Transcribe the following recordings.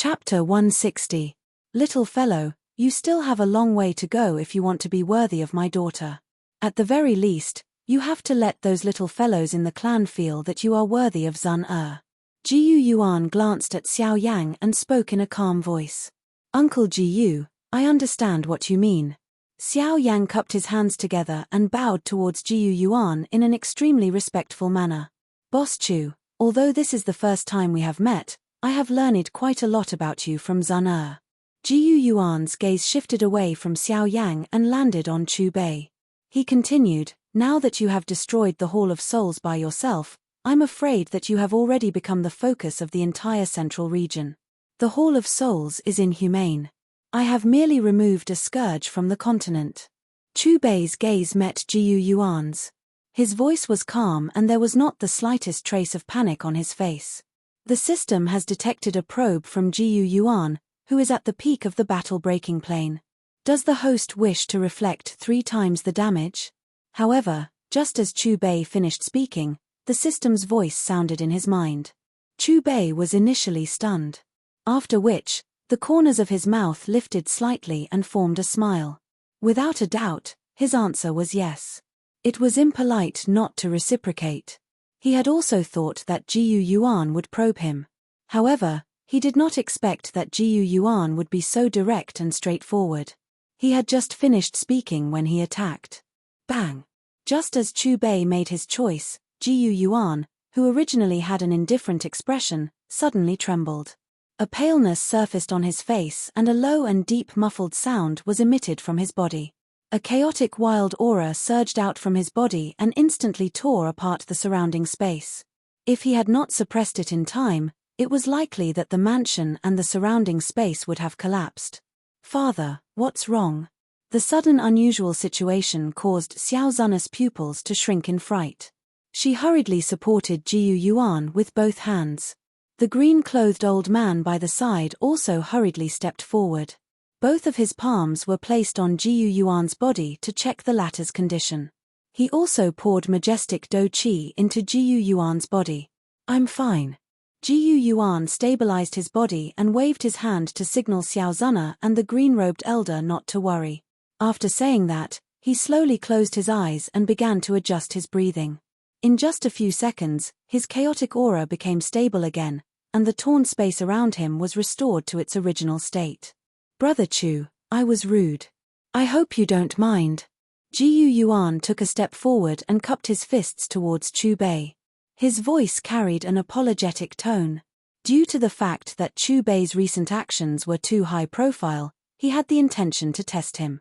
Chapter 160. Little fellow, you still have a long way to go if you want to be worthy of my daughter. At the very least, you have to let those little fellows in the clan feel that you are worthy of Zun. Jiyu Yuan glanced at Xiao Yang and spoke in a calm voice. Uncle Jiyu, I understand what you mean. Xiao Yang cupped his hands together and bowed towards Jiyu Yuan in an extremely respectful manner. Boss Chu, although this is the first time we have met, I have learned quite a lot about you from Zun. Jiyu Yuan's gaze shifted away from Xiao Yang and landed on Chu Bei. He continued, now that you have destroyed the Hall of Souls by yourself, I'm afraid that you have already become the focus of the entire central region. The Hall of Souls is inhumane. I have merely removed a scourge from the continent. Chu Bei's gaze met Jiyu Yuan's. His voice was calm and there was not the slightest trace of panic on his face. The system has detected a probe from Jiyu Yuan, who is at the peak of the battle-breaking plane. Does the host wish to reflect 3 times the damage? However, just as Chu Bei finished speaking, the system's voice sounded in his mind. Chu Bei was initially stunned. After which, the corners of his mouth lifted slightly and formed a smile. Without a doubt, his answer was yes. It was impolite not to reciprocate. He had also thought that Jiyu Yuan would probe him. However, he did not expect that Jiyu Yuan would be so direct and straightforward. He had just finished speaking when he attacked. Bang! Just as Chu Bei made his choice, Jiyu Yuan, who originally had an indifferent expression, suddenly trembled. A paleness surfaced on his face and a low and deep muffled sound was emitted from his body. A chaotic wild aura surged out from his body and instantly tore apart the surrounding space. If he had not suppressed it in time, it was likely that the mansion and the surrounding space would have collapsed. Father, what's wrong? The sudden unusual situation caused Xiao Zun's pupils to shrink in fright. She hurriedly supported Jiyu Yuan with both hands. The green-clothed old man by the side also hurriedly stepped forward. Both of his palms were placed on Jiyu Yuan's body to check the latter's condition. He also poured majestic Do Qi into Jiyu Yuan's body. I'm fine. Jiyu Yuan stabilized his body and waved his hand to signal Xiao Zun and the green-robed elder not to worry. After saying that, he slowly closed his eyes and began to adjust his breathing. In just a few seconds, his chaotic aura became stable again, and the torn space around him was restored to its original state. Brother Chu, I was rude. I hope you don't mind. Jiyu Yuan took a step forward and cupped his fists towards Chu Bei. His voice carried an apologetic tone. Due to the fact that Chu Bei's recent actions were too high profile, he had the intention to test him.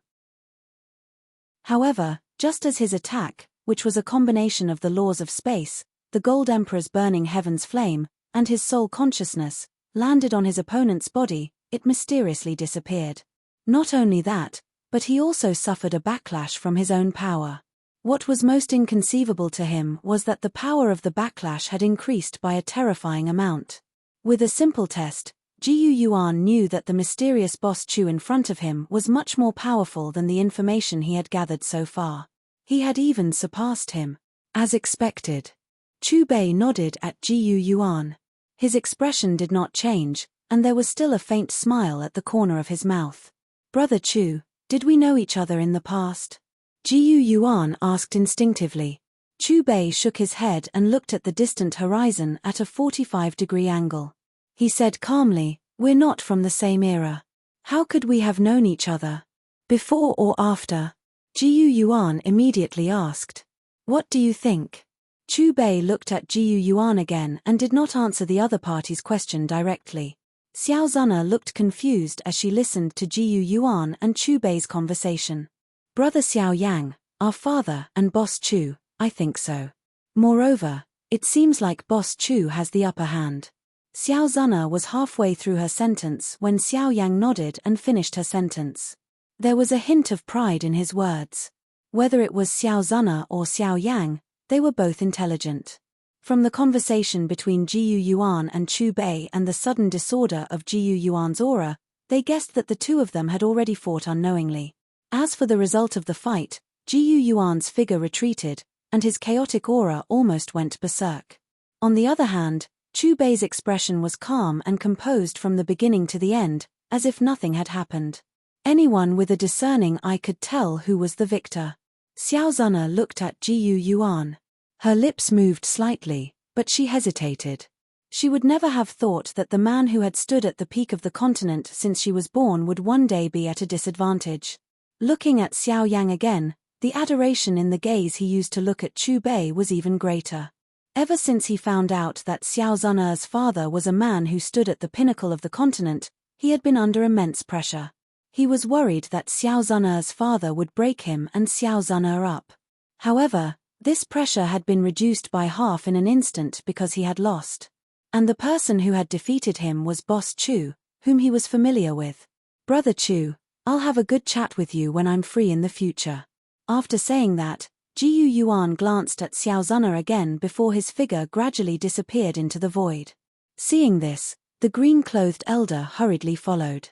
However, just as his attack, which was a combination of the laws of space, the Gold Emperor's burning heaven's flame, and his soul consciousness, landed on his opponent's body, it mysteriously disappeared. Not only that, but he also suffered a backlash from his own power. What was most inconceivable to him was that the power of the backlash had increased by a terrifying amount. With a simple test, Jiyu Yuan knew that the mysterious boss Chu in front of him was much more powerful than the information he had gathered so far. He had even surpassed him. As expected. Chu Bei nodded at Jiyu Yuan. His expression did not change, and there was still a faint smile at the corner of his mouth. Brother Chu, did we know each other in the past? Jiyu Yuan asked instinctively. Chu Bei shook his head and looked at the distant horizon at a 45-degree angle. He said calmly, we're not from the same era. How could we have known each other? Before or after? Jiyu Yuan immediately asked. What do you think? Chu Bei looked at Jiyu Yuan again and did not answer the other party's question directly. Xiao Zun looked confused as she listened to Jiyu Yuan and Chu Bei's conversation. Brother Xiao Yang, our father and Boss Chu, I think so. Moreover, it seems like Boss Chu has the upper hand. Xiao Zun was halfway through her sentence when Xiao Yang nodded and finished her sentence. There was a hint of pride in his words. Whether it was Xiao Zun or Xiao Yang, they were both intelligent. From the conversation between Jiyu Yuan and Chu Bei and the sudden disorder of Jiyu Yuan's aura, they guessed that the two of them had already fought unknowingly. As for the result of the fight, Jiyu Yuan's figure retreated, and his chaotic aura almost went berserk. On the other hand, Chubei's expression was calm and composed from the beginning to the end, as if nothing had happened. Anyone with a discerning eye could tell who was the victor. Xiao Zun'er looked at Jiyu Yuan. Her lips moved slightly, but she hesitated. She would never have thought that the man who had stood at the peak of the continent since she was born would one day be at a disadvantage. Looking at Xiao Yang again, the adoration in the gaze he used to look at Chubei was even greater. Ever since he found out that Xiao Zun'er's father was a man who stood at the pinnacle of the continent, he had been under immense pressure. He was worried that Xiao Zun'er's father would break him and Xiao Zun'er up. However, this pressure had been reduced by half in an instant because he had lost. And the person who had defeated him was Boss Chu, whom he was familiar with. "Brother Chu, I'll have a good chat with you when I'm free in the future." After saying that, Jiyu Yuan glanced at Xiao Zun'er again before his figure gradually disappeared into the void. Seeing this, the green-clothed elder hurriedly followed.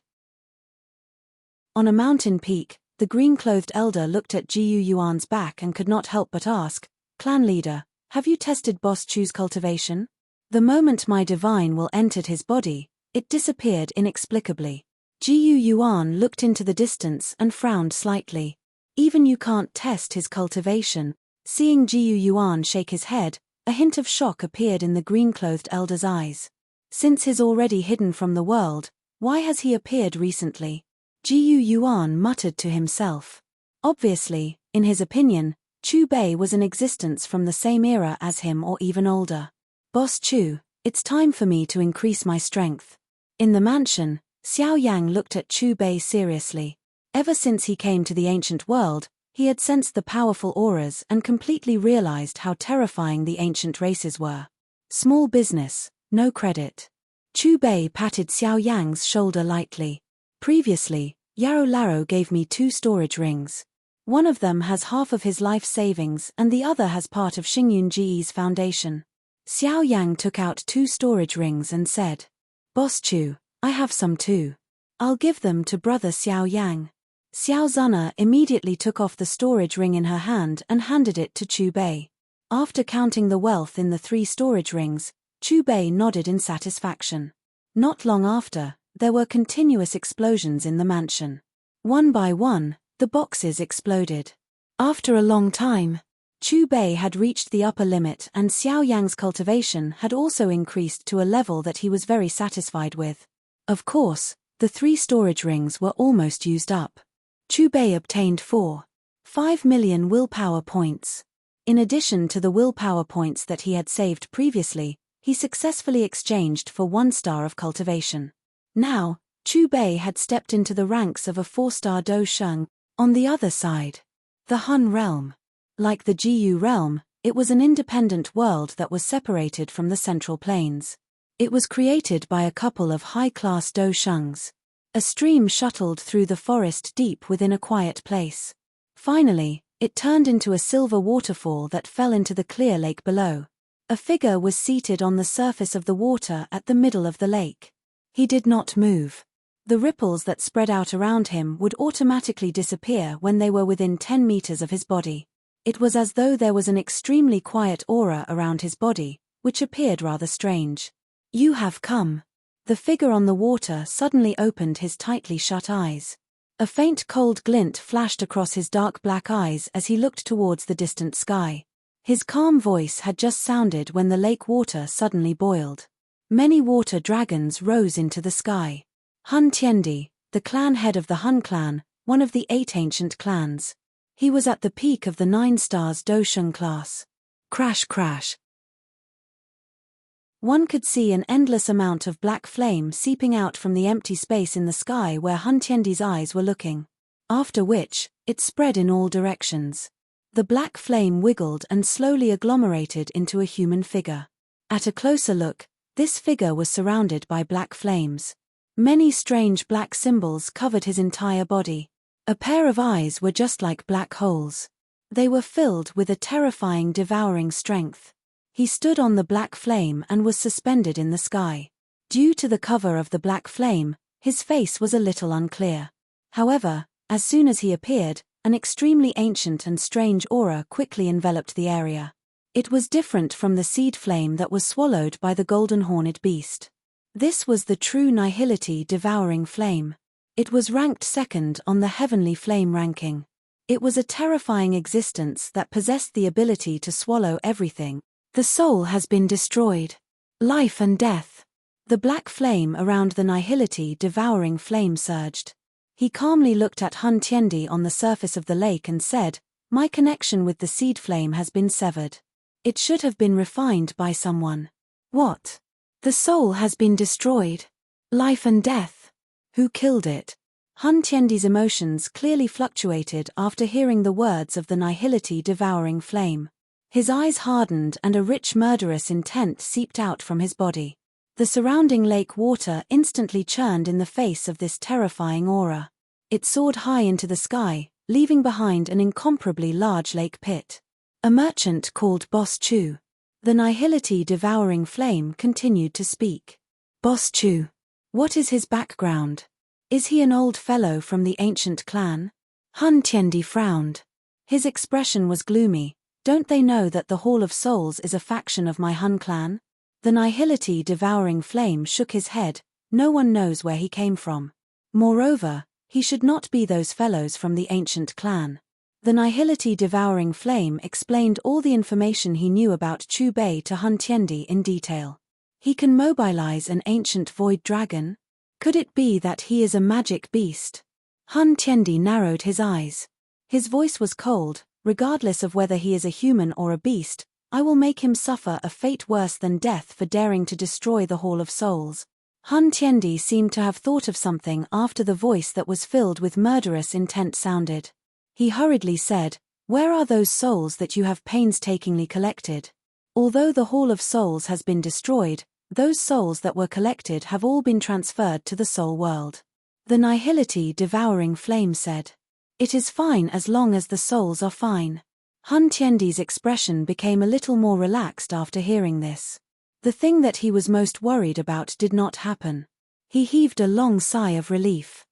On a mountain peak, the green-clothed elder looked at Jiyu Yuan's back and could not help but ask, "Clan leader, have you tested Boss Chu's cultivation?" The moment my divine will entered his body, it disappeared inexplicably. Jiyu Yuan looked into the distance and frowned slightly. "Even you can't test his cultivation." Seeing Jiyu Yuan shake his head, a hint of shock appeared in the green-clothed elder's eyes. Since he's already hidden from the world, why has he appeared recently? Jiyu Yuan muttered to himself. Obviously, in his opinion, Chubei was in existence from the same era as him or even older. "Boss Chu, it's time for me to increase my strength." In the mansion, Xiao Yang looked at Chubei seriously. Ever since he came to the ancient world, he had sensed the powerful auras and completely realized how terrifying the ancient races were. Small business, no credit. Chubei patted Xiao Yang's shoulder lightly. "Previously, Yarrow Larrow gave me 2 storage rings. One of them has half of his life savings and the other has part of Xingyun Ji's foundation." Xiao Yang took out 2 storage rings and said, "Boss Chu, I have some too. I'll give them to brother Xiao Yang." Xiao Zun'er immediately took off the storage ring in her hand and handed it to Chubei. After counting the wealth in the 3 storage rings, Chubei nodded in satisfaction. Not long after, there were continuous explosions in the mansion. One by one, the boxes exploded. After a long time, Chubei had reached the upper limit and Xiao Yang's cultivation had also increased to a level that he was very satisfied with. Of course, the 3 storage rings were almost used up. Chubei obtained 4.5 million willpower points. In addition to the willpower points that he had saved previously, he successfully exchanged for 1 star of cultivation. Now, Chubei had stepped into the ranks of a 4-star Do Sheng. On the other side, the Hun realm. Like the Jiyu realm, it was an independent world that was separated from the Central Plains. It was created by a couple of high-class Do Shengs. A stream shuttled through the forest deep within a quiet place. Finally, it turned into a silver waterfall that fell into the clear lake below. A figure was seated on the surface of the water at the middle of the lake. He did not move. The ripples that spread out around him would automatically disappear when they were within 10 meters of his body. It was as though there was an extremely quiet aura around his body, which appeared rather strange. "You have come." The figure on the water suddenly opened his tightly shut eyes. A faint cold glint flashed across his dark black eyes as he looked towards the distant sky. His calm voice had just sounded when the lake water suddenly boiled. Many water dragons rose into the sky. Hun Tiendi, the clan head of the Hun clan, one of the 8 ancient clans. He was at the peak of the 9 stars Dosheng class. Crash crash. One could see an endless amount of black flame seeping out from the empty space in the sky where Hun Tiendi's eyes were looking. After which, it spread in all directions. The black flame wiggled and slowly agglomerated into a human figure. At a closer look, this figure was surrounded by black flames. Many strange black symbols covered his entire body. A pair of eyes were just like black holes. They were filled with a terrifying devouring strength. He stood on the black flame and was suspended in the sky. Due to the cover of the black flame, his face was a little unclear. However, as soon as he appeared, an extremely ancient and strange aura quickly enveloped the area. It was different from the seed flame that was swallowed by the golden-horned beast. This was the true nihility devouring flame. It was ranked second on the heavenly flame ranking. It was a terrifying existence that possessed the ability to swallow everything. The soul has been destroyed. Life and death. The black flame around the nihility devouring flame surged. He calmly looked at Hun Tiendi on the surface of the lake and said, "My connection with the seed flame has been severed. It should have been refined by someone." What? The soul has been destroyed. Life and death. Who killed it? Hun Tiendi's emotions clearly fluctuated after hearing the words of the nihility devouring flame. His eyes hardened and a rich murderous intent seeped out from his body. The surrounding lake water instantly churned in the face of this terrifying aura. It soared high into the sky, leaving behind an incomparably large lake pit. A merchant called Boss Chu. The nihility devouring flame continued to speak. Boss Chu. What is his background? Is he an old fellow from the ancient clan? Hun Tiendi frowned. His expression was gloomy. Don't they know that the Hall of Souls is a faction of my Hun clan? The nihility devouring flame shook his head. No one knows where he came from. Moreover, he should not be those fellows from the ancient clan. The nihility devouring flame explained all the information he knew about Chu Bei to Hun Tiendi in detail. He can mobilize an ancient void dragon? Could it be that he is a magic beast? Hun Tiendi narrowed his eyes. His voice was cold. Regardless of whether he is a human or a beast, I will make him suffer a fate worse than death for daring to destroy the Hall of Souls. Hun Tiendi seemed to have thought of something after the voice that was filled with murderous intent sounded. He hurriedly said, "Where are those souls that you have painstakingly collected? Although the Hall of Souls has been destroyed, those souls that were collected have all been transferred to the soul world." The nihility devouring flame said, "It is fine as long as the souls are fine." Hun Tiendi's expression became a little more relaxed after hearing this. The thing that he was most worried about did not happen. He heaved a long sigh of relief.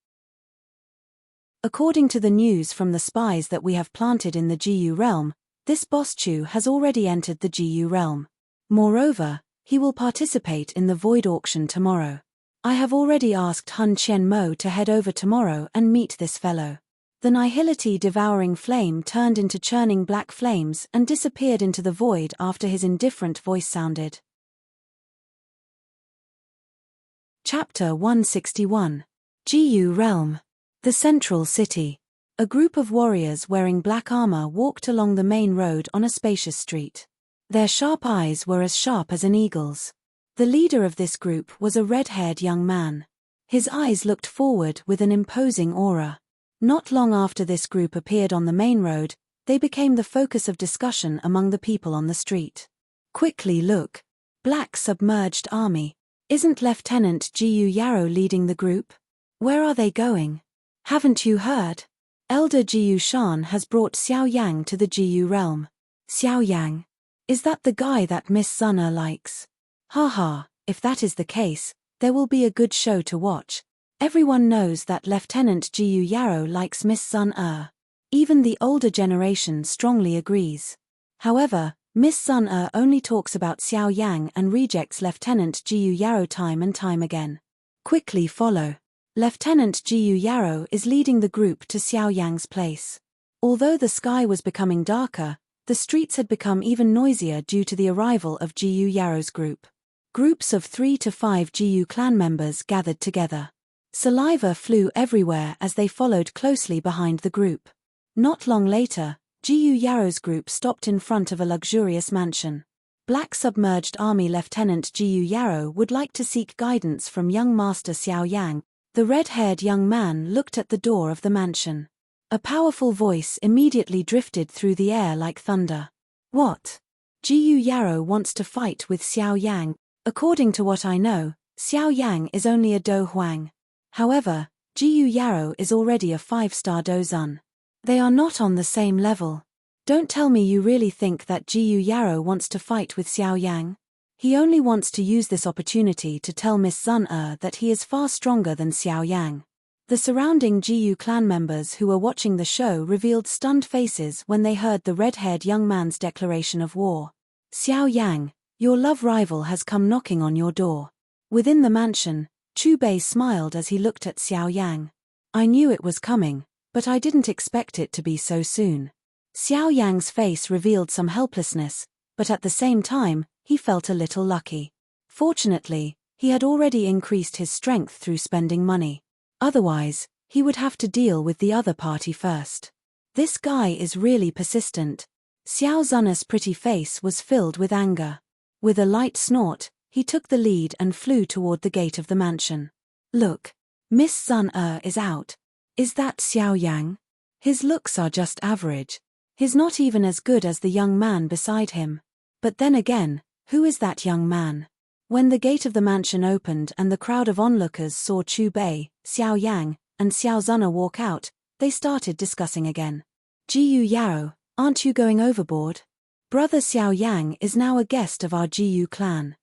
According to the news from the spies that we have planted in the Jiyu realm, this Boss Chu has already entered the Jiyu realm. Moreover, he will participate in the void auction tomorrow. I have already asked Hun Qian Mo to head over tomorrow and meet this fellow. The nihility devouring flame turned into churning black flames and disappeared into the void after his indifferent voice sounded. Chapter 161. Jiyu Realm. The Central City. A group of warriors wearing black armor walked along the main road on a spacious street. Their sharp eyes were as sharp as an eagle's. The leader of this group was a red-haired young man. His eyes looked forward with an imposing aura. Not long after this group appeared on the main road, they became the focus of discussion among the people on the street. Quickly look. Black submerged army. Isn't Lieutenant Jiyu Yarrow leading the group? Where are they going? Haven't you heard? Elder Jiyu Shan has brought Xiao Yang to the Jiyu realm. Xiao Yang? Is that the guy that Miss Sun likes? Haha, if that is the case, there will be a good show to watch. Everyone knows that Lieutenant Jiyu Yarrow likes Miss Sun. Even the older generation strongly agrees. However, Miss Sun only talks about Xiao Yang and rejects Lieutenant Jiyu Yarrow time and time again. Quickly follow. Lieutenant Jiyu Yarrow is leading the group to Xiao Yang's place. Although the sky was becoming darker, the streets had become even noisier due to the arrival of Jiyu Yarrow's group. Groups of 3 to 5 Jiyu clan members gathered together. Saliva flew everywhere as they followed closely behind the group. Not long later, Jiyu Yarrow's group stopped in front of a luxurious mansion. Black submerged army Lieutenant Jiyu Yarrow would like to seek guidance from young Master Xiao Yang. The red-haired young man looked at the door of the mansion. A powerful voice immediately drifted through the air like thunder. What? Jiyu Yarrow wants to fight with Xiao Yang. According to what I know, Xiao Yang is only a Do Huang. However, Jiyu Yarrow is already a 5-star Dozun. They are not on the same level. Don't tell me you really think that Jiyu Yarrow wants to fight with Xiao Yang. He only wants to use this opportunity to tell Miss Sun that he is far stronger than Xiao Yang. The surrounding Jiyu clan members who were watching the show revealed stunned faces when they heard the red-haired young man's declaration of war. Xiao Yang, your love rival has come knocking on your door. Within the mansion, Chu Bei smiled as he looked at Xiao Yang. I knew it was coming, but I didn't expect it to be so soon. Xiao Yang's face revealed some helplessness, but at the same time, he felt a little lucky. Fortunately, he had already increased his strength through spending money. Otherwise, he would have to deal with the other party first. This guy is really persistent. Xiao Zun's pretty face was filled with anger. With a light snort, he took the lead and flew toward the gate of the mansion. Look, Miss Zun is out. Is that Xiao Yang? His looks are just average. He's not even as good as the young man beside him. But then again, who is that young man? When the gate of the mansion opened and the crowd of onlookers saw Chu Bei, Xiao Yang, and Xiao Zun walk out, they started discussing again. Jiyu Yao, aren't you going overboard? Brother Xiao Yang is now a guest of our Jiyu clan.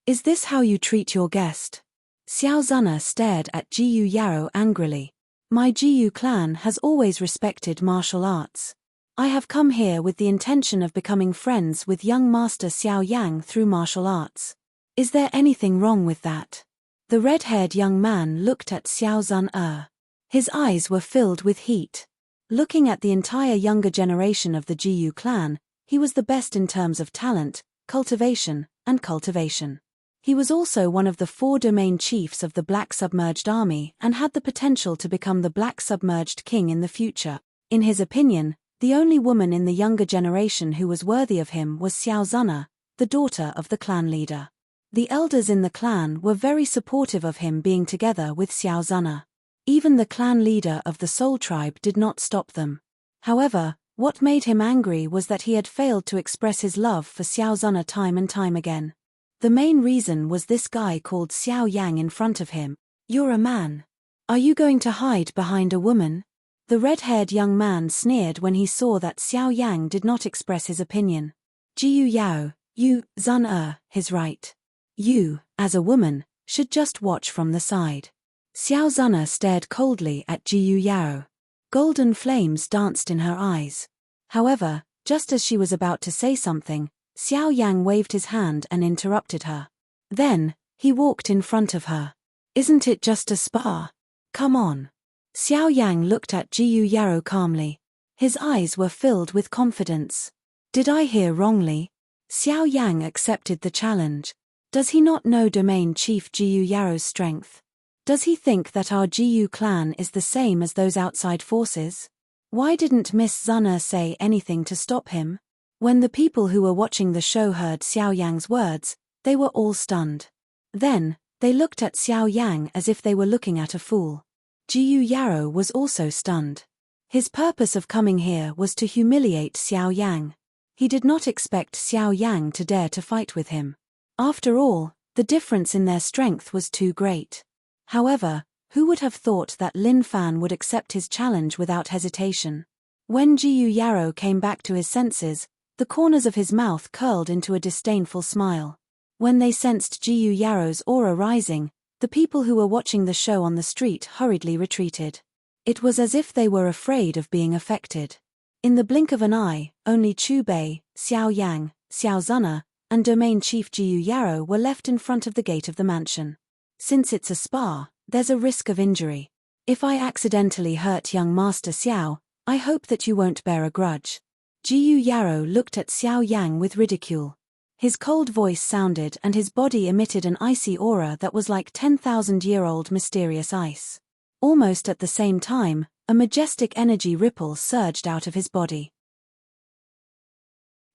Is this how you treat your guest? Xiao Zun stared at Jiyu Yao angrily. My Jiyu clan has always respected martial arts. I have come here with the intention of becoming friends with young Master Xiao Yang through martial arts. Is there anything wrong with that? The red-haired young man looked at Xiao Zun. His eyes were filled with heat. Looking at the entire younger generation of the Jiyu clan, he was the best in terms of talent, cultivation, and cultivation. He was also one of the 4 domain chiefs of the Black Submerged Army and had the potential to become the Black Submerged King in the future. In his opinion, the only woman in the younger generation who was worthy of him was Xiao Zun, the daughter of the clan leader. The elders in the clan were very supportive of him being together with Xiao Zun. Even the clan leader of the Soul Tribe did not stop them. However, what made him angry was that he had failed to express his love for Xiao Zun time and time again. The main reason was this guy called Xiao Yang in front of him. You're a man. Are you going to hide behind a woman? The red-haired young man sneered when he saw that Xiao Yang did not express his opinion. Jiyu Yao, you, Zun is right. You, as a woman, should just watch from the side. Xiao Zun stared coldly at Jiyu Yao. Golden flames danced in her eyes. However, just as she was about to say something, Xiao Yang waved his hand and interrupted her. Then, he walked in front of her. Isn't it just a spar? Come on. Xiao Yang looked at Jiyu Yao calmly. His eyes were filled with confidence. Did I hear wrongly? Xiao Yang accepted the challenge. Does he not know Domain Chief Jiyu Yao's strength? Does he think that our Jiyu clan is the same as those outside forces? Why didn't Miss Zun say anything to stop him? When the people who were watching the show heard Xiao Yang's words, they were all stunned. Then, they looked at Xiao Yang as if they were looking at a fool. Jiyu Yao was also stunned. His purpose of coming here was to humiliate Xiao Yang. He did not expect Xiao Yang to dare to fight with him. After all, the difference in their strength was too great. However, who would have thought that Lin Fan would accept his challenge without hesitation? When Jiyu Yao came back to his senses, the corners of his mouth curled into a disdainful smile. When they sensed Jiyu Yao's aura rising, the people who were watching the show on the street hurriedly retreated. It was as if they were afraid of being affected. In the blink of an eye, only Chu Bei, Xiao Yang, Xiao Zun, and Domain Chief Jiyu Yao were left in front of the gate of the mansion. Since it's a spa, there's a risk of injury. If I accidentally hurt young Master Xiao, I hope that you won't bear a grudge. Jiyu Yao looked at Xiao Yang with ridicule. His cold voice sounded and his body emitted an icy aura that was like 10,000-year-old mysterious ice. Almost at the same time, a majestic energy ripple surged out of his body.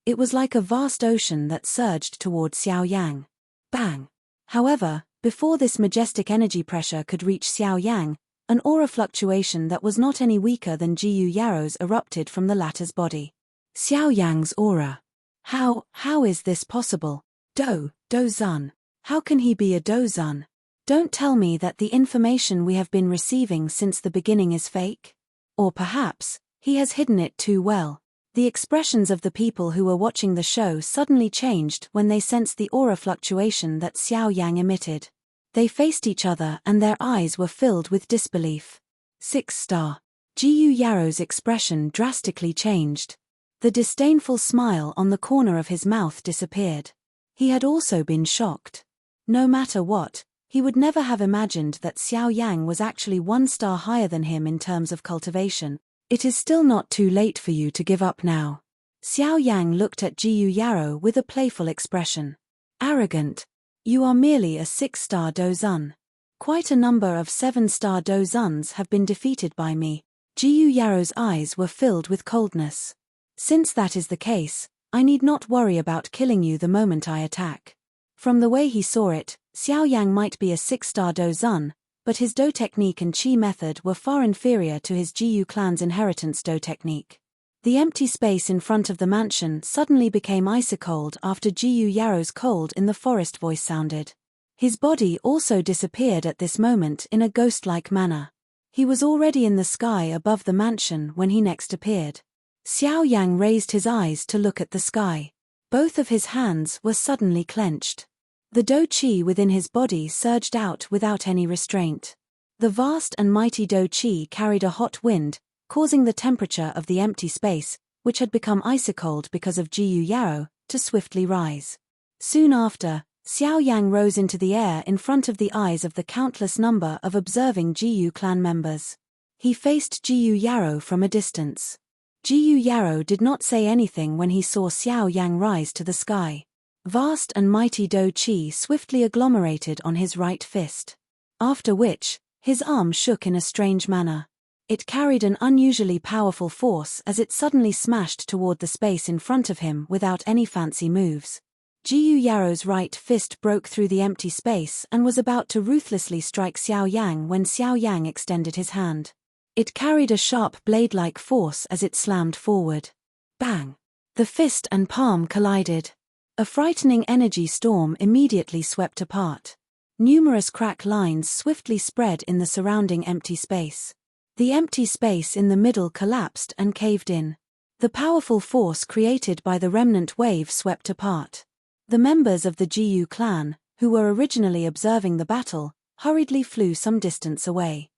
It was like a vast ocean that surged toward Xiao Yang. Bang! However, before this majestic energy pressure could reach Xiao Yang, an aura fluctuation that was not any weaker than Jiyu Yao's erupted from the latter's body. Xiao Yang's aura. How is this possible? Dozun. How can he be a Dozun? Don't tell me that the information we have been receiving since the beginning is fake? Or perhaps, he has hidden it too well. The expressions of the people who were watching the show suddenly changed when they sensed the aura fluctuation that Xiao Yang emitted. They faced each other and their eyes were filled with disbelief. 6 star. Jiyu Yao's expression drastically changed. The disdainful smile on the corner of his mouth disappeared. He had also been shocked. No matter what, he would never have imagined that Xiao Yang was actually 1 star higher than him in terms of cultivation. It is still not too late for you to give up now. Xiao Yang looked at Jiyu Yarrow with a playful expression. Arrogant. You are merely a 6-star Dozun. Quite a number of 7-star Dozuns have been defeated by me. Jiyu Yarrow's eyes were filled with coldness. Since that is the case, I need not worry about killing you the moment I attack. From the way he saw it, Xiao Yang might be a 6-star Dozun, but his Do technique and Qi method were far inferior to his Jiyu clan's inheritance Do technique. The empty space in front of the mansion suddenly became icy-cold after Jiyu Yarrow's cold in the forest voice sounded. His body also disappeared at this moment in a ghost-like manner. He was already in the sky above the mansion when he next appeared. Xiao Yang raised his eyes to look at the sky. Both of his hands were suddenly clenched. The Do Qi within his body surged out without any restraint. The vast and mighty Do Qi carried a hot wind, causing the temperature of the empty space, which had become icy-cold because of Jiyu Yarrow, to swiftly rise. Soon after, Xiao Yang rose into the air in front of the eyes of the countless number of observing Jiyu clan members. He faced Jiyu Yarrow from a distance. Jiyu Yarrow did not say anything when he saw Xiao Yang rise to the sky. Vast and mighty Do Qi swiftly agglomerated on his right fist. After which, his arm shook in a strange manner. It carried an unusually powerful force as it suddenly smashed toward the space in front of him without any fancy moves. Jiyu Yarrow's right fist broke through the empty space and was about to ruthlessly strike Xiao Yang when Xiao Yang extended his hand. It carried a sharp blade-like force as it slammed forward. Bang! The fist and palm collided. A frightening energy storm immediately swept apart. Numerous crack lines swiftly spread in the surrounding empty space. The empty space in the middle collapsed and caved in. The powerful force created by the remnant wave swept apart. The members of the Jiyu clan, who were originally observing the battle, hurriedly flew some distance away.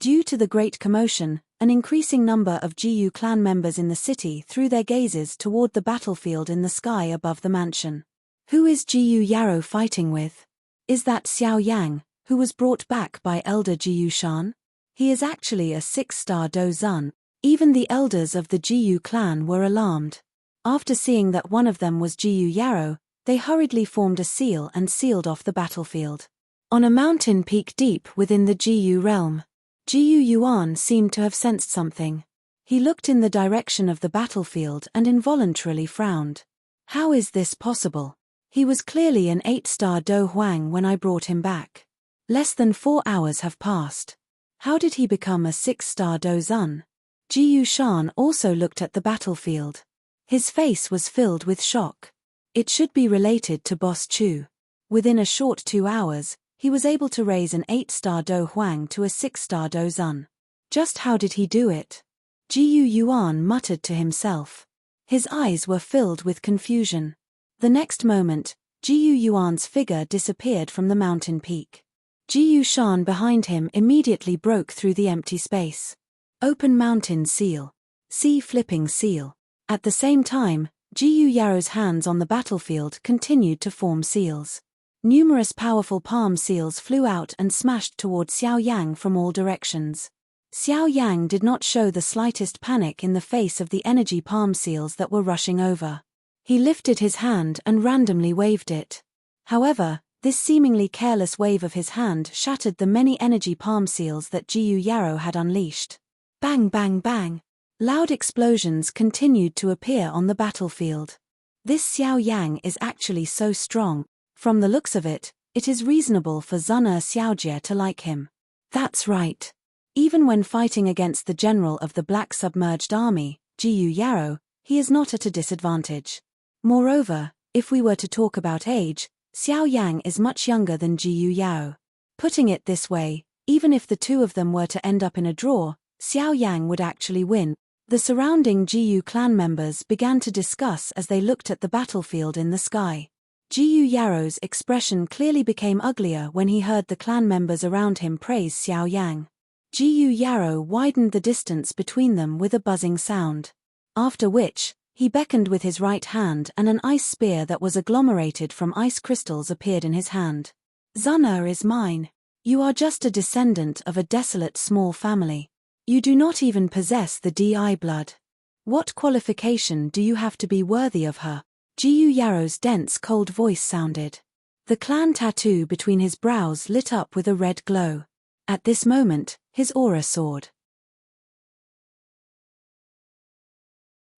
Due to the great commotion, an increasing number of Jiyu clan members in the city threw their gazes toward the battlefield in the sky above the mansion. Who is Jiyu Yarrow fighting with? Is that Xiao Yang, who was brought back by Elder Jiyu Shan? He is actually a 6-star Dozun. Even the elders of the Jiyu clan were alarmed. After seeing that one of them was Jiyu Yarrow, they hurriedly formed a seal and sealed off the battlefield. On a mountain peak deep within the Jiyu realm, Jiyu Yuan seemed to have sensed something. He looked in the direction of the battlefield and involuntarily frowned. How is this possible? He was clearly an 8-star Do Huang when I brought him back. Less than 4 hours have passed. How did he become a 6-star Dozun? Jiyu Shan also looked at the battlefield. His face was filled with shock. It should be related to Boss Chu. Within a short 2 hours, he was able to raise an 8-star Do Huang to a 6-star Dozun. Just how did he do it? Jiyu Yuan muttered to himself. His eyes were filled with confusion. The next moment, Jiyu Yuan's figure disappeared from the mountain peak. Jiyu Shan behind him immediately broke through the empty space. Open mountain seal. Sea flipping seal. At the same time, Jiyu Yarrow's hands on the battlefield continued to form seals. Numerous powerful palm seals flew out and smashed toward Xiao Yang from all directions. Xiao Yang did not show the slightest panic in the face of the energy palm seals that were rushing over. He lifted his hand and randomly waved it. However, this seemingly careless wave of his hand shattered the many energy palm seals that Jiyu Yarrow had unleashed. Bang bang bang! Loud explosions continued to appear on the battlefield. This Xiao Yang is actually so strong. From the looks of it, it is reasonable for Zun'er Xiaojie to like him. That's right. Even when fighting against the general of the Black Submerged Army, Jiyu Yarrow, he is not at a disadvantage. Moreover, if we were to talk about age, Xiao Yang is much younger than Jiyu Yarrow. Putting it this way, even if the two of them were to end up in a draw, Xiao Yang would actually win. The surrounding Jiyu clan members began to discuss as they looked at the battlefield in the sky. Jiyu Yarrow's expression clearly became uglier when he heard the clan members around him praise Xiao Yang. Jiyu Yarrow widened the distance between them with a buzzing sound. After which, he beckoned with his right hand and an ice spear that was agglomerated from ice crystals appeared in his hand. Zunna is mine. You are just a descendant of a desolate small family. You do not even possess the DI blood. What qualification do you have to be worthy of her? Jiyu Yaro's dense cold voice sounded. The clan tattoo between his brows lit up with a red glow. At this moment, his aura soared.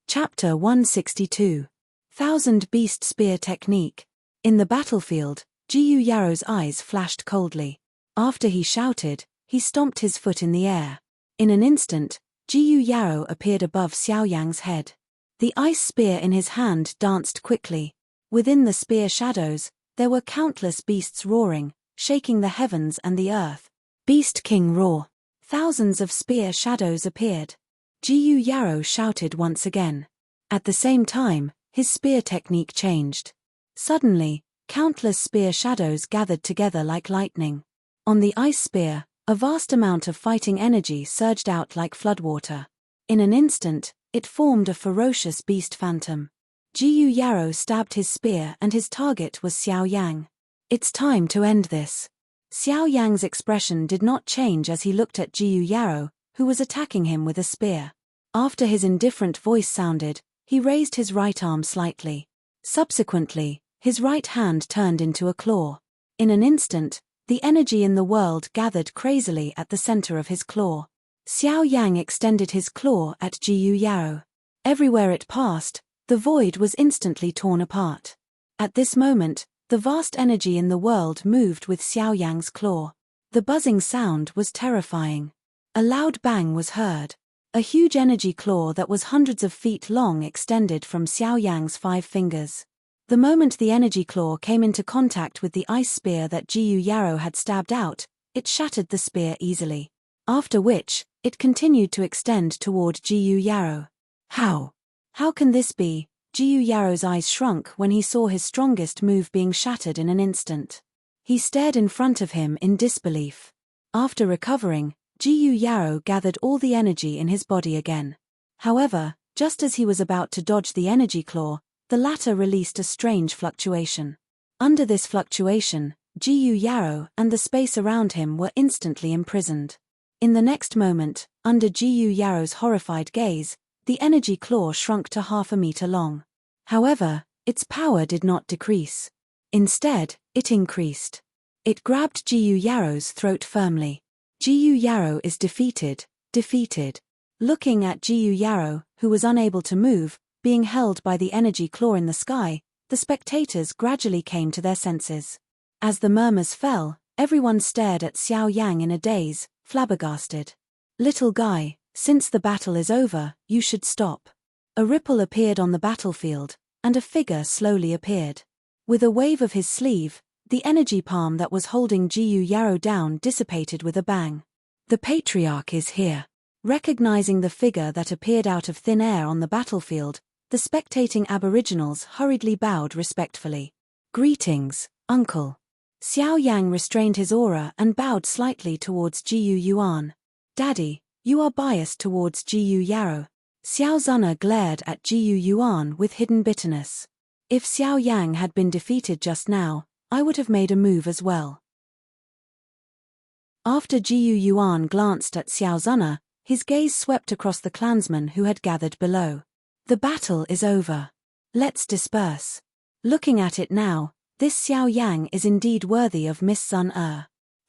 Chapter 162. Thousand Beast Spear Technique. In the battlefield, Jiyu Yaro's eyes flashed coldly. After he shouted, he stomped his foot in the air. In an instant, Jiyu Yaro appeared above Xiaoyang's head. The ice spear in his hand danced quickly. Within the spear shadows, there were countless beasts roaring, shaking the heavens and the earth. Beast King roar. Thousands of spear shadows appeared. Jiyu Yaro shouted once again. At the same time, his spear technique changed. Suddenly, countless spear shadows gathered together like lightning. On the ice spear, a vast amount of fighting energy surged out like floodwater. In an instant, it formed a ferocious beast phantom. Jiyu Yaro stabbed his spear and his target was Xiaoyang. It's time to end this. Xiaoyang's expression did not change as he looked at Jiyu Yaro, who was attacking him with a spear. After his indifferent voice sounded, he raised his right arm slightly. Subsequently, his right hand turned into a claw. In an instant, the energy in the world gathered crazily at the center of his claw. Xiaoyang extended his claw at Jiyu Yaro. Everywhere it passed, the void was instantly torn apart. At this moment, the vast energy in the world moved with Xiaoyang's claw. The buzzing sound was terrifying. A loud bang was heard. A huge energy claw that was hundreds of feet long extended from Xiaoyang's 5 fingers. The moment the energy claw came into contact with the ice spear that Jiyu Yaro had stabbed out, it shattered the spear easily. After which, it continued to extend toward Jiyu Yaro. How? How can this be? Jiyu Yaro's eyes shrunk when he saw his strongest move being shattered in an instant. He stared in front of him in disbelief. After recovering, Jiyu Yaro gathered all the energy in his body again. However, just as he was about to dodge the energy claw, the latter released a strange fluctuation. Under this fluctuation, Jiyu Yaro and the space around him were instantly imprisoned. In the next moment, under Jiyu Yaro's horrified gaze, the energy claw shrunk to 1/2 meter long. However, its power did not decrease. Instead, it increased. It grabbed Jiyu Yaro's throat firmly. Jiyu Yaro is defeated. Looking at Jiyu Yaro, who was unable to move, being held by the energy claw in the sky, the spectators gradually came to their senses. As the murmurs fell, everyone stared at Xiaoyang in a daze, flabbergasted. Little guy, since the battle is over, you should stop. A ripple appeared on the battlefield, and a figure slowly appeared. With a wave of his sleeve, the energy palm that was holding Jiyu Yaro down dissipated with a bang. The patriarch is here. Recognizing the figure that appeared out of thin air on the battlefield, the spectating aboriginals hurriedly bowed respectfully. Greetings, uncle. Xiaoyang restrained his aura and bowed slightly towards Jiyu Yuan. Daddy, you are biased towards Jiyu Yaro. Xiao Zunna glared at Jiyu Yuan with hidden bitterness. If Xiaoyang had been defeated just now, I would have made a move as well. After Jiyu Yuan glanced at Xiao Zunna, his gaze swept across the clansmen who had gathered below. The battle is over. Let's disperse. Looking at it now, this Xiaoyang is indeed worthy of Miss Sun.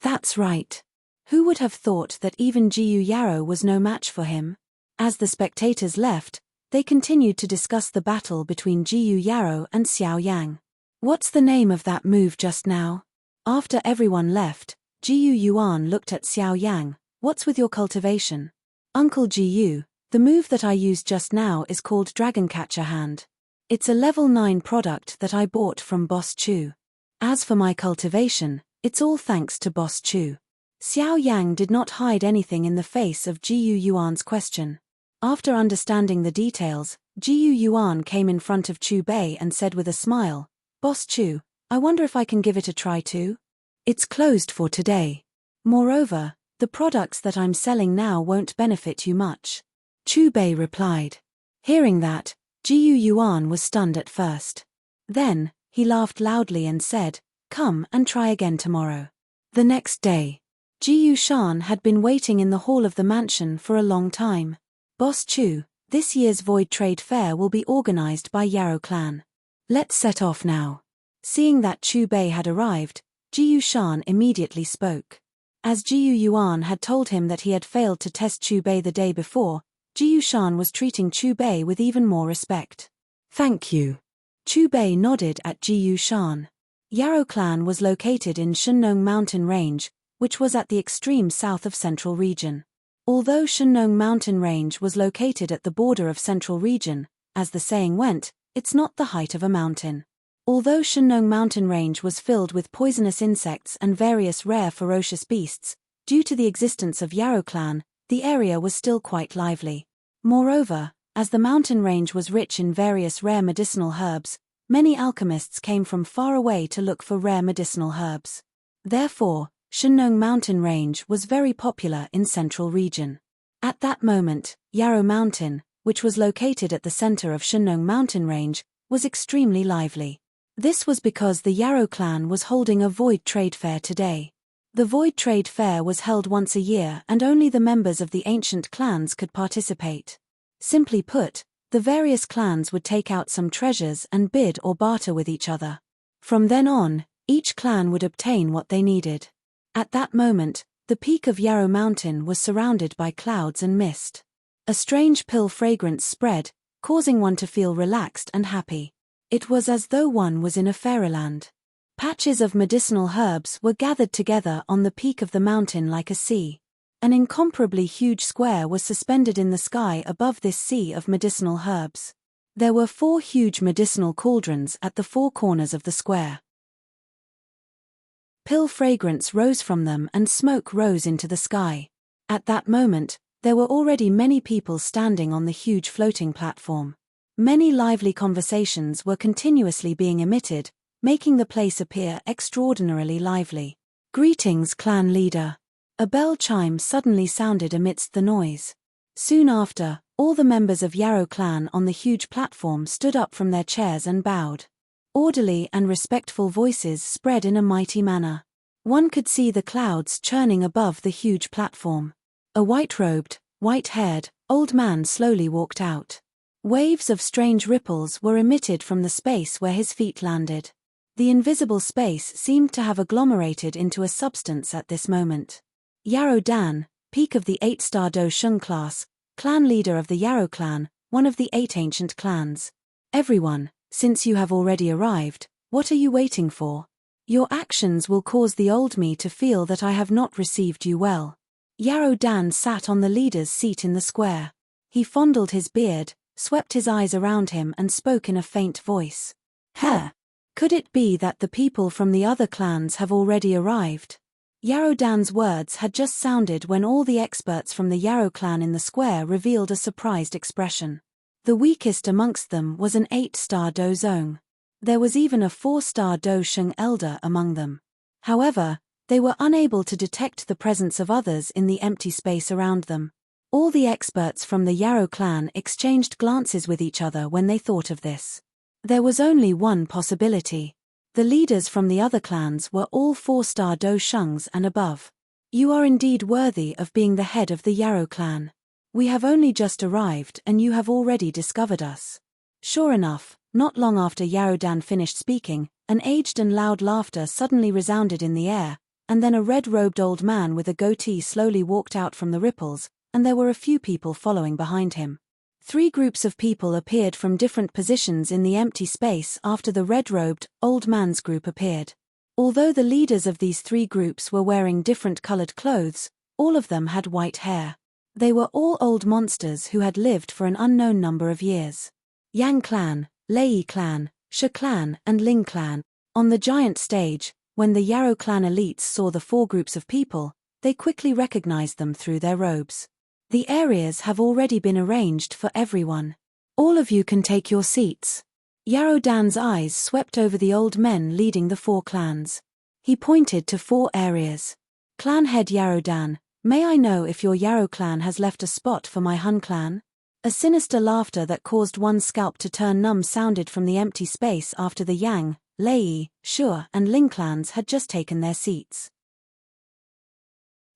That's right. Who would have thought that even Jiyu Yaro was no match for him? As the spectators left, they continued to discuss the battle between Jiyu Yaro and Xiaoyang. What's the name of that move just now? After everyone left, Jiyu Yuan looked at Xiaoyang. What's with your cultivation? Uncle Jiyu, the move that I used just now is called Dragon Catcher Hand. It's a level 9 product that I bought from Boss Chu. As for my cultivation, it's all thanks to Boss Chu. Xiaoyang did not hide anything in the face of Jiyu Yuan's question. After understanding the details, Jiyu Yuan came in front of Chu Bei and said with a smile, Boss Chu, I wonder if I can give it a try too? It's closed for today. Moreover, the products that I'm selling now won't benefit you much. Chu Bei replied. Hearing that, Jiyu Yuan was stunned at first. Then, he laughed loudly and said, "Come and try again tomorrow." The next day, Jiyu Shan had been waiting in the hall of the mansion for a long time. "Boss Chu, this year's Void Trade Fair will be organized by Yarrow clan. Let's set off now." Seeing that Chu Bei had arrived, Jiyu Shan immediately spoke. As Jiyu Yuan had told him that he had failed to test Chu Bei the day before, Jiyu Shan was treating Chu Bei with even more respect. "Thank you." Chu Bei nodded at Jiyu Shan. Yarrow clan was located in Shennong Mountain Range, which was at the extreme south of Central Region. Although Shennong Mountain Range was located at the border of Central Region, as the saying went, it's not the height of a mountain. Although Shennong Mountain Range was filled with poisonous insects and various rare ferocious beasts, due to the existence of Yarrow clan, the area was still quite lively. Moreover, as the mountain range was rich in various rare medicinal herbs, many alchemists came from far away to look for rare medicinal herbs. Therefore, Shennong Mountain Range was very popular in Central Region. At that moment, Yarrow Mountain, which was located at the center of Shennong Mountain Range, was extremely lively. This was because the Yarrow clan was holding a Void Trade Fair today. The Void Trade Fair was held once a year and only the members of the ancient clans could participate. Simply put, the various clans would take out some treasures and bid or barter with each other. From then on, each clan would obtain what they needed. At that moment, the peak of Yarrow Mountain was surrounded by clouds and mist. A strange pill fragrance spread, causing one to feel relaxed and happy. It was as though one was in a fairyland. Patches of medicinal herbs were gathered together on the peak of the mountain like a sea. An incomparably huge square was suspended in the sky above this sea of medicinal herbs. There were 4 huge medicinal cauldrons at the 4 corners of the square. Pill fragrance rose from them and smoke rose into the sky. At that moment, there were already many people standing on the huge floating platform. Many lively conversations were continuously being emitted, making the place appear extraordinarily lively. "Greetings, clan leader." A bell chime suddenly sounded amidst the noise. Soon after, all the members of Yarrow clan on the huge platform stood up from their chairs and bowed. Orderly and respectful voices spread in a mighty manner. One could see the clouds churning above the huge platform. A white-robed, white-haired, old man slowly walked out. Waves of strange ripples were emitted from the space where his feet landed. The invisible space seemed to have agglomerated into a substance at this moment. Yarrow Dan, peak of the 8-star Do Sheng class, clan leader of the Yarrow clan, one of the 8 ancient clans. "Everyone, since you have already arrived, what are you waiting for? Your actions will cause the old me to feel that I have not received you well." Yarrow Dan sat on the leader's seat in the square. He fondled his beard, swept his eyes around him and spoke in a faint voice. "Huh? Could it be that the people from the other clans have already arrived?" Yarrow Dan's words had just sounded when all the experts from the Yarrow clan in the square revealed a surprised expression. The weakest amongst them was an 8-star Do Zong. There was even a 4-star Do Sheng elder among them. However, they were unable to detect the presence of others in the empty space around them. All the experts from the Yarrow clan exchanged glances with each other when they thought of this. There was only one possibility. The leaders from the other clans were all 4-star Do Shengs and above. "You are indeed worthy of being the head of the Yarrow clan. We have only just arrived and you have already discovered us." Sure enough, not long after Yarrow Dan finished speaking, an aged and loud laughter suddenly resounded in the air, and then a red-robed old man with a goatee slowly walked out from the ripples, and there were a few people following behind him. 3 groups of people appeared from different positions in the empty space after the red-robed, old man's group appeared. Although the leaders of these 3 groups were wearing different colored clothes, all of them had white hair. They were all old monsters who had lived for an unknown number of years. Yang clan, Lei clan, Shi clan and Ling clan. On the giant stage, when the Yarrow clan elites saw the 4 groups of people, they quickly recognized them through their robes. "The areas have already been arranged for everyone. All of you can take your seats." Yarrow Dan's eyes swept over the old men leading the 4 clans. He pointed to 4 areas. "Clan head Yarrow Dan, may I know if your Yarrow clan has left a spot for my Hun clan?" A sinister laughter that caused one's scalp to turn numb sounded from the empty space after the Yang, Lei, Shu, and Ling clans had just taken their seats.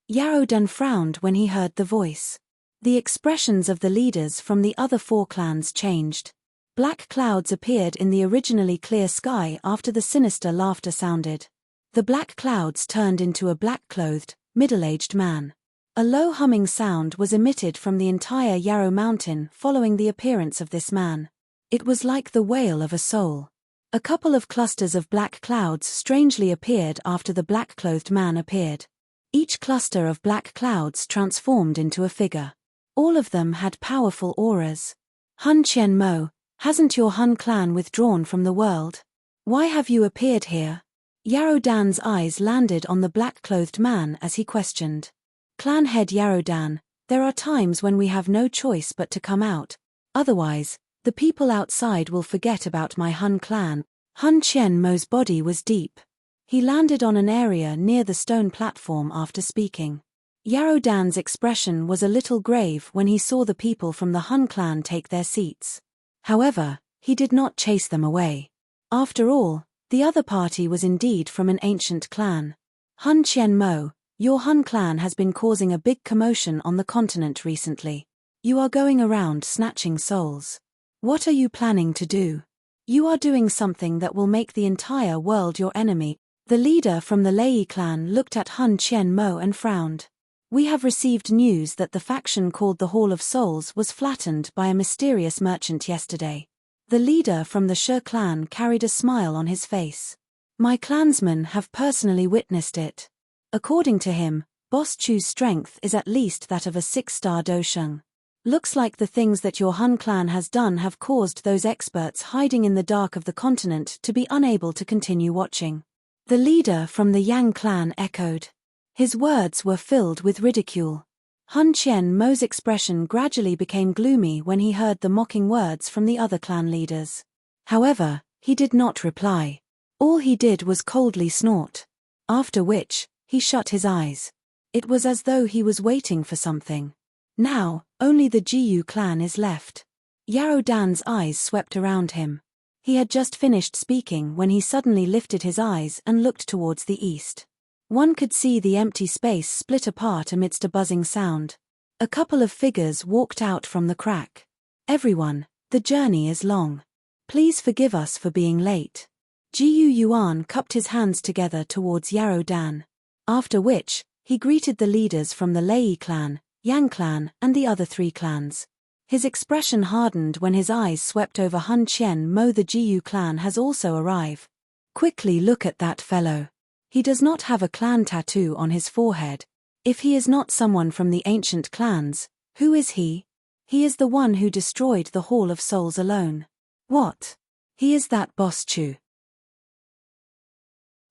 Yarodan frowned when he heard the voice. The expressions of the leaders from the other 4 clans changed. Black clouds appeared in the originally clear sky after the sinister laughter sounded. The black clouds turned into a black-clothed, middle-aged man. A low humming sound was emitted from the entire Yarrow Mountain following the appearance of this man. It was like the wail of a soul. A couple of clusters of black clouds strangely appeared after the black-clothed man appeared. Each cluster of black clouds transformed into a figure. All of them had powerful auras. Hun Qian Mo, hasn't your Hun clan withdrawn from the world? Why have you appeared here? Yarodan's eyes landed on the black-clothed man as he questioned. Clan head Yarodan, there are times when we have no choice but to come out. Otherwise, the people outside will forget about my Hun clan. Hun Qian Mo's body was deep. He landed on an area near the stone platform after speaking. Yarodan's expression was a little grave when he saw the people from the Hun clan take their seats. However, he did not chase them away. After all, the other party was indeed from an ancient clan. Hun Qian Mo, your Hun clan has been causing a big commotion on the continent recently. You are going around snatching souls. What are you planning to do? You are doing something that will make the entire world your enemy. The leader from the Lei clan looked at Hun Qian Mo and frowned. We have received news that the faction called the Hall of Souls was flattened by a mysterious merchant yesterday. The leader from the Shu clan carried a smile on his face. My clansmen have personally witnessed it. According to him, Boss Chu's strength is at least that of a 6-star Dosheng. Looks like the things that your Hun clan has done have caused those experts hiding in the dark of the continent to be unable to continue watching. The leader from the Yang clan echoed. His words were filled with ridicule. Hun Qian Mo's expression gradually became gloomy when he heard the mocking words from the other clan leaders. However, he did not reply. All he did was coldly snort. After which, he shut his eyes. It was as though he was waiting for something. Now, only the Jiyu clan is left. Yarodan's eyes swept around him. He had just finished speaking when he suddenly lifted his eyes and looked towards the east. One could see the empty space split apart amidst a buzzing sound. A couple of figures walked out from the crack. Everyone, the journey is long. Please forgive us for being late. Jiyu Yuan cupped his hands together towards Yarodan. After which, he greeted the leaders from the Lei clan, Yang clan, and the other 3 clans. His expression hardened when his eyes swept over Hun Qian Mo. The Jiyu clan has also arrived. Quickly look at that fellow. He does not have a clan tattoo on his forehead. If he is not someone from the ancient clans, who is he? He is the one who destroyed the Hall of Souls alone. What? He is that Boss Chu.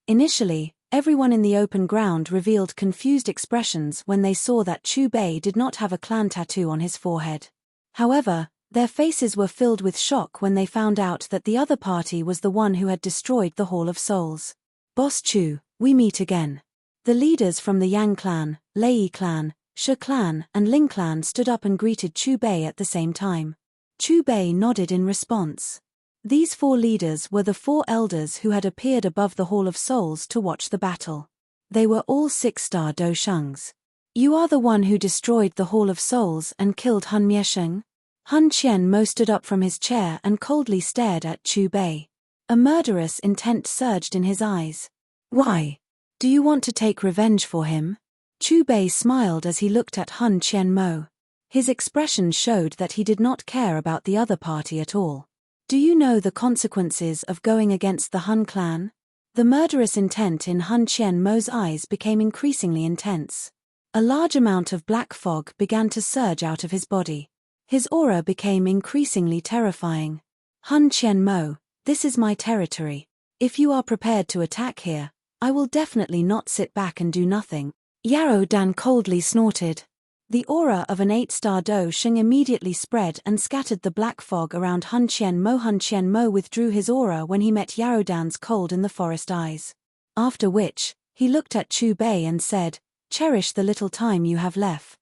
Initially, everyone in the open ground revealed confused expressions when they saw that Chu Bei did not have a clan tattoo on his forehead. However, their faces were filled with shock when they found out that the other party was the one who had destroyed the Hall of Souls. Boss Chu, we meet again. The leaders from the Yang clan, Lei clan, Shu clan, and Ling clan stood up and greeted Chu Bei at the same time. Chu Bei nodded in response. These 4 leaders were the 4 elders who had appeared above the Hall of Souls to watch the battle. They were all 6-star Doshengs. You are the one who destroyed the Hall of Souls and killed Hun Miesheng? Hun Qian Mo stood up from his chair and coldly stared at Chu Bei. A murderous intent surged in his eyes. Why? Do you want to take revenge for him? Chu Bei smiled as he looked at Hun Qian Mo. His expression showed that he did not care about the other party at all. Do you know the consequences of going against the Hun clan? The murderous intent in Hun Qian Mo's eyes became increasingly intense. A large amount of black fog began to surge out of his body. His aura became increasingly terrifying. Hun Qian Mo, this is my territory. If you are prepared to attack here, I will definitely not sit back and do nothing. Yarodan coldly snorted. The aura of an 8-star Dosheng immediately spread and scattered the black fog around Hun Qian Mo. Hun Qian Mo withdrew his aura when he met Yarodan's cold in the forest eyes. After which, he looked at Chu Bei and said, cherish the little time you have left.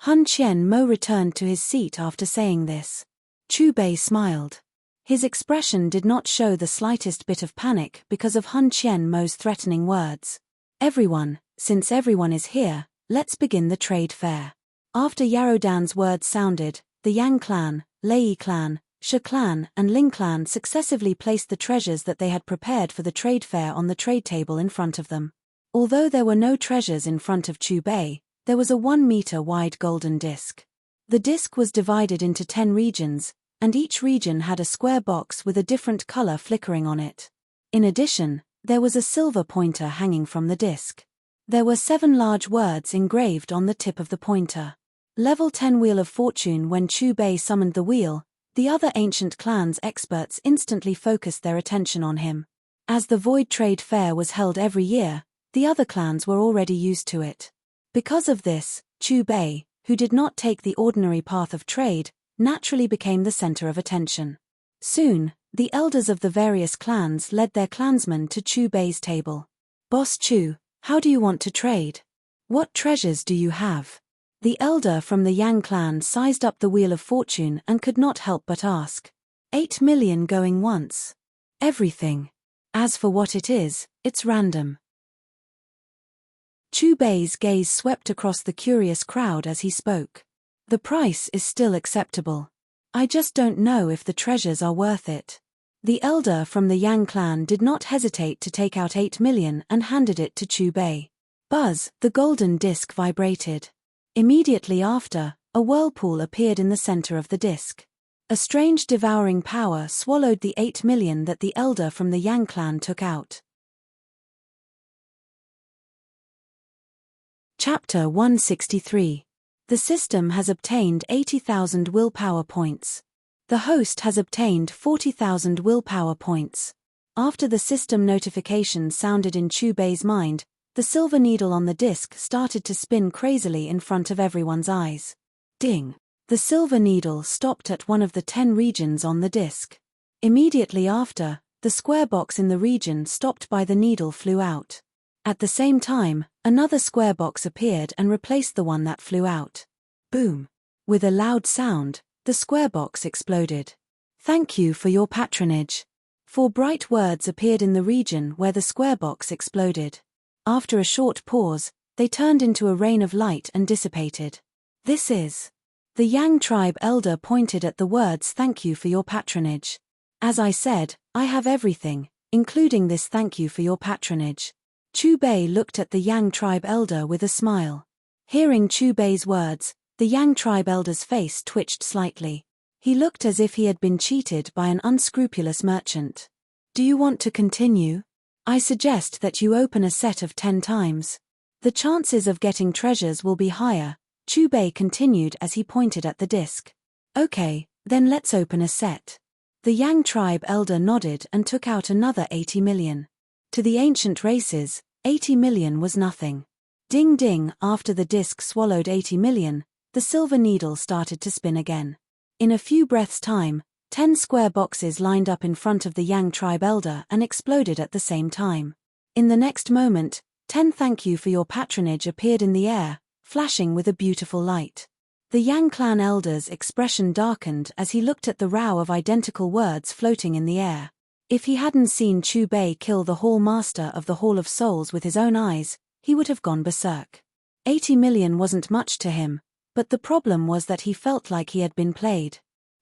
Hun Chien Mo returned to his seat after saying this. Chu Bei smiled. His expression did not show the slightest bit of panic because of Hun Chien Mo's threatening words. Everyone, since everyone is here, let's begin the trade fair. After Yarodan's words sounded, the Yang clan, Lei clan, Shi clan, and Ling clan successively placed the treasures that they had prepared for the trade fair on the trade table in front of them. Although there were no treasures in front of Chu Bei, there was a 1-meter-wide golden disc. The disc was divided into 10 regions, and each region had a square box with a different color flickering on it. In addition, there was a silver pointer hanging from the disc. There were 7 large words engraved on the tip of the pointer. Level 10 Wheel of Fortune. When Chu Bei summoned the wheel, the other ancient clans' experts instantly focused their attention on him. As the Void Trade Fair was held every year, the other clans were already used to it. Because of this, Chu Bei, who did not take the ordinary path of trade, naturally became the center of attention. Soon, the elders of the various clans led their clansmen to Chu Bei's table. Boss Chu, how do you want to trade? What treasures do you have? The elder from the Yang clan sized up the Wheel of Fortune and could not help but ask. 8 million going once. Everything. As for what it is, it's random. Chu Bei's gaze swept across the curious crowd as he spoke. The price is still acceptable. I just don't know if the treasures are worth it. The elder from the Yang clan did not hesitate to take out 8 million and handed it to Chu Bei. Buzz, the golden disc vibrated. Immediately after, a whirlpool appeared in the center of the disc. A strange devouring power swallowed the 8 million that the elder from the Yang clan took out. Chapter 163. The system has obtained 80,000 willpower points. The host has obtained 40,000 willpower points. After the system notification sounded in Chu Bei's mind, the silver needle on the disc started to spin crazily in front of everyone's eyes. Ding! The silver needle stopped at one of the 10 regions on the disc. Immediately after, the square box in the region stopped by the needle flew out. At the same time, another square box appeared and replaced the one that flew out. Boom! With a loud sound, the square box exploded. Thank you for your patronage. 4 bright words appeared in the region where the square box exploded. After a short pause, they turned into a rain of light and dissipated. This is. The Yang tribe elder pointed at the words thank you for your patronage. As I said, I have everything, including this thank you for your patronage. Chu Bei looked at the Yang tribe elder with a smile. Hearing Chu Bei's words, the Yang tribe elder's face twitched slightly. He looked as if he had been cheated by an unscrupulous merchant. Do you want to continue? I suggest that you open a set of 10 times. The chances of getting treasures will be higher, Chu Bei continued as he pointed at the disc. Okay, then let's open a set. The Yang tribe elder nodded and took out another 80 million. To the ancient races, 80 million was nothing. Ding ding, after the disc swallowed 80 million, the silver needle started to spin again. In a few breaths' time, 10 square boxes lined up in front of the Yang tribe elder and exploded at the same time. In the next moment, 10 thank you for your patronage appeared in the air, flashing with a beautiful light. The Yang clan elder's expression darkened as he looked at the row of identical words floating in the air. If he hadn't seen Chu Bei kill the Hall Master of the Hall of Souls with his own eyes, he would have gone berserk. 80 million wasn't much to him, but the problem was that he felt like he had been played.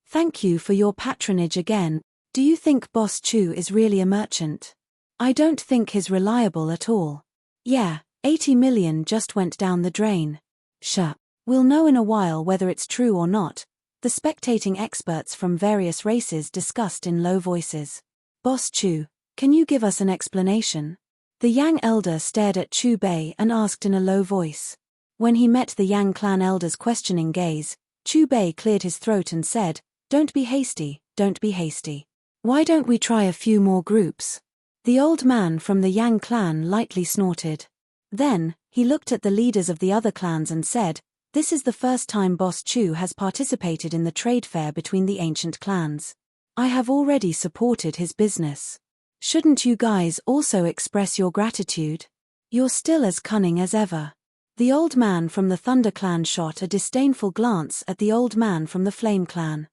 Thank you for your patronage again. Do you think Boss Chu is really a merchant? I don't think he's reliable at all. Yeah, 80 million just went down the drain. Sure. We'll know in a while whether it's true or not, the spectating experts from various races discussed in low voices. Boss Chu, can you give us an explanation? The Yang elder stared at Chu Bei and asked in a low voice. When he met the Yang clan elder's questioning gaze, Chu Bei cleared his throat and said, Don't be hasty, don't be hasty. Why don't we try a few more groups? The old man from the Yang clan lightly snorted. Then, he looked at the leaders of the other clans and said, This is the first time Boss Chu has participated in the trade fair between the ancient clans. I have already supported his business. Shouldn't you guys also express your gratitude? You're still as cunning as ever. The old man from the Thunder Clan shot a disdainful glance at the old man from the Flame Clan.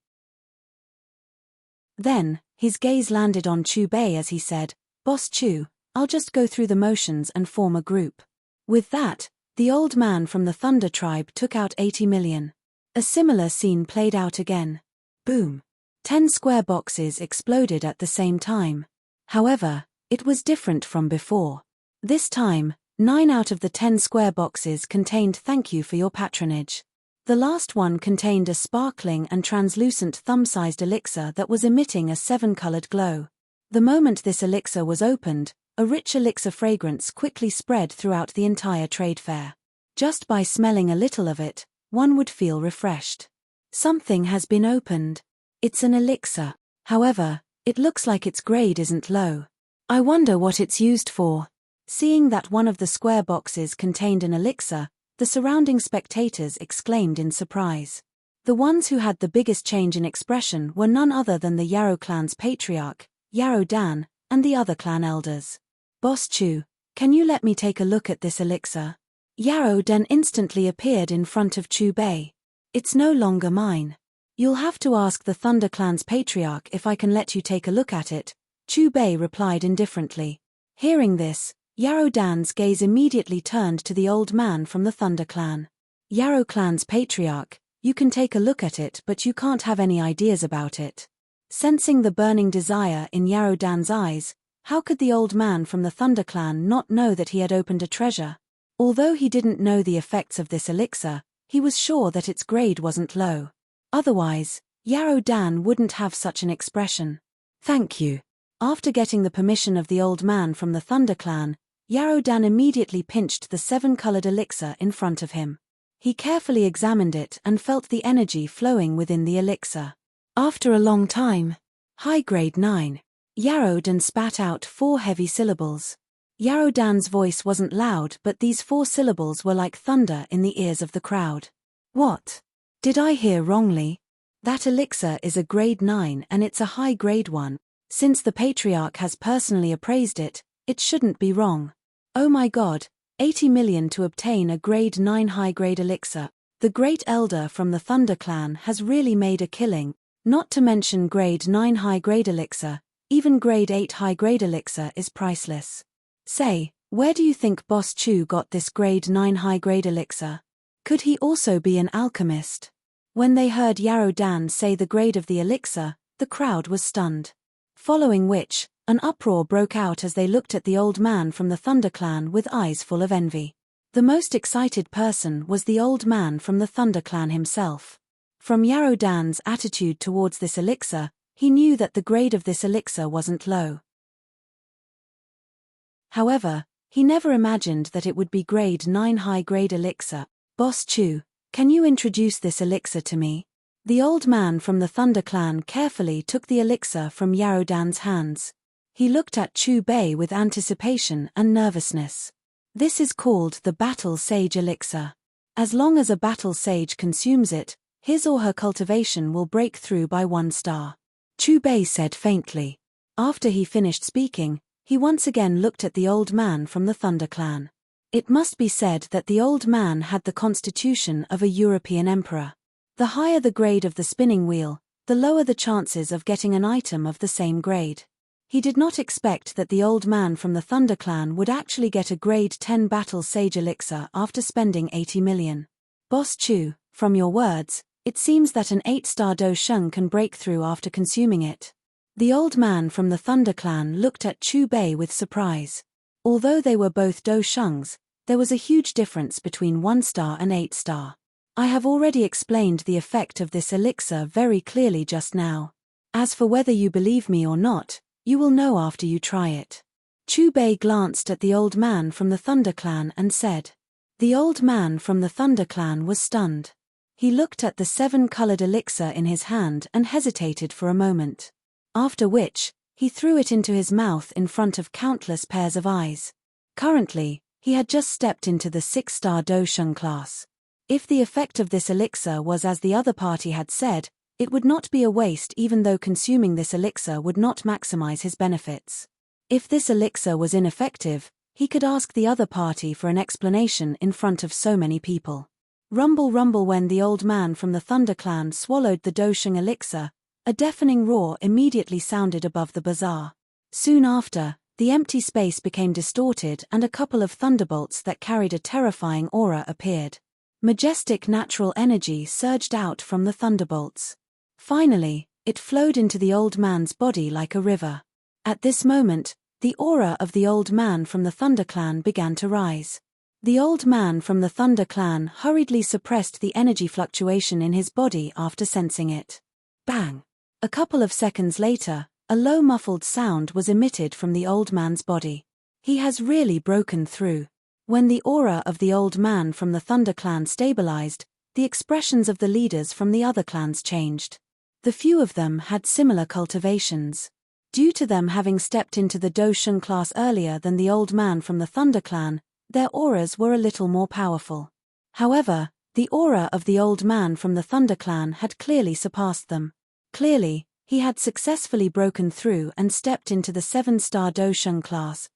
Then, his gaze landed on Chu Bei as he said, "Boss Chu, I'll just go through the motions and form a group." With that, the old man from the Thunder tribe took out 80 million. A similar scene played out again. Boom. 10 square boxes exploded at the same time. However, it was different from before. This time, 9 out of the 10 square boxes contained "Thank you for your patronage." The last one contained a sparkling and translucent thumb-sized elixir that was emitting a 7-colored glow. The moment this elixir was opened, a rich elixir fragrance quickly spread throughout the entire trade fair. Just by smelling a little of it, one would feel refreshed. Something has been opened. It's an elixir. However, it looks like its grade isn't low. I wonder what it's used for. Seeing that one of the square boxes contained an elixir, the surrounding spectators exclaimed in surprise. The ones who had the biggest change in expression were none other than the Yarrow clan's patriarch, Yarrow Dan, and the other clan elders. "Boss Chu, can you let me take a look at this elixir?" Yarrow Dan instantly appeared in front of Chu Bei. "It's no longer mine. You'll have to ask the Thunder clan's patriarch if I can let you take a look at it," Chu Bei replied indifferently. Hearing this, Yarrow Dan's gaze immediately turned to the old man from the Thunder clan. "Yarrow clan's patriarch, you can take a look at it but you can't have any ideas about it." Sensing the burning desire in Yarrow Dan's eyes, how could the old man from the Thunder clan not know that he had opened a treasure? Although he didn't know the effects of this elixir, he was sure that its grade wasn't low. Otherwise, Yarrow Dan wouldn't have such an expression. "Thank you." After getting the permission of the old man from the Thunder clan, Yarrow Dan immediately pinched the 7-colored elixir in front of him. He carefully examined it and felt the energy flowing within the elixir. After a long time, "High grade 9. Yarrow Dan spat out 4 heavy syllables. Yarrow Dan's voice wasn't loud, but these 4 syllables were like thunder in the ears of the crowd. "What? Did I hear wrongly? That elixir is a grade 9 and it's a high grade one. Since the patriarch has personally appraised it, it shouldn't be wrong. Oh my god, 80 million to obtain a grade 9 high grade elixir. The great elder from the Thunder clan has really made a killing, not to mention grade 9 high grade elixir, even grade 8 high grade elixir is priceless. Say, where do you think Boss Chu got this grade 9 high grade elixir? Could he also be an alchemist?" When they heard Yarrow Dan say the grade of the elixir, the crowd was stunned. Following which, an uproar broke out as they looked at the old man from the Thunder clan with eyes full of envy. The most excited person was the old man from the Thunder clan himself. From Yarrow Dan's attitude towards this elixir, he knew that the grade of this elixir wasn't low. However, he never imagined that it would be grade 9 high grade elixir. "Boss Chu, can you introduce this elixir to me?" The old man from the Thunder clan carefully took the elixir from Yarrow Dan's hands. He looked at Chu Bei with anticipation and nervousness. "This is called the Battle Sage Elixir. As long as a battle sage consumes it, his or her cultivation will break through by 1 star. Chu Bei said faintly. After he finished speaking, he once again looked at the old man from the Thunder clan. It must be said that the old man had the constitution of a European emperor. The higher the grade of the spinning wheel, the lower the chances of getting an item of the same grade. He did not expect that the old man from the Thunder clan would actually get a grade 10 Battle Sage Elixir after spending 80 million. "Boss Chu, from your words, it seems that an 8-star Do Sheng can break through after consuming it." The old man from the Thunder clan looked at Chu Bei with surprise. Although they were both Do Shengs, there was a huge difference between 1-star and 8-star. I have already explained the effect of this elixir very clearly just now. As for whether you believe me or not, you will know after you try it. Chu Bei glanced at the old man from the Thunder clan and said. The old man from the Thunder clan was stunned. He looked at the 7-colored elixir in his hand and hesitated for a moment. After which, he threw it into his mouth in front of countless pairs of eyes. Currently, he had just stepped into the 6-star Do Sheng class. If the effect of this elixir was as the other party had said, it would not be a waste even though consuming this elixir would not maximize his benefits. If this elixir was ineffective, He could ask the other party for an explanation in front of so many people. Rumble rumble when the old man from the Thunder Clan swallowed the Dosheng elixir, a deafening roar immediately sounded above the bazaar. Soon after, the empty space became distorted and a couple of thunderbolts that carried a terrifying aura appeared. Majestic natural energy surged out from the thunderbolts. Finally, it flowed into the old man's body like a river. At this moment, the aura of the old man from the Thunder Clan began to rise. The old man from the Thunder Clan hurriedly suppressed the energy fluctuation in his body after sensing it. Bang! A couple of seconds later, a low muffled sound was emitted from the old man's body. He has really broken through. When the aura of the old man from the Thunder Clan stabilized, the expressions of the leaders from the other clans changed. The few of them had similar cultivations. Due to them having stepped into the Dosheng class earlier than the old man from the Thunder Clan, their auras were a little more powerful. However, the aura of the old man from the Thunder Clan had clearly surpassed them. Clearly, he had successfully broken through and stepped into the 7-star Dosheng class.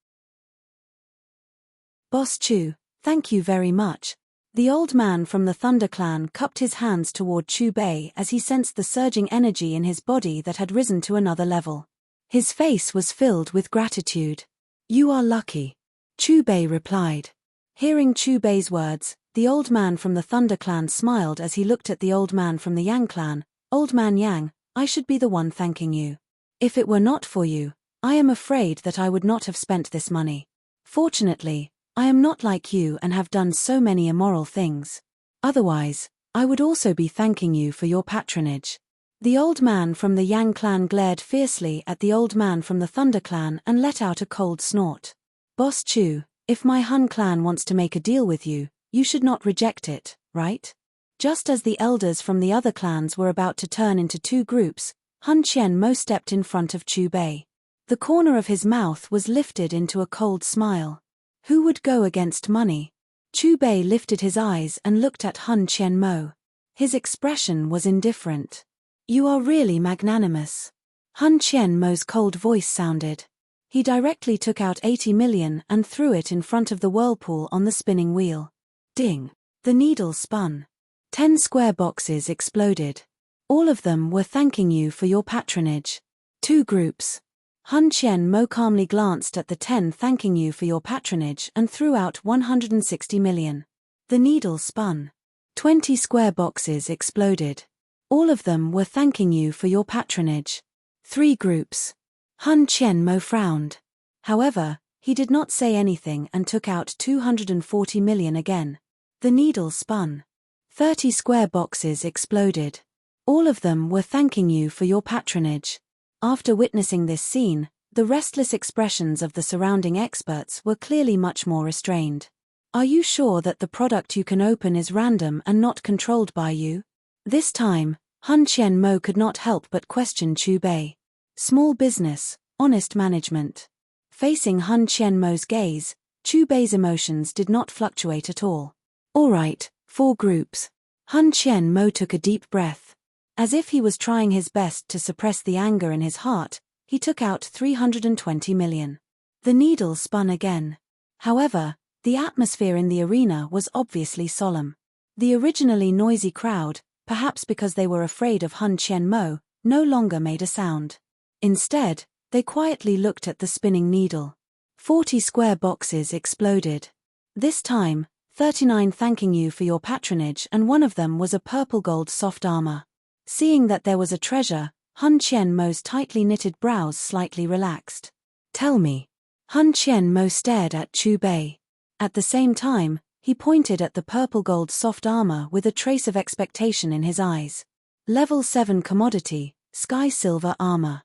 Boss Chu, thank you very much. The old man from the Thunder Clan cupped his hands toward Chu Bei as he sensed the surging energy in his body that had risen to another level. His face was filled with gratitude. You are lucky. Chu Bei replied. Hearing Chu Bei's words, the old man from the Thunder Clan smiled as he looked at the old man from the Yang Clan. Old man Yang, I should be the one thanking you. If it were not for you, I am afraid that I would not have spent this money. Fortunately, I am not like you and have done so many immoral things. Otherwise, I would also be thanking you for your patronage. The old man from the Yang Clan glared fiercely at the old man from the Thunder Clan and let out a cold snort. Boss Chu, if my Hun clan wants to make a deal with you, you should not reject it, right? Just as the elders from the other clans were about to turn into two groups, Hun Qianmo stepped in front of Chu Bei. The corner of his mouth was lifted into a cold smile. Who would go against money? Chu Bei lifted his eyes and looked at Hun Qianmo. His expression was indifferent. You are really magnanimous. Hun Qianmo's cold voice sounded. He directly took out 80 million and threw it in front of the whirlpool on the spinning wheel. Ding! The needle spun. 10 square boxes exploded. All of them were thanking you for your patronage. Two groups. Hun Qianmo calmly glanced at the 10 thanking you for your patronage and threw out 160 million. The needle spun. 20 square boxes exploded. All of them were thanking you for your patronage. Three groups. Hun Qianmo frowned. However, he did not say anything and took out 240 million again. The needle spun. 30 square boxes exploded. All of them were thanking you for your patronage. After witnessing this scene, the restless expressions of the surrounding experts were clearly much more restrained. Are you sure that the product you can open is random and not controlled by you? This time, Hun Qianmo could not help but question Chu Bei. Small business, honest management. Facing Hun Qianmo's gaze, Chu Bei's emotions did not fluctuate at all. All right, 4 groups. Hun Qianmo took a deep breath. As if he was trying his best to suppress the anger in his heart, he took out 320 million. The needle spun again. However, the atmosphere in the arena was obviously solemn. The originally noisy crowd, perhaps because they were afraid of Hun Qianmo, no longer made a sound. Instead, they quietly looked at the spinning needle. 40 square boxes exploded. This time, 39 thanking you for your patronage, and one of them was a purple gold soft armor. Seeing that there was a treasure, Hun Qianmo's tightly knitted brows slightly relaxed. Tell me. Hun Qianmo stared at Chu Bei. At the same time, he pointed at the purple gold soft armor with a trace of expectation in his eyes. Level 7 commodity, sky silver armor.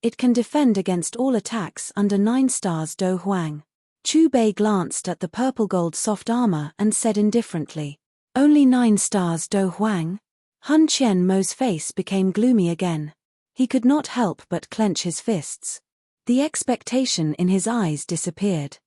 It can defend against all attacks under 9 stars Do Huang. Chu Bei glanced at the purple gold soft armor and said indifferently, only 9 stars Do Huang? Hun Qianmo's face became gloomy again. He could not help but clench his fists. The expectation in his eyes disappeared.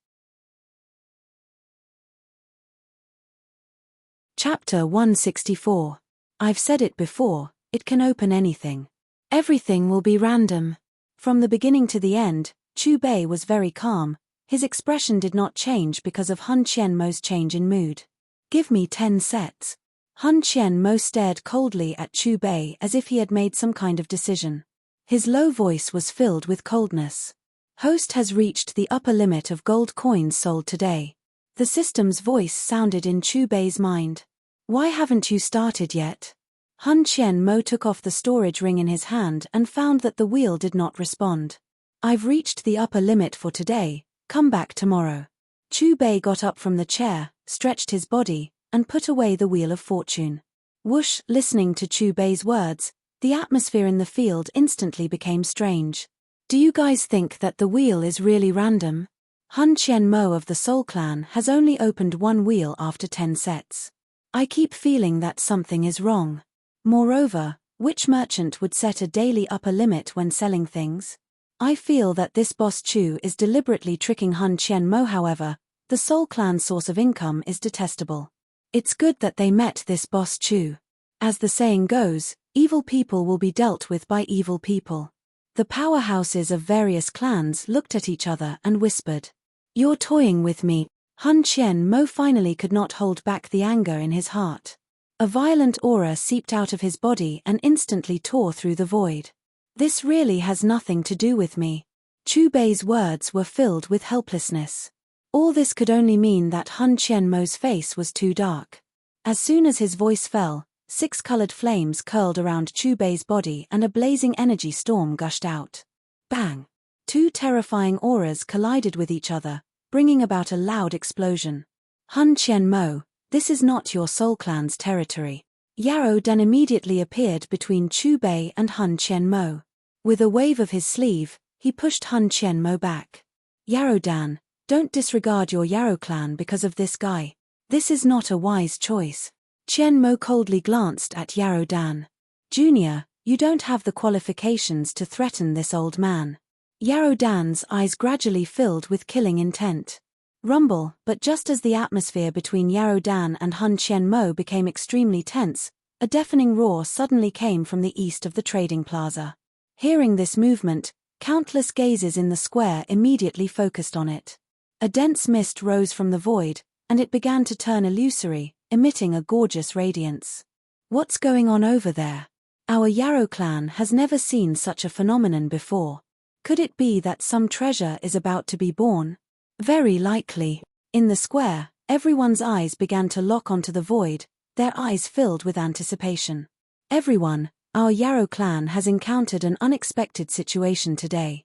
Chapter 164. I've said it before, it can open anything. Everything will be random. From the beginning to the end, Chu Bei was very calm. His expression did not change because of Hun Qianmo's change in mood. Give me 10 sets. Hun Qianmo stared coldly at Chu Bei as if he had made some kind of decision. His low voice was filled with coldness. Host has reached the upper limit of gold coins sold today. The system's voice sounded in Chu Bei's mind. Why haven't you started yet? Hun Qianmo took off the storage ring in his hand and found that the wheel did not respond. I've reached the upper limit for today, come back tomorrow. Chu Bei got up from the chair, stretched his body, and put away the wheel of fortune. Whoosh! Listening to Chu Bei's words, the atmosphere in the field instantly became strange. Do you guys think that the wheel is really random? Hun Qianmo of the Soul Clan has only opened one wheel after 10 sets. I keep feeling that something is wrong. Moreover, which merchant would set a daily upper limit when selling things? I feel that this boss Chu is deliberately tricking Hun Qianmo. However, the Soul Clan's source of income is detestable. It's good that they met this boss Chu. As the saying goes, evil people will be dealt with by evil people. The powerhouses of various clans looked at each other and whispered. You're toying with me. Hun Qianmo finally could not hold back the anger in his heart. A violent aura seeped out of his body and instantly tore through the void. This really has nothing to do with me. Chu Bei's words were filled with helplessness. All this could only mean that Hun Qianmo's face was too dark. As soon as his voice fell, 6 colored flames curled around Chu Bei's body and a blazing energy storm gushed out. Bang! 2 terrifying auras collided with each other, bringing about a loud explosion. Hun Qianmo, this is not your Soul Clan's territory. Yarrow Dan immediately appeared between Chu Bei and Hun Qianmo. With a wave of his sleeve, he pushed Hun Qianmo back. Yarrow Dan, don't disregard your Yarrow clan because of this guy. This is not a wise choice. Qianmo coldly glanced at Yarrow Dan. Junior, you don't have the qualifications to threaten this old man. Yarrow Dan's eyes gradually filled with killing intent. Rumble! But just as the atmosphere between Yarrow Dan and Hun Qianmo became extremely tense, a deafening roar suddenly came from the east of the trading plaza. Hearing this movement, countless gazes in the square immediately focused on it. A dense mist rose from the void, and it began to turn illusory, emitting a gorgeous radiance. What's going on over there? Our Yarrow clan has never seen such a phenomenon before. Could it be that some treasure is about to be born? Very likely. In the square, everyone's eyes began to lock onto the void, their eyes filled with anticipation. Everyone, our Yarrow clan has encountered an unexpected situation today.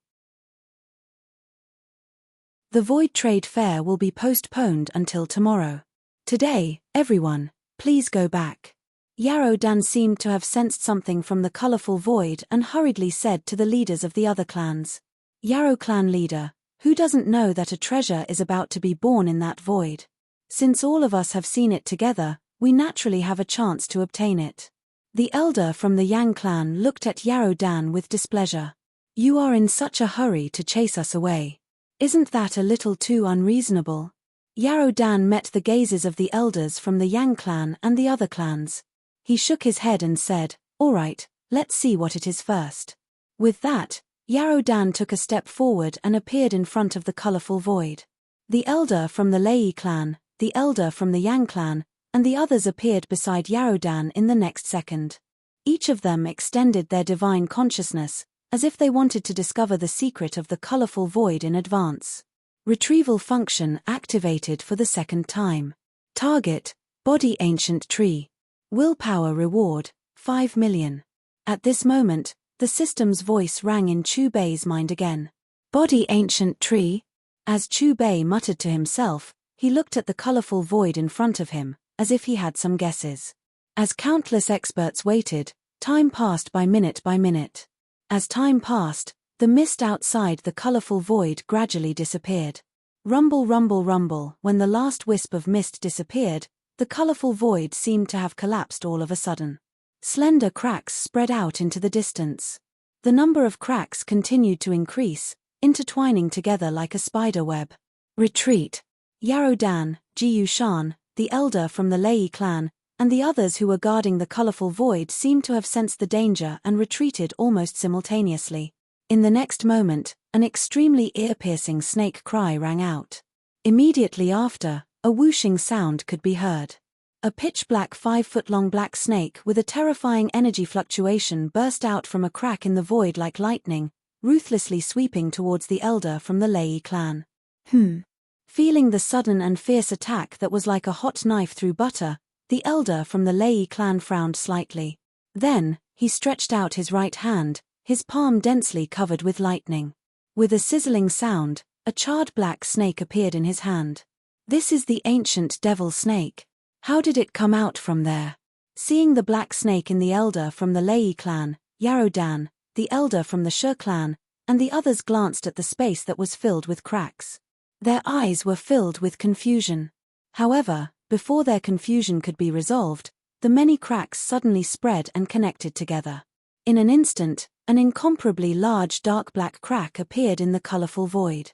The Void Trade Fair will be postponed until tomorrow. Today, everyone, please go back. Yarrow Dan seemed to have sensed something from the colorful void and hurriedly said to the leaders of the other clans. Yarrow clan leader, who doesn't know that a treasure is about to be born in that void? Since all of us have seen it together, we naturally have a chance to obtain it. The elder from the Yang clan looked at Yarrow Dan with displeasure. You are in such a hurry to chase us away. Isn't that a little too unreasonable? Yarrow Dan met the gazes of the elders from the Yang clan and the other clans. He shook his head and said, all right, let's see what it is first. With that, Yarrow Dan took a step forward and appeared in front of the colorful void. The elder from the Lei clan, the elder from the Yang clan, and the others appeared beside Yarrow Dan in the next second. Each of them extended their divine consciousness, as if they wanted to discover the secret of the colorful void in advance. Retrieval function activated for the second time. Target, Body Ancient Tree. Willpower reward, 5 million. At this moment, the system's voice rang in Chu Bei's mind again. Body Ancient Tree? As Chu Bei muttered to himself, he looked at the colorful void in front of him, as if he had some guesses. As countless experts waited, time passed by minute by minute. As time passed, the mist outside the colorful void gradually disappeared. Rumble, rumble, rumble. When the last wisp of mist disappeared, the colorful void seemed to have collapsed all of a sudden. Slender cracks spread out into the distance. The number of cracks continued to increase, intertwining together like a spider web. Retreat. Yarrow Dan, Jiyu Shan, the elder from the Lei clan, and the others who were guarding the colorful void seemed to have sensed the danger and retreated almost simultaneously. In the next moment, An extremely ear-piercing snake cry rang out. Immediately after, a whooshing sound could be heard. A pitch-black 5-foot-long black snake with a terrifying energy fluctuation burst out from a crack in the void like lightning, ruthlessly sweeping towards the elder from the Lei clan. Feeling the sudden and fierce attack that was like a hot knife through butter, the elder from the Lei clan frowned slightly. Then, he stretched out his right hand, his palm densely covered with lightning. With a sizzling sound, a charred black snake appeared in his hand. This is the ancient devil snake. How did it come out from there? Seeing the black snake in the elder from the Lei clan, Yarodan, the elder from the Shi clan, and the others glanced at the space that was filled with cracks. Their eyes were filled with confusion. However, before their confusion could be resolved, the many cracks suddenly spread and connected together. In an instant, an incomparably large dark black crack appeared in the colorful void.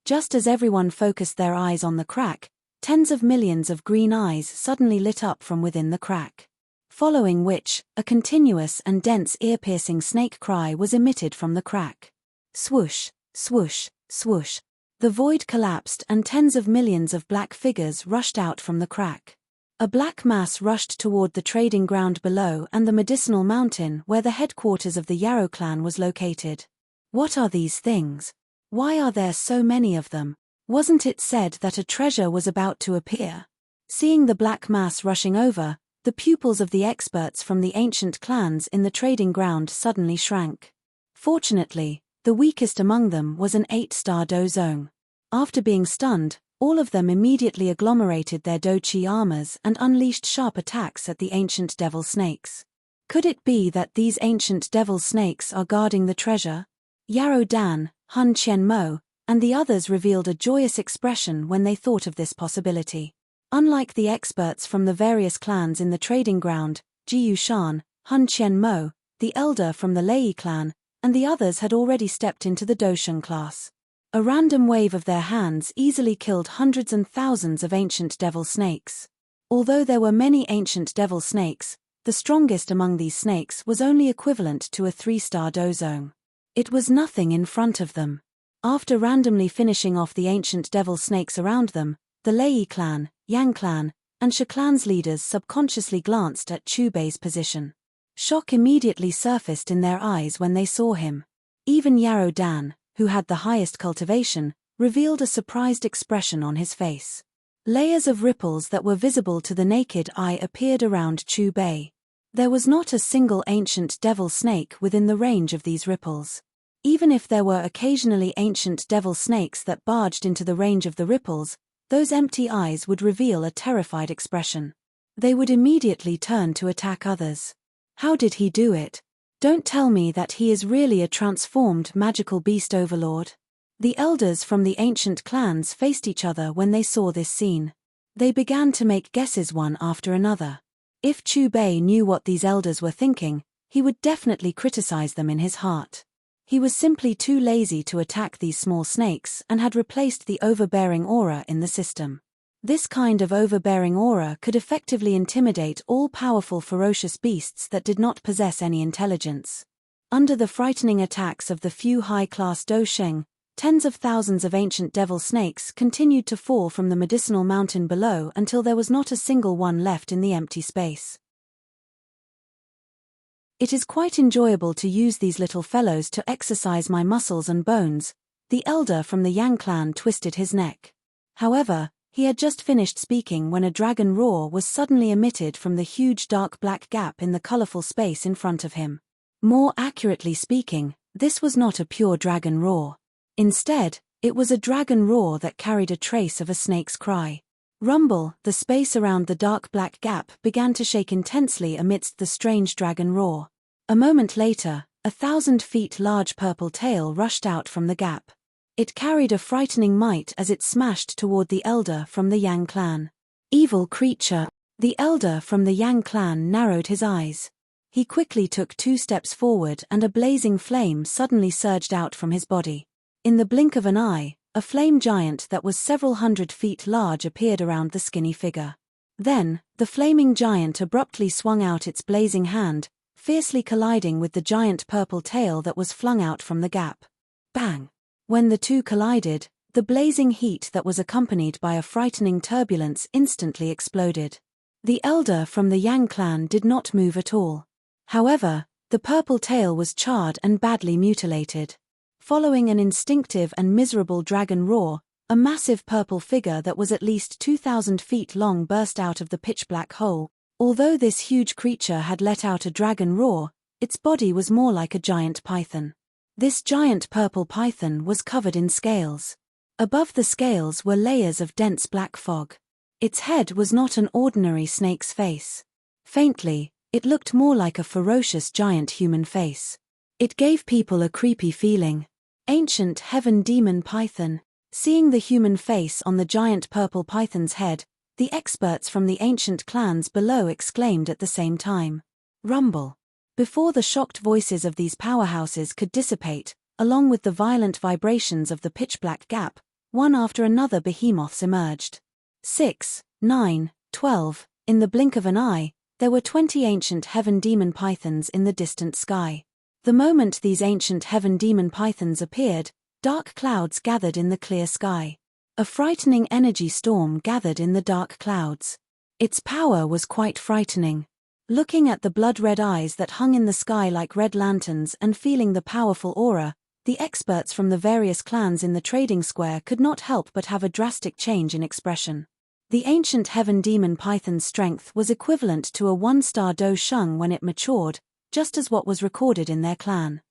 Just as everyone focused their eyes on the crack, tens of millions of green eyes suddenly lit up from within the crack. Following which, a continuous and dense ear-piercing snake cry was emitted from the crack. Swoosh, swoosh, swoosh. The void collapsed and tens of millions of black figures rushed out from the crack. A black mass rushed toward the trading ground below and the medicinal mountain where the headquarters of the Yarrow clan was located. What are these things? Why are there so many of them? Wasn't it said that a treasure was about to appear? Seeing the black mass rushing over, the pupils of the experts from the ancient clans in the trading ground suddenly shrank. Fortunately, the weakest among them was an 8-star Dozong. After being stunned, all of them immediately agglomerated their Do-Chi armors and unleashed sharp attacks at the ancient devil snakes. Could it be that these ancient devil snakes are guarding the treasure? Yarrow Dan, Hun Qian Mo, and the others revealed a joyous expression when they thought of this possibility. Unlike the experts from the various clans in the trading ground, Jiyu Shan, Hun Qian Mo, the elder from the Lei clan, and the others had already stepped into the Dosheng class. A random wave of their hands easily killed hundreds and thousands of ancient devil snakes. Although there were many ancient devil snakes, the strongest among these snakes was only equivalent to a 3-star Dozong. It was nothing in front of them. After randomly finishing off the ancient devil snakes around them, the Lei clan, Yang clan, and Shi clan's leaders subconsciously glanced at Chubei's position. Shock immediately surfaced in their eyes when they saw him. Even Yarrow Dan, who had the highest cultivation, revealed a surprised expression on his face. Layers of ripples that were visible to the naked eye appeared around Chubei. There was not a single ancient devil snake within the range of these ripples. Even if there were occasionally ancient devil snakes that barged into the range of the ripples, those empty eyes would reveal a terrified expression. They would immediately turn to attack others. How did he do it? Don't tell me that he is really a transformed magical beast overlord. The elders from the ancient clans faced each other when they saw this scene. They began to make guesses one after another. If Chubei knew what these elders were thinking, he would definitely criticize them in his heart. He was simply too lazy to attack these small snakes and had replaced the overbearing aura in the system. This kind of overbearing aura could effectively intimidate all powerful ferocious beasts that did not possess any intelligence. Under the frightening attacks of the few high-class Dosheng, tens of thousands of ancient devil snakes continued to fall from the medicinal mountain below until there was not a single one left in the empty space. It is quite enjoyable to use these little fellows to exercise my muscles and bones. The elder from the Yang clan twisted his neck. However, he had just finished speaking when a dragon roar was suddenly emitted from the huge dark black gap in the colorful space in front of him. More accurately speaking, this was not a pure dragon roar. Instead, it was a dragon roar that carried a trace of a snake's cry. Rumble, the space around the dark black gap began to shake intensely amidst the strange dragon roar. A moment later, 1,000 feet large purple tail rushed out from the gap. It carried a frightening might as it smashed toward the elder from the Yang clan. Evil creature! The elder from the Yang clan narrowed his eyes. He quickly took 2 steps forward and a blazing flame suddenly surged out from his body. In the blink of an eye, a flame giant that was several hundred feet large appeared around the skinny figure. Then, the flaming giant abruptly swung out its blazing hand, fiercely colliding with the giant purple tail that was flung out from the gap. Bang! When the two collided, the blazing heat that was accompanied by a frightening turbulence instantly exploded. The elder from the Yang clan did not move at all. However, the purple tail was charred and badly mutilated. Following an instinctive and miserable dragon roar, a massive purple figure that was at least 2,000 feet long burst out of the pitch-black hole. Although this huge creature had let out a dragon roar, its body was more like a giant python. This giant purple python was covered in scales. Above the scales were layers of dense black fog. Its head was not an ordinary snake's face. Faintly, it looked more like a ferocious giant human face. It gave people a creepy feeling. Ancient heaven demon python. Seeing the human face on the giant purple python's head, the experts from the ancient clans below exclaimed at the same time. Rumble. Before the shocked voices of these powerhouses could dissipate, along with the violent vibrations of the pitch-black gap, one after another behemoths emerged. 6, 9, 12, in the blink of an eye, there were 20 ancient heaven demon pythons in the distant sky. The moment these ancient heaven demon pythons appeared, dark clouds gathered in the clear sky. A frightening energy storm gathered in the dark clouds. Its power was quite frightening. Looking at the blood-red eyes that hung in the sky like red lanterns and feeling the powerful aura, the experts from the various clans in the trading square could not help but have a drastic change in expression. The ancient heaven demon python's strength was equivalent to a 1-star Do Shung when it matured, just as what was recorded in their clan.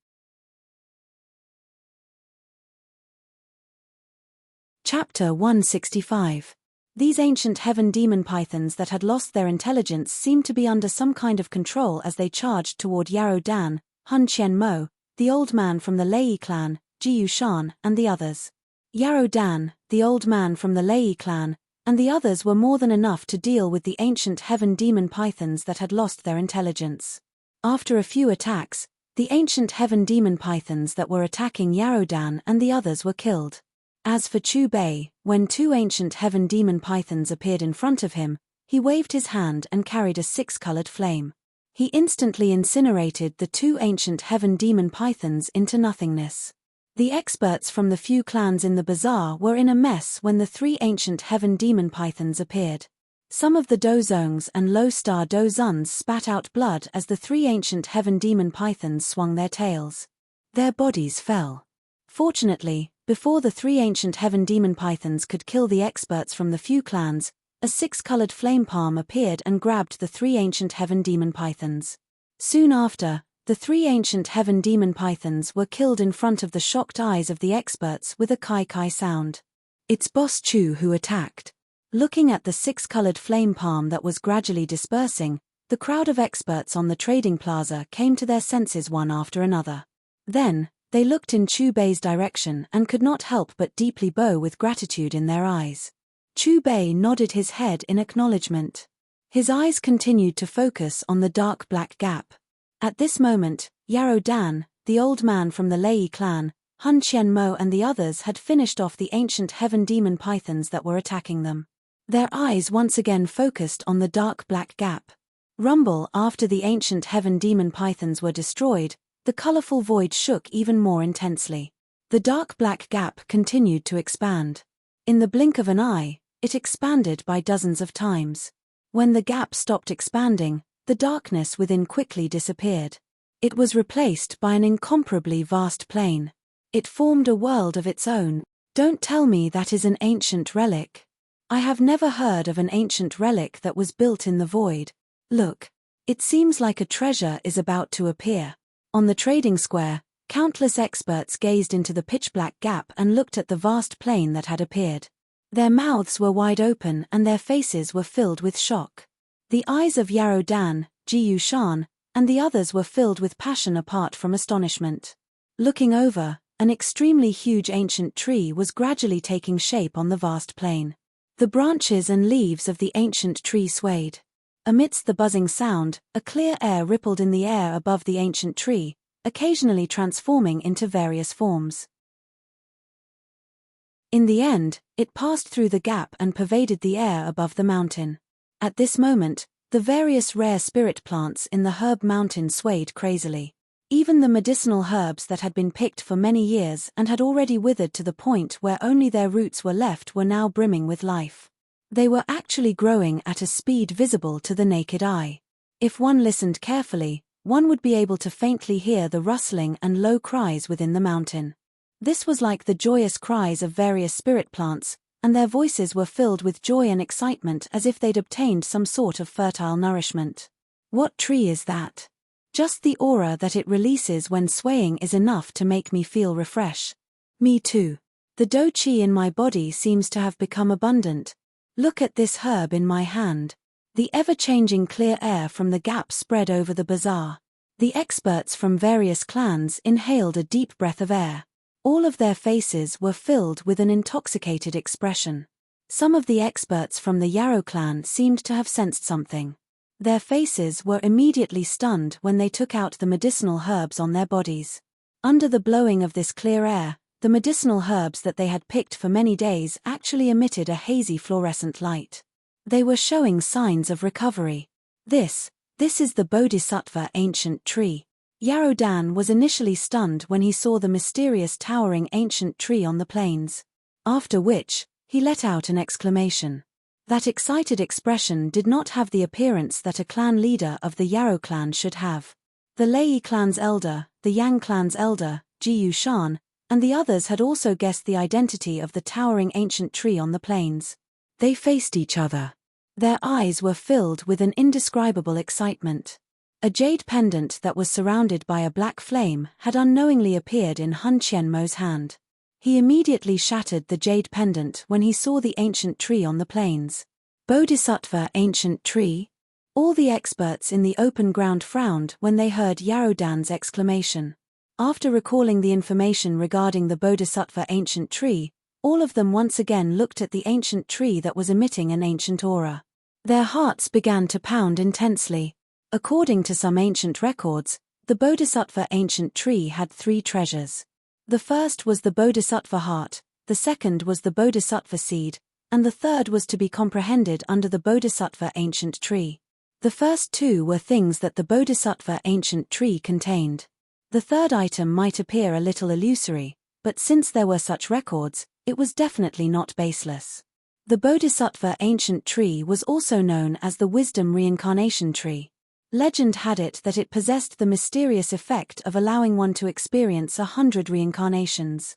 Chapter 165. These ancient heaven demon pythons that had lost their intelligence seemed to be under some kind of control as they charged toward Yarrow Dan, Hun Chien Mo, the old man from the Lei clan, Jiu Shan, and the others. Yarrow Dan, the old man from the Lei clan, and the others were more than enough to deal with the ancient heaven demon pythons that had lost their intelligence. After a few attacks, the ancient heaven demon pythons that were attacking Yarrow Dan and the others were killed. As for Chu Bei, when 2 ancient heaven demon pythons appeared in front of him, he waved his hand and carried a 6-colored flame. He instantly incinerated the 2 ancient heaven demon pythons into nothingness. The experts from the few clans in the bazaar were in a mess when the 3 ancient heaven demon pythons appeared. Some of the Dozongs and low-star Dozuns spat out blood as the 3 ancient heaven demon pythons swung their tails. Their bodies fell. Fortunately, before the 3 ancient heaven demon pythons could kill the experts from the few clans, a 6-colored flame palm appeared and grabbed the 3 ancient heaven demon pythons. Soon after, the 3 ancient heaven demon pythons were killed in front of the shocked eyes of the experts with a kai-kai sound. It's Boss Chu who attacked. Looking at the 6-colored flame palm that was gradually dispersing, the crowd of experts on the trading plaza came to their senses one after another. Then, they looked in Chu Bei's direction and could not help but deeply bow with gratitude in their eyes. Chu Bei nodded his head in acknowledgement. His eyes continued to focus on the dark black gap. At this moment, Yarrow Dan, the old man from the Lei clan, Hun Chien Mo and the others had finished off the ancient heaven demon pythons that were attacking them. Their eyes once again focused on the dark black gap. Rumble. After the ancient heaven demon pythons were destroyed, the colorful void shook even more intensely. The dark black gap continued to expand. In the blink of an eye, it expanded by dozens of times. When the gap stopped expanding, the darkness within quickly disappeared. It was replaced by an incomparably vast plain. It formed a world of its own. Don't tell me that is an ancient relic. I have never heard of an ancient relic that was built in the void. Look. It seems like a treasure is about to appear. On the trading square, countless experts gazed into the pitch-black gap and looked at the vast plain that had appeared. Their mouths were wide open and their faces were filled with shock. The eyes of Yarrow Dan, Jiu Shan, and the others were filled with passion apart from astonishment. Looking over, an extremely huge ancient tree was gradually taking shape on the vast plain. The branches and leaves of the ancient tree swayed. Amidst the buzzing sound, a clear air rippled in the air above the ancient tree, occasionally transforming into various forms. In the end, it passed through the gap and pervaded the air above the mountain. At this moment, The various rare spirit plants in the herb mountain swayed crazily. Even the medicinal herbs that had been picked for many years and had already withered to the point where only their roots were left were now brimming with life. They were actually growing at a speed visible to the naked eye. If one listened carefully, one would be able to faintly hear the rustling and low cries within the mountain. This was like the joyous cries of various spirit plants, and their voices were filled with joy and excitement as if they'd obtained some sort of fertile nourishment. What tree is that? Just the aura that it releases when swaying is enough to make me feel refresh. Me too. The do chi in my body seems to have become abundant. Look at this herb in my hand. The ever-changing clear air from the gap spread over the bazaar. The experts from various clans inhaled a deep breath of air. All of their faces were filled with an intoxicated expression. Some of the experts from the Yarrow clan seemed to have sensed something. Their faces were immediately stunned when they took out the medicinal herbs on their bodies. Under the blowing of this clear air, the medicinal herbs that they had picked for many days actually emitted a hazy fluorescent light. They were showing signs of recovery. This is the Bodhisattva ancient tree. Yarrow Dan was initially stunned when he saw the mysterious towering ancient tree on the plains. After which, he let out an exclamation. That excited expression did not have the appearance that a clan leader of the Yarrow clan should have. The Lei clan's elder, the Yang clan's elder, Jiyu Shan, and the others had also guessed the identity of the towering ancient tree on the plains. They faced each other. Their eyes were filled with an indescribable excitement. A jade pendant that was surrounded by a black flame had unknowingly appeared in Hun Qianmo's hand. He immediately shattered the jade pendant when he saw the ancient tree on the plains. Bodhisattva ancient tree? All the experts in the open ground frowned when they heard Yarrow Dan's exclamation. After recalling the information regarding the Bodhisattva ancient tree, all of them once again looked at the ancient tree that was emitting an ancient aura. Their hearts began to pound intensely. According to some ancient records, the Bodhisattva ancient tree had 3 treasures. The first was the Bodhisattva heart, the second was the Bodhisattva seed, and the third was to be comprehended under the Bodhisattva ancient tree. The first 2 were things that the Bodhisattva ancient tree contained. The third item might appear a little illusory, but since there were such records, it was definitely not baseless. The Bodhisattva ancient tree was also known as the Wisdom Reincarnation Tree. Legend had it that it possessed the mysterious effect of allowing one to experience 100 reincarnations.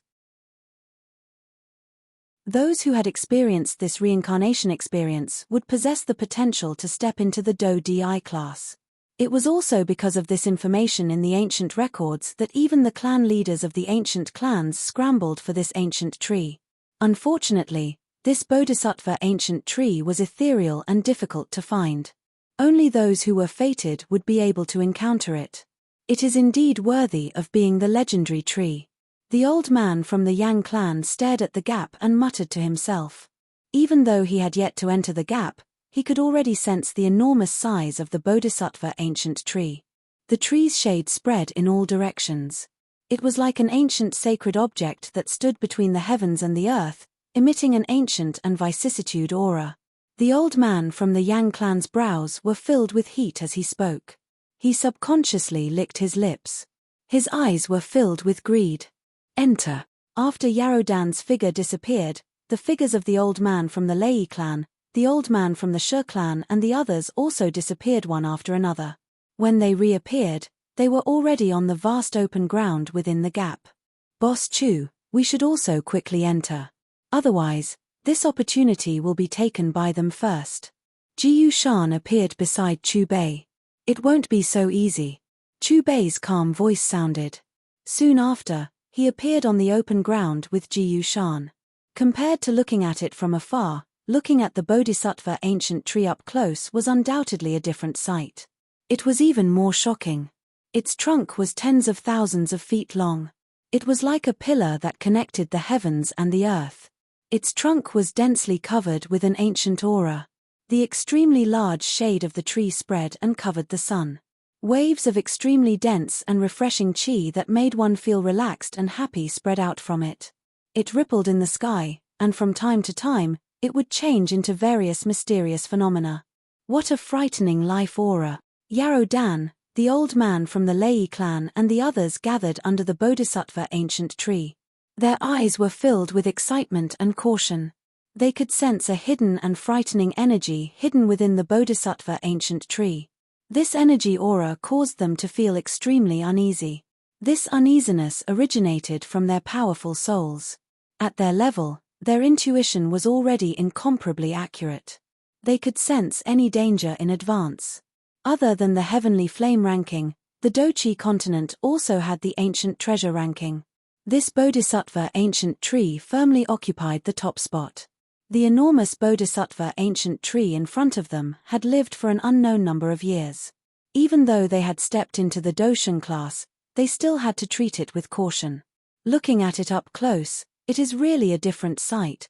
Those who had experienced this reincarnation experience would possess the potential to step into the Do Di class. It was also because of this information in the ancient records that even the clan leaders of the ancient clans scrambled for this ancient tree. Unfortunately, this Bodhisattva ancient tree was ethereal and difficult to find. Only those who were fated would be able to encounter it. It is indeed worthy of being the legendary tree. The old man from the Yang clan stared at the gap and muttered to himself. Even though he had yet to enter the gap, he could already sense the enormous size of the Bodhisattva ancient tree. The tree's shade spread in all directions. It was like an ancient sacred object that stood between the heavens and the earth, emitting an ancient and vicissitude aura. The old man from the Yang clan's brows were filled with heat as he spoke. He subconsciously licked his lips. His eyes were filled with greed. Enter. After Yarrow Dan's figure disappeared, the figures of the old man from the Lei clan, the old man from the Shi clan and the others also disappeared one after another. When they reappeared, they were already on the vast open ground within the gap. Boss Chu, we should also quickly enter. Otherwise, this opportunity will be taken by them first. Jiyu Shan appeared beside Chu Bei. It won't be so easy. Chu Bei's calm voice sounded. Soon after, he appeared on the open ground with Jiyu Shan. Compared to looking at it from afar, looking at the Bodhisattva ancient tree up close was undoubtedly a different sight. It was even more shocking. Its trunk was tens of thousands of feet long. It was like a pillar that connected the heavens and the earth. Its trunk was densely covered with an ancient aura. The extremely large shade of the tree spread and covered the sun. Waves of extremely dense and refreshing chi that made one feel relaxed and happy spread out from it. It rippled in the sky, and from time to time, it would change into various mysterious phenomena. What a frightening life aura. Yarrow Dan, the old man from the Lei clan, and the others gathered under the Bodhisattva ancient tree. Their eyes were filled with excitement and caution. They could sense a hidden and frightening energy hidden within the Bodhisattva ancient tree. This energy aura caused them to feel extremely uneasy. This uneasiness originated from their powerful souls. At their level, their intuition was already incomparably accurate. They could sense any danger in advance. Other than the heavenly flame ranking, the Dochi continent also had the ancient treasure ranking. This Bodhisattva ancient tree firmly occupied the top spot. The enormous Bodhisattva ancient tree in front of them had lived for an unknown number of years. Even though they had stepped into the Doshan class, they still had to treat it with caution. Looking at it up close, it is really a different sight.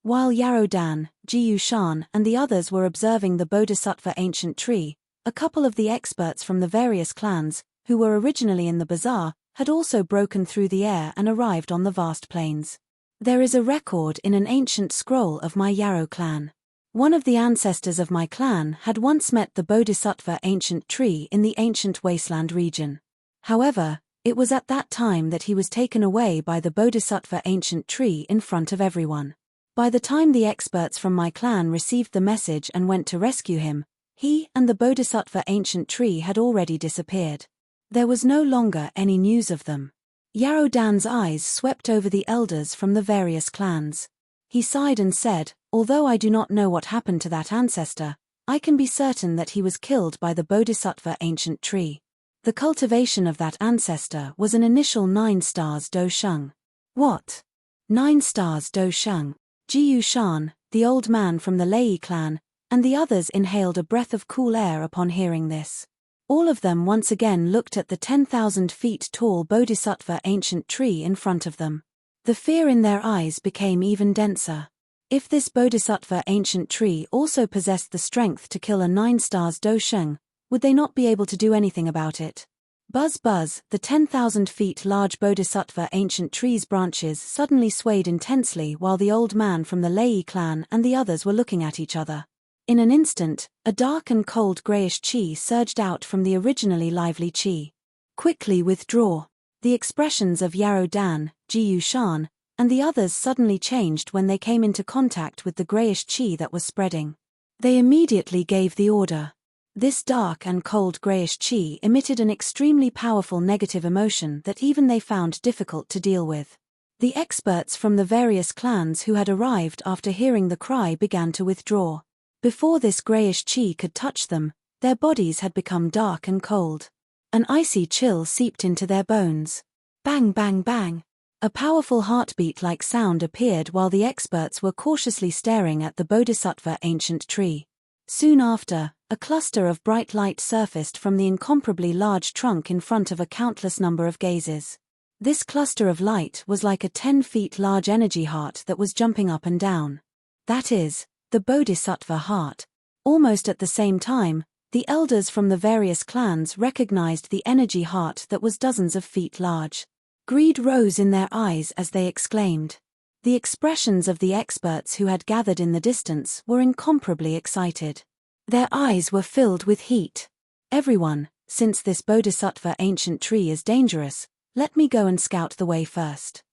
While Yarrow Dan, Jiyu Shan, and the others were observing the Bodhisattva ancient tree, a couple of the experts from the various clans, who were originally in the bazaar, had also broken through the air and arrived on the vast plains. There is a record in an ancient scroll of my Yarrow clan. One of the ancestors of my clan had once met the Bodhisattva ancient tree in the ancient wasteland region. However, it was at that time that he was taken away by the Bodhisattva ancient tree in front of everyone. By the time the experts from my clan received the message and went to rescue him, he and the Bodhisattva ancient tree had already disappeared. There was no longer any news of them. Yarrow Dan's eyes swept over the elders from the various clans. He sighed and said, "Although I do not know what happened to that ancestor, I can be certain that he was killed by the Bodhisattva ancient tree. The cultivation of that ancestor was an initial 9 stars Do Sheng." What? 9 stars Do Sheng? Jiyu Shan, the old man from the Lei clan, and the others inhaled a breath of cool air upon hearing this. All of them once again looked at the 10,000 feet tall Bodhisattva ancient tree in front of them. The fear in their eyes became even denser. If this Bodhisattva ancient tree also possessed the strength to kill a 9 stars Do Sheng, would they not be able to do anything about it? Buzz buzz, the 10,000 feet large Bodhisattva ancient tree's branches suddenly swayed intensely while the old man from the Lei clan and the others were looking at each other. In an instant, a dark and cold greyish chi surged out from the originally lively chi. "Quickly withdraw." The expressions of Yarrow Dan, Jiyu Shan, and the others suddenly changed when they came into contact with the greyish chi that was spreading. They immediately gave the order. This dark and cold greyish chi emitted an extremely powerful negative emotion that even they found difficult to deal with. The experts from the various clans who had arrived after hearing the cry began to withdraw. Before this greyish chi could touch them, their bodies had become dark and cold. An icy chill seeped into their bones. Bang bang bang. A powerful heartbeat-like sound appeared while the experts were cautiously staring at the Bodhisattva ancient tree. Soon after, a cluster of bright light surfaced from the incomparably large trunk in front of a countless number of gazes. This cluster of light was like a 10 feet large energy heart that was jumping up and down. That is, the Bodhisattva heart. Almost at the same time, the elders from the various clans recognized the energy heart that was dozens of feet large. Greed rose in their eyes as they exclaimed. The expressions of the experts who had gathered in the distance were incomparably excited. Their eyes were filled with heat. "Everyone, since this Bodhisattva ancient tree is dangerous, let me go and scout the way first."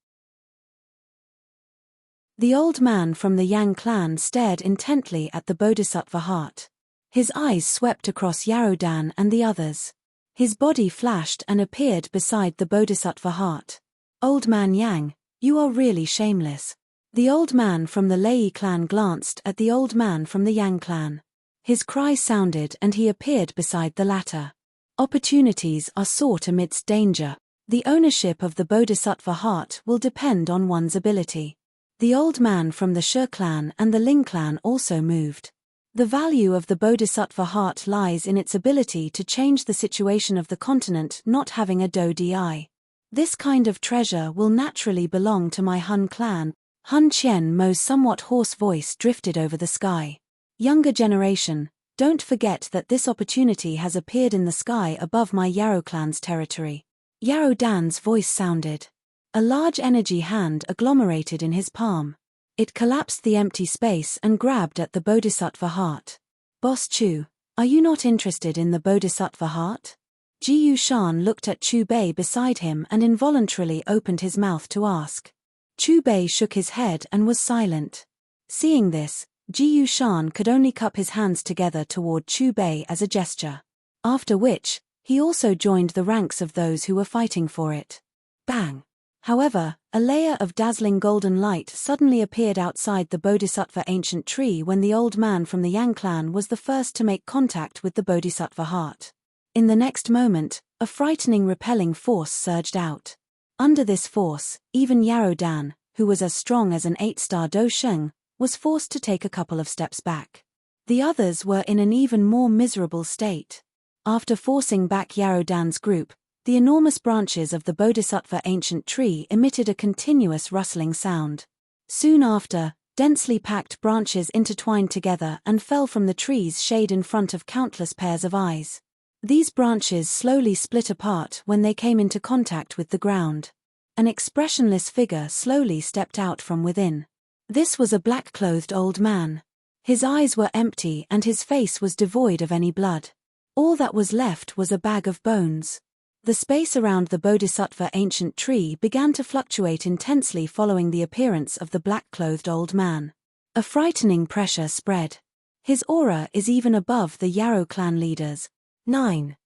The old man from the Yang clan stared intently at the Bodhisattva heart. His eyes swept across Yarrow Dan and the others. His body flashed and appeared beside the Bodhisattva heart. "Old man Yang, you are really shameless." The old man from the Lei clan glanced at the old man from the Yang clan. His cry sounded and he appeared beside the latter. Opportunities are sought amidst danger. The ownership of the Bodhisattva heart will depend on one's ability. The old man from the Shi clan and the Ling clan also moved. The value of the Bodhisattva heart lies in its ability to change the situation of the continent not having a Do Di. This kind of treasure will naturally belong to my Hun clan. Hun Qian Mo's somewhat hoarse voice drifted over the sky. "Younger generation, don't forget that this opportunity has appeared in the sky above my Yarrow clan's territory." Yarrow Dan's voice sounded. A large energy hand agglomerated in his palm. It collapsed the empty space and grabbed at the bodhisattva heart. Boss Chu, are you not interested in the bodhisattva heart? Ji Yushan looked at Chu Bei beside him and involuntarily opened his mouth to ask. Chu Bei shook his head and was silent. Seeing this, Ji Yushan could only cup his hands together toward Chu Bei as a gesture. After which, he also joined the ranks of those who were fighting for it. Bang! However, a layer of dazzling golden light suddenly appeared outside the bodhisattva ancient tree when the old man from the Yang clan was the first to make contact with the bodhisattva heart. In the next moment, a frightening repelling force surged out. Under this force, even Yarrow Dan, who was as strong as an 8-star Do Sheng, was forced to take a couple of steps back. The others were in an even more miserable state. After forcing back Yarrow Dan's group, the enormous branches of the bodhisattva ancient tree emitted a continuous rustling sound. Soon after, densely packed branches intertwined together and fell from the tree's shade in front of countless pairs of eyes. These branches slowly split apart when they came into contact with the ground. An expressionless figure slowly stepped out from within. This was a black-clothed old man. His eyes were empty and his face was devoid of any blood. All that was left was a bag of bones. The space around the bodhisattva ancient tree began to fluctuate intensely following the appearance of the black-clothed old man. A frightening pressure spread. His aura is even above the Yarrow clan leaders. 9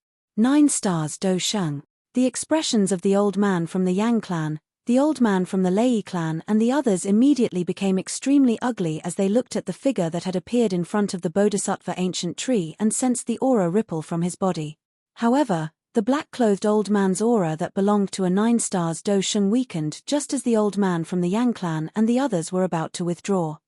stars Do Sheng. The expressions of the old man from the Yang clan, the old man from the Lei clan and the others immediately became extremely ugly as they looked at the figure that had appeared in front of the bodhisattva ancient tree and sensed the aura ripple from his body. However, the black-clothed old man's aura that belonged to a 9 stars Do Sheng weakened just as the old man from the Yang clan and the others were about to withdraw.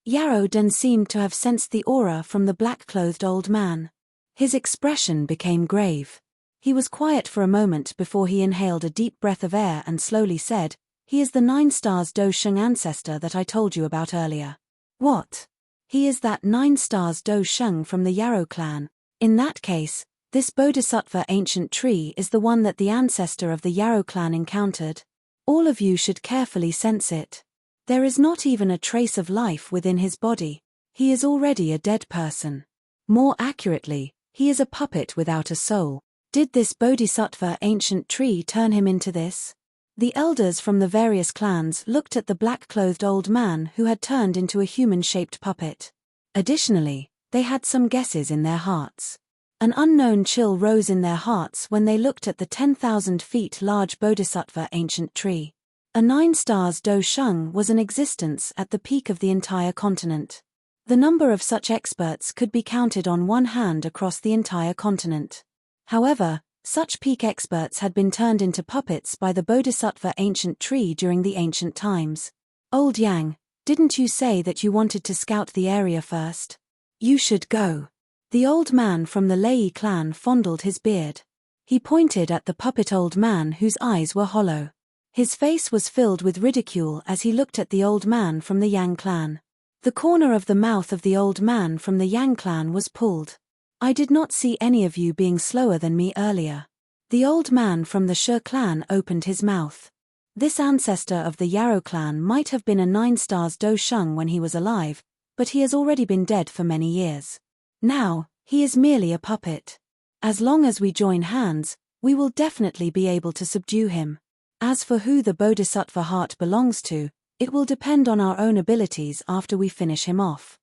Yarrow Dan seemed to have sensed the aura from the black-clothed old man. His expression became grave. He was quiet for a moment before he inhaled a deep breath of air and slowly said, "He is the 9 stars Do Sheng ancestor that I told you about earlier." "What? He is that 9 stars Do Sheng from the Yarrow clan? In that case, this bodhisattva ancient tree is the one that the ancestor of the Yarrow clan encountered. All of you should carefully sense it. There is not even a trace of life within his body. He is already a dead person. More accurately, he is a puppet without a soul. Did this bodhisattva ancient tree turn him into this?" The elders from the various clans looked at the black-clothed old man who had turned into a human-shaped puppet. Additionally, they had some guesses in their hearts. An unknown chill rose in their hearts when they looked at the 10,000 feet large bodhisattva ancient tree. A 9 stars Do Sheng was in existence at the peak of the entire continent. The number of such experts could be counted on one hand across the entire continent. However, such peak experts had been turned into puppets by the bodhisattva ancient tree during the ancient times. "Old Yang, didn't you say that you wanted to scout the area first? You should go." The old man from the Lei clan fondled his beard. He pointed at the puppet old man whose eyes were hollow. His face was filled with ridicule as he looked at the old man from the Yang clan. The corner of the mouth of the old man from the Yang clan was pulled. "I did not see any of you being slower than me earlier." The old man from the Shi clan opened his mouth. This ancestor of the Yarrow clan might have been a 9 stars Do Sheng when he was alive, but he has already been dead for many years. Now, he is merely a puppet. As long as we join hands, we will definitely be able to subdue him. As for who the bodhisattva heart belongs to, it will depend on our own abilities after we finish him off.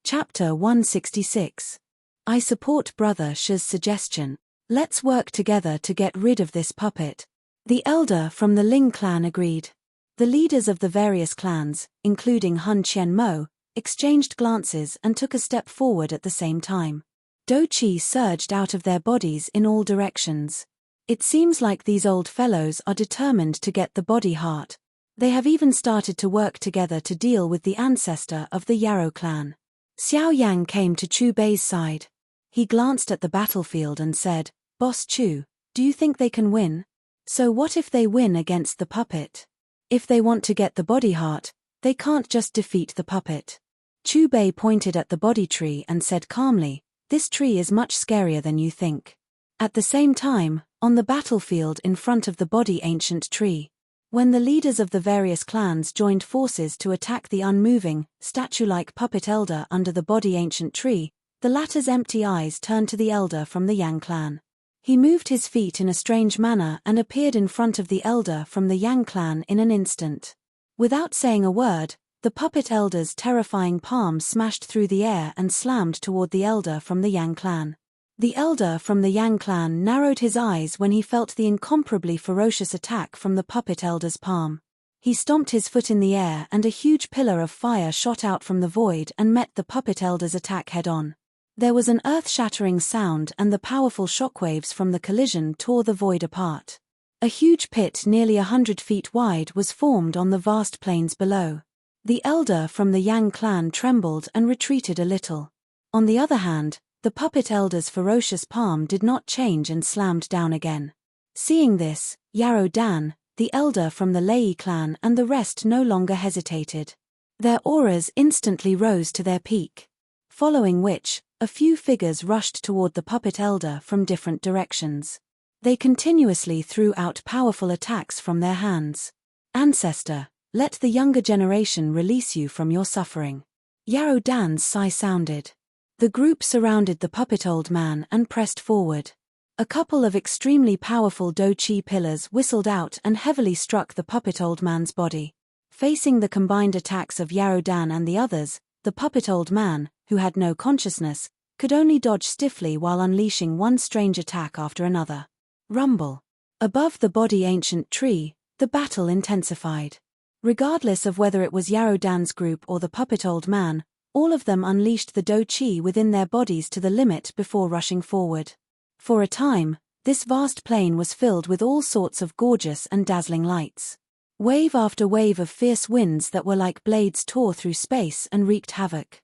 Chapter 166. I support Brother Shi's suggestion. Let's work together to get rid of this puppet. The elder from the Ling clan agreed. The leaders of the various clans, including Hun Qian Mo, exchanged glances and took a step forward at the same time. Do Qi surged out of their bodies in all directions. It seems like these old fellows are determined to get the body heart. They have even started to work together to deal with the ancestor of the Yarrow clan. Xiao Yang came to Chu Bei's side. He glanced at the battlefield and said, "Boss Chu, do you think they can win? So what if they win against the puppet? If they want to get the body heart, they can't just defeat the puppet." Chu Bei pointed at the body tree and said calmly, "This tree is much scarier than you think. At the same time, on the battlefield in front of the body ancient tree, when the leaders of the various clans joined forces to attack the unmoving, statue-like puppet elder under the body ancient tree, the latter's empty eyes turned to the elder from the Yang clan. He moved his feet in a strange manner and appeared in front of the elder from the Yang clan in an instant. Without saying a word, the puppet elder's terrifying palm smashed through the air and slammed toward the elder from the Yang clan. The elder from the Yang clan narrowed his eyes when he felt the incomparably ferocious attack from the puppet elder's palm. He stomped his foot in the air and a huge pillar of fire shot out from the void and met the puppet elder's attack head-on. There was an earth-shattering sound and the powerful shockwaves from the collision tore the void apart. A huge pit nearly 100 feet wide was formed on the vast plains below. The elder from the Yang clan trembled and retreated a little. On the other hand, the puppet elder's ferocious palm did not change and slammed down again. Seeing this, Yarrow Dan, the elder from the Lei clan and the rest no longer hesitated. Their auras instantly rose to their peak. Following which, a few figures rushed toward the puppet elder from different directions. They continuously threw out powerful attacks from their hands. Ancestor, let the younger generation release you from your suffering. Yarrow Dan's sigh sounded. The group surrounded the puppet old man and pressed forward. A couple of extremely powerful Do-Chi pillars whistled out and heavily struck the puppet old man's body. Facing the combined attacks of Yarrow Dan and the others, the puppet old man, who had no consciousness, could only dodge stiffly while unleashing one strange attack after another. Rumble. Above the body ancient tree, the battle intensified. Regardless of whether it was Yarrow Dan's group or the puppet old man, all of them unleashed the Do-Chi within their bodies to the limit before rushing forward. For a time, this vast plain was filled with all sorts of gorgeous and dazzling lights. Wave after wave of fierce winds that were like blades tore through space and wreaked havoc.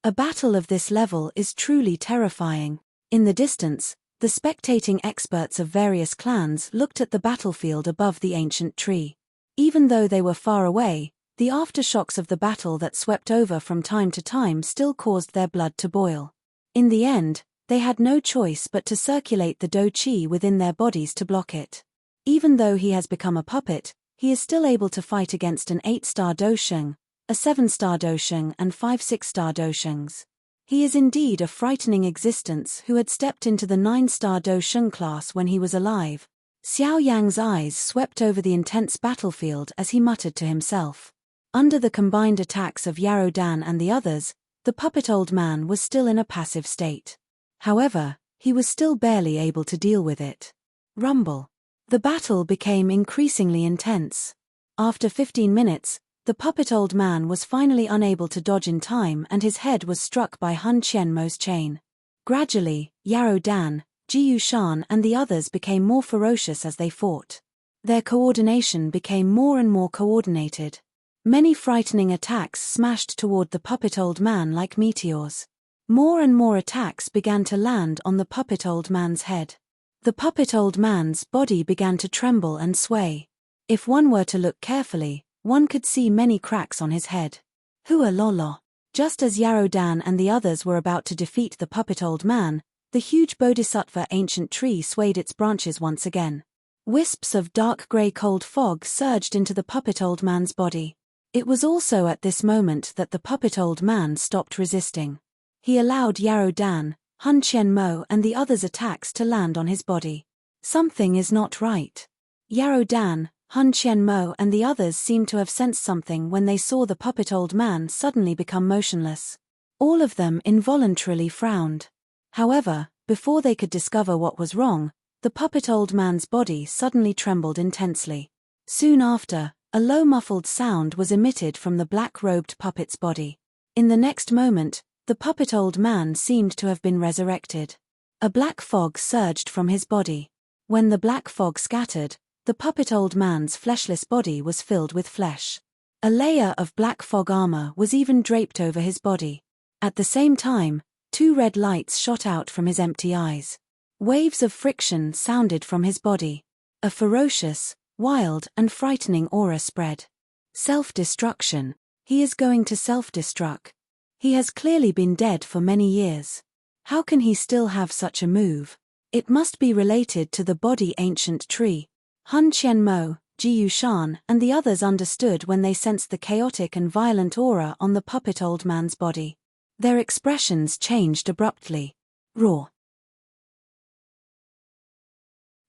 A battle of this level is truly terrifying. In the distance, the spectating experts of various clans looked at the battlefield above the ancient tree. Even though they were far away, the aftershocks of the battle that swept over from time to time still caused their blood to boil. In the end, they had no choice but to circulate the Do-Chi within their bodies to block it. Even though he has become a puppet, he is still able to fight against an 8-star Do-Sheng, a 7-star Do-Sheng and 5 6-star Do-Shengs. He is indeed a frightening existence who had stepped into the 9-star Do-Sheng class when he was alive. Xiao Yang's eyes swept over the intense battlefield as he muttered to himself. Under the combined attacks of Yarrow Dan and the others, the puppet old man was still in a passive state. However, he was still barely able to deal with it. Rumble. The battle became increasingly intense. After 15 minutes, the puppet old man was finally unable to dodge in time and his head was struck by Hun Qianmo's chain. Gradually, Yarrow Dan, Jiyu Shan and the others became more ferocious as they fought. Their coordination became more and more coordinated. Many frightening attacks smashed toward the puppet old man like meteors. More and more attacks began to land on the puppet old man's head. The puppet old man's body began to tremble and sway. If one were to look carefully, one could see many cracks on his head. Hua lolo. Just as Yarrow Dan and the others were about to defeat the puppet old man, the huge bodhisattva ancient tree swayed its branches once again. Wisps of dark grey cold fog surged into the puppet old man's body. It was also at this moment that the puppet old man stopped resisting. He allowed Yarrow Dan, Hun Qianmo and the others' attacks to land on his body. Something is not right. Yarrow Dan, Hun Qianmo and the others seemed to have sensed something when they saw the puppet old man suddenly become motionless. All of them involuntarily frowned. However, before they could discover what was wrong, the puppet old man's body suddenly trembled intensely. Soon after, a low muffled sound was emitted from the black-robed puppet's body. In the next moment, the puppet old man seemed to have been resurrected. A black fog surged from his body. When the black fog scattered, the puppet old man's fleshless body was filled with flesh. A layer of black fog armor was even draped over his body. At the same time, 2 red lights shot out from his empty eyes. Waves of friction sounded from his body. A ferocious, wild and frightening aura spread. Self-destruction. He is going to self-destruct. He has clearly been dead for many years. How can he still have such a move? It must be related to the body ancient tree. Hun Qianmo, Jiu Shan, and the others understood when they sensed the chaotic and violent aura on the puppet old man's body. Their expressions changed abruptly. Roar.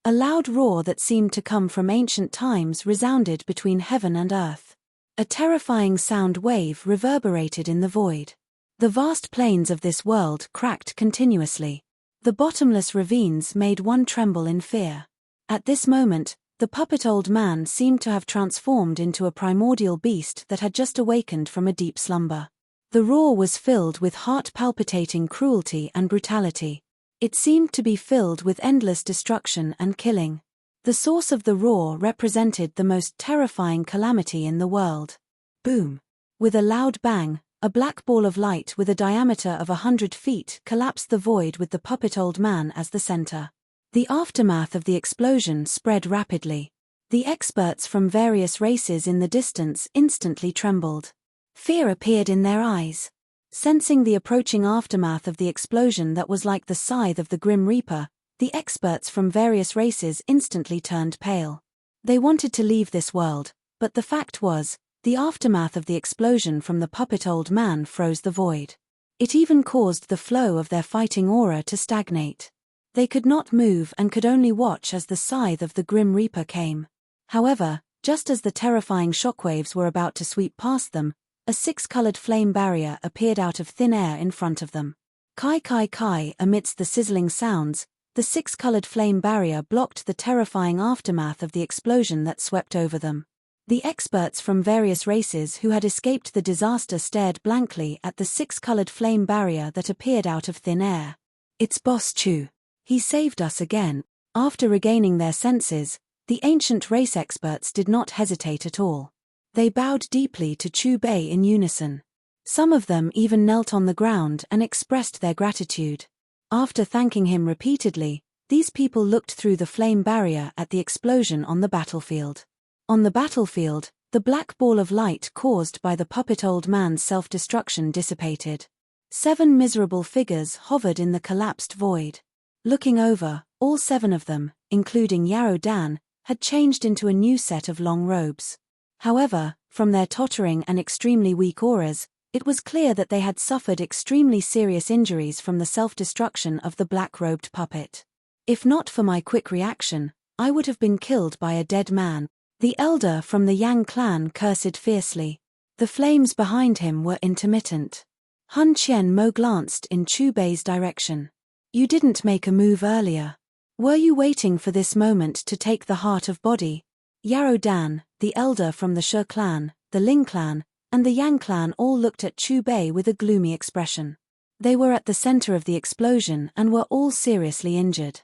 A loud roar that seemed to come from ancient times resounded between heaven and earth. A terrifying sound wave reverberated in the void. The vast plains of this world cracked continuously. The bottomless ravines made one tremble in fear. At this moment, the puppet old man seemed to have transformed into a primordial beast that had just awakened from a deep slumber. The roar was filled with heart-palpitating cruelty and brutality. It seemed to be filled with endless destruction and killing. The source of the roar represented the most terrifying calamity in the world. Boom! With a loud bang, a black ball of light with a diameter of 100 feet collapsed the void with the puppet old man as the center. The aftermath of the explosion spread rapidly. The experts from various races in the distance instantly trembled. Fear appeared in their eyes. Sensing the approaching aftermath of the explosion that was like the scythe of the Grim Reaper, the experts from various races instantly turned pale. They wanted to leave this world, but the fact was, the aftermath of the explosion from the puppet old man froze the void. It even caused the flow of their fighting aura to stagnate. They could not move and could only watch as the scythe of the Grim Reaper came. However, just as the terrifying shockwaves were about to sweep past them, a six-colored flame barrier appeared out of thin air in front of them. Kai kai kai, amidst the sizzling sounds, the six-colored flame barrier blocked the terrifying aftermath of the explosion that swept over them. The experts from various races who had escaped the disaster stared blankly at the six-colored flame barrier that appeared out of thin air. It's Boss Chu. He saved us again. After regaining their senses, the ancient race experts did not hesitate at all. They bowed deeply to Chu Bei in unison. Some of them even knelt on the ground and expressed their gratitude. After thanking him repeatedly, these people looked through the flame barrier at the explosion on the battlefield. On the battlefield, the black ball of light caused by the puppet old man's self-destruction dissipated. 7 miserable figures hovered in the collapsed void. Looking over, all 7 of them, including Yarrow Dan, had changed into a new set of long robes. However, from their tottering and extremely weak auras, it was clear that they had suffered extremely serious injuries from the self-destruction of the black-robed puppet. If not for my quick reaction, I would have been killed by a dead man. The elder from the Yang clan cursed fiercely. The flames behind him were intermittent. Hun Qianmo glanced in Chu Bei's direction. You didn't make a move earlier. Were you waiting for this moment to take the heart of body? Yarrow Dan, the elder from the Shi clan, the Ling clan, and the Yang clan all looked at Chu Bei with a gloomy expression. They were at the center of the explosion and were all seriously injured.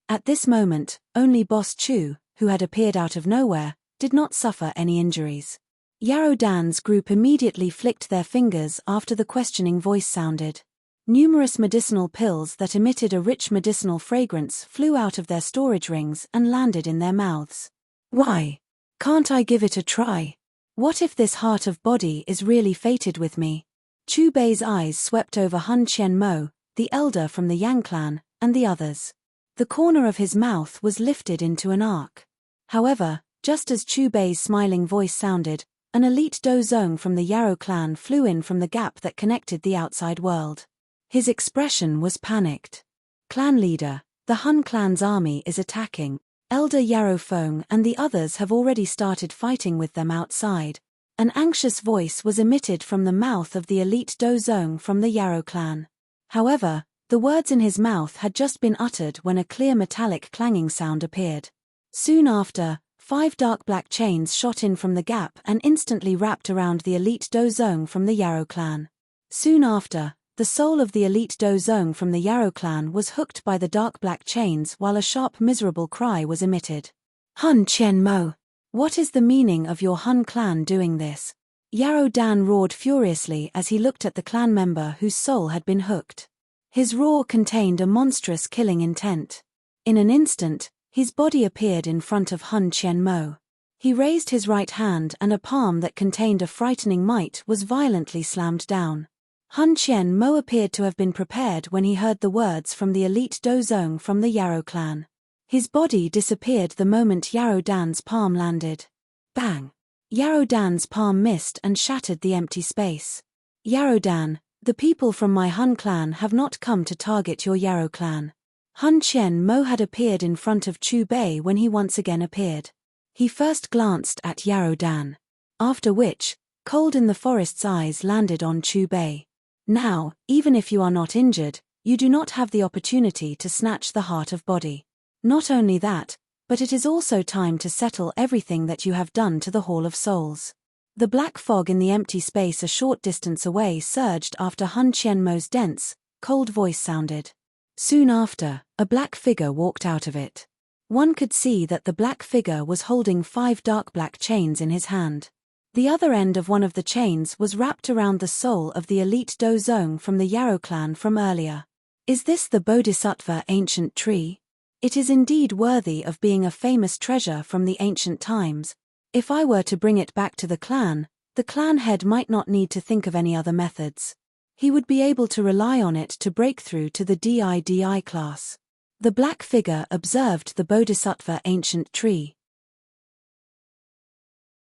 At this moment, only Boss Chu, who had appeared out of nowhere, did not suffer any injuries. Yarrow Dan's group immediately flicked their fingers after the questioning voice sounded. Numerous medicinal pills that emitted a rich medicinal fragrance flew out of their storage rings and landed in their mouths. Why? Can't I give it a try? What if this heart of body is really fated with me? Chu Bei's eyes swept over Hun Qianmo, the elder from the Yang clan, and the others. The corner of his mouth was lifted into an arc. However, just as Chu Bei's smiling voice sounded, an elite dozong from the Yarrow clan flew in from the gap that connected the outside world. His expression was panicked. Clan leader, the Hun clan's army is attacking. Elder Yarrow Feng and the others have already started fighting with them outside. An anxious voice was emitted from the mouth of the elite dozong from the Yarrow clan. However, the words in his mouth had just been uttered when a clear metallic clanging sound appeared. Soon after, 5 dark black chains shot in from the gap and instantly wrapped around the elite dozong from the Yarrow clan. Soon after, the soul of the elite dozong from the Yarrow clan was hooked by the dark black chains while a sharp miserable cry was emitted. Hun Qianmo! What is the meaning of your Hun clan doing this? Yarrow Dan roared furiously as he looked at the clan member whose soul had been hooked. His roar contained a monstrous killing intent. In an instant, his body appeared in front of Hun Qianmo. He raised his right hand and a palm that contained a frightening might was violently slammed down. Hun Qian Mo appeared to have been prepared when he heard the words from the elite Dozong from the Yarrow clan. His body disappeared the moment Yarrow Dan's palm landed. Bang! Yarrow Dan's palm missed and shattered the empty space. Yarrow Dan, the people from my Hun clan have not come to target your Yarrow clan. Hun Qian Mo had appeared in front of Chu Bei when he once again appeared. He first glanced at Yarrow Dan. After which, cold in the forest's eyes landed on Chu Bei. Now, even if you are not injured, you do not have the opportunity to snatch the heart of body. Not only that, but it is also time to settle everything that you have done to the Hall of Souls. The black fog in the empty space a short distance away surged after Hun Qianmo's dense, cold voice sounded. Soon after, a black figure walked out of it. One could see that the black figure was holding 5 dark black chains in his hand. The other end of one of the chains was wrapped around the soul of the elite Dozong from the Yarrow clan from earlier. Is this the Bodhisattva ancient tree? It is indeed worthy of being a famous treasure from the ancient times. If I were to bring it back to the clan head might not need to think of any other methods. He would be able to rely on it to break through to the DI class. The black figure observed the Bodhisattva ancient tree.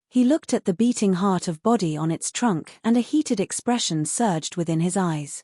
He looked at the beating heart of body on its trunk and a heated expression surged within his eyes.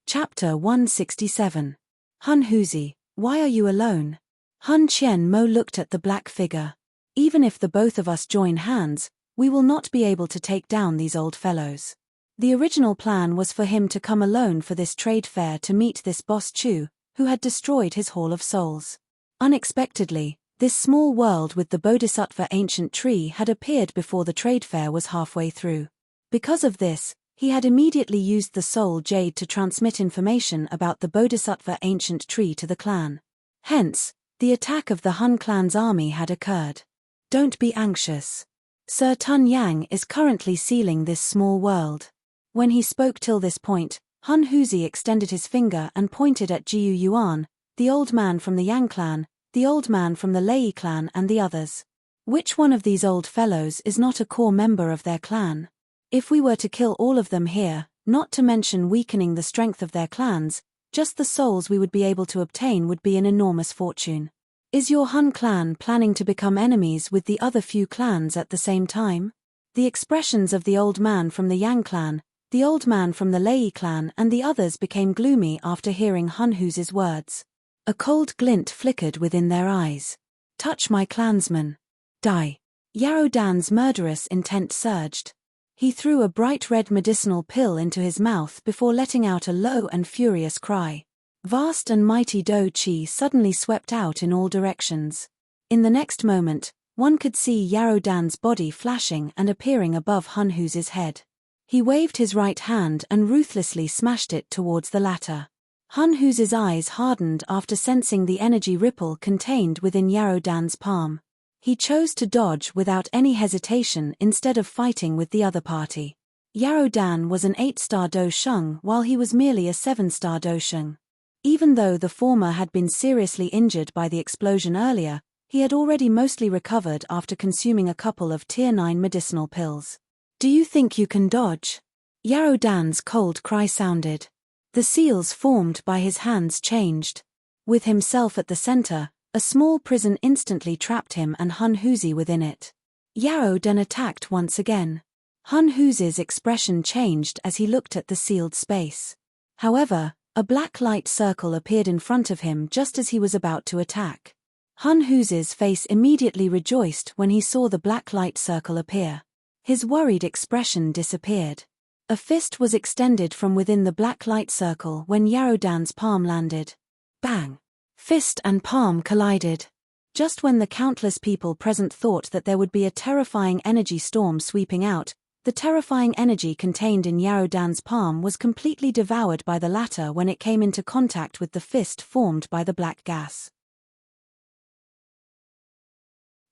Chapter 167. Hun Huzi, why are you alone? Hun Qian Mo looked at the black figure. Even if the both of us join hands, we will not be able to take down these old fellows. The original plan was for him to come alone for this trade fair to meet this boss Chu, who had destroyed his Hall of Souls. Unexpectedly, this small world with the Bodhisattva ancient tree had appeared before the trade fair was halfway through. Because of this, he had immediately used the soul jade to transmit information about the Bodhisattva ancient tree to the clan. Hence, the attack of the Hun clan's army had occurred. Don't be anxious. Sir Tun Yang is currently sealing this small world. When he spoke till this point, Hun Huzi extended his finger and pointed at Jiu Yuan, the old man from the Yang clan, the old man from the Lei clan and the others. Which one of these old fellows is not a core member of their clan? If we were to kill all of them here, not to mention weakening the strength of their clans, just the souls we would be able to obtain would be an enormous fortune. Is your Hun clan planning to become enemies with the other few clans at the same time? The expressions of the old man from the Yang clan, the old man from the Lei clan and the others became gloomy after hearing Hun Huzi's words. A cold glint flickered within their eyes. Touch my clansman. Die. Yarrow Dan's murderous intent surged. He threw a bright red medicinal pill into his mouth before letting out a low and furious cry. Vast and mighty Do Chi suddenly swept out in all directions. In the next moment, one could see Yarrow Dan's body flashing and appearing above Hun Huzi's head. He waved his right hand and ruthlessly smashed it towards the latter. Hun Huzi's eyes hardened after sensing the energy ripple contained within Yarrow Dan's palm. He chose to dodge without any hesitation instead of fighting with the other party. Yarrow Dan was an 8-star Do Sheng while he was merely a 7-star Do Sheng. Even though the former had been seriously injured by the explosion earlier, he had already mostly recovered after consuming a couple of Tier 9 medicinal pills. Do you think you can dodge? Yarrow Dan's cold cry sounded. The seals formed by his hands changed. With himself at the center, a small prison instantly trapped him and Hun Huzi within it. Yarrow Dan attacked once again. Hun Huzi's expression changed as he looked at the sealed space. However, a black light circle appeared in front of him just as he was about to attack. Hun Huzi's face immediately rejoiced when he saw the black light circle appear. His worried expression disappeared. A fist was extended from within the black light circle when Yarrow Dan's palm landed. Bang! Fist and palm collided. Just when the countless people present thought that there would be a terrifying energy storm sweeping out, the terrifying energy contained in Yarrow Dan's palm was completely devoured by the latter when it came into contact with the fist formed by the black gas.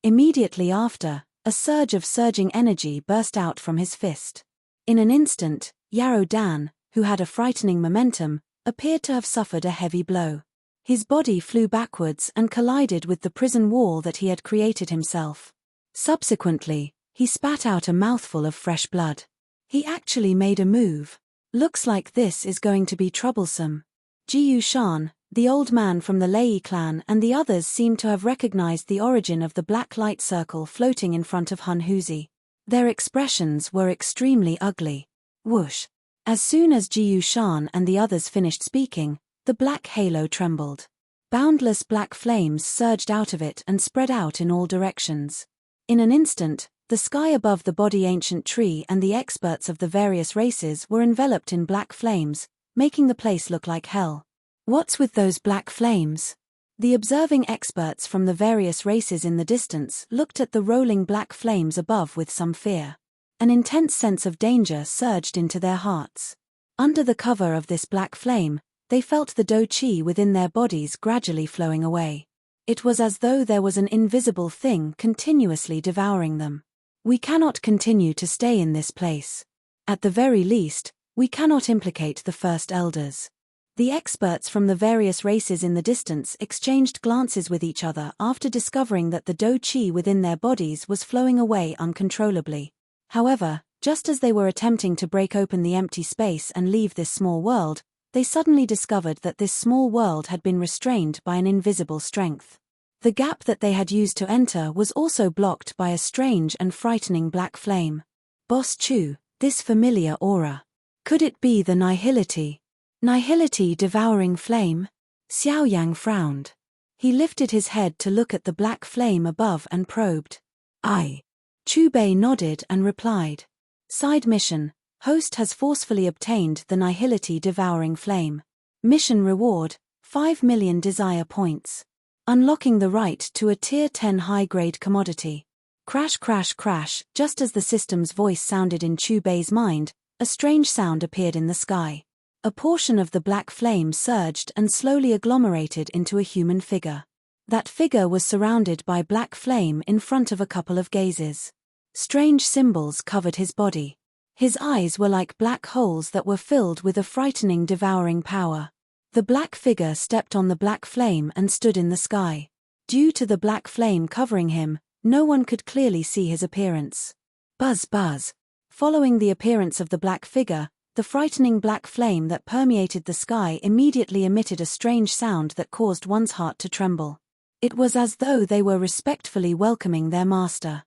Immediately after, a surge of surging energy burst out from his fist. In an instant, Yarrow Dan, who had a frightening momentum, appeared to have suffered a heavy blow. His body flew backwards and collided with the prison wall that he had created himself. Subsequently, He spat out a mouthful of fresh blood. He actually made a move. Looks like this is going to be troublesome. Jiyu Shan, the old man from the Lei clan, and the others seemed to have recognized the origin of the black light circle floating in front of Hun Huzi. Their expressions were extremely ugly. Whoosh! As soon as Jiyu Shan and the others finished speaking, the black halo trembled. Boundless black flames surged out of it and spread out in all directions. In an instant, the sky above the body ancient tree and the experts of the various races were enveloped in black flames, making the place look like hell. What's with those black flames? The observing experts from the various races in the distance looked at the rolling black flames above with some fear. An intense sense of danger surged into their hearts. Under the cover of this black flame, they felt the do qi within their bodies gradually flowing away. It was as though there was an invisible thing continuously devouring them. We cannot continue to stay in this place. At the very least, we cannot implicate the first elders. The experts from the various races in the distance exchanged glances with each other after discovering that the do qi within their bodies was flowing away uncontrollably. However, just as they were attempting to break open the empty space and leave this small world, they suddenly discovered that this small world had been restrained by an invisible strength. The gap that they had used to enter was also blocked by a strange and frightening black flame. Boss Chu, this familiar aura. Could it be the Nihility? Nihility devouring flame? Xiao Yang frowned. He lifted his head to look at the black flame above and probed. Aye. Chu Bei nodded and replied. Side mission, host has forcefully obtained the Nihility devouring flame. Mission reward, 5 million desire points. Unlocking the right to a Tier 10 high-grade commodity. Crash crash crash, just as the system's voice sounded in Chu Bei's mind, a strange sound appeared in the sky. A portion of the black flame surged and slowly agglomerated into a human figure. That figure was surrounded by black flame in front of a couple of gazes. Strange symbols covered his body. His eyes were like black holes that were filled with a frightening devouring power. The black figure stepped on the black flame and stood in the sky. Due to the black flame covering him, no one could clearly see his appearance. Buzz buzz. Following the appearance of the black figure, the frightening black flame that permeated the sky immediately emitted a strange sound that caused one's heart to tremble. It was as though they were respectfully welcoming their master.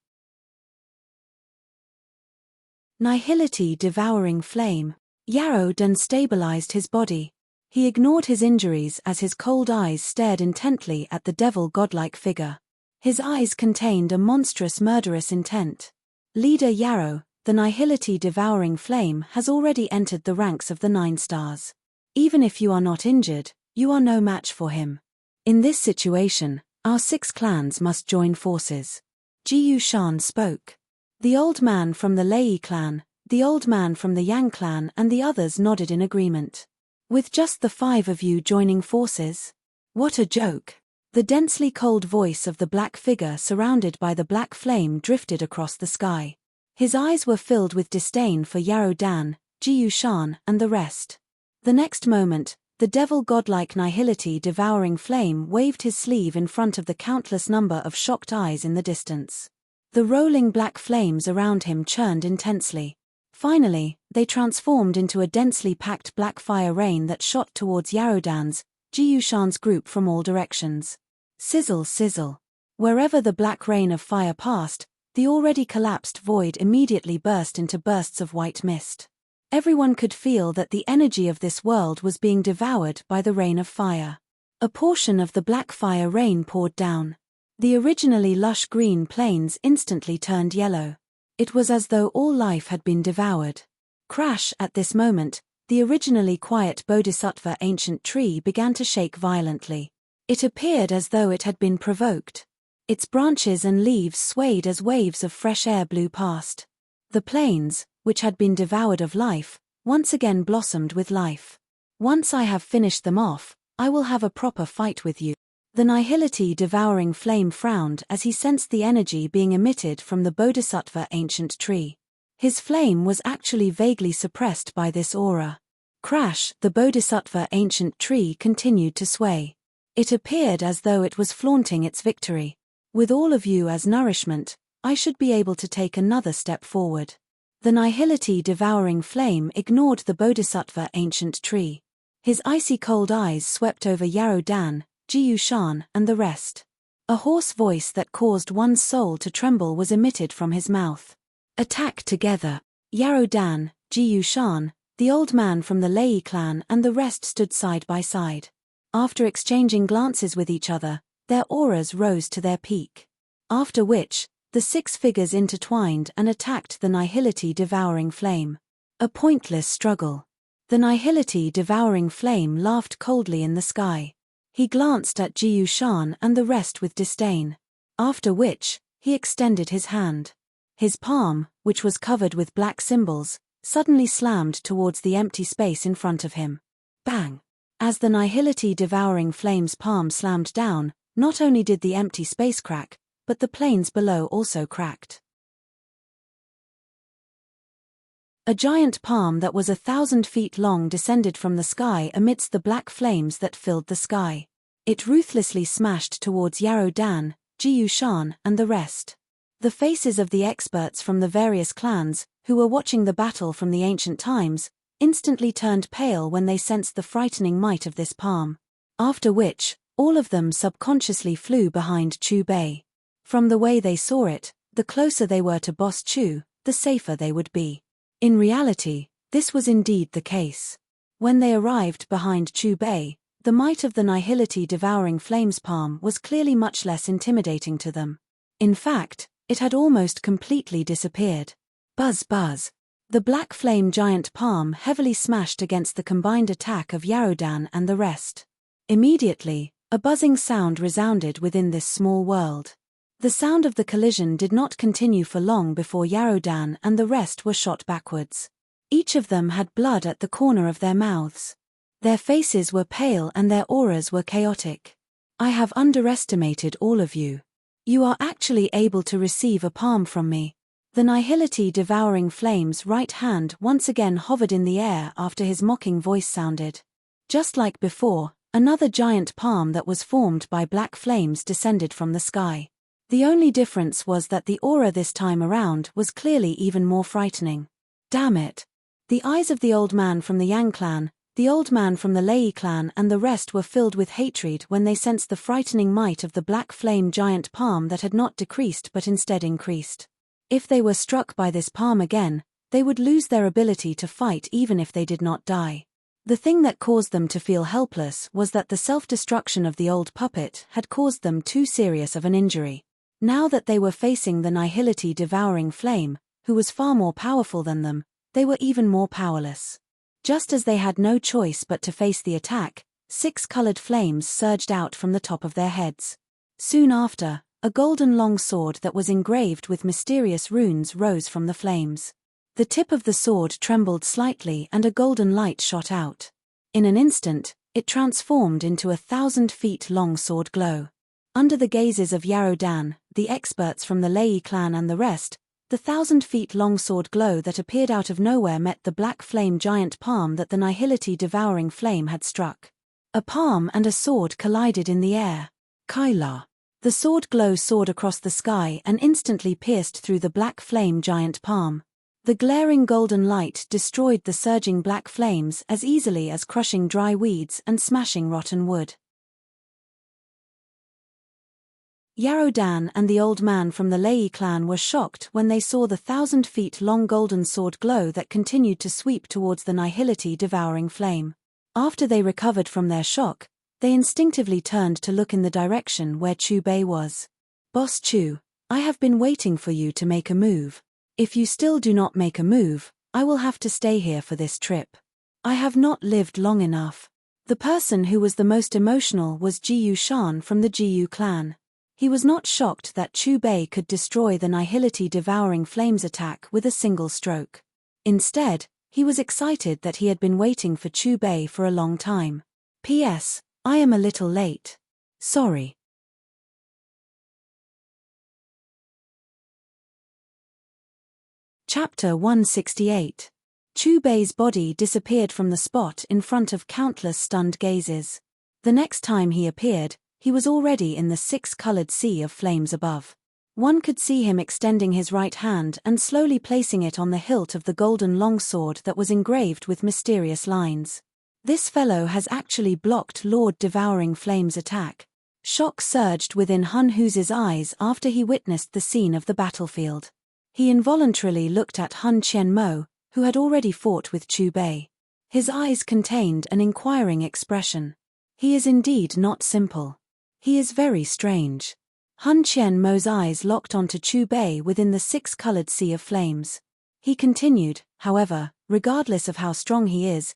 Nihility devouring flame. Yarrow Dan stabilized his body. He ignored his injuries as his cold eyes stared intently at the devil godlike figure. His eyes contained a monstrous murderous intent. Leader Yarrow, the Nihility devouring flame has already entered the ranks of the 9 stars. Even if you are not injured, you are no match for him. In this situation, our 6 clans must join forces. Jiyu Shan spoke. The old man from the Lei clan, the old man from the Yang clan and the others nodded in agreement. With just the 5 of you joining forces? What a joke. The densely cold voice of the black figure surrounded by the black flame drifted across the sky. His eyes were filled with disdain for Yarrow Dan, Jiyu Shan, and the rest. The next moment, the devil godlike Nihility devouring flame waved his sleeve in front of the countless number of shocked eyes in the distance. The rolling black flames around him churned intensely. Finally, they transformed into a densely packed black fire rain that shot towards Yarrow Dan's, Jiyu Shan's group from all directions. Sizzle sizzle. Wherever the black rain of fire passed, the already collapsed void immediately burst into bursts of white mist. Everyone could feel that the energy of this world was being devoured by the rain of fire. A portion of the black fire rain poured down. The originally lush green plains instantly turned yellow. It was as though all life had been devoured. Crash! At this moment, the originally quiet Bodhisattva ancient tree began to shake violently. It appeared as though it had been provoked. Its branches and leaves swayed as waves of fresh air blew past. The plains, which had been devoured of life, once again blossomed with life. Once I have finished them off, I will have a proper fight with you. The Nihility devouring flame frowned as he sensed the energy being emitted from the Bodhisattva ancient tree. His flame was actually vaguely suppressed by this aura. Crash! The Bodhisattva ancient tree continued to sway. It appeared as though it was flaunting its victory. With all of you as nourishment, I should be able to take another step forward. The nihility devouring flame ignored the bodhisattva ancient tree. His icy cold eyes swept over Yarrow Dan, Jiyu Shan, and the rest. A hoarse voice that caused one's soul to tremble was emitted from his mouth. Attack together. Yarrow Dan, Jiyu Shan, the old man from the Lei clan, and the rest stood side by side. After exchanging glances with each other, their auras rose to their peak. After which, the 6 figures intertwined and attacked the nihility devouring flame. A pointless struggle. The nihility devouring flame laughed coldly in the sky. He glanced at Jiyu Shan and the rest with disdain. After which, he extended his hand. His palm, which was covered with black symbols, suddenly slammed towards the empty space in front of him. Bang! As the nihility devouring flame's palm slammed down, not only did the empty space crack, but the planes below also cracked. A giant palm that was 1,000 feet long descended from the sky amidst the black flames that filled the sky. It ruthlessly smashed towards Yarrow Dan, Jiyu Shan, and the rest. The faces of the experts from the various clans, who were watching the battle from the ancient times, instantly turned pale when they sensed the frightening might of this palm. After which, all of them subconsciously flew behind Chu Bei. From the way they saw it, the closer they were to Boss Chu, the safer they would be. In reality, this was indeed the case. When they arrived behind Chu Bei, the might of the nihility devouring flames palm was clearly much less intimidating to them. In fact, it had almost completely disappeared. Buzz buzz. The black flame giant palm heavily smashed against the combined attack of Yarrow-dan and the rest. Immediately, a buzzing sound resounded within this small world. The sound of the collision did not continue for long before Yarrow-dan and the rest were shot backwards. Each of them had blood at the corner of their mouths. Their faces were pale and their auras were chaotic. I have underestimated all of you. You are actually able to receive a palm from me. The nihility devouring flame's right hand once again hovered in the air after his mocking voice sounded. Just like before, another giant palm that was formed by black flames descended from the sky. The only difference was that the aura this time around was clearly even more frightening. Damn it! The eyes of the old man from the Yang clan, the old man from the Lei clan and the rest were filled with hatred when they sensed the frightening might of the black flame giant palm that had not decreased but instead increased. If they were struck by this palm again, they would lose their ability to fight even if they did not die. The thing that caused them to feel helpless was that the self-destruction of the old puppet had caused them too serious of an injury. Now that they were facing the nihility devouring flame, who was far more powerful than them, they were even more powerless. Just as they had no choice but to face the attack, 6 colored flames surged out from the top of their heads. Soon after, a golden long sword that was engraved with mysterious runes rose from the flames. The tip of the sword trembled slightly and a golden light shot out. In an instant, it transformed into a 1,000 feet long sword glow. Under the gazes of Yarrow-dan, the experts from the Lei clan and the rest, the 1,000 feet long sword glow that appeared out of nowhere met the black flame giant palm that the nihility devouring flame had struck. A palm and a sword collided in the air. Kyla. The sword glow soared across the sky and instantly pierced through the black flame giant palm. The glaring golden light destroyed the surging black flames as easily as crushing dry weeds and smashing rotten wood. Yarrow-dan and the old man from the Lei clan were shocked when they saw the 1,000 feet long golden sword glow that continued to sweep towards the nihility devouring flame. After they recovered from their shock, they instinctively turned to look in the direction where Chu Bei was. Boss Chu, I have been waiting for you to make a move. If you still do not make a move, I will have to stay here for this trip. I have not lived long enough. The person who was the most emotional was Jiyu Shan from the Jiyu clan. He was not shocked that Chu Bei could destroy the nihility devouring flames attack with a single stroke. Instead, he was excited that he had been waiting for Chu Bei for a long time. P.S. I am a little late. Sorry. Chapter 168. Chu Bei's body disappeared from the spot in front of countless stunned gazes. The next time he appeared, he was already in the 6-colored sea of flames above. One could see him extending his right hand and slowly placing it on the hilt of the golden longsword that was engraved with mysterious lines. This fellow has actually blocked Lord Devouring Flame's attack. Shock surged within Hun Huse's eyes after he witnessed the scene of the battlefield. He involuntarily looked at Hun Qianmo, who had already fought with Chu Bei. His eyes contained an inquiring expression. He is indeed not simple. He is very strange. Hun Qianmo's eyes locked onto Chu Bei within the six-colored sea of flames. He continued, however, regardless of how strong he is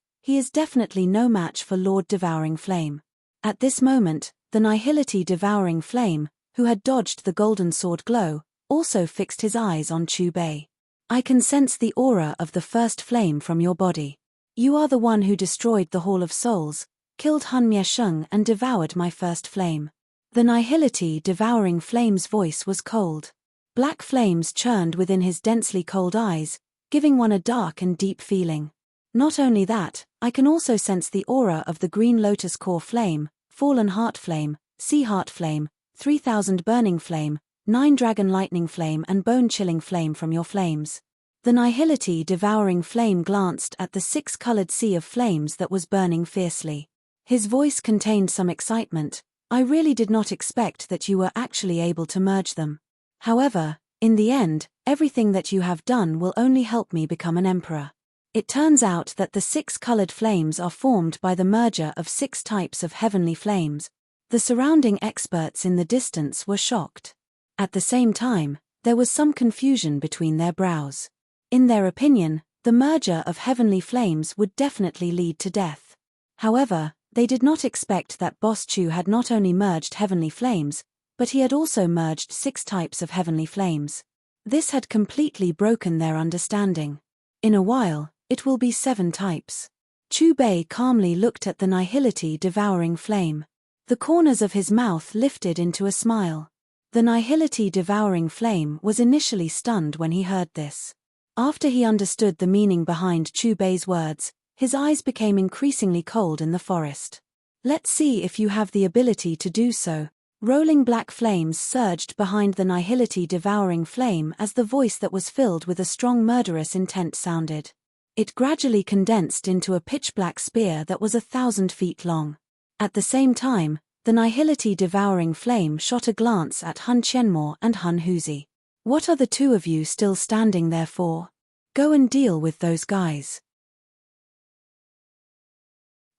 definitely no match for Lord Devouring Flame. At this moment, the Nihility Devouring Flame, who had dodged the golden sword glow, also fixed his eyes on Chu Bei. I can sense the aura of the first flame from your body. You are the one who destroyed the Hall of Souls, killed Han Miesheng and devoured my first flame. The Nihility Devouring Flame's voice was cold. Black flames churned within his densely cold eyes, giving one a dark and deep feeling. Not only that, I can also sense the aura of the Green Lotus Core Flame, Fallen Heart Flame, Sea Heart Flame, 3000 Burning Flame, 9 Dragon Lightning Flame and Bone Chilling Flame from your flames. The Nihility Devouring Flame glanced at the six-colored sea of flames that was burning fiercely. His voice contained some excitement. I really did not expect that you were actually able to merge them. However, in the end, everything that you have done will only help me become an emperor. It turns out that the six-colored flames are formed by the merger of 6 types of heavenly flames. The surrounding experts in the distance were shocked. At the same time, there was some confusion between their brows. In their opinion, the merger of heavenly flames would definitely lead to death. However, they did not expect that Boss Chu had not only merged heavenly flames, but he had also merged 6 types of heavenly flames. This had completely broken their understanding. In a while, it will be 7 types. Chu Bei calmly looked at the Nihility Devouring Flame. The corners of his mouth lifted into a smile. The Nihility Devouring Flame was initially stunned when he heard this. After he understood the meaning behind Chu Bei's words, his eyes became increasingly cold in the forest. Let's see if you have the ability to do so. Rolling black flames surged behind the Nihility Devouring Flame as the voice that was filled with a strong murderous intent sounded. It gradually condensed into a pitch-black spear that was 1,000 feet long. At the same time, the Nihility Devouring Flame shot a glance at Hun Qianmo and Hun Huse. What are the two of you still standing there for? Go and deal with those guys.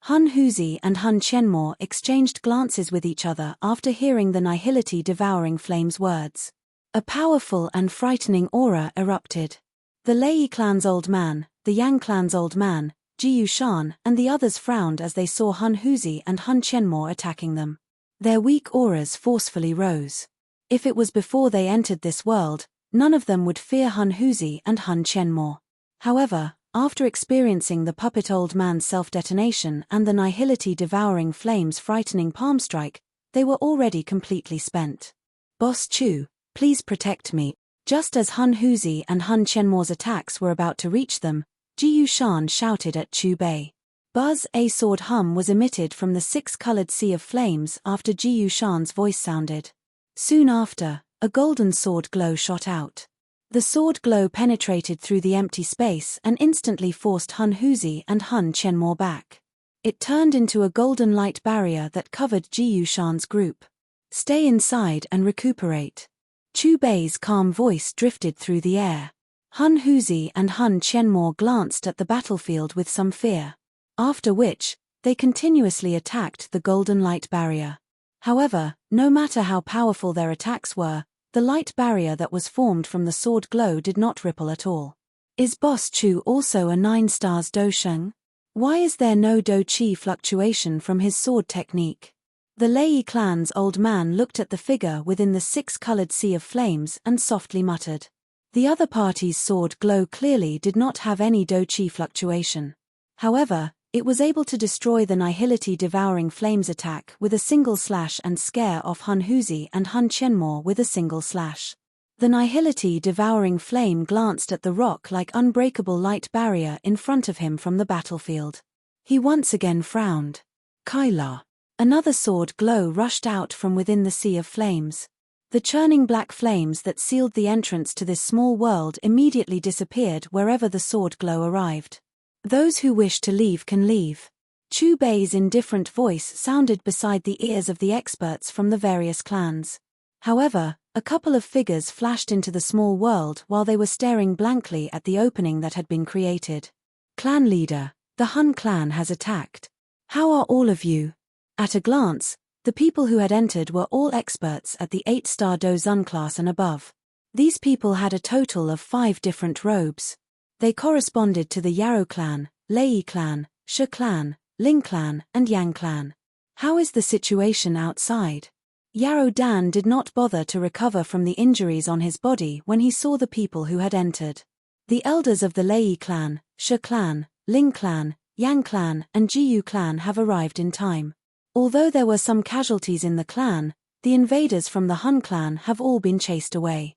Hun Huse and Hun Qianmo exchanged glances with each other after hearing the Nihility Devouring Flame's words. A powerful and frightening aura erupted. The Lei clan's old man, the Yang clan's old man, Ji Yushan and the others frowned as they saw Hun Huse and Hun Qianmo attacking them. Their weak auras forcefully rose. If it was before they entered this world, none of them would fear Hun Huse and Hun Qianmo. However, after experiencing the puppet old man's self-detonation and the Nihility Devouring Flame's frightening palm strike, they were already completely spent. Boss Chu, please protect me. Just as Hun Huse and Hun Qianmo's attacks were about to reach them, Ji Yushan shouted at Chu Bei. Buzz a sword hum was emitted from the 6-colored sea of flames after Ji Yushan's voice sounded. Soon after, a golden sword glow shot out. The sword glow penetrated through the empty space and instantly forced Hun Huse and Hun Qianmo back. It turned into a golden light barrier that covered Ji Yushan's group. Stay inside and recuperate. Chu Bei's calm voice drifted through the air. Hun Huse and Hun Qianmo glanced at the battlefield with some fear. After which, they continuously attacked the golden light barrier. However, no matter how powerful their attacks were, the light barrier that was formed from the sword glow did not ripple at all. Is Boss Chu also a 9 stars Do Sheng? Why is there no Do Chi fluctuation from his sword technique? The Lei clan's old man looked at the figure within the 6-colored sea of flames and softly muttered. The other party's sword glow clearly did not have any Do Chi fluctuation. However, it was able to destroy the Nihility Devouring Flame's attack with a single slash and scare off Hun Huse and Hun Qianmo with a single slash. The Nihility Devouring Flame glanced at the rock-like unbreakable light barrier in front of him from the battlefield. He once again frowned. Kaila. Another sword glow rushed out from within the sea of flames. The churning black flames that sealed the entrance to this small world immediately disappeared wherever the sword glow arrived. Those who wish to leave can leave. Chu Bei's indifferent voice sounded beside the ears of the experts from the various clans. However, a couple of figures flashed into the small world while they were staring blankly at the opening that had been created. Clan leader, the Hun clan has attacked. How are all of you? At a glance, the people who had entered were all experts at the 8-star Dozun class and above. These people had a total of 5 different robes. They corresponded to the Yarrow clan, Lei clan, Shi clan, Ling clan, and Yang clan. How is the situation outside? Yarrow Dan did not bother to recover from the injuries on his body when he saw the people who had entered. The elders of the Lei clan, Shi clan, Ling clan, Yang clan, and Jiyu clan have arrived in time. Although there were some casualties in the clan, the invaders from the Hun clan have all been chased away.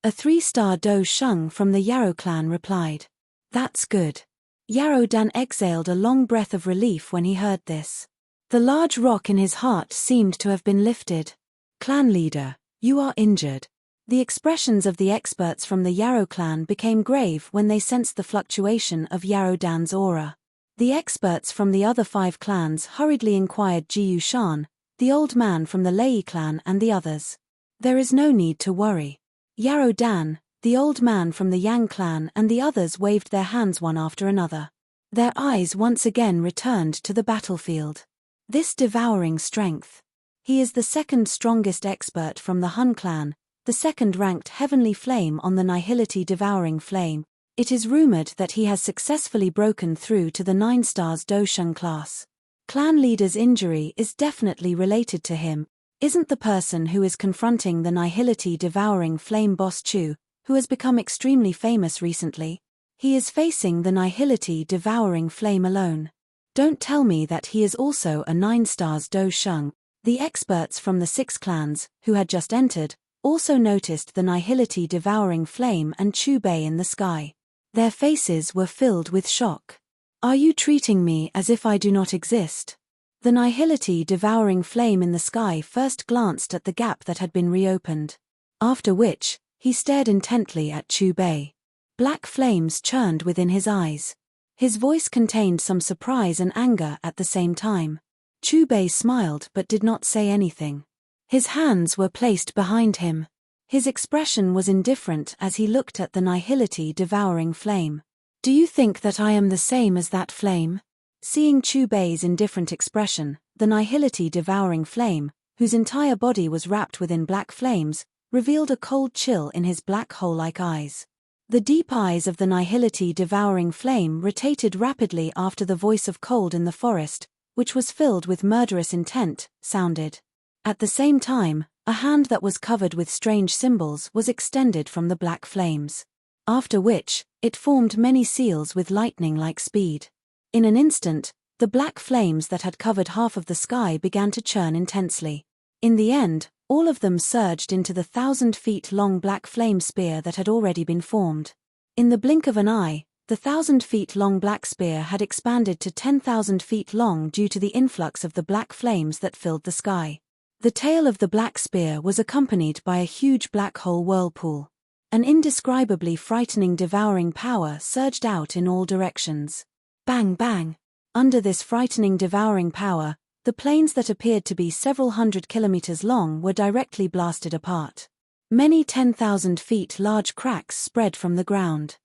A 3-star Do Sheng from the Yarrow clan replied. That's good. Yarrow Dan exhaled a long breath of relief when he heard this. The large rock in his heart seemed to have been lifted. Clan leader, you are injured. The expressions of the experts from the Yarrow clan became grave when they sensed the fluctuation of Yarrow Dan's aura. The experts from the other 5 clans hurriedly inquired Jiyu Shan, the old man from the Lei clan, and the others. There is no need to worry. Yarrow Dan, the old man from the Yang clan, and the others waved their hands one after another. Their eyes once again returned to the battlefield. This devouring strength. He is the 2nd strongest expert from the Hun clan, the 2nd-ranked heavenly flame on the Nihility devouring flame. It is rumored that he has successfully broken through to the 9 stars Dosheng class. Clan leader's injury is definitely related to him. Isn't the person who is confronting the Nihility devouring flame boss Chu, who has become extremely famous recently? He is facing the Nihility devouring flame alone. Don't tell me that he is also a 9 stars Do Sheng. The experts from the 6 clans, who had just entered, also noticed the Nihility devouring flame and Chu Bei in the sky. Their faces were filled with shock. Are you treating me as if I do not exist? The Nihility devouring flame in the sky first glanced at the gap that had been reopened. After which, he stared intently at Chu Bei. Black flames churned within his eyes. His voice contained some surprise and anger at the same time. Chu Bei smiled but did not say anything. His hands were placed behind him. His expression was indifferent as he looked at the Nihility devouring flame. Do you think that I am the same as that flame? Seeing Chu Bei's indifferent expression, the Nihility devouring flame, whose entire body was wrapped within black flames, revealed a cold chill in his black hole-like eyes. The deep eyes of the Nihility devouring flame rotated rapidly after the voice of cold in the forest, which was filled with murderous intent, sounded. At the same time, a hand that was covered with strange symbols was extended from the black flames. After which, it formed many seals with lightning-like speed. In an instant, the black flames that had covered half of the sky began to churn intensely. In the end, all of them surged into the 1,000-feet-long black flame spear that had already been formed. In the blink of an eye, the 1,000-feet-long black spear had expanded to 10,000 feet long due to the influx of the black flames that filled the sky. The tail of the black spear was accompanied by a huge black hole whirlpool. An indescribably frightening devouring power surged out in all directions. Bang bang! Under this frightening devouring power, the planes that appeared to be several hundred kilometers long were directly blasted apart. Many 10,000 feet large cracks spread from the ground.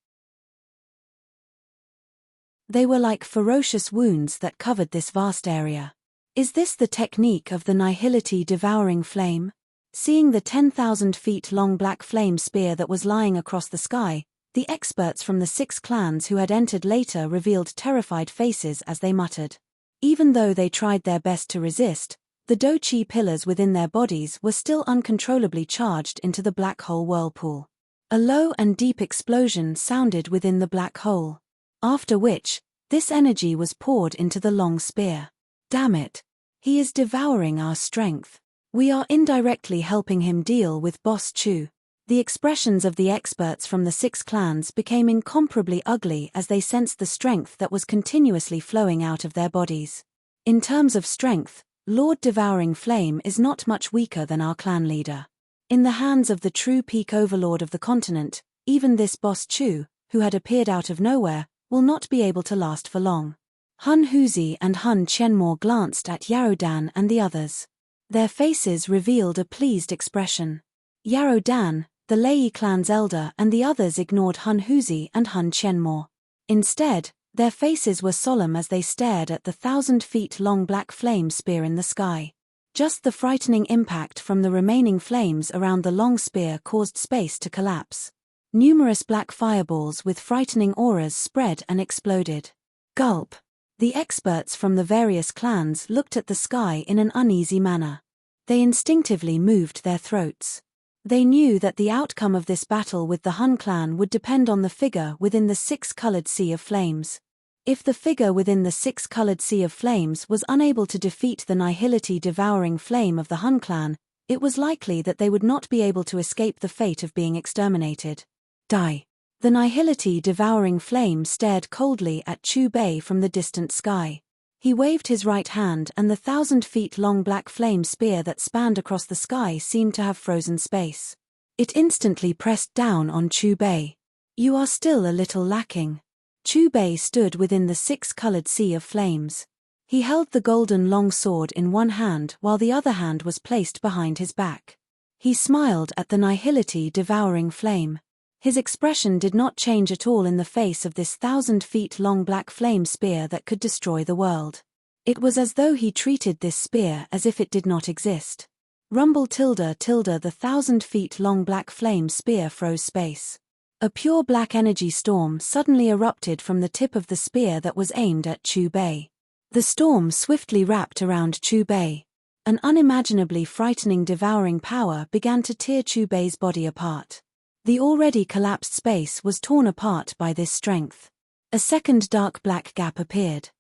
They were like ferocious wounds that covered this vast area. Is this the technique of the Nihility devouring flame? Seeing the 10,000 feet long black flame spear that was lying across the sky, the experts from the 6 clans who had entered later revealed terrified faces as they muttered. Even though they tried their best to resist, the Do-Chi pillars within their bodies were still uncontrollably charged into the black hole whirlpool. A low and deep explosion sounded within the black hole. After which, this energy was poured into the long spear. Damn it! He is devouring our strength. We are indirectly helping him deal with Boss Chu. The expressions of the experts from the 6 clans became incomparably ugly as they sensed the strength that was continuously flowing out of their bodies. In terms of strength, Lord Devouring Flame is not much weaker than our clan leader. In the hands of the true peak overlord of the continent, even this boss Chu, who had appeared out of nowhere, will not be able to last for long. Hun Huzi and Hun Qianmo glanced at Yarodan and the others. Their faces revealed a pleased expression. Yarodan, the Lei clan's elder, and the others ignored Hun Huzi and Hun Qianmo. Instead, their faces were solemn as they stared at the 1,000-feet-long black flame spear in the sky. Just the frightening impact from the remaining flames around the long spear caused space to collapse. Numerous black fireballs with frightening auras spread and exploded. Gulp. The experts from the various clans looked at the sky in an uneasy manner. They instinctively moved their throats. They knew that the outcome of this battle with the Hun clan would depend on the figure within the six-colored sea of flames. If the figure within the six-colored sea of flames was unable to defeat the nihility devouring flame of the Hun clan, it was likely that they would not be able to escape the fate of being exterminated. Die. The nihility devouring flame stared coldly at Chu Bei from the distant sky. He waved his right hand and the 1,000-feet-long black flame spear that spanned across the sky seemed to have frozen space. It instantly pressed down on Chu Bei. You are still a little lacking. Chu Bei stood within the six-colored sea of flames. He held the golden long sword in one hand while the other hand was placed behind his back. He smiled at the nihility devouring flame. His expression did not change at all in the face of this 1,000-feet-long black flame spear that could destroy the world. It was as though he treated this spear as if it did not exist. Rumble tilde tilde the 1,000-feet-long black flame spear froze space. A pure black energy storm suddenly erupted from the tip of the spear that was aimed at Chu Bei. The storm swiftly wrapped around Chu Bei. An unimaginably frightening devouring power began to tear Chu Bei's body apart. The already collapsed space was torn apart by this strength. A second dark black gap appeared.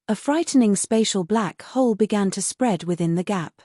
A frightening spatial black hole began to spread within the gap.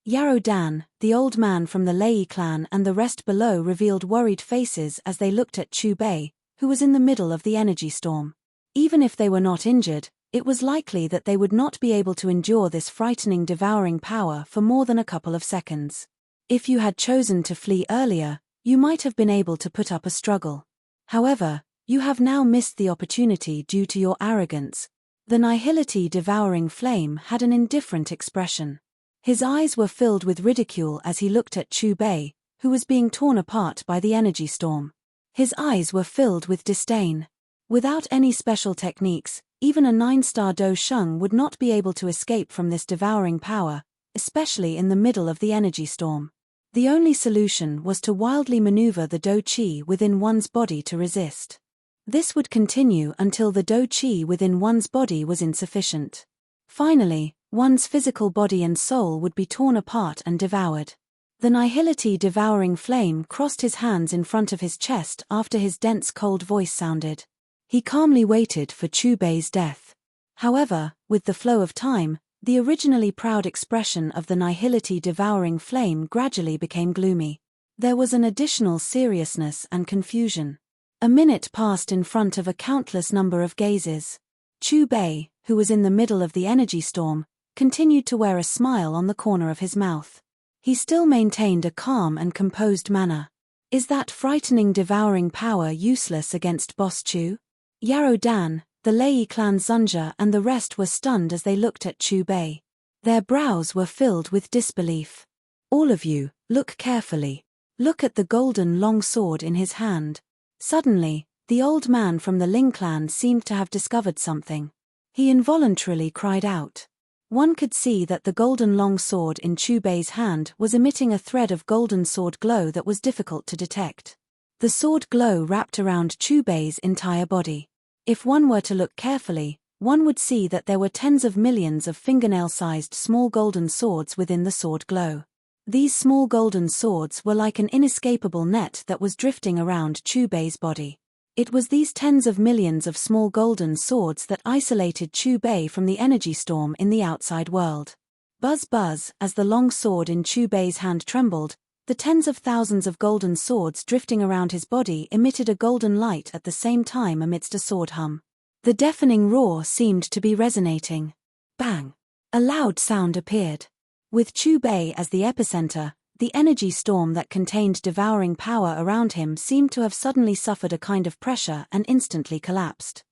Yarodan, the old man from the Lei clan, and the rest below revealed worried faces as they looked at Chu Bei, who was in the middle of the energy storm. Even if they were not injured, it was likely that they would not be able to endure this frightening devouring power for more than a couple of seconds. If you had chosen to flee earlier, you might have been able to put up a struggle. However, you have now missed the opportunity due to your arrogance. The nihility devouring flame had an indifferent expression. His eyes were filled with ridicule as he looked at Chu Bei, who was being torn apart by the energy storm. His eyes were filled with disdain. Without any special techniques, even a 9-star Do Sheng would not be able to escape from this devouring power, especially in the middle of the energy storm. The only solution was to wildly maneuver the Do Qi within one's body to resist. This would continue until the Do Qi within one's body was insufficient. Finally, one's physical body and soul would be torn apart and devoured. The nihility devouring flame crossed his hands in front of his chest after his dense cold voice sounded. He calmly waited for Chu Bei's death. However, with the flow of time, the originally proud expression of the nihility devouring flame gradually became gloomy. There was an additional seriousness and confusion. A minute passed in front of a countless number of gazes. Chu Bei, who was in the middle of the energy storm, continued to wear a smile on the corner of his mouth. He still maintained a calm and composed manner. Is that frightening devouring power useless against Boss Chu? Yarodan, the Lei clan Zunja and the rest were stunned as they looked at Chu Bei. Their brows were filled with disbelief. All of you, look carefully. Look at the golden long sword in his hand. Suddenly, the old man from the Ling clan seemed to have discovered something. He involuntarily cried out. One could see that the golden long sword in Chu Bei's hand was emitting a thread of golden sword glow that was difficult to detect. The sword glow wrapped around Chu Bei's entire body. If one were to look carefully, one would see that there were tens of millions of fingernail-sized small golden swords within the sword glow. These small golden swords were like an inescapable net that was drifting around Chu Bei's body. It was these tens of millions of small golden swords that isolated Chu Bei from the energy storm in the outside world. Buzz buzz, as the long sword in Chu Bei's hand trembled, the tens of thousands of golden swords drifting around his body emitted a golden light at the same time amidst a sword hum. The deafening roar seemed to be resonating. Bang! A loud sound appeared. With Chu Bei as the epicenter, the energy storm that contained devouring power around him seemed to have suddenly suffered a kind of pressure and instantly collapsed.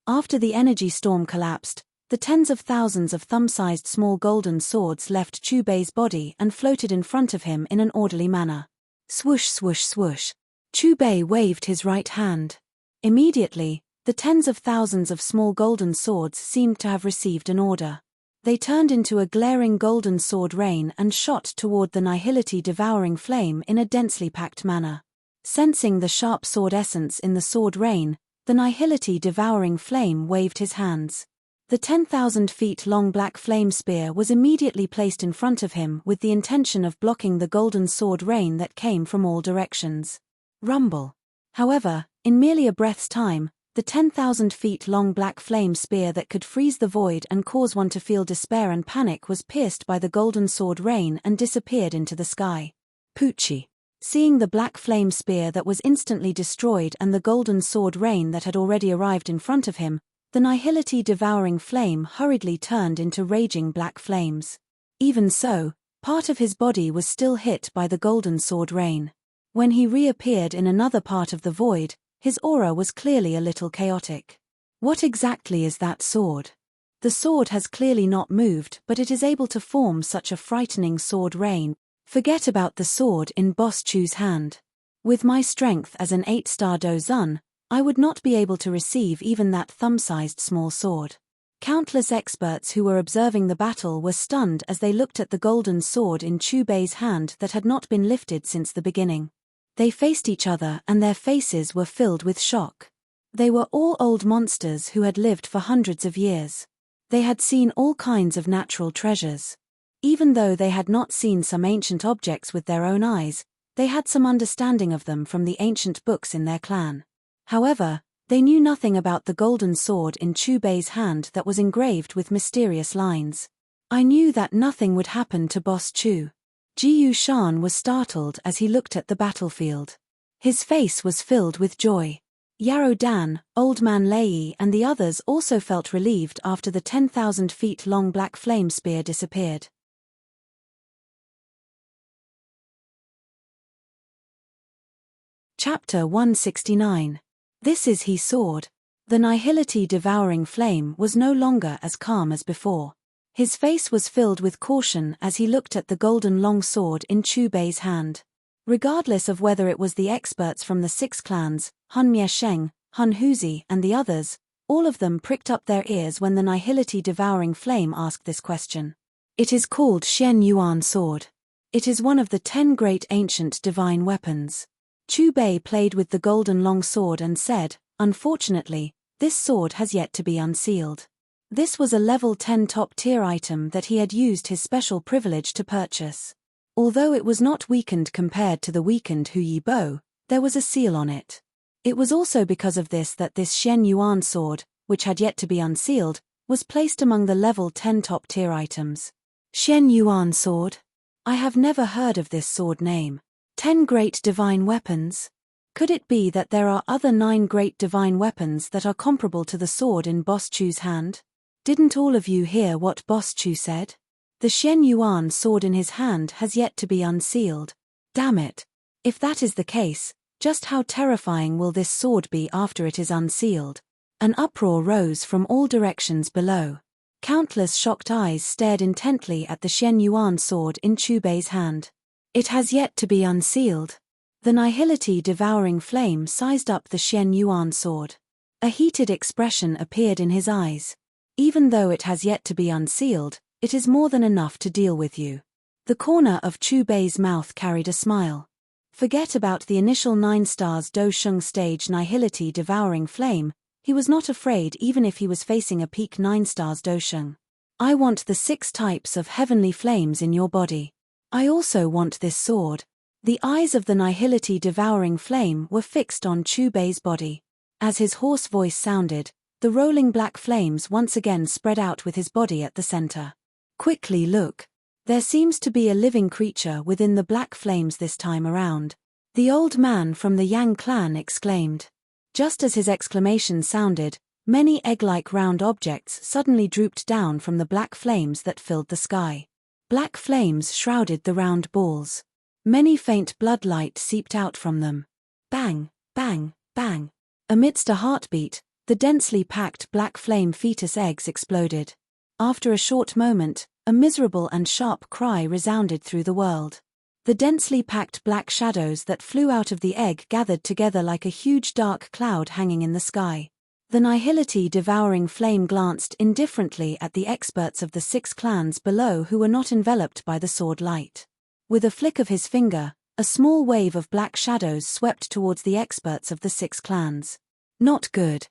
After the energy storm collapsed, the tens of thousands of thumb-sized small golden swords left Chu Bei's body and floated in front of him in an orderly manner. Swoosh, swoosh, swoosh. Chu Bei waved his right hand. Immediately, the tens of thousands of small golden swords seemed to have received an order. They turned into a glaring golden sword rain and shot toward the nihility devouring flame in a densely packed manner. Sensing the sharp sword essence in the sword rain, the nihility devouring flame waved his hands. The 10,000 feet long black flame spear was immediately placed in front of him with the intention of blocking the golden sword rain that came from all directions. Rumble. However, in merely a breath's time, the 10,000 feet long black flame spear that could freeze the void and cause one to feel despair and panic was pierced by the golden sword rain and disappeared into the sky. Poochie. Seeing the black flame spear that was instantly destroyed and the golden sword rain that had already arrived in front of him, the nihility devouring flame hurriedly turned into raging black flames. Even so, part of his body was still hit by the golden sword rain. When he reappeared in another part of the void, his aura was clearly a little chaotic. What exactly is that sword? The sword has clearly not moved, but it is able to form such a frightening sword rain. Forget about the sword in Boss Chu's hand. With my strength as an 8-star Dozun, I would not be able to receive even that thumb-sized small sword. Countless experts who were observing the battle were stunned as they looked at the golden sword in Chu Bei's hand that had not been lifted since the beginning. They faced each other and their faces were filled with shock. They were all old monsters who had lived for hundreds of years. They had seen all kinds of natural treasures. Even though they had not seen some ancient objects with their own eyes, they had some understanding of them from the ancient books in their clan. However, they knew nothing about the golden sword in Chu Bei's hand that was engraved with mysterious lines. I knew that nothing would happen to Boss Chu. Jiyu Shan was startled as he looked at the battlefield. His face was filled with joy. Yarrow Dan, Old Man Lei and the others also felt relieved after the 10,000 feet long black flame spear disappeared. Chapter 169. This is He Sword. The nihility devouring flame was no longer as calm as before. His face was filled with caution as he looked at the golden long sword in Chu Bei's hand. Regardless of whether it was the experts from the 6 clans, Hun Miesheng, Hun Huzi and the others, all of them pricked up their ears when the nihility devouring flame asked this question. It is called Shen Yuan sword. It is one of the 10 great ancient divine weapons. Chu Bei played with the golden long sword and said, unfortunately, this sword has yet to be unsealed. This was a level 10 top-tier item that he had used his special privilege to purchase. Although it was not weakened compared to the weakened Huyi bow, there was a seal on it. It was also because of this that this Shen Yuan sword, which had yet to be unsealed, was placed among the level 10 top-tier items. Shen Yuan sword? I have never heard of this sword name. 10 great divine weapons? Could it be that there are other 9 great divine weapons that are comparable to the sword in Boss Chu's hand? Didn't all of you hear what Boss Chu said? The Shen Yuan sword in his hand has yet to be unsealed. Damn it. If that is the case, just how terrifying will this sword be after it is unsealed? An uproar rose from all directions below. Countless shocked eyes stared intently at the Shen Yuan sword in Chu Bei's hand. It has yet to be unsealed. The nihility devouring flame sized up the Shen Yuan sword. A heated expression appeared in his eyes. Even though it has yet to be unsealed, it is more than enough to deal with you. The corner of Chu Bei's mouth carried a smile. Forget about the initial 9 stars Do Sheng stage nihility devouring flame, he was not afraid even if he was facing a peak 9 stars Do Sheng. I want the 6 types of heavenly flames in your body. I also want this sword. The eyes of the nihility devouring flame were fixed on Chu Bei's body. As his hoarse voice sounded, the rolling black flames once again spread out with his body at the center. Quickly look. There seems to be a living creature within the black flames this time around. The old man from the Yang clan exclaimed. Just as his exclamation sounded, many egg-like round objects suddenly drooped down from the black flames that filled the sky. Black flames shrouded the round balls. Many faint blood light seeped out from them. Bang, bang, bang. Amidst a heartbeat, the densely packed black flame fetus eggs exploded. After a short moment, a miserable and sharp cry resounded through the world. The densely packed black shadows that flew out of the egg gathered together like a huge dark cloud hanging in the sky. The nihility devouring flame glanced indifferently at the experts of the 6 clans below who were not enveloped by the sword light. With a flick of his finger, a small wave of black shadows swept towards the experts of the 6 clans. Not good.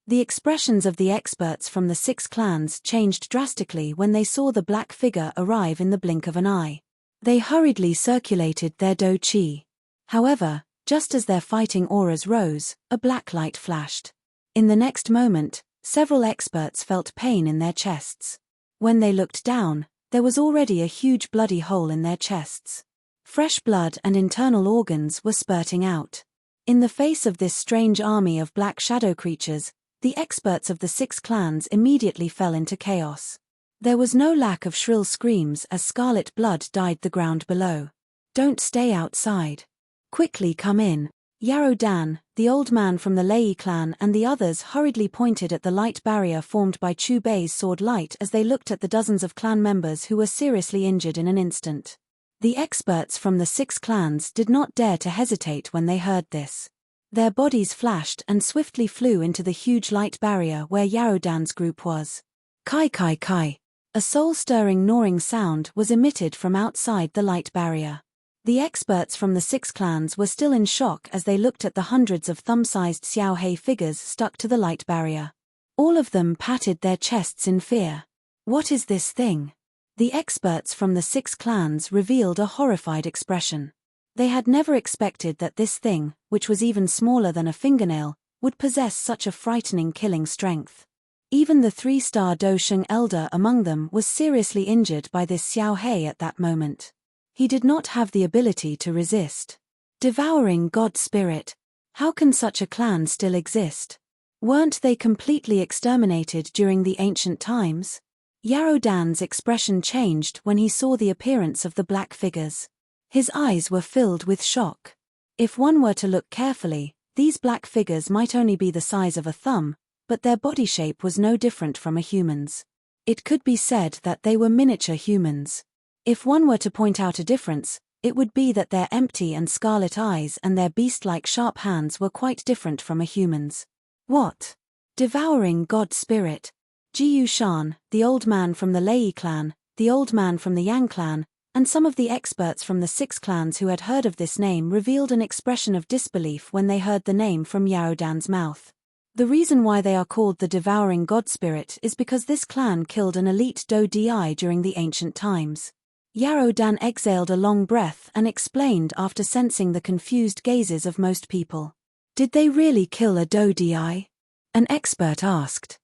The expressions of the experts from the 6 clans changed drastically when they saw the black figure arrive in the blink of an eye. They hurriedly circulated their do chi. However, just as their fighting auras rose, a black light flashed. In the next moment, several experts felt pain in their chests. When they looked down, there was already a huge bloody hole in their chests. Fresh blood and internal organs were spurting out. In the face of this strange army of black shadow creatures, the experts of the 6 clans immediately fell into chaos. There was no lack of shrill screams as scarlet blood dyed the ground below. "Don't stay outside. Quickly come in." Yarrow Dan, the old man from the Lei clan, and the others hurriedly pointed at the light barrier formed by Chu Bei's sword light as they looked at the dozens of clan members who were seriously injured in an instant. The experts from the 6 clans did not dare to hesitate when they heard this. Their bodies flashed and swiftly flew into the huge light barrier where Yarrow Dan's group was. Kai kai kai. A soul-stirring gnawing sound was emitted from outside the light barrier. The experts from the 6 clans were still in shock as they looked at the hundreds of thumb-sized Xiao Hei figures stuck to the light barrier. All of them patted their chests in fear. What is this thing? The experts from the 6 clans revealed a horrified expression. They had never expected that this thing, which was even smaller than a fingernail, would possess such a frightening killing strength. Even the 3-star Do Sheng elder among them was seriously injured by this Xiao Hei at that moment. He did not have the ability to resist. Devouring God Spirit. How can such a clan still exist? Weren't they completely exterminated during the ancient times? Yarrow Dan's expression changed when he saw the appearance of the black figures. His eyes were filled with shock. If one were to look carefully, these black figures might only be the size of a thumb, but their body shape was no different from a human's. It could be said that they were miniature humans. If one were to point out a difference, it would be that their empty and scarlet eyes and their beast-like sharp hands were quite different from a human's. What? Devouring God Spirit. Jiyu Shan, the old man from the Lei clan, the old man from the Yang clan, and some of the experts from the 6 clans who had heard of this name revealed an expression of disbelief when they heard the name from Yarrow Dan's mouth. The reason why they are called the Devouring God Spirit is because this clan killed an elite Do Di during the ancient times. Yarrow Dan exhaled a long breath and explained after sensing the confused gazes of most people. Did they really kill a Do Di? An expert asked.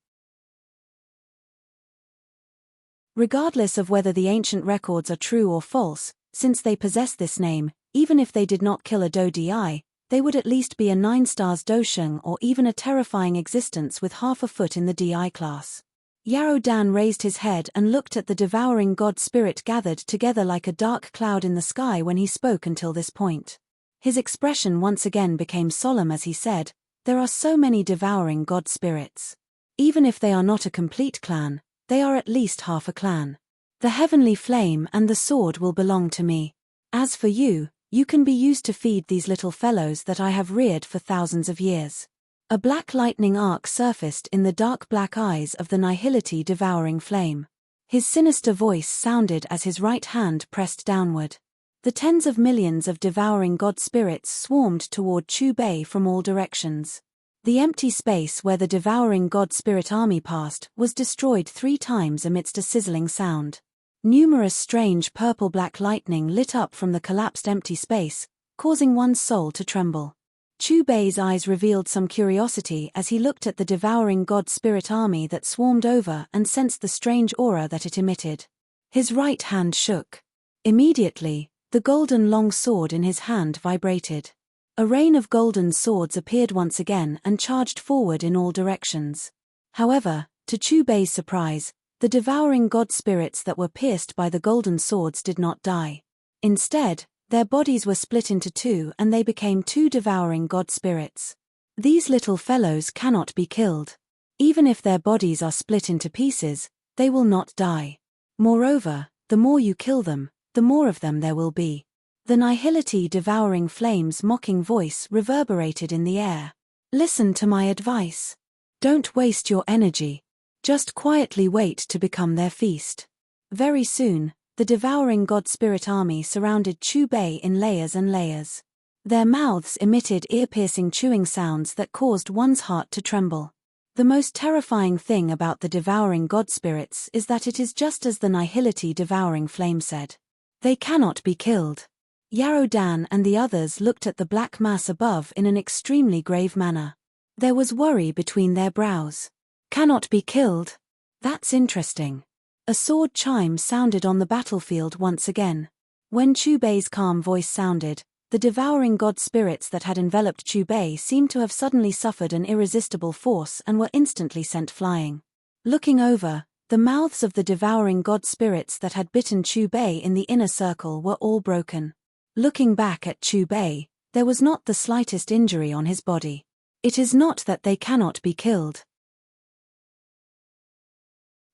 Regardless of whether the ancient records are true or false, since they possess this name, even if they did not kill a Do Di, they would at least be a 9 stars Do Sheng or even a terrifying existence with half a foot in the Di class. Yarrow Dan raised his head and looked at the devouring God Spirit gathered together like a dark cloud in the sky when he spoke until this point. His expression once again became solemn as he said, "There are so many devouring God Spirits. Even if they are not a complete clan, they are at least half a clan. The heavenly flame and the sword will belong to me. As for you, you can be used to feed these little fellows that I have reared for thousands of years." A black lightning arc surfaced in the dark black eyes of the nihility devouring flame. His sinister voice sounded as his right hand pressed downward. The tens of millions of devouring God spirits swarmed toward Chu Bei from all directions. The empty space where the devouring God spirit army passed was destroyed 3 times amidst a sizzling sound. Numerous strange purple-black lightning lit up from the collapsed empty space, causing one's soul to tremble. Chu Bei's eyes revealed some curiosity as he looked at the devouring God spirit army that swarmed over and sensed the strange aura that it emitted. His right hand shook. Immediately, the golden long sword in his hand vibrated. A rain of golden swords appeared once again and charged forward in all directions. However, to Chu Bei's surprise, the devouring god spirits that were pierced by the golden swords did not die. Instead, their bodies were split into two and they became two devouring god spirits. These little fellows cannot be killed. Even if their bodies are split into pieces, they will not die. Moreover, the more you kill them, the more of them there will be. The nihility devouring flame's mocking voice reverberated in the air. Listen to my advice. Don't waste your energy. Just quietly wait to become their feast. Very soon, the devouring god spirit army surrounded Chu Bei in layers and layers. Their mouths emitted ear-piercing chewing sounds that caused one's heart to tremble. The most terrifying thing about the devouring god spirits is that it is just as the nihility devouring flame said. They cannot be killed. Yarrow Dan and the others looked at the black mass above in an extremely grave manner. There was worry between their brows. Cannot be killed? That's interesting. A sword chime sounded on the battlefield once again. When Chu Bei's calm voice sounded, the devouring god spirits that had enveloped Chu Bei seemed to have suddenly suffered an irresistible force and were instantly sent flying. Looking over, the mouths of the devouring god spirits that had bitten Chu Bei in the inner circle were all broken. Looking back at Chu Bei, there was not the slightest injury on his body. It is not that they cannot be killed.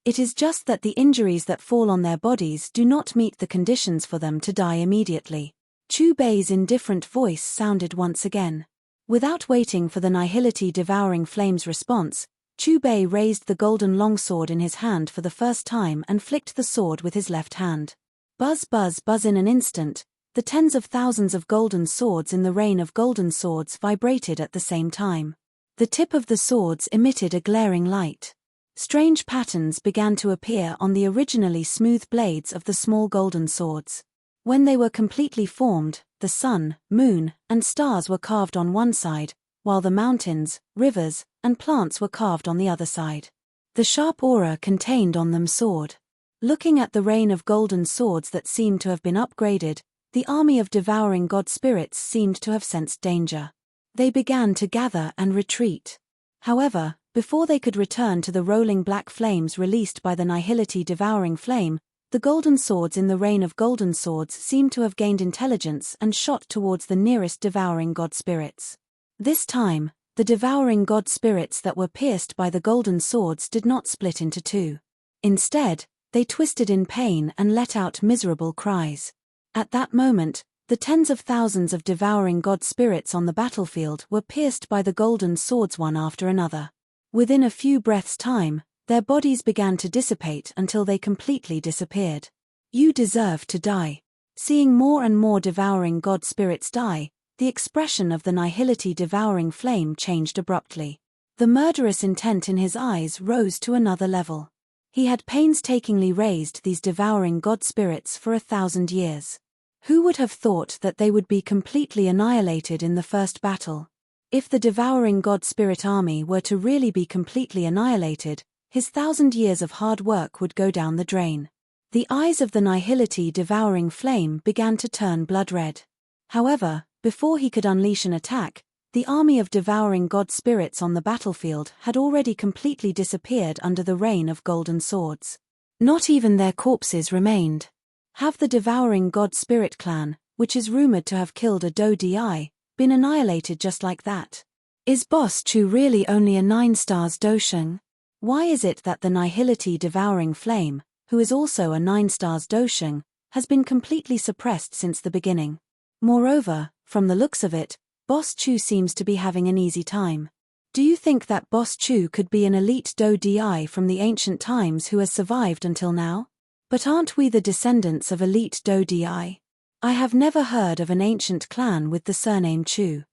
It is just that the injuries that fall on their bodies do not meet the conditions for them to die immediately. Chu Bei's indifferent voice sounded once again. Without waiting for the nihility devouring flame's response, Chu Bei raised the golden longsword in his hand for the first time and flicked the sword with his left hand. Buzz buzz buzz. In an instant, the tens of thousands of golden swords in the rain of golden swords vibrated at the same time. The tip of the swords emitted a glaring light. Strange patterns began to appear on the originally smooth blades of the small golden swords. When they were completely formed, the sun, moon, and stars were carved on one side, while the mountains, rivers, and plants were carved on the other side. The sharp aura contained on them soared. Looking at the rain of golden swords that seemed to have been upgraded, the army of devouring god spirits seemed to have sensed danger. They began to gather and retreat. However, before they could return to the rolling black flames released by the nihility devouring flame, the golden swords in the rain of golden swords seemed to have gained intelligence and shot towards the nearest devouring god spirits. This time, the devouring god spirits that were pierced by the golden swords did not split into two. Instead, they twisted in pain and let out miserable cries. At that moment, the tens of thousands of devouring god spirits on the battlefield were pierced by the golden swords one after another. Within a few breaths' time, their bodies began to dissipate until they completely disappeared. You deserve to die. Seeing more and more devouring god spirits die, the expression of the nihility devouring flame changed abruptly. The murderous intent in his eyes rose to another level. He had painstakingly raised these devouring god spirits for 1,000 years. Who would have thought that they would be completely annihilated in the first battle? If the devouring god spirit army were to really be completely annihilated, his 1,000 years of hard work would go down the drain. The eyes of the nihility devouring flame began to turn blood red. However, before he could unleash an attack, the army of devouring god spirits on the battlefield had already completely disappeared under the rain of golden swords. Not even their corpses remained. Have the devouring god spirit clan, which is rumored to have killed a Do Di, been annihilated just like that? Is Boss Chu really only a 9 stars Dosheng? Why is it that the nihility devouring flame, who is also a 9 stars Dosheng, has been completely suppressed since the beginning? Moreover, from the looks of it, Boss Chu seems to be having an easy time. Do you think that Boss Chu could be an elite Do Di from the ancient times who has survived until now? But aren't we the descendants of elite Do Di? I have never heard of an ancient clan with the surname Chu.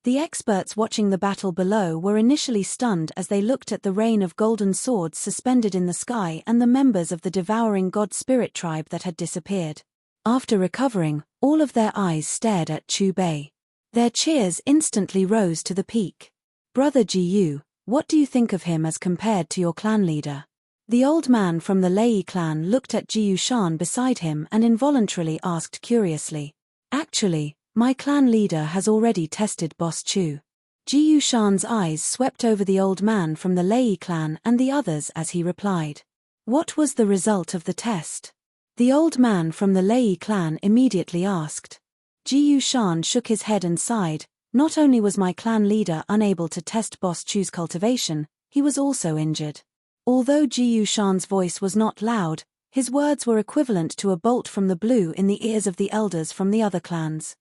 The experts watching the battle below were initially stunned as they looked at the rain of golden swords suspended in the sky and the members of the devouring god spirit tribe that had disappeared. After recovering, all of their eyes stared at Chu Bei. Their cheers instantly rose to the peak. Brother Ji Yu, what do you think of him as compared to your clan leader? The old man from the Lei clan looked at Ji Yu Shan beside him and involuntarily asked curiously. Actually, my clan leader has already tested Boss Chu. Ji Yushan's eyes swept over the old man from the Lei clan and the others as he replied. What was the result of the test? The old man from the Lei clan immediately asked. Ji Yushan shook his head and sighed. Not only was my clan leader unable to test Boss Chu's cultivation, he was also injured. Although Ji Yushan's voice was not loud, his words were equivalent to a bolt from the blue in the ears of the elders from the other clans.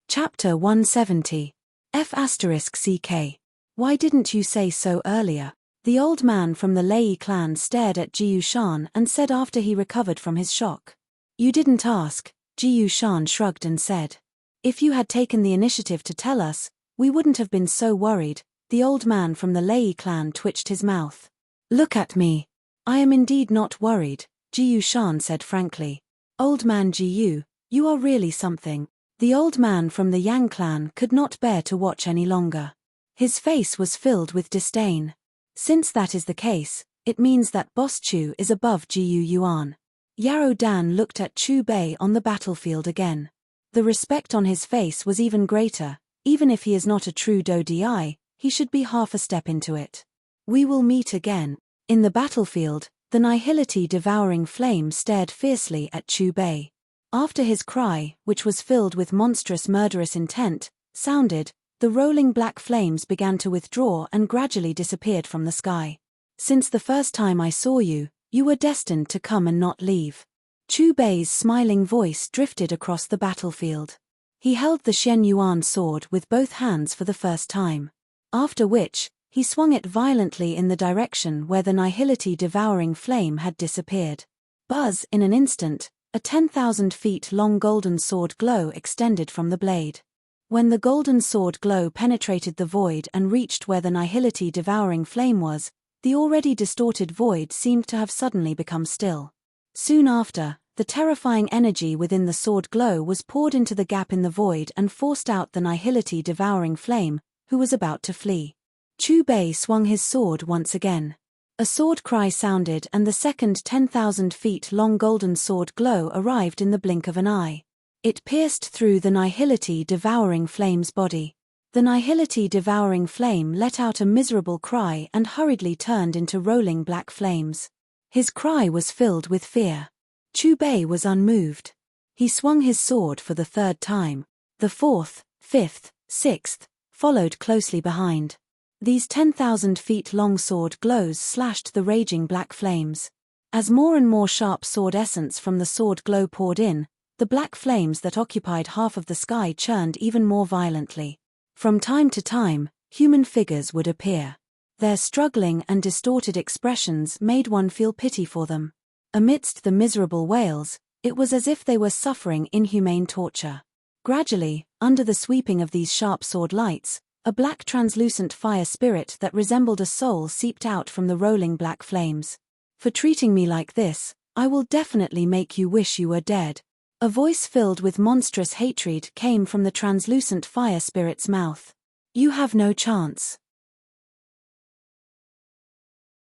Chapter 170. F***CK. Why didn't you say so earlier? The old man from the Lei clan stared at Ji Yushan and said after he recovered from his shock. You didn't ask, Ji Yushan shrugged and said. If you had taken the initiative to tell us, we wouldn't have been so worried. The old man from the Lei clan twitched his mouth. Look at me. I am indeed not worried, Ji Yushan said frankly. Old man Ji Yu, you are really something. The old man from the Yang clan could not bear to watch any longer. His face was filled with disdain. Since that is the case, it means that Boss Chu is above Ji Yuan. Yarrow Dan looked at Chu Bei on the battlefield again. The respect on his face was even greater. Even if he is not a true Dodi, he should be half a step into it. We will meet again. In the battlefield, the nihility devouring flame stared fiercely at Chu Bei. After his cry, which was filled with monstrous murderous intent, sounded, the rolling black flames began to withdraw and gradually disappeared from the sky. Since the first time I saw you, you were destined to come and not leave. Chu Bei's smiling voice drifted across the battlefield. He held the Shen Yuan sword with both hands for the first time. After which, he swung it violently in the direction where the nihility devouring flame had disappeared. Buzz, in an instant, a 10,000 feet long golden sword glow extended from the blade. When the golden sword glow penetrated the void and reached where the nihility devouring flame was, the already distorted void seemed to have suddenly become still. Soon after, the terrifying energy within the sword glow was poured into the gap in the void and forced out the nihility devouring flame, who was about to flee. Chu Bei swung his sword once again. A sword cry sounded and the second 10,000 feet long golden sword glow arrived in the blink of an eye. It pierced through the nihility devouring flame's body. The nihility devouring flame let out a miserable cry and hurriedly turned into rolling black flames. His cry was filled with fear. Chu Bei was unmoved. He swung his sword for the third time. The fourth, fifth, sixth followed closely behind. These 10,000 feet long sword glows slashed the raging black flames. As more and more sharp sword essence from the sword glow poured in, the black flames that occupied half of the sky churned even more violently. From time to time, human figures would appear. Their struggling and distorted expressions made one feel pity for them. Amidst the miserable wails, it was as if they were suffering inhumane torture. Gradually, under the sweeping of these sharp sword lights, a black translucent fire spirit that resembled a soul seeped out from the rolling black flames. For treating me like this, I will definitely make you wish you were dead. A voice filled with monstrous hatred came from the translucent fire spirit's mouth. You have no chance.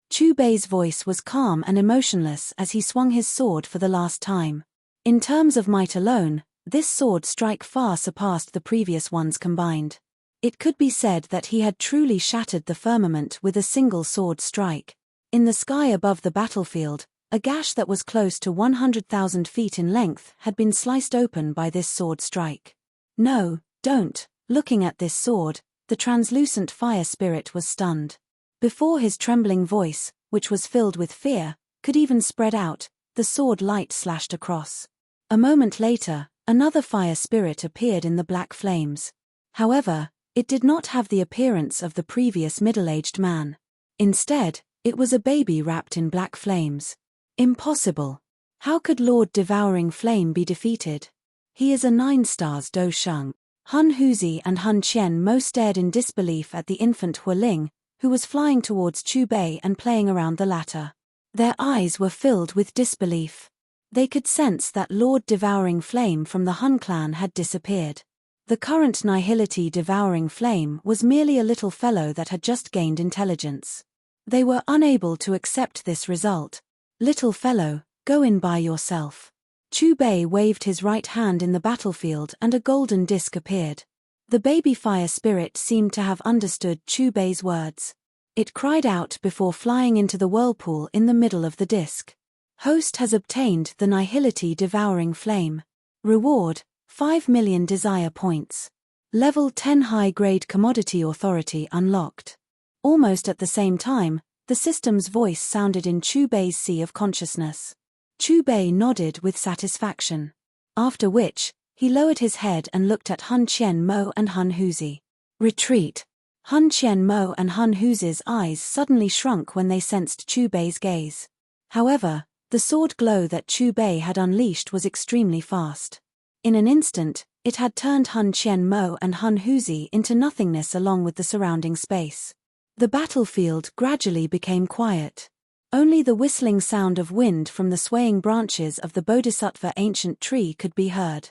Chu Bei's voice was calm and emotionless as he swung his sword for the last time. In terms of might alone, this sword strike far surpassed the previous ones combined. It could be said that he had truly shattered the firmament with a single sword strike. In the sky above the battlefield, a gash that was close to 100,000 feet in length had been sliced open by this sword strike. No, don't. Looking at this sword, the translucent fire spirit was stunned. Before his trembling voice, which was filled with fear, could even spread out, the sword light slashed across. A moment later, another fire spirit appeared in the black flames. However, it did not have the appearance of the previous middle-aged man. Instead, it was a baby wrapped in black flames. Impossible. How could Lord Devouring Flame be defeated? He is a 9 stars Do Sheng. Hun Huzi and Hun Qian Mo stared in disbelief at the infant Hualing, who was flying towards Chu Bei and playing around the latter. Their eyes were filled with disbelief. They could sense that Lord Devouring Flame from the Hun clan had disappeared. The current nihility devouring flame was merely a little fellow that had just gained intelligence. They were unable to accept this result. Little fellow, go in by yourself. Chubei waved his right hand in the battlefield and a golden disc appeared. The baby fire spirit seemed to have understood Chubei's words. It cried out before flying into the whirlpool in the middle of the disc. Host has obtained the Nihility Devouring Flame. Reward, 5 million desire points. Level 10 high-grade commodity authority unlocked. Almost at the same time, the system's voice sounded in Chubei's sea of consciousness. Chubei nodded with satisfaction. After which, he lowered his head and looked at Hun Qian Mo and Hun Huzi. Retreat. Hun Qian Mo and Hun Huzi's eyes suddenly shrunk when they sensed Chubei's gaze. However, the sword glow that Chubei had unleashed was extremely fast. In an instant, it had turned Hun Qian Mo and Hun Huzi into nothingness along with the surrounding space. The battlefield gradually became quiet. Only the whistling sound of wind from the swaying branches of the Bodhisattva ancient tree could be heard.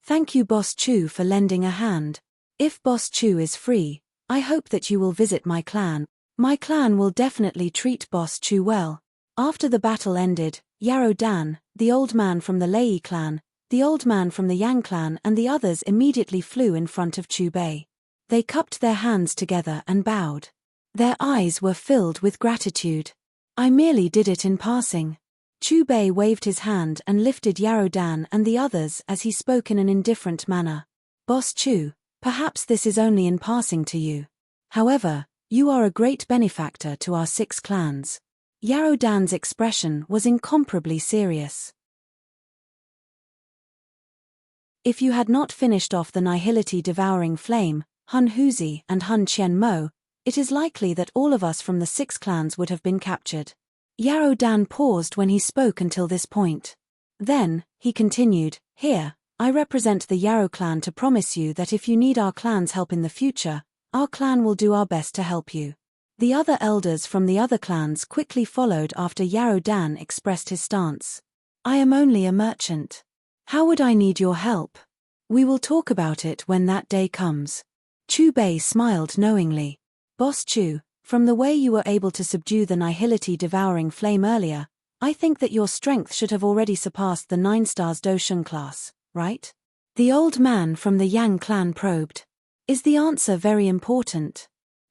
Thank you Boss Chu for lending a hand. If Boss Chu is free, I hope that you will visit my clan. My clan will definitely treat Boss Chu well. After the battle ended, Yarrow Dan, the old man from the Lei clan, the old man from the Yang clan and the others immediately flew in front of Chubei. They cupped their hands together and bowed. Their eyes were filled with gratitude. I merely did it in passing. Chubei waved his hand and lifted Yarrow Dan and the others as he spoke in an indifferent manner. Boss Chu, perhaps this is only in passing to you. However, you are a great benefactor to our 6 clans. Yarrow Dan's expression was incomparably serious. If you had not finished off the Nihility Devouring Flame, Hun Huzi and Hun Qian Mo, it is likely that all of us from the 6 clans would have been captured. Yarrow Dan paused when he spoke until this point. Then, he continued, Here, I represent the Yarrow clan to promise you that if you need our clan's help in the future, our clan will do our best to help you. The other elders from the other clans quickly followed after Yarrow Dan expressed his stance. I am only a merchant. How would I need your help? We will talk about it when that day comes. Chubei smiled knowingly. Boss Chu, from the way you were able to subdue the Nihility Devouring Flame earlier, I think that your strength should have already surpassed the 9 stars Doshun class, right? The old man from the Yang clan probed. Is the answer very important?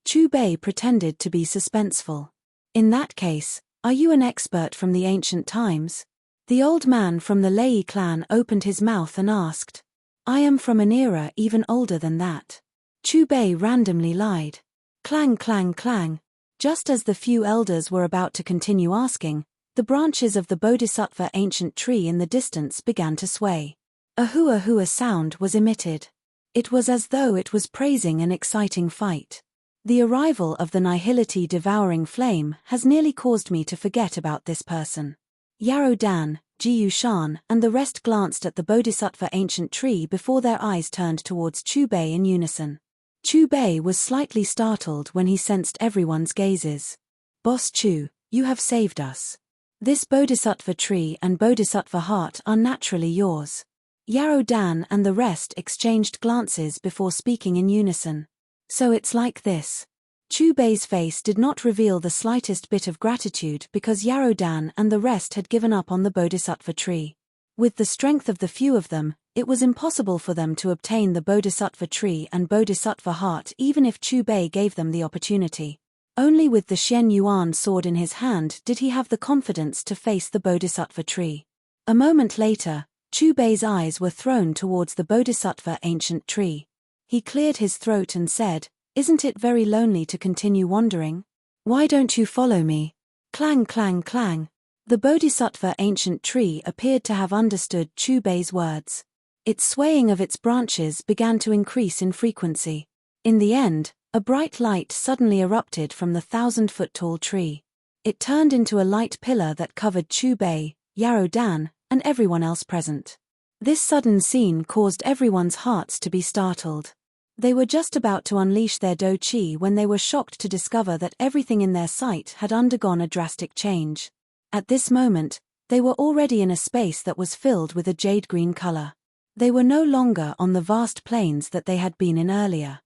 Chubei pretended to be suspenseful. In that case, are you an expert from the ancient times? The old man from the Lei clan opened his mouth and asked. I am from an era even older than that. Chubei randomly lied. Clang clang clang. Just as the few elders were about to continue asking, the branches of the Bodhisattva ancient tree in the distance began to sway. A hua hua sound was emitted. It was as though it was praising an exciting fight. The arrival of the Nihility Devouring Flame has nearly caused me to forget about this person. Yarrow Dan, Jiyu Shan and the rest glanced at the Bodhisattva ancient tree before their eyes turned towards Chubei in unison. Chubei was slightly startled when he sensed everyone's gazes. Boss Chu, you have saved us. This Bodhisattva tree and Bodhisattva heart are naturally yours. Yarrow Dan and the rest exchanged glances before speaking in unison. So it's like this. Chubei's face did not reveal the slightest bit of gratitude because Yarrow Dan and the rest had given up on the Bodhisattva tree. With the strength of the few of them, it was impossible for them to obtain the Bodhisattva tree and Bodhisattva heart even if Chubei gave them the opportunity. Only with the Xian Yuan sword in his hand did he have the confidence to face the Bodhisattva tree. A moment later, Chubei's eyes were thrown towards the Bodhisattva ancient tree. He cleared his throat and said, Isn't it very lonely to continue wandering? Why don't you follow me? Clang clang clang. The Bodhisattva ancient tree appeared to have understood Chubei's words. Its swaying of its branches began to increase in frequency. In the end, a bright light suddenly erupted from the 1,000-foot-tall tree. It turned into a light pillar that covered Chubei, Yarrow Dan, and everyone else present. This sudden scene caused everyone's hearts to be startled. They were just about to unleash their Do Chi when they were shocked to discover that everything in their sight had undergone a drastic change. At this moment, they were already in a space that was filled with a jade-green color. They were no longer on the vast plains that they had been in earlier.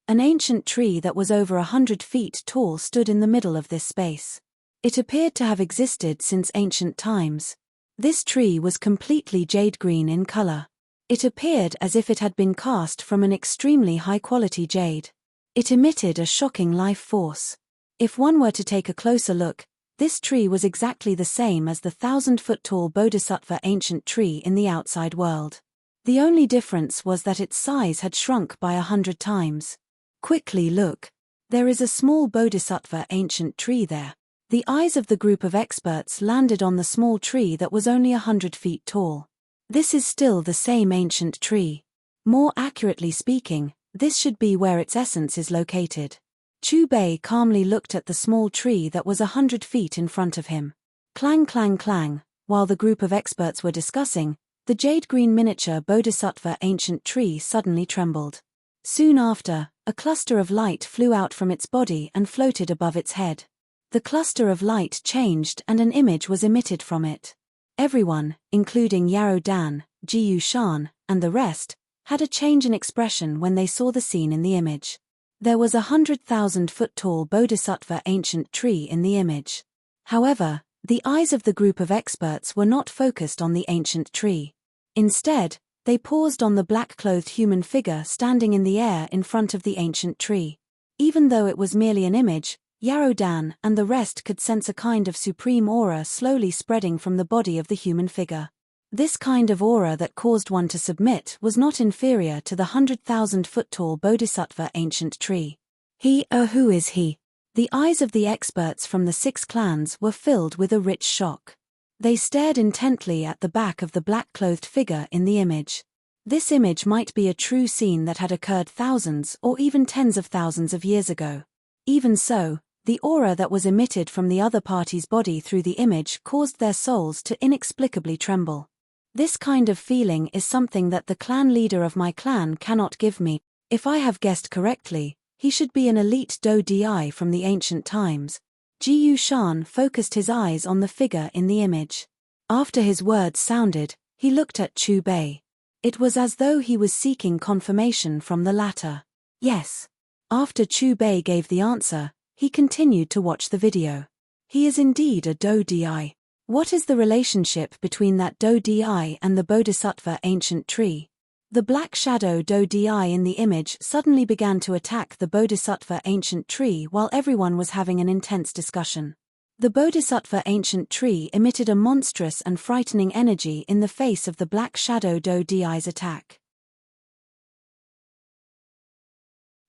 An ancient tree that was over 100 feet tall stood in the middle of this space. It appeared to have existed since ancient times. This tree was completely jade green in color. It appeared as if it had been cast from an extremely high-quality jade. It emitted a shocking life force. If one were to take a closer look, this tree was exactly the same as the 1,000-foot-tall Bodhisattva ancient tree in the outside world. The only difference was that its size had shrunk by 100 times. Quickly look. There is a small Bodhisattva ancient tree there. The eyes of the group of experts landed on the small tree that was only 100 feet tall. This is still the same ancient tree. More accurately speaking, this should be where its essence is located. Chu Bei calmly looked at the small tree that was 100 feet in front of him. Clang clang clang, while the group of experts were discussing, the jade-green miniature Bodhisattva ancient tree suddenly trembled. Soon after, a cluster of light flew out from its body and floated above its head. The cluster of light changed and an image was emitted from it. Everyone, including Yarrow Dan, Jiyu Shan, and the rest, had a change in expression when they saw the scene in the image. There was 100,000-foot-tall Bodhisattva ancient tree in the image. However, the eyes of the group of experts were not focused on the ancient tree. Instead, they paused on the black-clothed human figure standing in the air in front of the ancient tree. Even though it was merely an image, Yarrow Dan and the rest could sense a kind of supreme aura slowly spreading from the body of the human figure. This kind of aura that caused one to submit was not inferior to the 100,000-foot-tall Bodhisattva ancient tree. Who is he? The eyes of the experts from the 6 clans were filled with a rich shock. They stared intently at the back of the black-clothed figure in the image. This image might be a true scene that had occurred thousands or even tens of thousands of years ago. Even so, the aura that was emitted from the other party's body through the image caused their souls to inexplicably tremble. This kind of feeling is something that the clan leader of my clan cannot give me. If I have guessed correctly, he should be an elite Do-Di from the ancient times. Jiyu Shan focused his eyes on the figure in the image. After his words sounded, he looked at Chu Bei. It was as though he was seeking confirmation from the latter. Yes. After Chu Bei gave the answer, he continued to watch the video. He is indeed a Do-Di. What is the relationship between that Do-Di and the Bodhisattva ancient tree? The black shadow Do-Di in the image suddenly began to attack the Bodhisattva ancient tree while everyone was having an intense discussion. The Bodhisattva ancient tree emitted a monstrous and frightening energy in the face of the black shadow Do-Di's attack.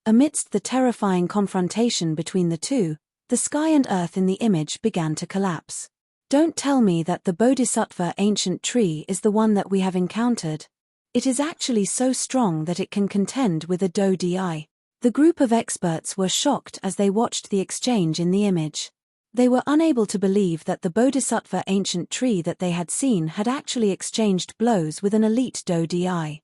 Amidst the terrifying confrontation between the two, the sky and earth in the image began to collapse. Don't tell me that the Bodhisattva ancient tree is the one that we have encountered. It is actually so strong that it can contend with a Do-Di. The group of experts were shocked as they watched the exchange in the image. They were unable to believe that the Bodhisattva ancient tree that they had seen had actually exchanged blows with an elite Do-Di.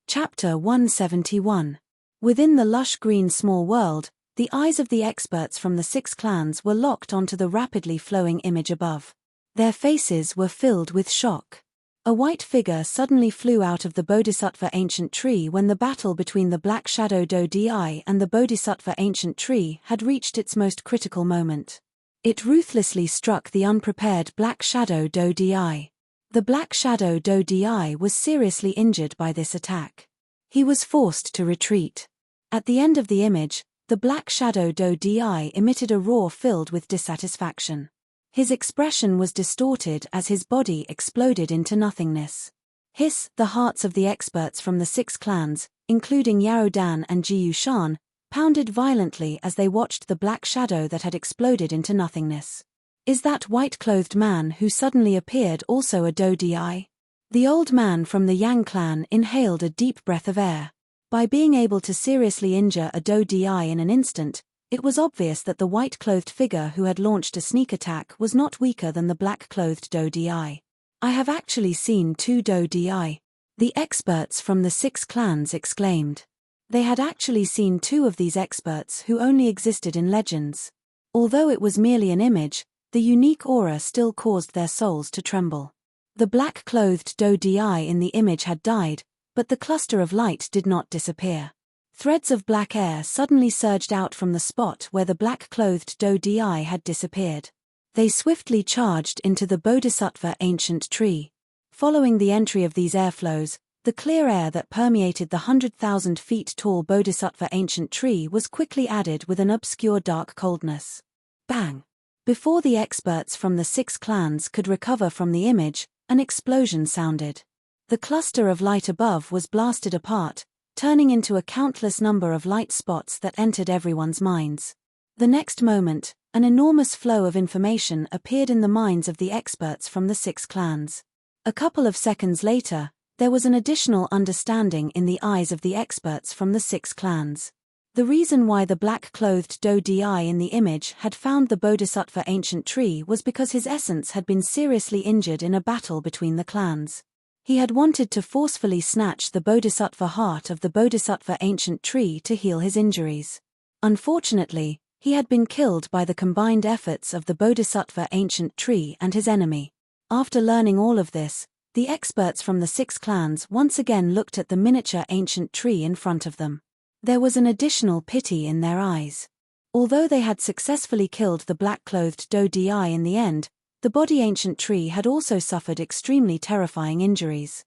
Chapter 171. Within the lush green small world, the eyes of the experts from the 6 clans were locked onto the rapidly flowing image above. Their faces were filled with shock. A white figure suddenly flew out of the Bodhisattva ancient tree when the battle between the Black Shadow Do-Di and the Bodhisattva ancient tree had reached its most critical moment. It ruthlessly struck the unprepared Black Shadow Do-Di. The Black Shadow Do-Di was seriously injured by this attack. He was forced to retreat. At the end of the image, the Black Shadow Do-Di emitted a roar filled with dissatisfaction. His expression was distorted as his body exploded into nothingness. Hiss! The hearts of the experts from the 6 clans, including Yarrow Dan and Jiyu Shan, pounded violently as they watched the black shadow that had exploded into nothingness. Is that white-clothed man who suddenly appeared also a Do-Di? The old man from the Yang clan inhaled a deep breath of air. By being able to seriously injure a Do-Di in an instant, it was obvious that the white-clothed figure who had launched a sneak attack was not weaker than the black-clothed Do-Di. I have actually seen 2 Do-Di. The experts from the 6 clans exclaimed. They had actually seen 2 of these experts who only existed in legends. Although it was merely an image, the unique aura still caused their souls to tremble. The black-clothed Do-Di in the image had died, but the cluster of light did not disappear. Threads of black air suddenly surged out from the spot where the black-clothed Dodi had disappeared. They swiftly charged into the Bodhisattva ancient tree. Following the entry of these airflows, the clear air that permeated the 100,000 feet tall Bodhisattva ancient tree was quickly added with an obscure dark coldness. Bang! Before the experts from the 6 clans could recover from the image, an explosion sounded. The cluster of light above was blasted apart, turning into a countless number of light spots that entered everyone's minds. The next moment, an enormous flow of information appeared in the minds of the experts from the 6 clans. A couple of seconds later, there was an additional understanding in the eyes of the experts from the 6 clans. The reason why the black-clothed Dodi in the image had found the Bodhisattva ancient tree was because his essence had been seriously injured in a battle between the clans. He had wanted to forcefully snatch the Bodhisattva heart of the Bodhisattva ancient tree to heal his injuries. Unfortunately, he had been killed by the combined efforts of the Bodhisattva ancient tree and his enemy. After learning all of this, the experts from the 6 clans once again looked at the miniature ancient tree in front of them. There was an additional pity in their eyes. Although they had successfully killed the black-clothed Dodi in the end, the body ancient tree had also suffered extremely terrifying injuries.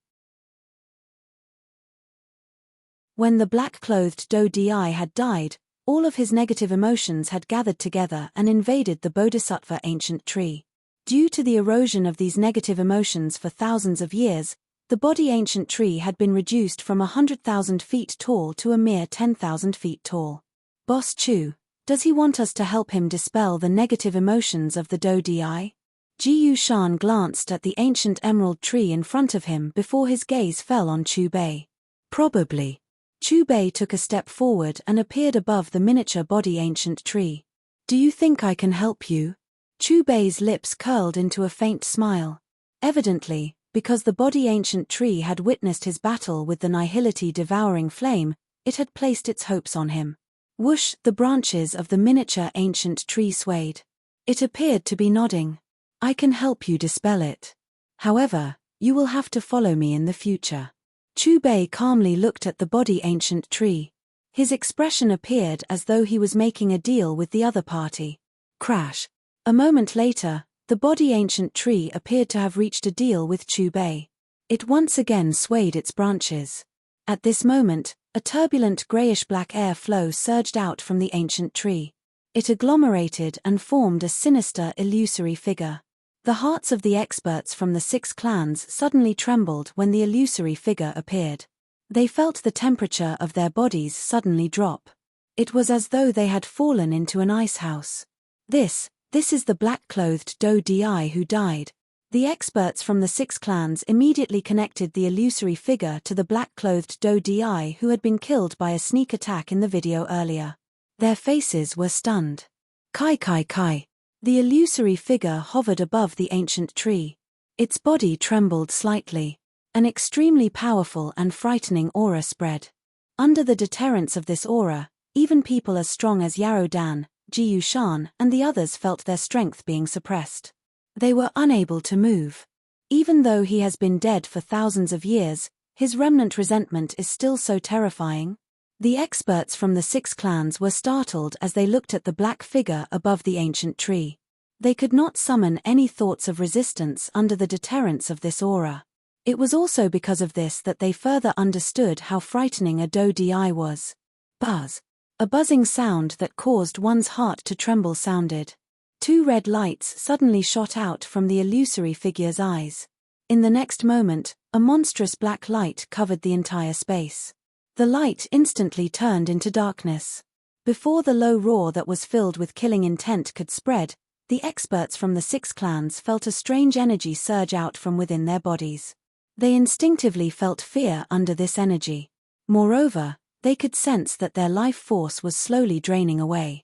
When the black-clothed Dodi had died, all of his negative emotions had gathered together and invaded the Bodhisattva ancient tree. Due to the erosion of these negative emotions for thousands of years, the body ancient tree had been reduced from 100,000 feet tall to a mere 10,000 feet tall. Boss Chu, does he want us to help him dispel the negative emotions of the Dodi? Ji Shan glanced at the ancient emerald tree in front of him before his gaze fell on Chu Bei. Probably. Chu Bei took a step forward and appeared above the miniature body ancient tree. Do you think I can help you? Chu Bei's lips curled into a faint smile. Evidently, because the body ancient tree had witnessed his battle with the nihility devouring flame, it had placed its hopes on him. Whoosh! The branches of the miniature ancient tree swayed. It appeared to be nodding. I can help you dispel it. However, you will have to follow me in the future. Chu Bei calmly looked at the body ancient tree. His expression appeared as though he was making a deal with the other party. Crash! A moment later, the body ancient tree appeared to have reached a deal with Chu Bei. It once again swayed its branches. At this moment, a turbulent grayish-black air flow surged out from the ancient tree. It agglomerated and formed a sinister, illusory figure. The hearts of the experts from the 6 clans suddenly trembled when the illusory figure appeared. They felt the temperature of their bodies suddenly drop. It was as though they had fallen into an ice house. This is the black-clothed Dodi who died. The experts from the 6 clans immediately connected the illusory figure to the black-clothed Dodi who had been killed by a sneak attack in the video earlier. Their faces were stunned. Kai. The illusory figure hovered above the ancient tree. Its body trembled slightly. An extremely powerful and frightening aura spread. Under the deterrence of this aura, even people as strong as Yarrow Dan, Ji Shan, and the others felt their strength being suppressed. They were unable to move. Even though he has been dead for thousands of years, his remnant resentment is still so terrifying. The experts from the 6 clans were startled as they looked at the black figure above the ancient tree. They could not summon any thoughts of resistance under the deterrence of this aura. It was also because of this that they further understood how frightening a Dodi was. Buzz. A buzzing sound that caused one's heart to tremble sounded. 2 red lights suddenly shot out from the illusory figure's eyes. In the next moment, a monstrous black light covered the entire space. The light instantly turned into darkness. Before the low roar that was filled with killing intent could spread, the experts from the 6 clans felt a strange energy surge out from within their bodies. They instinctively felt fear under this energy. Moreover, they could sense that their life force was slowly draining away.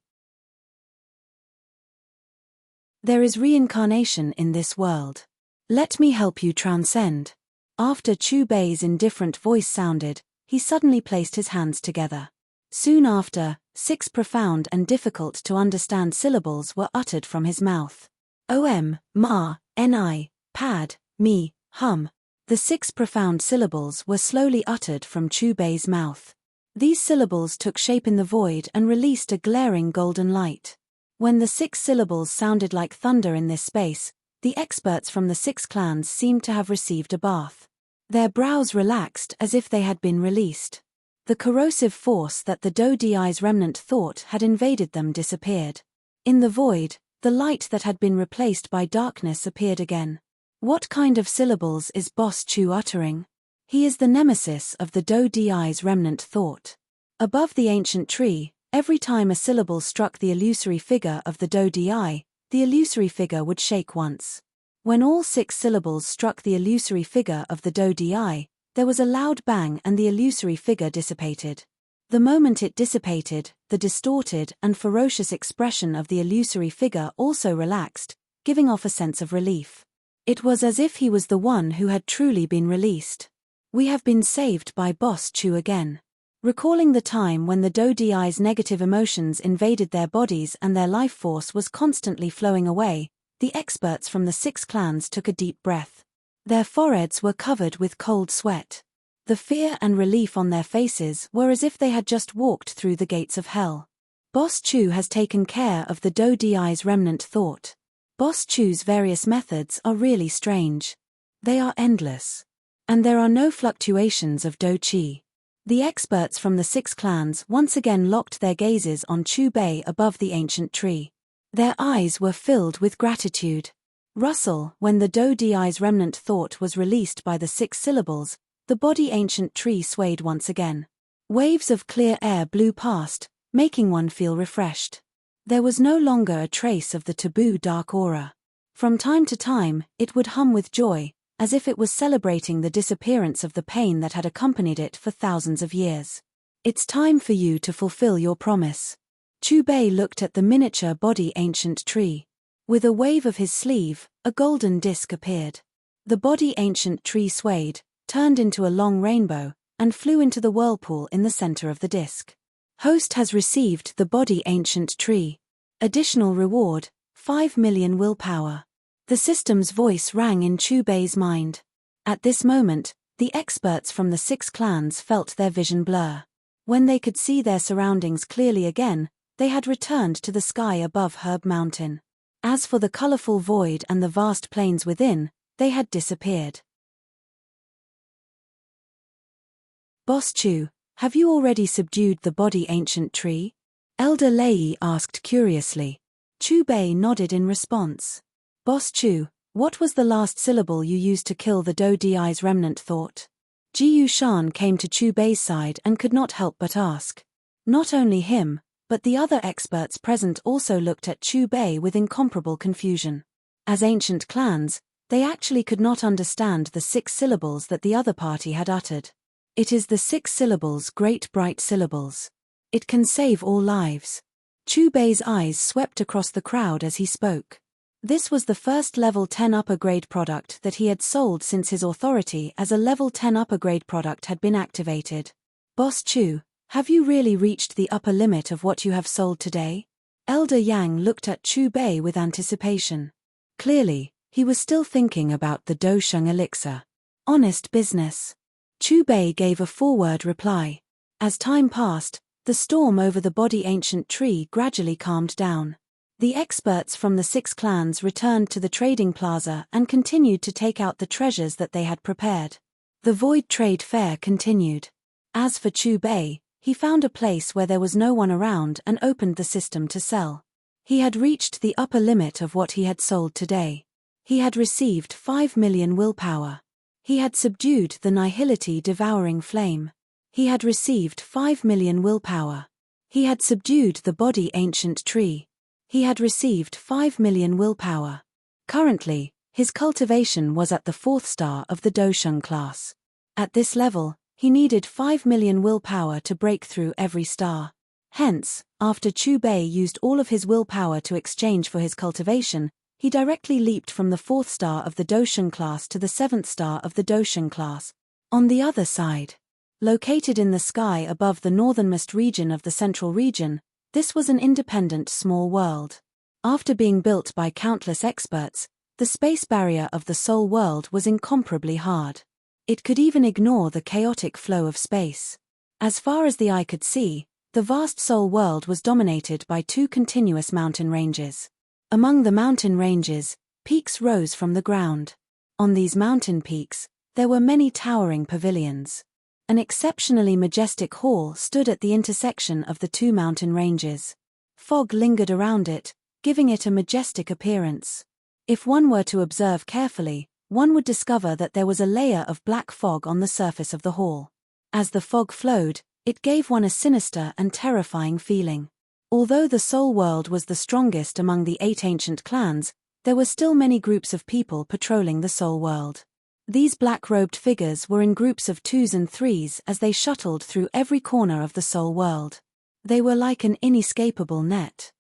There is reincarnation in this world. Let me help you transcend. After Chu Bei's indifferent voice sounded, he suddenly placed his hands together. Soon after, 6 profound and difficult to understand syllables were uttered from his mouth. Om, Ma, Ni, Pad, Mi, Hum. The 6 profound syllables were slowly uttered from Chu Bei's mouth. These syllables took shape in the void and released a glaring golden light. When the 6 syllables sounded like thunder in this space, the experts from the 6 clans seemed to have received a bath. Their brows relaxed as if they had been released. The corrosive force that the Dodi's remnant thought had invaded them disappeared. In the void, the light that had been replaced by darkness appeared again. What kind of syllables is Boss Chu uttering? He is the nemesis of the Dodi's remnant thought. Above the ancient tree, every time a syllable struck the illusory figure of the Dodi, the illusory figure would shake once. When all 6 syllables struck the illusory figure of the Dodi, there was a loud bang and the illusory figure dissipated. The moment it dissipated, the distorted and ferocious expression of the illusory figure also relaxed, giving off a sense of relief. It was as if he was the one who had truly been released. We have been saved by Boss Chu again. Recalling the time when the Dodi's negative emotions invaded their bodies and their life force was constantly flowing away, the experts from the 6 clans took a deep breath. Their foreheads were covered with cold sweat. The fear and relief on their faces were as if they had just walked through the gates of hell. Boss Chu has taken care of the Dodi's remnant thought. Boss Chu's various methods are really strange. They are endless. And there are no fluctuations of Do Chi. The experts from the 6 clans once again locked their gazes on Chu Bei above the ancient tree. Their eyes were filled with gratitude. Rustle, when the Dodi's remnant thought was released by the 6 syllables, the body ancient tree swayed once again. Waves of clear air blew past, making one feel refreshed. There was no longer a trace of the taboo dark aura. From time to time, it would hum with joy, as if it was celebrating the disappearance of the pain that had accompanied it for thousands of years. It's time for you to fulfill your promise. Chu Bei looked at the miniature body ancient tree. With a wave of his sleeve, a golden disc appeared. The body ancient tree swayed, turned into a long rainbow, and flew into the whirlpool in the center of the disc. Host has received the body ancient tree. Additional reward, 5 million willpower. The system's voice rang in Chu Bei's mind. At this moment, the experts from the 6 clans felt their vision blur. When they could see their surroundings clearly again, they had returned to the sky above Herb Mountain. As for the colorful void and the vast plains within, they had disappeared. Boss Chu, have you already subdued the body ancient tree? Elder Lei asked curiously. Chu Bei nodded in response. Boss Chu, what was the last syllable you used to kill the Dodi's remnant thought? Ji Yushan came to Chu Bei's side and could not help but ask. Not only him, but the other experts present also looked at Chu Bei with incomparable confusion. As ancient clans, they actually could not understand the 6 syllables that the other party had uttered. It is the 6 syllables, great bright syllables. It can save all lives. Chu Bei's eyes swept across the crowd as he spoke. This was the first level 10 upper grade product that he had sold since his authority as a level 10 upper grade product had been activated. Boss Chu, have you really reached the upper limit of what you have sold today? Elder Yang looked at Chu Bei with anticipation. Clearly, he was still thinking about the Dosheng elixir. Honest business. Chu Bei gave a forward reply. As time passed, the storm over the body ancient tree gradually calmed down. The experts from the 6 clans returned to the trading plaza and continued to take out the treasures that they had prepared. The Void Trade Fair continued. As for Chu Bei, he found a place where there was no one around and opened the system to sell. He had reached the upper limit of what he had sold today. He had received 5 million willpower. He had subdued the nihility devouring flame. He had received 5 million willpower. He had subdued the body ancient tree. He had received 5 million willpower. Currently, his cultivation was at the 4th star of the Dosheng class. At this level, he needed 5 million willpower to break through every star. Hence, after Chu Bei used all of his willpower to exchange for his cultivation, he directly leaped from the 4th star of the Dosheng class to the 7th star of the Dosheng class. On the other side, located in the sky above the northernmost region of the central region, this was an independent small world. After being built by countless experts, the space barrier of the soul world was incomparably hard. It could even ignore the chaotic flow of space. As far as the eye could see, the vast soul world was dominated by two continuous mountain ranges. Among the mountain ranges, peaks rose from the ground. On these mountain peaks, there were many towering pavilions. An exceptionally majestic hall stood at the intersection of the two mountain ranges. Fog lingered around it, giving it a majestic appearance. If one were to observe carefully, one would discover that there was a layer of black fog on the surface of the hall. As the fog flowed, it gave one a sinister and terrifying feeling. Although the soul world was the strongest among the 8 ancient clans, there were still many groups of people patrolling the soul world. These black-robed figures were in groups of 2s and 3s as they shuttled through every corner of the soul world. They were like an inescapable net.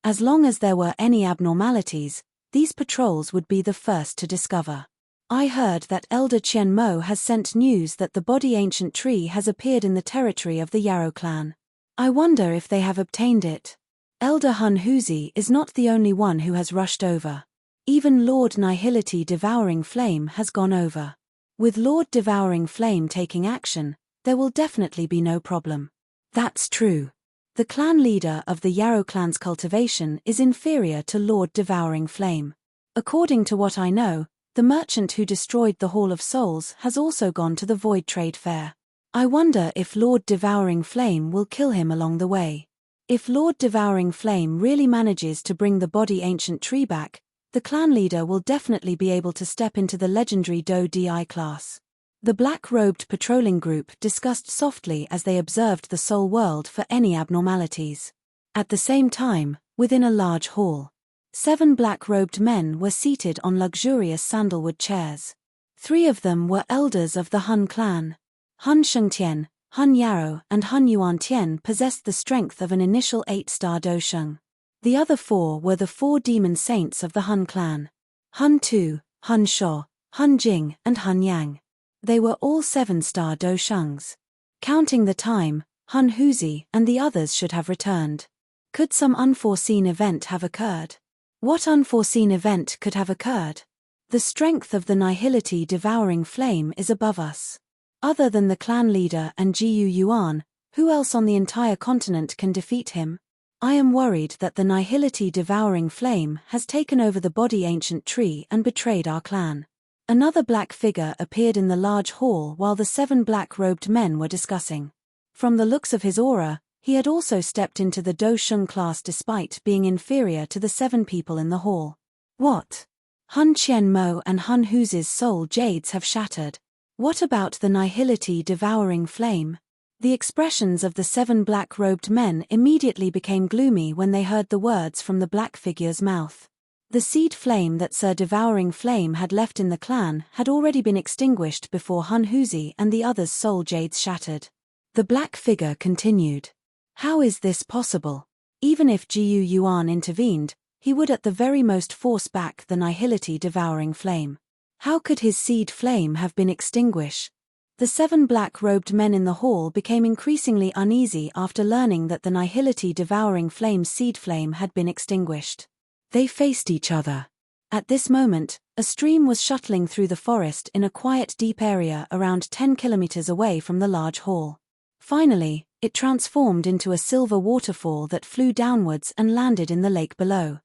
As long as there were any abnormalities, these patrols would be the first to discover. I heard that Elder Qian Mo has sent news that the body ancient tree has appeared in the territory of the Yarrow clan. I wonder if they have obtained it. Elder Hun Huzi is not the only one who has rushed over. Even Lord Nihility Devouring Flame has gone over. With Lord Devouring Flame taking action, there will definitely be no problem. That's true. The clan leader of the Yarrow clan's cultivation is inferior to Lord Devouring Flame. According to what I know, the merchant who destroyed the Hall of Souls has also gone to the Void Trade Fair. I wonder if Lord Devouring Flame will kill him along the way. If Lord Devouring Flame really manages to bring the body ancient tree back, the clan leader will definitely be able to step into the legendary Do Di class. The black-robed patrolling group discussed softly as they observed the soul world for any abnormalities. At the same time, within a large hall, 7 black-robed men were seated on luxurious sandalwood chairs. 3 of them were elders of the Hun clan. Hun Shengtian, Hun Yarrow and Hun Yuantian possessed the strength of an initial 8-star Do Sheng. The other 4 were the 4 demon saints of the Hun clan. Hun Tu, Hun Sho, Hun Jing and Hun Yang. They were all 7-star Do Shengs. Counting the time, Hun Huzi and the others should have returned. Could some unforeseen event have occurred? What unforeseen event could have occurred? The strength of the Nihility Devouring Flame is above us. Other than the clan leader and Jiu Yuan, who else on the entire continent can defeat him? I am worried that the Nihility Devouring Flame has taken over the body ancient tree and betrayed our clan. Another black figure appeared in the large hall while the 7 black-robed men were discussing. From the looks of his aura, he had also stepped into the Do Sheng class despite being inferior to the 7 people in the hall. What? Hun Qian Mo and Hun Huzi's soul jades have shattered. What about the Nihility Devouring Flame? The expressions of the 7 black-robed men immediately became gloomy when they heard the words from the black figure's mouth. The seed flame that Sir Devouring Flame had left in the clan had already been extinguished before Hun Huzi and the others' soul jades shattered. The black figure continued. How is this possible? Even if Jiu Yuan intervened, he would at the very most force back the Nihility Devouring Flame. How could his seed flame have been extinguished? The 7 black-robed men in the hall became increasingly uneasy after learning that the Nihility Devouring Flame's seed flame had been extinguished. They faced each other. At this moment, a stream was shuttling through the forest in a quiet deep area around 10 kilometers away from the large hall. Finally, it transformed into a silver waterfall that flew downwards and landed in the lake below.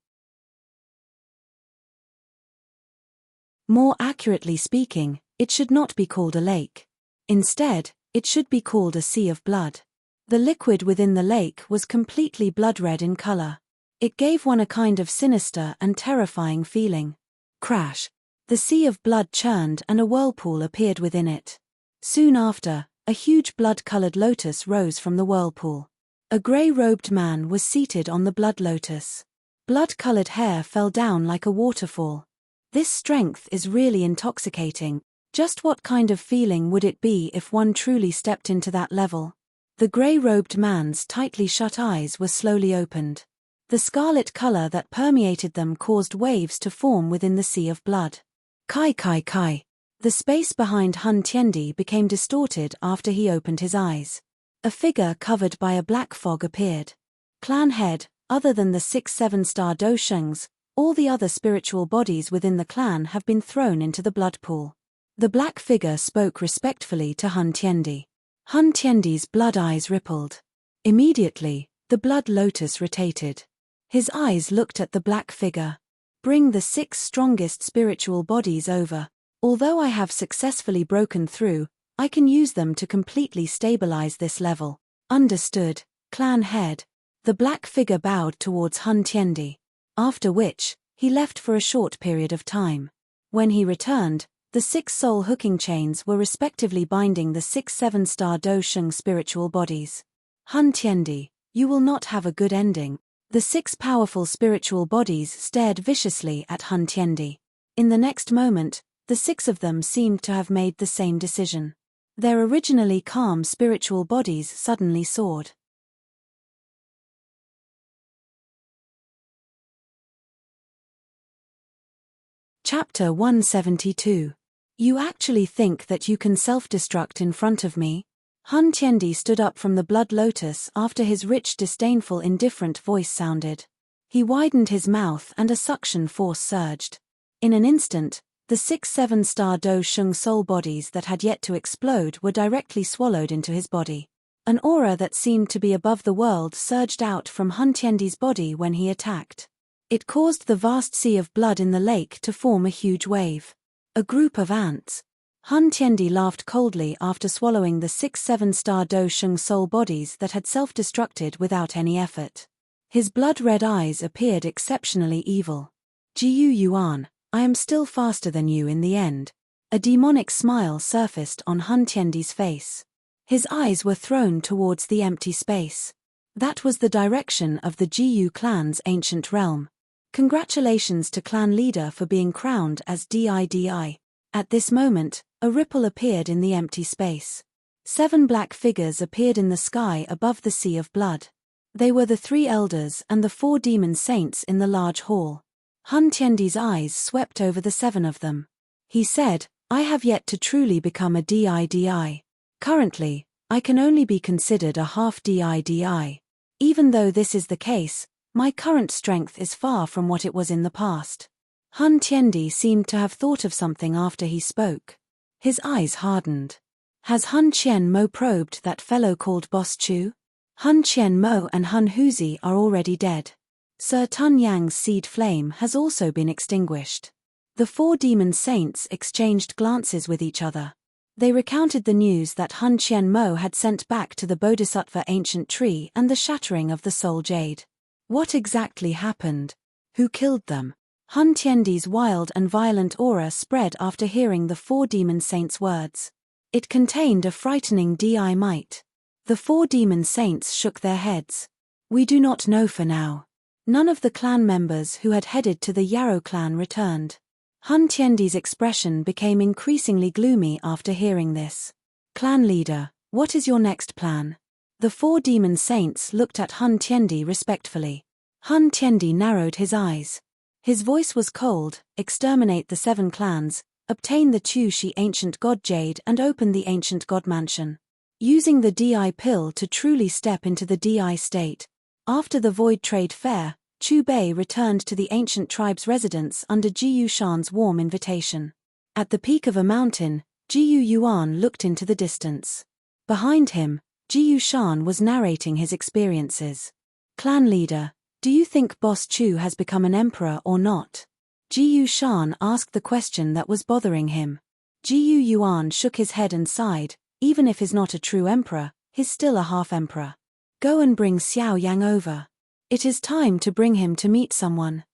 More accurately speaking, it should not be called a lake. Instead, it should be called a sea of blood. The liquid within the lake was completely blood-red in color. It gave one a kind of sinister and terrifying feeling. Crash! The sea of blood churned and a whirlpool appeared within it. Soon after, a huge blood-colored lotus rose from the whirlpool. A gray-robed man was seated on the blood lotus. Blood-colored hair fell down like a waterfall. This strength is really intoxicating. Just what kind of feeling would it be if one truly stepped into that level? The gray-robed man's tightly shut eyes were slowly opened. The scarlet color that permeated them caused waves to form within the sea of blood. Kai kai kai. The space behind Hun Tiendi became distorted after he opened his eyes. A figure covered by a black fog appeared. Clan head, other than the 6 7-star Do Shengs, all the other spiritual bodies within the clan have been thrown into the blood pool. The black figure spoke respectfully to Hun Tiendi. Hun Tiendi's blood eyes rippled. Immediately, the blood lotus rotated. His eyes looked at the black figure. Bring the 6 strongest spiritual bodies over. Although I have successfully broken through, I can use them to completely stabilize this level. Understood, clan head. The black figure bowed towards Hun Tiendi. After which, he left for a short period of time. When he returned, the 6 soul hooking chains were respectively binding the 6 7-star Do Sheng spiritual bodies. Hun Tiendi, you will not have a good ending. The 6 powerful spiritual bodies stared viciously at Hun Tiendi. In the next moment, the 6 of them seemed to have made the same decision. Their originally calm spiritual bodies suddenly soared. Chapter 172. You actually think that you can self-destruct in front of me? Hun Tiendi stood up from the blood lotus after his rich, disdainful, indifferent voice sounded. He widened his mouth and a suction force surged. In an instant, the 6 7-star Do Sheng soul bodies that had yet to explode were directly swallowed into his body. An aura that seemed to be above the world surged out from Hun Tiendi's body when he attacked. It caused the vast sea of blood in the lake to form a huge wave. A group of ants. Hun Tiendi laughed coldly after swallowing the 6 7-star Do Sheng soul bodies that had self-destructed without any effort. His blood-red eyes appeared exceptionally evil. Jiyu Yuan, I am still faster than you in the end. A demonic smile surfaced on Hun Tiendi's face. His eyes were thrown towards the empty space. That was the direction of the Jiyu clan's ancient realm. Congratulations to clan leader for being crowned as DIDI. At this moment, a ripple appeared in the empty space. 7 black figures appeared in the sky above the sea of blood. They were the 3 elders and the 4 demon saints in the large hall. Hun Tiendi's eyes swept over the 7 of them. He said, I have yet to truly become a DIDI. Currently, I can only be considered a half DIDI. Even though this is the case, my current strength is far from what it was in the past. Hun Tiendi seemed to have thought of something after he spoke. His eyes hardened. Has Hun Chien Mo probed that fellow called Boss Chu? Hun Chien Mo and Hun Huzi are already dead. Sir Tun Yang's seed flame has also been extinguished. The 4 demon saints exchanged glances with each other. They recounted the news that Hun Chien Mo had sent back to the Bodhisattva ancient tree and the shattering of the soul jade. What exactly happened? Who killed them? Hun Tiendi's wild and violent aura spread after hearing the 4 demon saints' words. It contained a frightening DI might. The 4 demon saints shook their heads. We do not know for now. None of the clan members who had headed to the Yarrow clan returned. Hun Tiendi's expression became increasingly gloomy after hearing this. Clan leader, what is your next plan? The 4 demon saints looked at Hun Tiendi respectfully. Hun Tiendi narrowed his eyes. His voice was cold. Exterminate the 7 clans, obtain the Tu Shi ancient god jade and open the ancient god mansion. Using the DI pill to truly step into the DI state. After the Void Trade Fair, Chu Bei returned to the ancient tribe's residence under Jiyu Shan's warm invitation. At the peak of a mountain, Jiyu Yuan looked into the distance. Behind him, Jiyu Shan was narrating his experiences. Clan leader, do you think Boss Chu has become an emperor or not? Jiyu Shan asked the question that was bothering him. Jiyu Yuan shook his head and sighed. Even if he's not a true emperor, he's still a half-emperor. Go and bring Xiao Yang over. It is time to bring him to meet someone.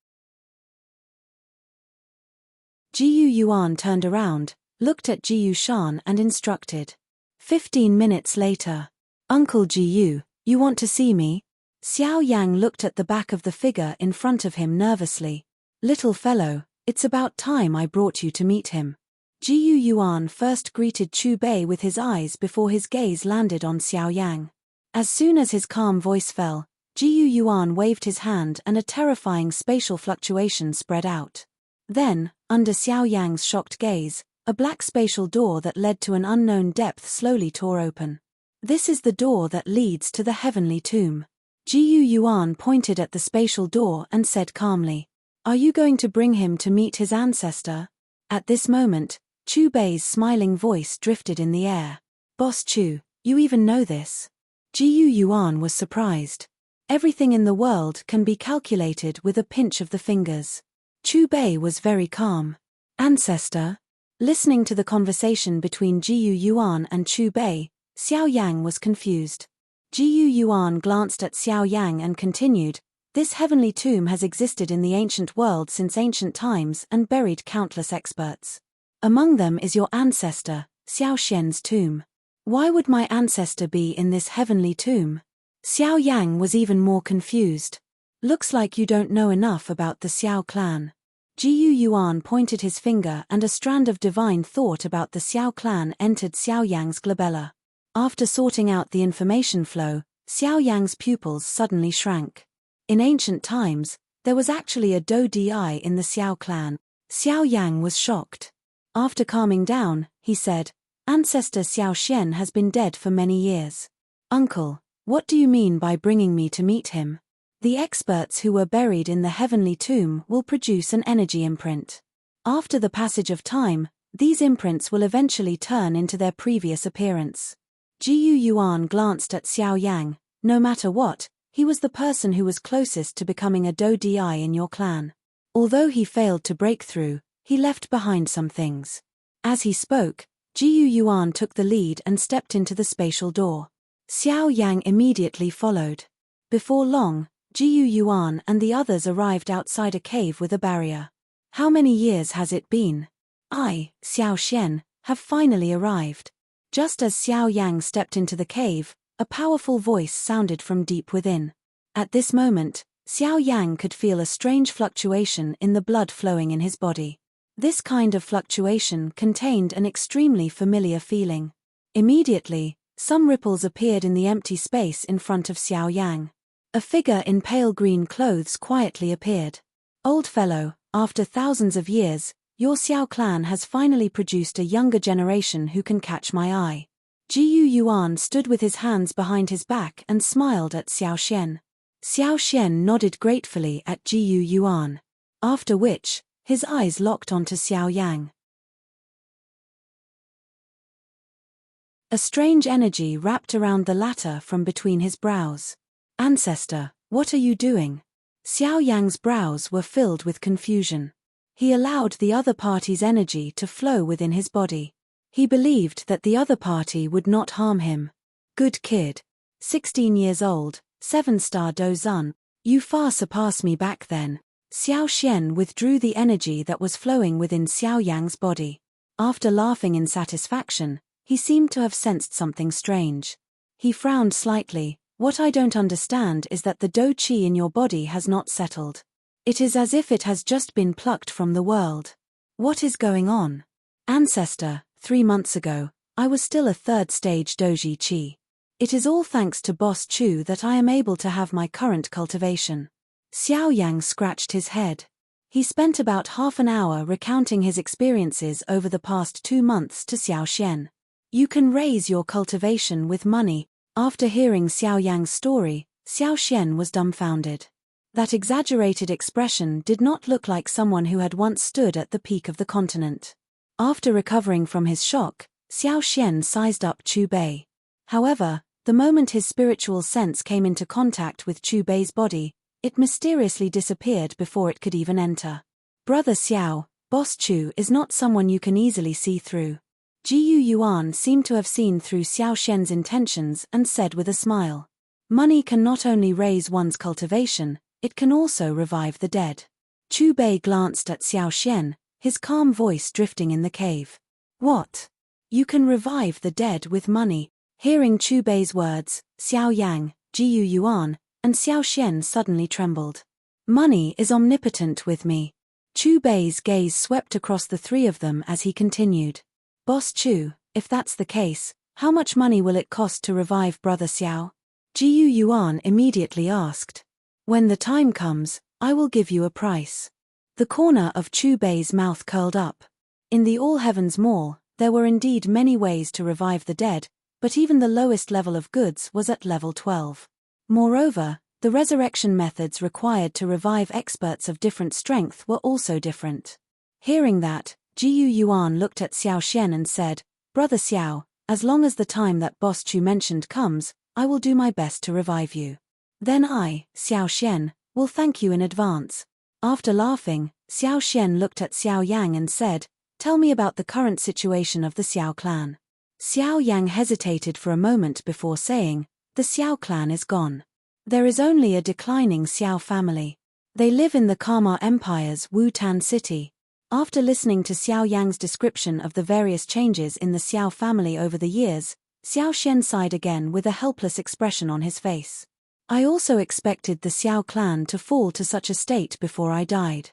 Jiyu Yuan turned around, looked at Jiyu Shan and instructed. 15 minutes later. Uncle Jiyu, you want to see me? Xiao Yang looked at the back of the figure in front of him nervously. Little fellow, it's about time I brought you to meet him. Jiyu Yuan first greeted Chu Bei with his eyes before his gaze landed on Xiao Yang. As soon as his calm voice fell, Jiyu Yuan waved his hand and a terrifying spatial fluctuation spread out. Then, under Xiao Yang's shocked gaze, a black spatial door that led to an unknown depth slowly tore open. This is the door that leads to the heavenly tomb. Jiyu Yuan pointed at the spatial door and said calmly, Are you going to bring him to meet his ancestor? At this moment, Chu Bei's smiling voice drifted in the air. Boss Chu, you even know this? Jiu Yuan was surprised. Everything in the world can be calculated with a pinch of the fingers. Chu Bei was very calm. Ancestor? Listening to the conversation between Jiu Yuan and Chu Bei, Xiao Yang was confused. Jiu Yuan glanced at Xiao Yang and continued, "This heavenly tomb has existed in the ancient world since ancient times and buried countless experts. Among them is your ancestor, Xiao Xian's tomb. Why would my ancestor be in this heavenly tomb?" Xiao Yang was even more confused. "Looks like you don't know enough about the Xiao clan." Jiu Yuan pointed his finger and a strand of divine thought about the Xiao clan entered Xiao Yang's glabella. After sorting out the information flow, Xiao Yang's pupils suddenly shrank. In ancient times, there was actually a Dou Di in the Xiao clan. Xiao Yang was shocked. After calming down, he said, "Ancestor Xiao Xian has been dead for many years. Uncle, what do you mean by bringing me to meet him? The experts who were buried in the heavenly tomb will produce an energy imprint. After the passage of time, these imprints will eventually turn into their previous appearance." Jiu Yuan glanced at Xiao Yang. No matter what, he was the person who was closest to becoming a Dou Di in your clan. Although he failed to break through, he left behind some things. As he spoke, Jiu Yuan took the lead and stepped into the spatial door. Xiao Yang immediately followed. Before long, Jiu Yuan and the others arrived outside a cave with a barrier. "How many years has it been? I, Xiao Xian, have finally arrived." Just as Xiao Yang stepped into the cave, a powerful voice sounded from deep within. At this moment, Xiao Yang could feel a strange fluctuation in the blood flowing in his body. This kind of fluctuation contained an extremely familiar feeling. Immediately, some ripples appeared in the empty space in front of Xiao Yang. A figure in pale green clothes quietly appeared. "Old fellow, after thousands of years, your Xiao clan has finally produced a younger generation who can catch my eye." Jiu Yuan stood with his hands behind his back and smiled at Xiao Xian. Xiao Xian nodded gratefully at Jiu Yuan. After which, his eyes locked onto Xiao Yang. A strange energy wrapped around the latter from between his brows. "Ancestor, what are you doing?" Xiao Yang's brows were filled with confusion. He allowed the other party's energy to flow within his body. He believed that the other party would not harm him. "Good kid. 16 years old, 7-star Dozun. You far surpass me back then." Xiao Xian withdrew the energy that was flowing within Xiao Yang's body. After laughing in satisfaction, he seemed to have sensed something strange. He frowned slightly. "What I don't understand is that the Dou Qi in your body has not settled. It is as if it has just been plucked from the world. What is going on?" "Ancestor, 3 months ago, I was still a 3rd stage Doji Qi. It is all thanks to Boss Chu that I am able to have my current cultivation." Xiao Yang scratched his head. He spent about half an hour recounting his experiences over the past 2 months to Xiao Xian. "You can raise your cultivation with money." After hearing Xiao Yang's story, Xiao Xian was dumbfounded. That exaggerated expression did not look like someone who had once stood at the peak of the continent. After recovering from his shock, Xiao Xian sized up Chu Bei. However, the moment his spiritual sense came into contact with Chu Bei's body, it mysteriously disappeared before it could even enter. "Brother Xiao, Boss Chu is not someone you can easily see through." Jiu Yuan seemed to have seen through Xiao Xian's intentions and said with a smile, "Money can not only raise one's cultivation, it can also revive the dead." Chu Bei glanced at Xiao Xian, his calm voice drifting in the cave. "What? You can revive the dead with money?" Hearing Chu Bei's words, Xiao Yang, Jiu Yuan, and Xiao Xian suddenly trembled. "Money is omnipotent with me." Chu Bei's gaze swept across the three of them as he continued. "Boss Chu, if that's the case, how much money will it cost to revive Brother Xiao?" Jiu Yuan immediately asked. "When the time comes, I will give you a price." The corner of Chu Bei's mouth curled up. In the All Heavens Mall, there were indeed many ways to revive the dead, but even the lowest level of goods was at level 12. Moreover, the resurrection methods required to revive experts of different strength were also different. Hearing that, Jiu Yuan looked at Xiao Shen and said, Brother Xiao, as long as the time that Boss Chu mentioned comes, I will do my best to revive you. Then I, Xiao Shen, will thank you in advance. After laughing, Xiao Shen looked at Xiao Yang and said, Tell me about the current situation of the Xiao clan. Xiao Yang hesitated for a moment before saying, The Xiao clan is gone. There is only a declining Xiao family. They live in the Karma Empire's Wu-Tan city. After listening to Xiao Yang's description of the various changes in the Xiao family over the years, Xiao Shen sighed again with a helpless expression on his face. I also expected the Xiao clan to fall to such a state before I died.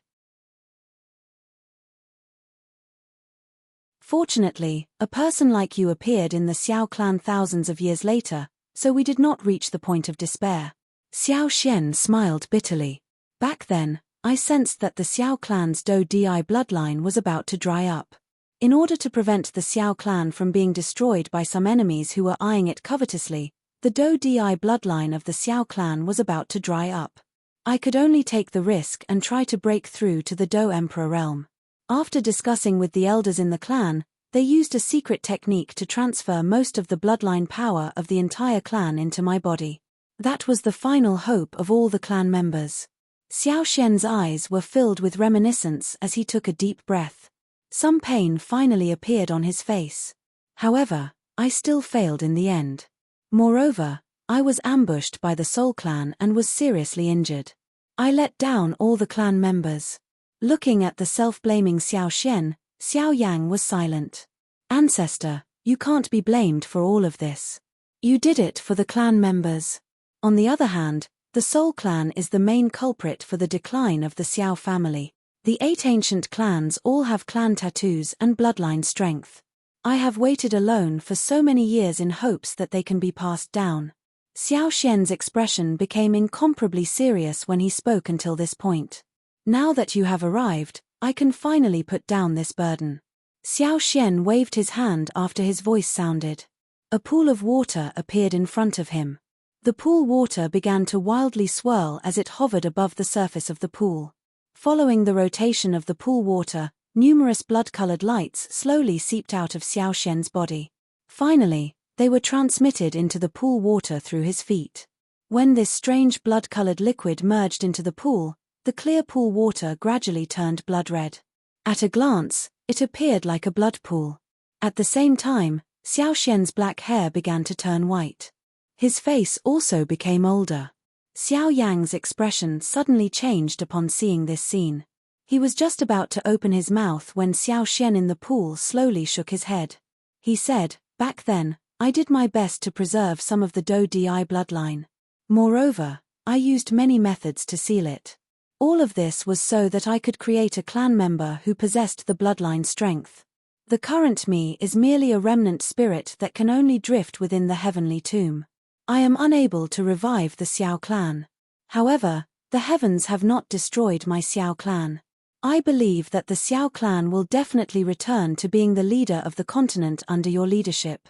Fortunately, a person like you appeared in the Xiao clan thousands of years later, so we did not reach the point of despair. Xiao Shen smiled bitterly. Back then, I sensed that the Xiao clan's Di bloodline was about to dry up. In order to prevent the Xiao clan from being destroyed by some enemies who were eyeing it covetously, the Di bloodline of the Xiao clan was about to dry up. I could only take the risk and try to break through to the Do Emperor realm. After discussing with the elders in the clan, they used a secret technique to transfer most of the bloodline power of the entire clan into my body. That was the final hope of all the clan members. Xiao Shen's eyes were filled with reminiscence as he took a deep breath. Some pain finally appeared on his face. However, I still failed in the end. Moreover, I was ambushed by the Soul Clan and was seriously injured. I let down all the clan members. Looking at the self-blaming Xiao Shen, Xiao Yang was silent. Ancestor, you can't be blamed for all of this. You did it for the clan members. On the other hand, the Soul Clan is the main culprit for the decline of the Xiao family. The 8 ancient clans all have clan tattoos and bloodline strength. I have waited alone for so many years in hopes that they can be passed down. Xiao Shen's expression became incomparably serious when he spoke until this point. Now that you have arrived, I can finally put down this burden. Xiao Shen waved his hand after his voice sounded. A pool of water appeared in front of him. The pool water began to wildly swirl as it hovered above the surface of the pool. Following the rotation of the pool water, numerous blood-colored lights slowly seeped out of Xiao Shen's body. Finally, they were transmitted into the pool water through his feet. When this strange blood-colored liquid merged into the pool, the clear pool water gradually turned blood red. At a glance, it appeared like a blood pool. At the same time, Xiao Shen's black hair began to turn white. His face also became older. Xiao Yang's expression suddenly changed upon seeing this scene. He was just about to open his mouth when Xiao Shen in the pool slowly shook his head. He said, Back then, I did my best to preserve some of the Di bloodline. Moreover, I used many methods to seal it. All of this was so that I could create a clan member who possessed the bloodline strength. The current me is merely a remnant spirit that can only drift within the heavenly tomb. I am unable to revive the Xiao clan. However, the heavens have not destroyed my Xiao clan. I believe that the Xiao clan will definitely return to being the leader of the continent under your leadership.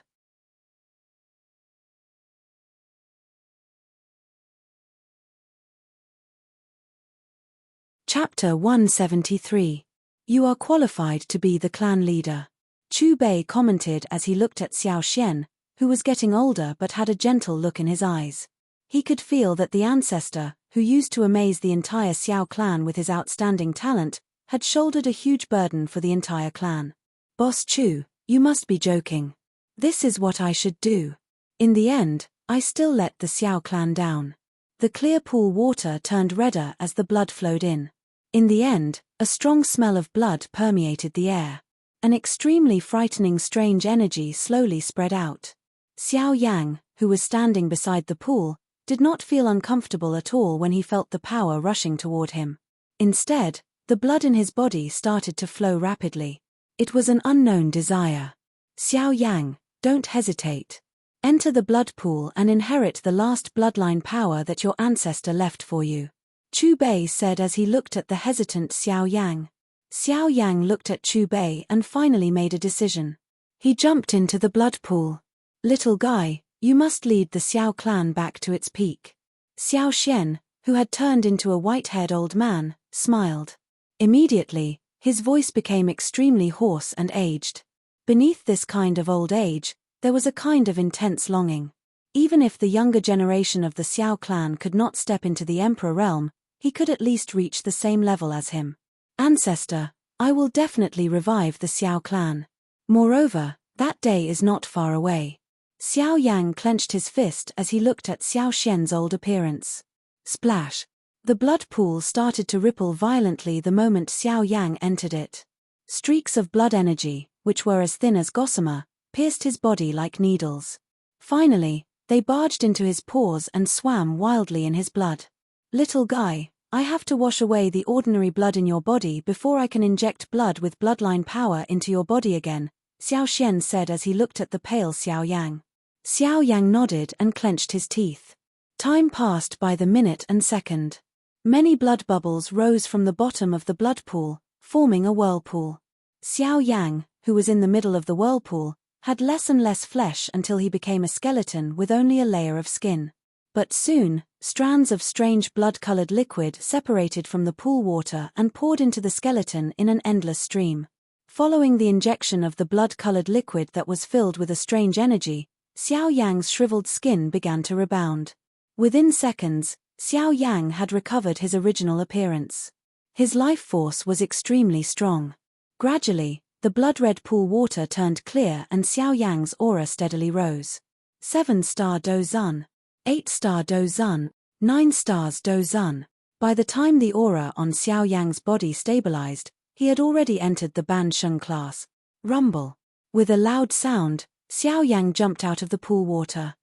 Chapter 173. You are qualified to be the clan leader. Chu Bei commented as he looked at Xiao Shen, who was getting older but had a gentle look in his eyes. He could feel that the ancestor, who used to amaze the entire Xiao clan with his outstanding talent, had shouldered a huge burden for the entire clan. Boss Chu, you must be joking. This is what I should do. In the end, I still let the Xiao clan down. The clear pool water turned redder as the blood flowed in. In the end, a strong smell of blood permeated the air. An extremely frightening strange energy slowly spread out. Xiao Yang, who was standing beside the pool, did not feel uncomfortable at all when he felt the power rushing toward him. Instead, the blood in his body started to flow rapidly. It was an unknown desire. Xiao Yang, don't hesitate. Enter the blood pool and inherit the last bloodline power that your ancestor left for you. Chu Bei said as he looked at the hesitant Xiao Yang. Xiao Yang looked at Chu Bei and finally made a decision. He jumped into the blood pool. Little guy, you must lead the Xiao clan back to its peak. Xiao Shen, who had turned into a white-haired old man, smiled. Immediately, His voice became extremely hoarse and aged. Beneath this kind of old age, there was a kind of intense longing. Even if the younger generation of the Xiao clan could not step into the Emperor realm, he could at least reach the same level as him. Ancestor, I will definitely revive the Xiao clan. Moreover, that day is not far away. Xiao Yang clenched his fist as he looked at Xiao Xian's old appearance. Splash! The blood pool started to ripple violently the moment Xiao Yang entered it. Streaks of blood energy, which were as thin as gossamer, pierced his body like needles. Finally, they barged into his pores and swam wildly in his blood. Little guy, I have to wash away the ordinary blood in your body before I can inject blood with bloodline power into your body again, Xiao Xian said as he looked at the pale Xiao Yang. Xiao Yang nodded and clenched his teeth. Time passed by the minute and second. Many blood bubbles rose from the bottom of the blood pool, forming a whirlpool. Xiao Yang, who was in the middle of the whirlpool, had less and less flesh until he became a skeleton with only a layer of skin. But soon, strands of strange blood-colored liquid separated from the pool water and poured into the skeleton in an endless stream. Following the injection of the blood-colored liquid that was filled with a strange energy, Xiao Yang's shriveled skin began to rebound. Within seconds, Xiao Yang had recovered his original appearance. His life force was extremely strong. Gradually, the blood-red pool water turned clear and Xiao Yang's aura steadily rose. 7-star Dozun. 8-star Dozun. 9 stars Dozun. By the time the aura on Xiao Yang's body stabilized, he had already entered the Ban Sheng class. Rumble. With a loud sound, Xiao Yang jumped out of the pool water.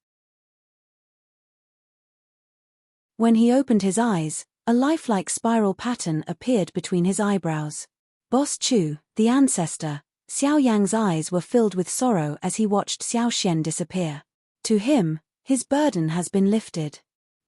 When he opened his eyes, a lifelike spiral pattern appeared between his eyebrows. Boss Chu, the ancestor, Xiao Yang's eyes were filled with sorrow as he watched Xiao Xian disappear. To him, his burden has been lifted.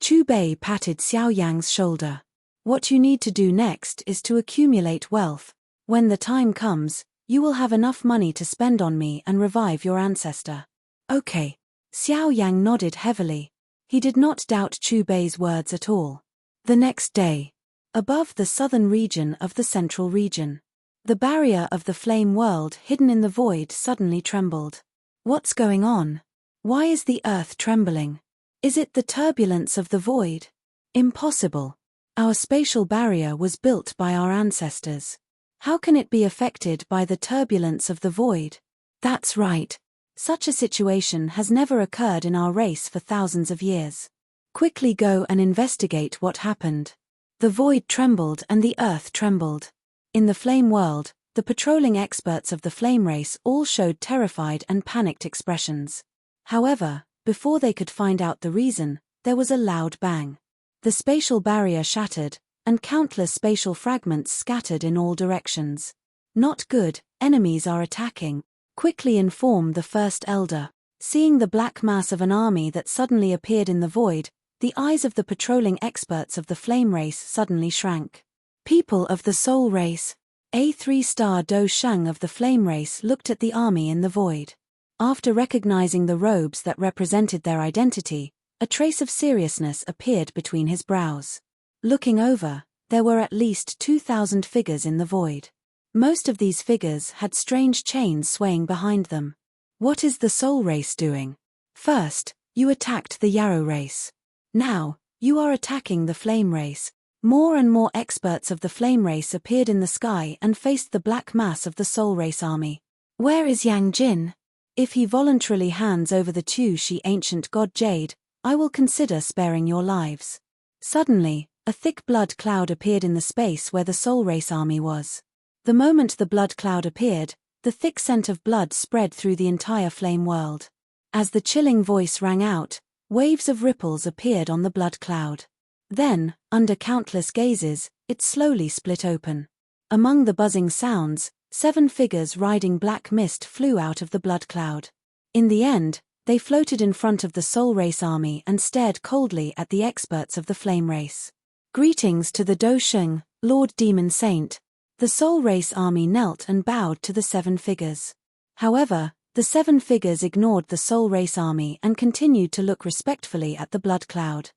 Chu Bei patted Xiao Yang's shoulder. What you need to do next is to accumulate wealth. When the time comes, you will have enough money to spend on me and revive your ancestor. Okay. Xiao Yang nodded heavily. He did not doubt Chu Bei's words at all. The next day, above the southern region of the central region, the barrier of the flame world hidden in the void suddenly trembled. What's going on? Why is the earth trembling? Is it the turbulence of the void? Impossible. Our spatial barrier was built by our ancestors. How can it be affected by the turbulence of the void? That's right. Such a situation has never occurred in our race for thousands of years. Quickly go and investigate what happened. The void trembled and the earth trembled. In the flame world, the patrolling experts of the flame race all showed terrified and panicked expressions. However, before they could find out the reason, there was a loud bang. The spatial barrier shattered, and countless spatial fragments scattered in all directions. Not good, enemies are attacking. Quickly inform the first elder. Seeing the black mass of an army that suddenly appeared in the void, the eyes of the patrolling experts of the flame race suddenly shrank. People of the soul race. A 3-star Do Shang of the flame race looked at the army in the void. After recognizing the robes that represented their identity, a trace of seriousness appeared between his brows. Looking over, there were at least 2,000 figures in the void. Most of these figures had strange chains swaying behind them. What is the soul race doing? First, you attacked the Yarrow race. Now, you are attacking the flame race. More and more experts of the flame race appeared in the sky and faced the black mass of the soul race army. Where is Yang Jin? If he voluntarily hands over the Tu-Shi ancient god Jade, I will consider sparing your lives. Suddenly, a thick blood cloud appeared in the space where the soul race army was. The moment the blood cloud appeared, the thick scent of blood spread through the entire flame world. As the chilling voice rang out, waves of ripples appeared on the blood cloud. Then, under countless gazes, it slowly split open. Among the buzzing sounds, 7 figures riding black mist flew out of the blood cloud. In the end, they floated in front of the soul race army and stared coldly at the experts of the flame race. Greetings to the Do Sheng, Lord Demon Saint. The soul race army knelt and bowed to the 7 figures. However, the 7 figures ignored the soul race army and continued to look respectfully at the blood cloud.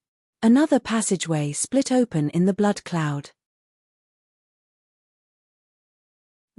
Another passageway split open in the blood cloud.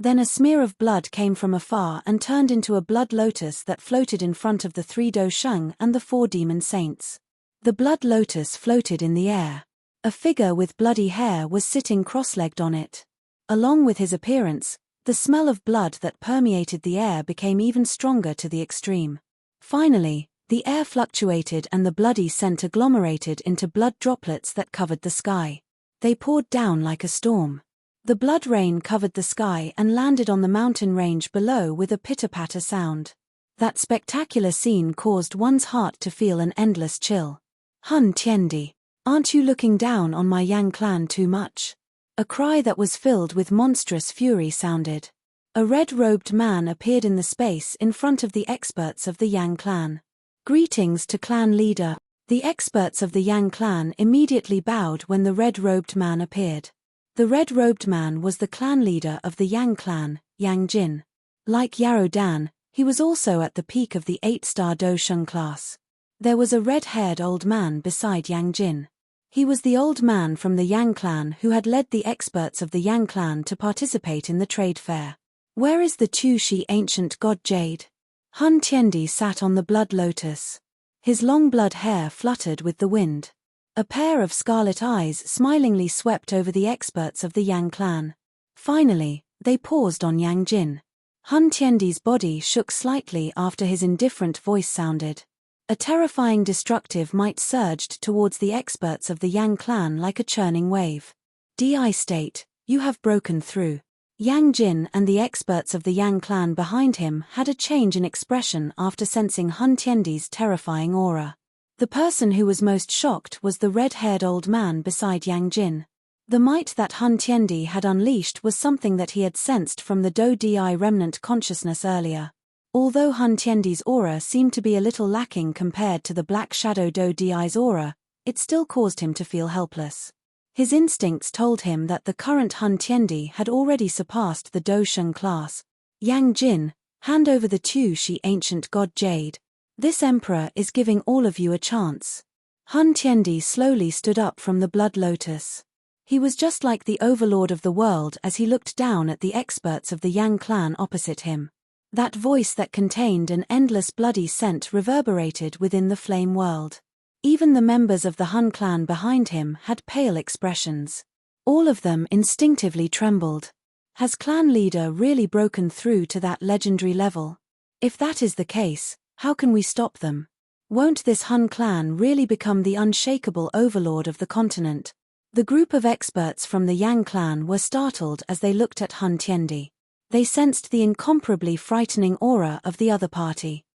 Then a smear of blood came from afar and turned into a blood lotus that floated in front of the 3 Do Sheng and the 4 demon saints. The blood lotus floated in the air. A figure with bloody hair was sitting cross-legged on it. Along with his appearance, the smell of blood that permeated the air became even stronger to the extreme. Finally, the air fluctuated and the bloody scent agglomerated into blood droplets that covered the sky. They poured down like a storm. The blood rain covered the sky and landed on the mountain range below with a pitter-patter sound. That spectacular scene caused one's heart to feel an endless chill. Hun Tiendi, aren't you looking down on my Yang clan too much? A cry that was filled with monstrous fury sounded. A red-robed man appeared in the space in front of the experts of the Yang clan. Greetings to clan leader. The experts of the Yang clan immediately bowed when the red-robed man appeared. The red-robed man was the clan leader of the Yang clan, Yang Jin. Like Yarrow Dan, he was also at the peak of the 8-star Do Sheng class. There was a red-haired old man beside Yang Jin. He was the old man from the Yang clan who had led the experts of the Yang clan to participate in the trade fair. Where is the Tushi ancient god Jade? Hun Tiendi sat on the blood lotus. His long blood hair fluttered with the wind. A pair of scarlet eyes smilingly swept over the experts of the Yang clan. Finally, they paused on Yang Jin. Hun Tiendi's body shook slightly after his indifferent voice sounded. A terrifying destructive might surged towards the experts of the Yang clan like a churning wave. Di state, you have broken through. Yang Jin and the experts of the Yang clan behind him had a change in expression after sensing Hun Tiendi's terrifying aura. The person who was most shocked was the red-haired old man beside Yang Jin. The might that Hun Tiendi had unleashed was something that he had sensed from the Do Di remnant consciousness earlier. Although Hun Tiendi's aura seemed to be a little lacking compared to the Black Shadow Do Di's aura, it still caused him to feel helpless. His instincts told him that the current Hun Tiendi had already surpassed the Do Sheng class. Yang Jin, hand over the Tushi ancient god Jade. This emperor is giving all of you a chance. Hun Tiendi slowly stood up from the blood lotus. He was just like the overlord of the world as he looked down at the experts of the Yang clan opposite him. That voice that contained an endless bloody scent reverberated within the flame world. Even the members of the Hun clan behind him had pale expressions. All of them instinctively trembled. Has clan leader really broken through to that legendary level? If that is the case, how can we stop them? Won't this Hun clan really become the unshakable overlord of the continent? The group of experts from the Yang clan were startled as they looked at Hun Tiendi. They sensed the incomparably frightening aura of the other party.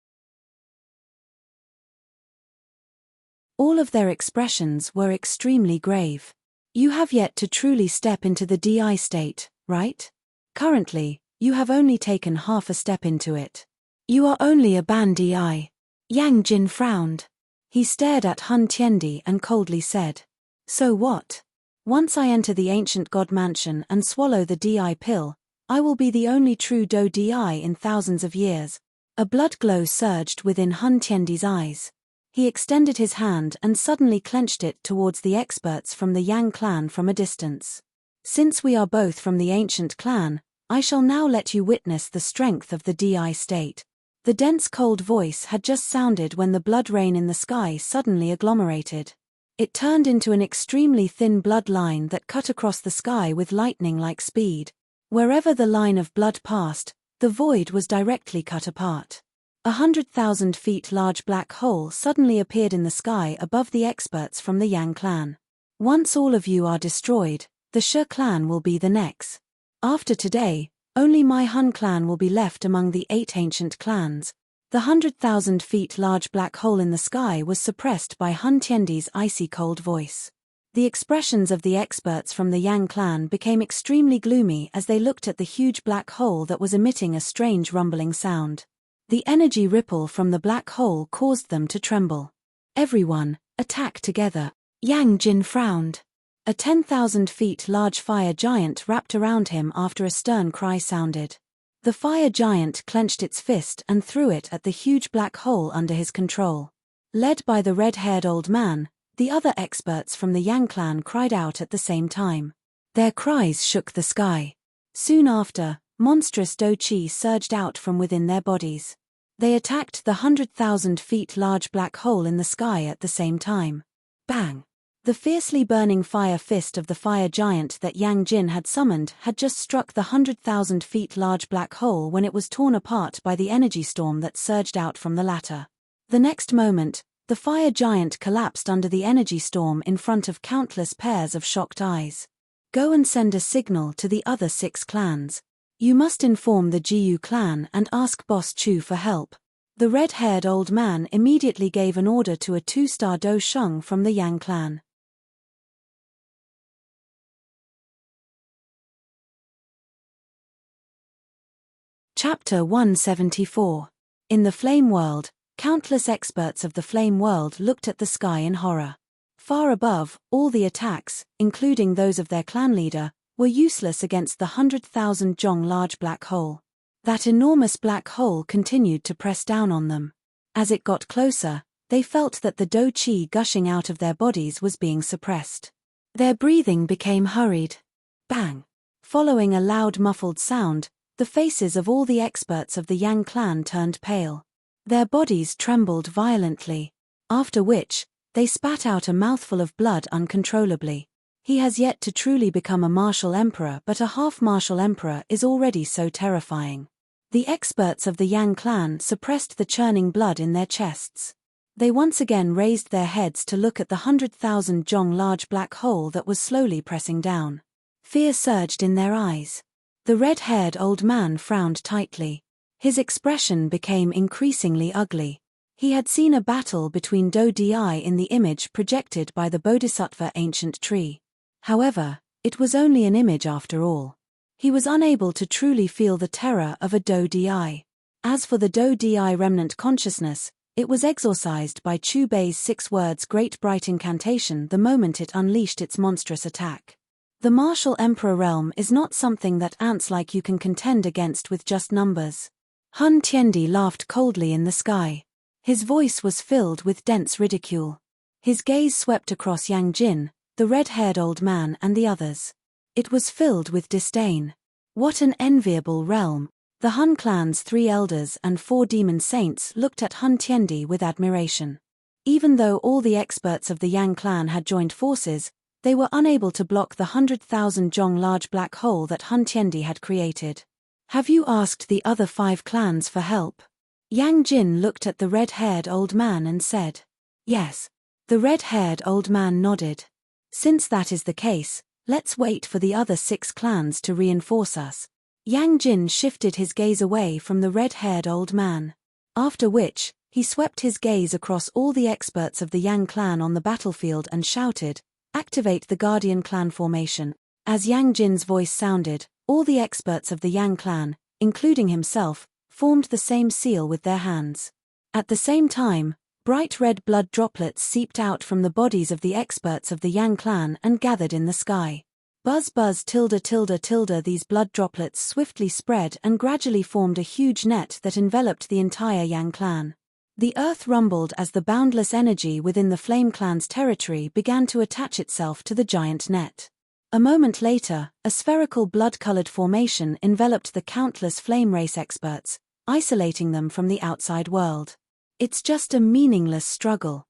All of their expressions were extremely grave. You have yet to truly step into the Di state, right? Currently, you have only taken half a step into it. You are only a Ban Di. Yang Jin frowned. He stared at Hun Tiendi and coldly said, "So what? Once I enter the ancient god mansion and swallow the Di pill, I will be the only true Do Di in thousands of years." A blood glow surged within Hun Tiendi's eyes. He extended his hand and suddenly clenched it towards the experts from the Yang clan from a distance. "Since we are both from the ancient clan, I shall now let you witness the strength of the Di state." The dense cold voice had just sounded when the blood rain in the sky suddenly agglomerated. It turned into an extremely thin blood line that cut across the sky with lightning-like speed. Wherever the line of blood passed, the void was directly cut apart. 100,000 feet large black hole suddenly appeared in the sky above the experts from the Yang clan. Once all of you are destroyed, the She clan will be the next. After today, only my Hun clan will be left among the 8 ancient clans. The 100,000 feet large black hole in the sky was suppressed by Hun Tiendi's icy cold voice. The expressions of the experts from the Yang clan became extremely gloomy as they looked at the huge black hole that was emitting a strange rumbling sound. The energy ripple from the black hole caused them to tremble. "Everyone, attack together." Yang Jin frowned. A 10,000 feet large fire giant wrapped around him after a stern cry sounded. The fire giant clenched its fist and threw it at the huge black hole under his control. Led by the red-haired old man, the other experts from the Yang clan cried out at the same time. Their cries shook the sky. Soon after, monstrous Do-Chi surged out from within their bodies. They attacked the 100,000 feet large black hole in the sky at the same time. Bang! The fiercely burning fire fist of the fire giant that Yang Jin had summoned had just struck the 100,000 feet large black hole when it was torn apart by the energy storm that surged out from the latter. The next moment, the fire giant collapsed under the energy storm in front of countless pairs of shocked eyes. Go and send a signal to the other 6 clans. You must inform the Jiyu clan and ask Boss Chu for help. The red-haired old man immediately gave an order to a 2-star Do Shung from the Yang clan. Chapter 174. In the Flame World, countless experts of the Flame World looked at the sky in horror. Far above, all the attacks, including those of their clan leader, were useless against the 100,000 Zhong large black hole. That enormous black hole continued to press down on them. As it got closer, they felt that the Do-Chi gushing out of their bodies was being suppressed. Their breathing became hurried. Bang! Following a loud muffled sound, the faces of all the experts of the Yang clan turned pale. Their bodies trembled violently. After which, they spat out a mouthful of blood uncontrollably. He has yet to truly become a martial emperor, but a half-martial emperor is already so terrifying. The experts of the Yang clan suppressed the churning blood in their chests. They once again raised their heads to look at the 100,000 Zhong large black hole that was slowly pressing down. Fear surged in their eyes. The red-haired old man frowned tightly. His expression became increasingly ugly. He had seen a battle between Do-Di in the image projected by the Bodhisattva ancient tree. However, it was only an image after all. He was unable to truly feel the terror of a Do-Di. As for the Do-Di remnant consciousness, it was exorcised by Chu Bei's 6 words great bright incantation the moment it unleashed its monstrous attack. The martial emperor realm is not something that ants like you can contend against with just numbers. Hun Tiendi laughed coldly in the sky. His voice was filled with dense ridicule. His gaze swept across Yang Jin, the red-haired old man and the others. It was filled with disdain. What an enviable realm! The Hun clan's 3 elders and 4 demon saints looked at Hun Tiendi with admiration. Even though all the experts of the Yang clan had joined forces, they were unable to block the 100,000 Zhong large black hole that Hun Tiendi had created. Have you asked the other 5 clans for help? Yang Jin looked at the red-haired old man and said. Yes. The red-haired old man nodded. Since that is the case, let's wait for the other 6 clans to reinforce us. Yang Jin shifted his gaze away from the red-haired old man. After which, he swept his gaze across all the experts of the Yang clan on the battlefield and shouted, "Activate the Guardian clan formation." As Yang Jin's voice sounded, all the experts of the Yang clan, including himself, formed the same seal with their hands. At the same time, bright red blood droplets seeped out from the bodies of the experts of the Yang clan and gathered in the sky. Buzz buzz tilde tilde tilde. These blood droplets swiftly spread and gradually formed a huge net that enveloped the entire Yang clan. The earth rumbled as the boundless energy within the Flame clan's territory began to attach itself to the giant net. A moment later, a spherical blood-colored formation enveloped the countless Flame race experts, isolating them from the outside world. It's just a meaningless struggle.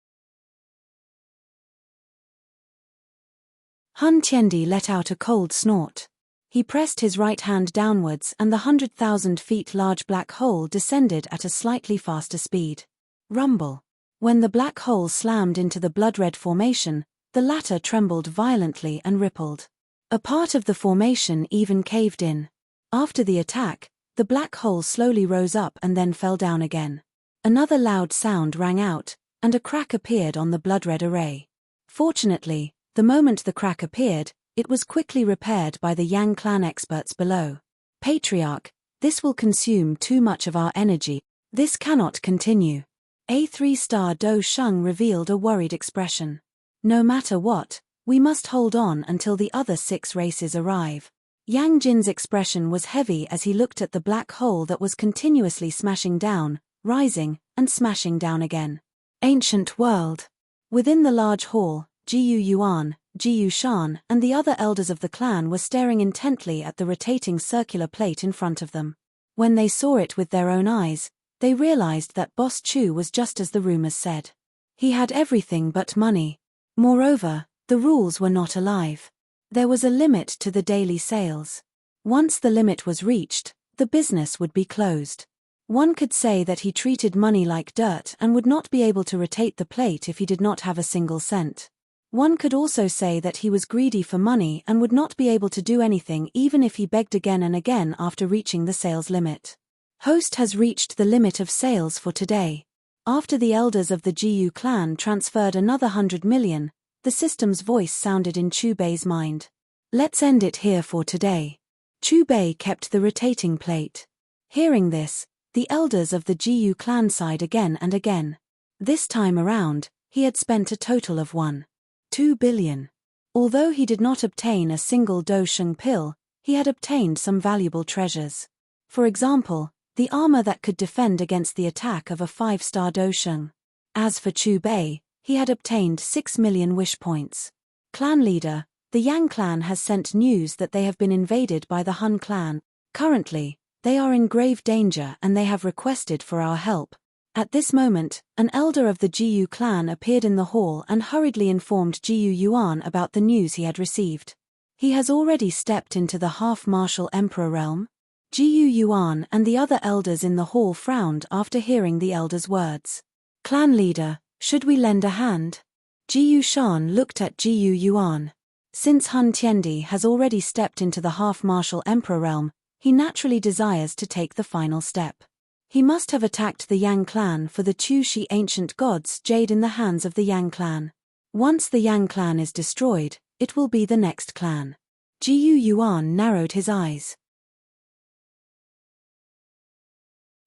Hun Tiendi let out a cold snort. He pressed his right hand downwards and the 100,000 feet large black hole descended at a slightly faster speed. Rumble. When the black hole slammed into the blood-red formation, the latter trembled violently and rippled. A part of the formation even caved in. After the attack, the black hole slowly rose up and then fell down again. Another loud sound rang out, and a crack appeared on the blood-red array. Fortunately, the moment the crack appeared, it was quickly repaired by the Yang clan experts below. Patriarch, this will consume too much of our energy. This cannot continue. A 3-star Do Shung revealed a worried expression. No matter what, we must hold on until the other 6 races arrive. Yang Jin's expression was heavy as he looked at the black hole that was continuously smashing down, rising, and smashing down again. Ancient world. Within the large hall, Jiyu Yuan, Jiyu Shan, and the other elders of the clan were staring intently at the rotating circular plate in front of them. When they saw it with their own eyes, they realized that Boss Chu was just as the rumors said. He had everything but money. Moreover, the rules were not alive. There was a limit to the daily sales. Once the limit was reached, the business would be closed. One could say that he treated money like dirt and would not be able to rotate the plate if he did not have a single cent. One could also say that he was greedy for money and would not be able to do anything even if he begged again and again after reaching the sales limit. Host has reached the limit of sales for today. After the elders of the Jiyu clan transferred another 100 million, the system's voice sounded in Chu Bei's mind. Let's end it here for today. Chu Bei kept the rotating plate. Hearing this, the elders of the Jiyu clan sighed again and again. This time around, he had spent a total of 1.2 billion. Although he did not obtain a single Do Sheng pill, he had obtained some valuable treasures. For example, the armor that could defend against the attack of a 5-star Do Sheng. As for Chu Bei, he had obtained 6 million wish points. Clan leader, the Yang clan has sent news that they have been invaded by the Han clan. Currently, they are in grave danger and they have requested for our help. At this moment, an elder of the Jiyu clan appeared in the hall and hurriedly informed Jiyu Yuan about the news he had received. He has already stepped into the half-martial emperor realm. Jiyu Yuan and the other elders in the hall frowned after hearing the elder's words. Clan leader, should we lend a hand? Jiyu Shan looked at Jiyu Yuan. Since Han Tiendi has already stepped into the half-martial emperor realm, he naturally desires to take the final step. He must have attacked the Yang clan for the Chu Shi ancient gods jade in the hands of the Yang clan. Once the Yang clan is destroyed, it will be the next clan. Jiyu Yuan narrowed his eyes.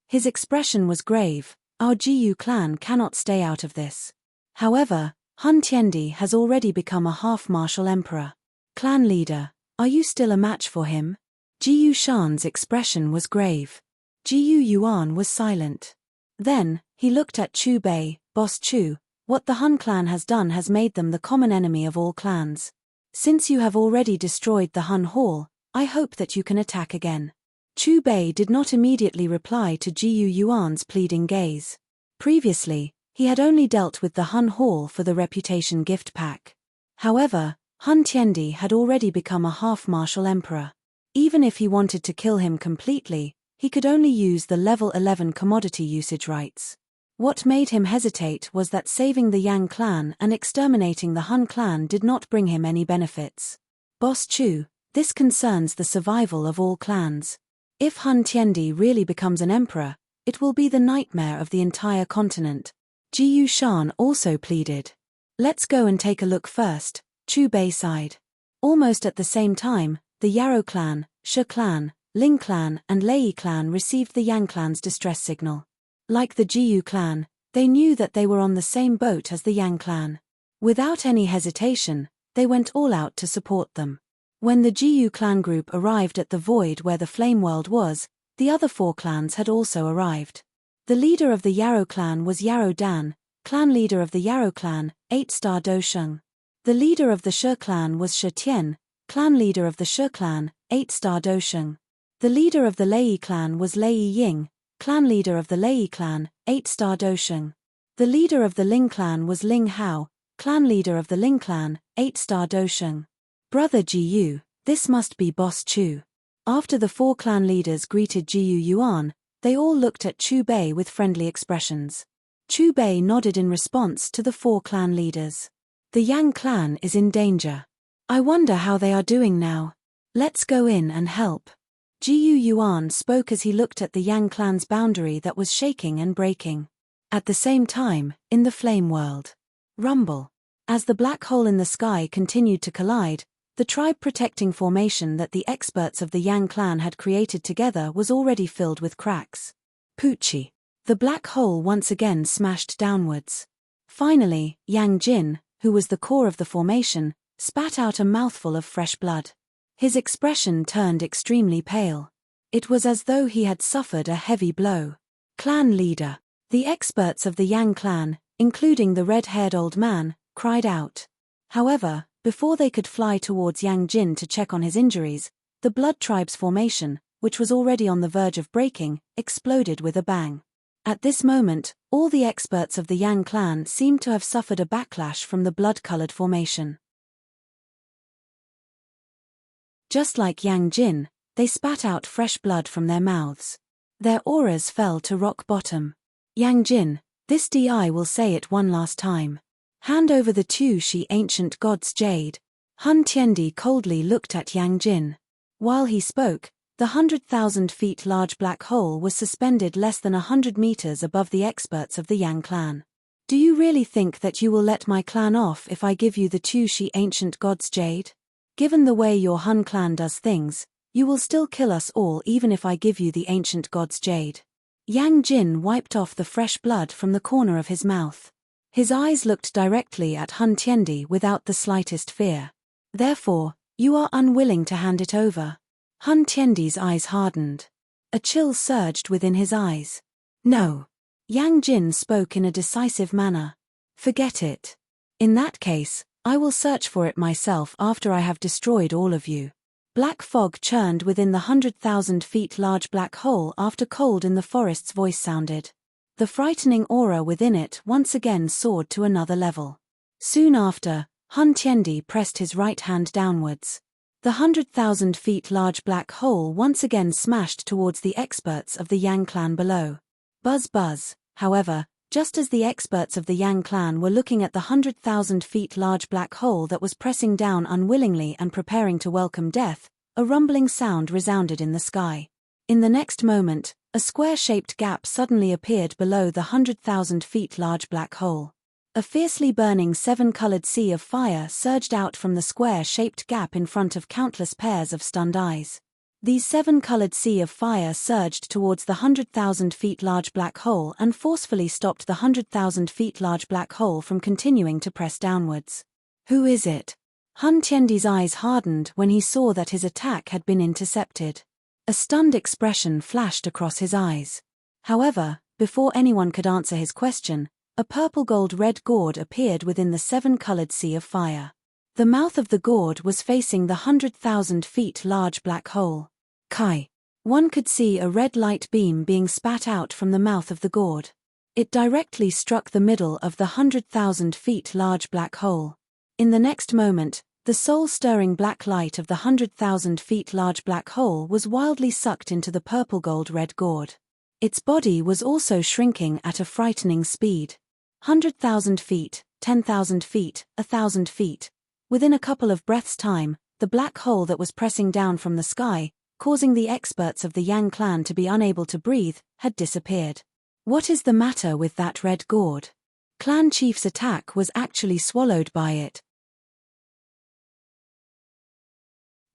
His expression was grave. Our Jiyu clan cannot stay out of this. However, Han Tiendi has already become a half-martial emperor. Clan leader, are you still a match for him? Jiyu Shan's expression was grave. Jiyu Yuan was silent. Then, he looked at Chu Bei. Boss Chu, what the Han clan has done has made them the common enemy of all clans. Since you have already destroyed the Han hall, I hope that you can attack again. Chu Bei did not immediately reply to Jiyu Yuan's pleading gaze. Previously, he had only dealt with the Han hall for the reputation gift pack. However, Han Tiendi had already become a half-martial emperor. Even if he wanted to kill him completely, he could only use the level 11 commodity usage rights. What made him hesitate was that saving the Yang clan and exterminating the Han clan did not bring him any benefits. Boss Chu, this concerns the survival of all clans. If Han Tiendi really becomes an emperor, it will be the nightmare of the entire continent. Jiyu Shan also pleaded. Let's go and take a look first, Chu Bei sighed. Almost at the same time, the Yarrow clan, Shi clan, Ling clan and Lei clan received the Yang clan's distress signal. Like the Jiyu clan, they knew that they were on the same boat as the Yang clan. Without any hesitation, they went all out to support them. When the Jiyu clan group arrived at the void where the flame world was, the other 4 clans had also arrived. The leader of the Yarrow clan was Yarrow Dan, clan leader of the Yarrow clan, 8-star Do Sheng. The leader of the Shi clan was Shi Tian, clan leader of the Shi clan, 8-star Do Sheng. The leader of the Lei clan was Lei Ying, clan leader of the Lei clan, 8-star Do Sheng. The leader of the Ling clan was Ling Hao, clan leader of the Ling clan, 8-star Do Sheng. Brother Jiyu, this must be Boss Chu. After the 4 clan leaders greeted Jiyu Yuan, they all looked at Chu Bei with friendly expressions. Chu Bei nodded in response to the 4 clan leaders. The Yang clan is in danger. I wonder how they are doing now. Let's go in and help. Jiyu Yuan spoke as he looked at the Yang clan's boundary that was shaking and breaking. At the same time, in the flame world. Rumble. As the black hole in the sky continued to collide, the tribe-protecting formation that the experts of the Yang clan had created together was already filled with cracks. Poochie. The black hole once again smashed downwards. Finally, Yang Jin, who was the core of the formation, spat out a mouthful of fresh blood. His expression turned extremely pale. It was as though he had suffered a heavy blow. Clan leader. The experts of the Yang clan, including the red-haired old man, cried out. However, Before they could fly towards Yang Jin to check on his injuries, the Blood Tribe's formation, which was already on the verge of breaking, exploded with a bang. At this moment, all the experts of the Yang clan seemed to have suffered a backlash from the blood-colored formation. Just like Yang Jin, they spat out fresh blood from their mouths. Their auras fell to rock bottom. Yang Jin, this DI will say it one last time. Hand over the She ancient god's jade. Hun Tiendi coldly looked at Yang Jin. While he spoke, the 100,000 feet large black hole was suspended less than 100 meters above the experts of the Yang clan. Do you really think that you will let my clan off if I give you the She ancient god's jade? Given the way your Hun clan does things, you will still kill us all even if I give you the ancient god's jade. Yang Jin wiped off the fresh blood from the corner of his mouth. His eyes looked directly at Hun Tiendi without the slightest fear. Therefore, you are unwilling to hand it over. Hun Tiendi's eyes hardened. A chill surged within his eyes. No. Yang Jin spoke in a decisive manner. Forget it. In that case, I will search for it myself after I have destroyed all of you. Black fog churned within the 100,000 feet large black hole after Cold in the Forest's voice sounded. The frightening aura within it once again soared to another level. Soon after, Hun Tiendi pressed his right hand downwards. The 100,000 feet large black hole once again smashed towards the experts of the Yang clan below. Buzz buzz, however, just as the experts of the Yang clan were looking at the 100,000 feet large black hole that was pressing down unwillingly and preparing to welcome death, a rumbling sound resounded in the sky. In the next moment, a square-shaped gap suddenly appeared below the 100,000 feet large black hole. A fiercely burning seven-colored sea of fire surged out from the square-shaped gap in front of countless pairs of stunned eyes. These seven-colored sea of fire surged towards the 100,000 feet large black hole and forcefully stopped the 100,000 feet large black hole from continuing to press downwards. Who is it? Hun Tiendi's eyes hardened when he saw that his attack had been intercepted. A stunned expression flashed across his eyes. However, before anyone could answer his question, a purple-gold-red gourd appeared within the seven-colored sea of fire. The mouth of the gourd was facing the 100,000 feet large black hole. Kai. One could see a red light beam being spat out from the mouth of the gourd. It directly struck the middle of the 100,000 feet large black hole. In the next moment, the soul-stirring black light of the 100,000 feet large black hole was wildly sucked into the purple-gold-red gourd. Its body was also shrinking at a frightening speed. 100,000 feet, 10,000 feet, 1,000 feet. Within a couple of breaths' time, the black hole that was pressing down from the sky, causing the experts of the Yang clan to be unable to breathe, had disappeared. What is the matter with that red gourd? Clan Chief's attack was actually swallowed by it.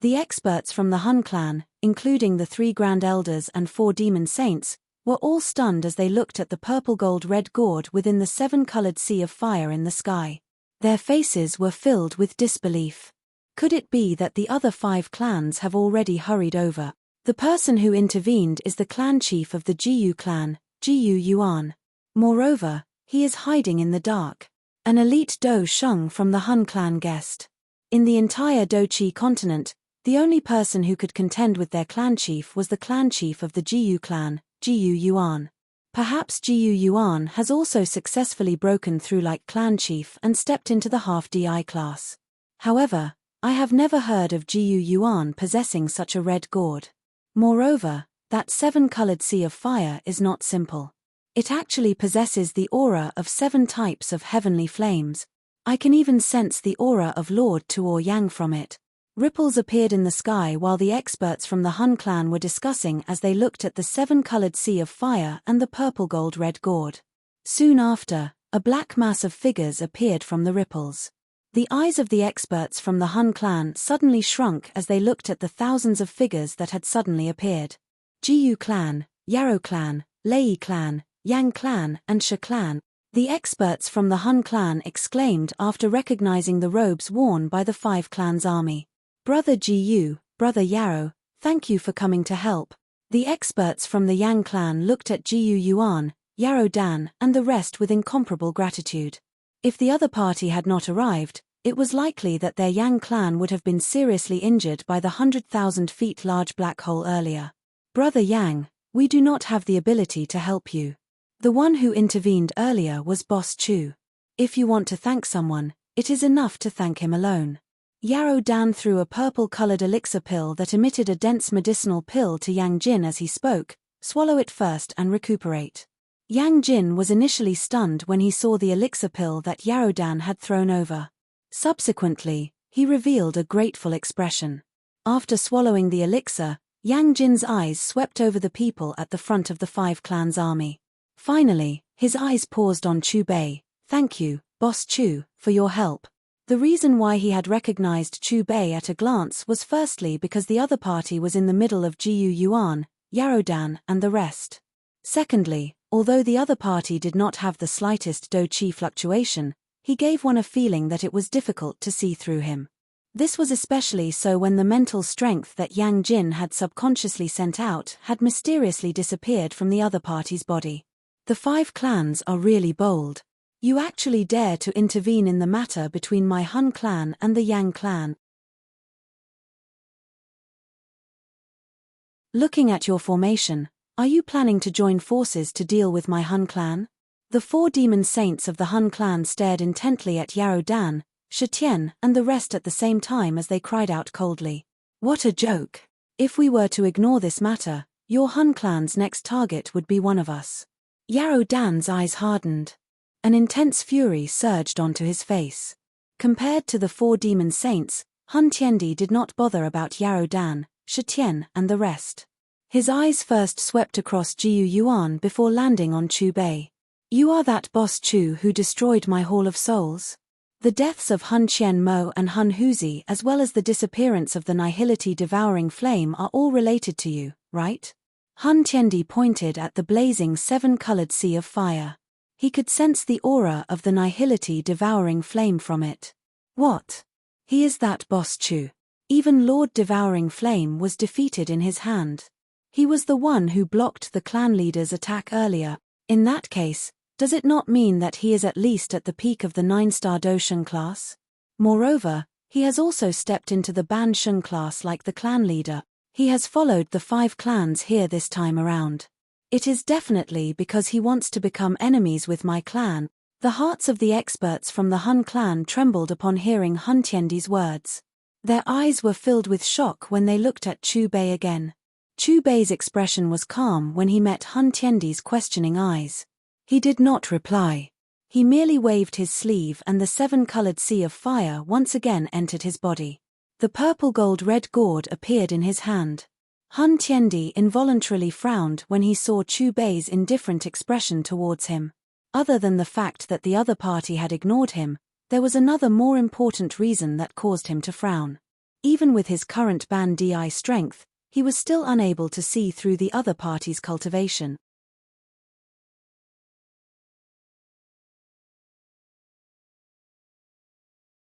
The experts from the Hun clan, including the 3 Grand Elders and 4 Demon Saints, were all stunned as they looked at the purple-gold-red gourd within the seven-colored sea of fire in the sky. Their faces were filled with disbelief. Could it be that the other 5 clans have already hurried over? The person who intervened is the clan chief of the Jiyu clan, Jiyu Yuan. Moreover, he is hiding in the dark. An elite Do Sheng from the Hun clan guessed. In the entire Dochi continent, the only person who could contend with their clan chief was the clan chief of the Jiyu clan, Jiyu Yuan. Perhaps Jiyu Yuan has also successfully broken through like clan chief and stepped into the half-DI class. However, I have never heard of Jiyu Yuan possessing such a red gourd. Moreover, that seven-colored sea of fire is not simple. It actually possesses the aura of 7 types of heavenly flames. I can even sense the aura of Lord Tuor Yang from it. Ripples appeared in the sky while the experts from the Hun clan were discussing as they looked at the 7-colored sea of fire and the purple-gold-red gourd. Soon after, a black mass of figures appeared from the ripples. The eyes of the experts from the Hun clan suddenly shrunk as they looked at the thousands of figures that had suddenly appeared. Jiyu clan, Yarrow clan, Lei clan, Yang clan, and Shi clan. The experts from the Hun clan exclaimed after recognizing the robes worn by the 5 clans' army. Brother Jiyu, Brother Yarrow, thank you for coming to help. The experts from the Yang clan looked at Jiyu Yuan, Yarrow Dan, and the rest with incomparable gratitude. If the other party had not arrived, It was likely that their Yang clan would have been seriously injured by the 100,000 feet large black hole earlier. Brother Yang, we do not have the ability to help you. The one who intervened earlier was Boss Chu. If you want to thank someone, it is enough to thank him alone. Yarrow Dan threw a purple-colored elixir pill that emitted a dense medicinal pill to Yang Jin as he spoke. Swallow it first and recuperate. Yang Jin was initially stunned when he saw the elixir pill that Yarrow Dan had thrown over. Subsequently, he revealed a grateful expression. After swallowing the elixir, Yang Jin's eyes swept over the people at the front of the Five Clans army. Finally, his eyes paused on Chu Bei. Thank you, Boss Chu, for your help. The reason why he had recognized Chu Bei at a glance was firstly because the other party was in the middle of Jiu Yuan, Yarrow Dan, and the rest. Secondly, although the other party did not have the slightest Do Chi fluctuation, he gave one a feeling that it was difficult to see through him. This was especially so when the mental strength that Yang Jin had subconsciously sent out had mysteriously disappeared from the other party's body. The Five Clans are really bold. You actually dare to intervene in the matter between my Hun clan and the Yang clan. Looking at your formation, are you planning to join forces to deal with my Hun clan? The four demon saints of the Hun clan stared intently at Yarrow Dan, Shi Tian, and the rest at the same time as they cried out coldly. What a joke! If we were to ignore this matter, your Hun clan's next target would be one of us. Yarrow Dan's eyes hardened. An intense fury surged onto his face. Compared to the four demon saints, Hun Tiendi did not bother about Yarrow Dan, Shi Tian, and the rest. His eyes first swept across Jiu Yuan before landing on Chu Bei. You are that Boss Chu who destroyed my Hall of Souls? The deaths of Hun Qian Mo and Hun Huzi as well as the disappearance of the Nihility devouring flame are all related to you, right? Hun Tiendi pointed at the blazing seven-colored sea of fire. He could sense the aura of the Nihility devouring flame from it. What? He is that Boss Chu. Even Lord Devouring Flame was defeated in his hand. He was the one who blocked the clan leader's attack earlier. In that case, does it not mean that he is at least at the peak of the 9-star Do Shun class? Moreover, he has also stepped into the Ban Shun class like the clan leader. He has followed the 5 clans here this time around. It is definitely because he wants to become enemies with my clan. The hearts of the experts from the Hun clan trembled upon hearing Hun Tiendi's words. Their eyes were filled with shock when they looked at Chu Bei again. Chu Bei's expression was calm when he met Hun Tiendi's questioning eyes. He did not reply. He merely waved his sleeve and the 7-colored sea of fire once again entered his body. The purple-gold-red gourd appeared in his hand. Hun Tiendi involuntarily frowned when he saw Chu Bei's indifferent expression towards him. Other than the fact that the other party had ignored him, there was another more important reason that caused him to frown. Even with his current Ban Di strength, he was still unable to see through the other party's cultivation.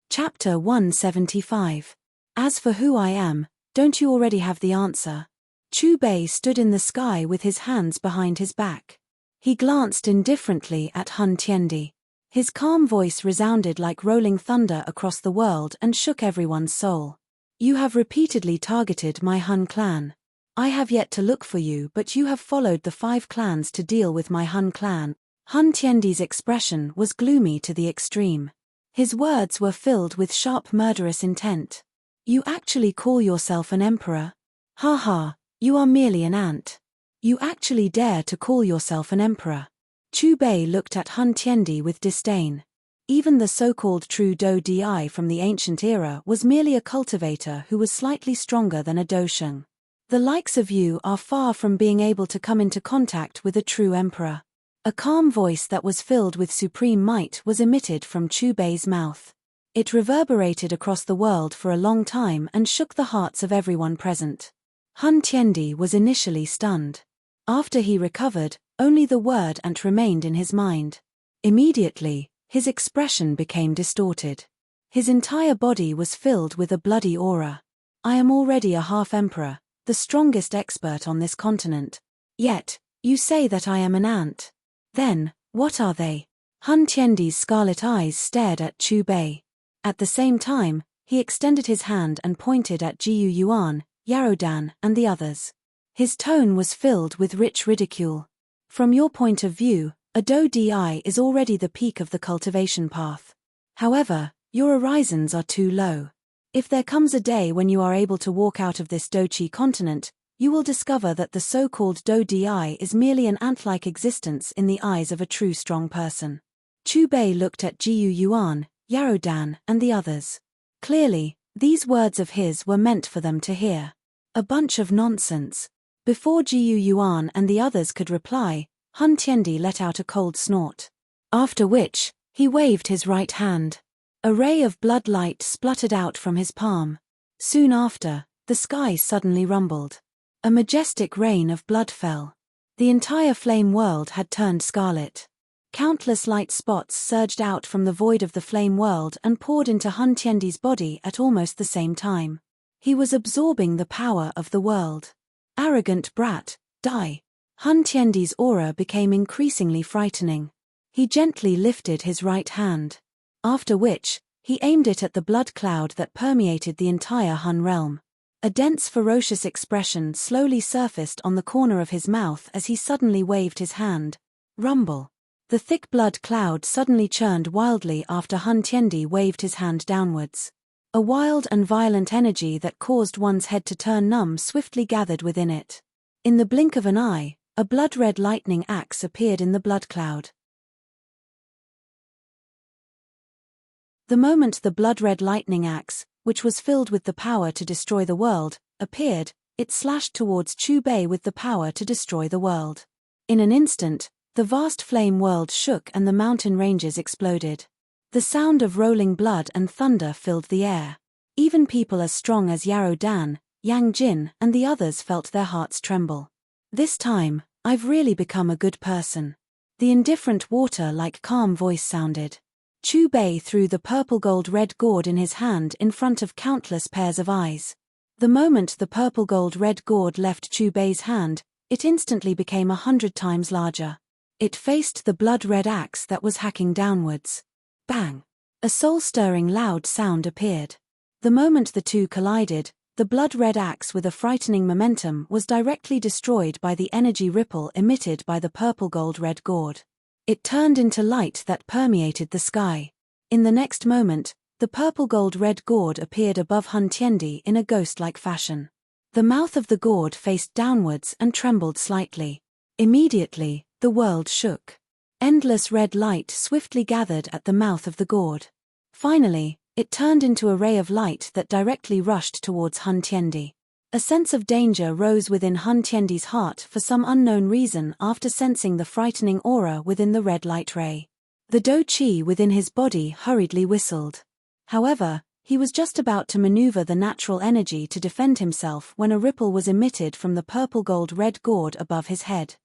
Chapter 175. As for who I am, don't you already have the answer? Chu Bei stood in the sky with his hands behind his back. He glanced indifferently at Hun Tiendi. His calm voice resounded like rolling thunder across the world and shook everyone's soul. You have repeatedly targeted my Hun clan. I have yet to look for you, but you have followed the 5 clans to deal with my Hun clan. Hun Tiendi's expression was gloomy to the extreme. His words were filled with sharp murderous intent. You actually call yourself an emperor? Ha ha, you are merely an ant. You actually dare to call yourself an emperor? Chu Bei looked at Hun Tiendi with disdain. Even the so-called true Do Di from the ancient era was merely a cultivator who was slightly stronger than a Do Shun. The likes of you are far from being able to come into contact with a true emperor. A calm voice that was filled with supreme might was emitted from Chu Bei's mouth. It reverberated across the world for a long time and shook the hearts of everyone present. Hun Tiendi was initially stunned. After he recovered, only the word "ant" remained in his mind. Immediately, his expression became distorted. His entire body was filled with a bloody aura. I am already a half-emperor, the strongest expert on this continent. Yet, you say that I am an ant. Then, what are they? Hun Tiendi's scarlet eyes stared at Chu Bei. At the same time, he extended his hand and pointed at Jiu Yuan, Yarodan, and the others. His tone was filled with rich ridicule. From your point of view, a Do Di is already the peak of the cultivation path. However, your horizons are too low. If there comes a day when you are able to walk out of this Dochi continent, you will discover that the so-called Do Di is merely an ant-like existence in the eyes of a true strong person. Chu Bei looked at Jiu Yuan, Yarodan, and the others. Clearly, these words of his were meant for them to hear. A bunch of nonsense. Before Jiu Yuan and the others could reply, Hun Tiendi let out a cold snort. After which, he waved his right hand. A ray of blood light spluttered out from his palm. Soon after, the sky suddenly rumbled. A majestic rain of blood fell. The entire flame world had turned scarlet. Countless light spots surged out from the void of the flame world and poured into Hun Tiendi's body at almost the same time. He was absorbing the power of the world. Arrogant brat, die. Hun Tiendi's aura became increasingly frightening. He gently lifted his right hand. After which, he aimed it at the blood cloud that permeated the entire Hun realm. A dense ferocious expression slowly surfaced on the corner of his mouth as he suddenly waved his hand. Rumble. The thick blood cloud suddenly churned wildly after Hun Tiendi waved his hand downwards. A wild and violent energy that caused one's head to turn numb swiftly gathered within it. In the blink of an eye, a blood-red lightning axe appeared in the blood cloud. The moment the blood-red lightning axe, which was filled with the power to destroy the world, appeared, it slashed towards Chu Bei with the power to destroy the world. In an instant, the vast flame world shook and the mountain ranges exploded. The sound of rolling blood and thunder filled the air. Even people as strong as Yarrow Dan, Yang Jin, and the others felt their hearts tremble. This time, I've really become a good person. The indifferent water-like calm voice sounded. Chu Bei threw the purple-gold-red gourd in his hand in front of countless pairs of eyes. The moment the purple-gold-red gourd left Chu Bei's hand, it instantly became 100 times larger. It faced the blood-red axe that was hacking downwards. Bang! A soul-stirring loud sound appeared. The moment the two collided, the blood-red axe with a frightening momentum was directly destroyed by the energy ripple emitted by the purple-gold-red gourd. It turned into light that permeated the sky. In the next moment, the purple-gold-red gourd appeared above Hun Tiendi in a ghost-like fashion. The mouth of the gourd faced downwards and trembled slightly. Immediately, the world shook. Endless red light swiftly gathered at the mouth of the gourd. Finally, it turned into a ray of light that directly rushed towards Hun Tiendi. A sense of danger rose within Hun Tiendi's heart for some unknown reason after sensing the frightening aura within the red light ray. The Do Chi within his body hurriedly whistled. However, he was just about to maneuver the natural energy to defend himself when a ripple was emitted from the purple-gold-red gourd above his head.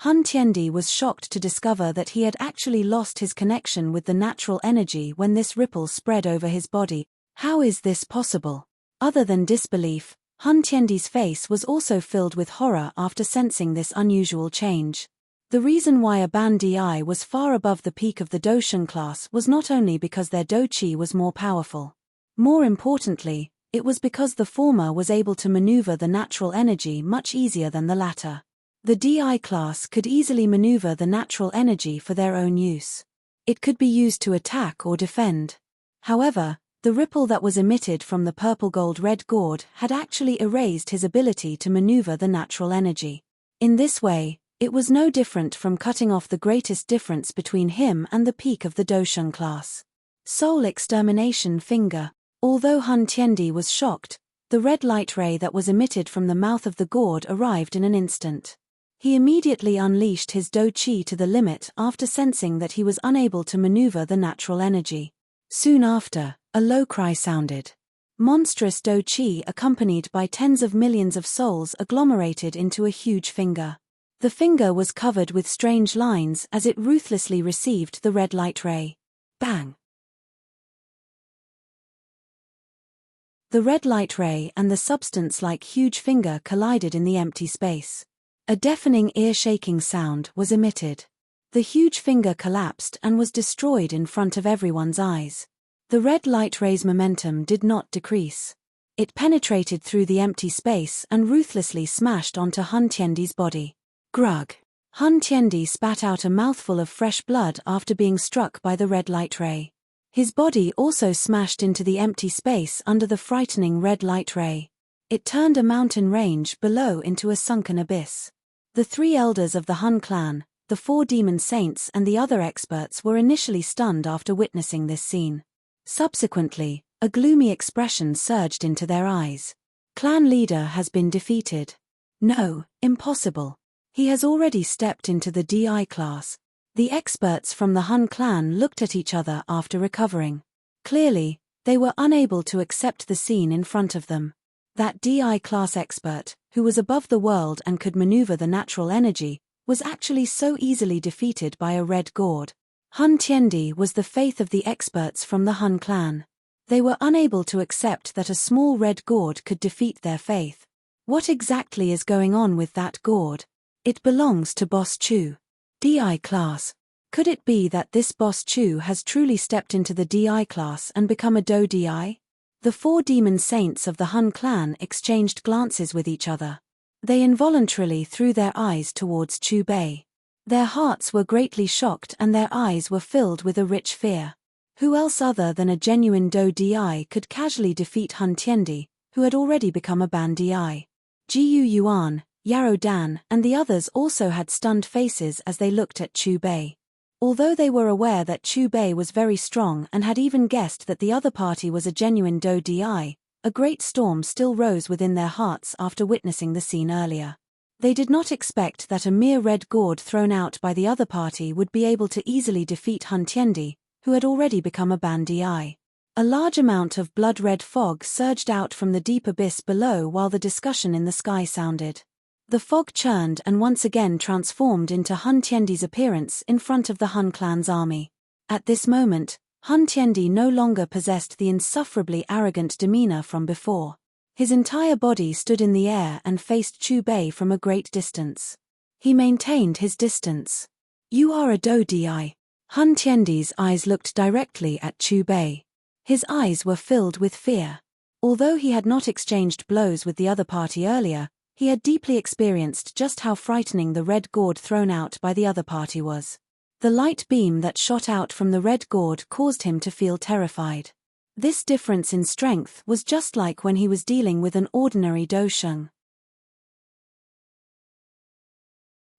Hun Tiendi was shocked to discover that he had actually lost his connection with the natural energy when this ripple spread over his body. How is this possible? Other than disbelief, Hun Tiendi's face was also filled with horror after sensing this unusual change. The reason why a Ban Di was far above the peak of the Doshan class was not only because their Do Chi was more powerful. More importantly, it was because the former was able to maneuver the natural energy much easier than the latter. The Di class could easily maneuver the natural energy for their own use. It could be used to attack or defend. However, the ripple that was emitted from the purple-gold-red gourd had actually erased his ability to maneuver the natural energy. In this way, it was no different from cutting off the greatest difference between him and the peak of the Doshan class. Soul extermination finger. Although Hun Tiendi was shocked, the red light ray that was emitted from the mouth of the gourd arrived in an instant. He immediately unleashed his Do Chi to the limit after sensing that he was unable to maneuver the natural energy. Soon after, a low cry sounded. Monstrous Do Chi accompanied by tens of millions of souls agglomerated into a huge finger. The finger was covered with strange lines as it ruthlessly received the red light ray. Bang! The red light ray and the substance-like huge finger collided in the empty space. A deafening ear-shaking sound was emitted. The huge finger collapsed and was destroyed in front of everyone's eyes. The red light ray's momentum did not decrease. It penetrated through the empty space and ruthlessly smashed onto Hun Tiandi's body. Grug. Hun Tiendi spat out a mouthful of fresh blood after being struck by the red light ray. His body also smashed into the empty space under the frightening red light ray. It turned a mountain range below into a sunken abyss. The 3 elders of the Hun clan, the 4 demon saints and the other experts were initially stunned after witnessing this scene. Subsequently, a gloomy expression surged into their eyes. Clan leader has been defeated. No, impossible. He has already stepped into the DI class. The experts from the Hun clan looked at each other after recovering. Clearly, they were unable to accept the scene in front of them. That DI class expert, who was above the world and could maneuver the natural energy, was actually so easily defeated by a red gourd. Hun Tiendi was the faith of the experts from the Hun clan. They were unable to accept that a small red gourd could defeat their faith. What exactly is going on with that gourd? It belongs to Boss Chu. DI class. Could it be that this Boss Chu has truly stepped into the DI class and become a Do DI? The 4 demon saints of the Hun clan exchanged glances with each other. They involuntarily threw their eyes towards Chu Bei. Their hearts were greatly shocked and their eyes were filled with a rich fear. Who else other than a genuine Do DI could casually defeat Hun Tiendi, who had already become a Ban DI? Jiu Yuan, Yarrow Dan, and the others also had stunned faces as they looked at Chu Bei. Although they were aware that Chu Bei was very strong and had even guessed that the other party was a genuine Do DI, a great storm still rose within their hearts after witnessing the scene earlier. They did not expect that a mere red gourd thrown out by the other party would be able to easily defeat Hun Tiendi, who had already become a Ban DI. A large amount of blood-red fog surged out from the deep abyss below while the discussion in the sky sounded. The fog churned and once again transformed into Hun Tiendi's appearance in front of the Hun clan's army. At this moment, Hun Tiendi no longer possessed the insufferably arrogant demeanor from before. His entire body stood in the air and faced Chu Bei from a great distance. He maintained his distance. You are a Do Di. Hun Tiendi's eyes looked directly at Chu Bei. His eyes were filled with fear. Although he had not exchanged blows with the other party earlier, he had deeply experienced just how frightening the red gourd thrown out by the other party was. The light beam that shot out from the red gourd caused him to feel terrified. This difference in strength was just like when he was dealing with an ordinary Do Sheng.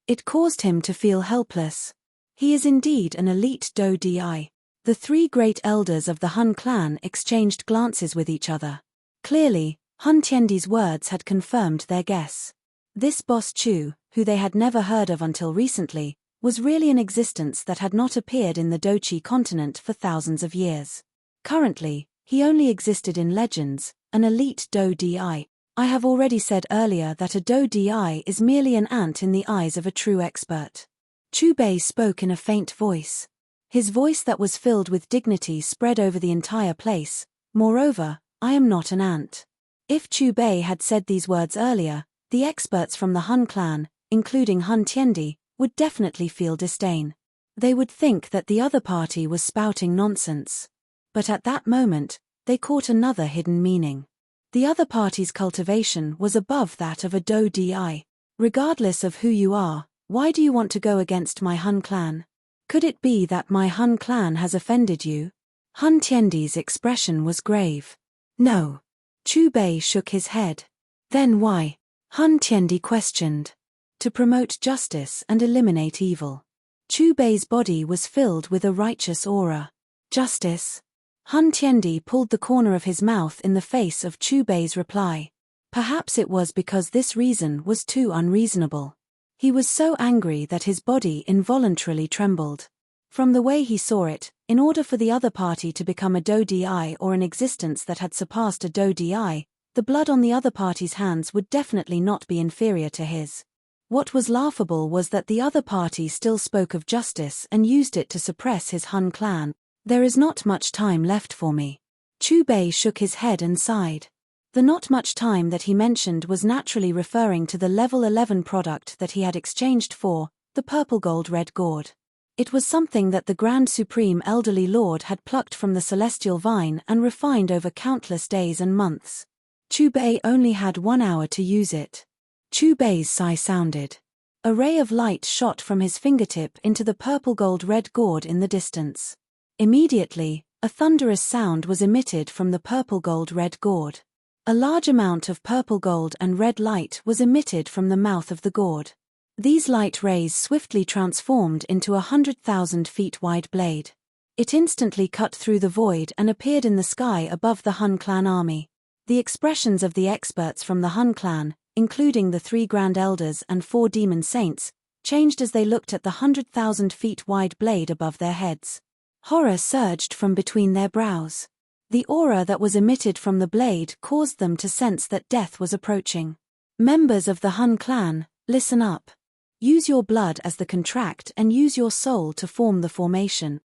It caused him to feel helpless. He is indeed an elite Do Di. The 3 great elders of the Hun clan exchanged glances with each other. Clearly, Hun Tiendi's words had confirmed their guess. This Boss Chu, who they had never heard of until recently, was really an existence that had not appeared in the Dochi continent for thousands of years. Currently, he only existed in legends, an elite Do Di. I have already said earlier that a Do Di is merely an ant in the eyes of a true expert. Chu Bei spoke in a faint voice. His voice that was filled with dignity spread over the entire place. Moreover, I am not an ant. If Chu Bei had said these words earlier, the experts from the Hun clan, including Hun Tiendi, would definitely feel disdain. They would think that the other party was spouting nonsense. But at that moment, they caught another hidden meaning. The other party's cultivation was above that of a Do Di. Regardless of who you are, why do you want to go against my Hun clan? Could it be that my Hun clan has offended you? Hun Tiendi's expression was grave. No. Chu Bei shook his head. Then why? Hun Tiendi questioned. To promote justice and eliminate evil. Chu Bei's body was filled with a righteous aura. Justice? Hun Tiendi pulled the corner of his mouth in the face of Chu Bei's reply. Perhaps it was because this reason was too unreasonable. He was so angry that his body involuntarily trembled. From the way he saw it, in order for the other party to become a Do Di or an existence that had surpassed a Do Di, the blood on the other party's hands would definitely not be inferior to his. What was laughable was that the other party still spoke of justice and used it to suppress his Hun clan. There is not much time left for me. Chu Bei shook his head and sighed. The not much time that he mentioned was naturally referring to the level 11 product that he had exchanged for, the purple gold red gourd. It was something that the Grand Supreme Elderly Lord had plucked from the celestial vine and refined over countless days and months. Chu Bei only had 1 hour to use it. Chu Bei's sigh sounded. A ray of light shot from his fingertip into the purple-gold-red gourd in the distance. Immediately, a thunderous sound was emitted from the purple-gold-red gourd. A large amount of purple gold and red light was emitted from the mouth of the gourd. These light rays swiftly transformed into 100,000 feet wide blade. It instantly cut through the void and appeared in the sky above the Hun clan army. The expressions of the experts from the Hun clan, including the 3 Grand Elders and 4 Demon Saints, changed as they looked at the 100,000 feet wide blade above their heads. Horror surged from between their brows. The aura that was emitted from the blade caused them to sense that death was approaching. Members of the Hun clan, listen up. Use your blood as the contract and use your soul to form the formation.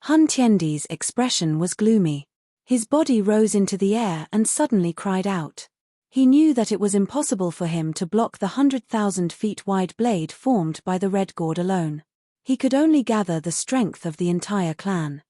Hun Tiandi's expression was gloomy. His body rose into the air and suddenly cried out. He knew that it was impossible for him to block the 100,000 feet wide blade formed by the red gourd alone. He could only gather the strength of the entire clan.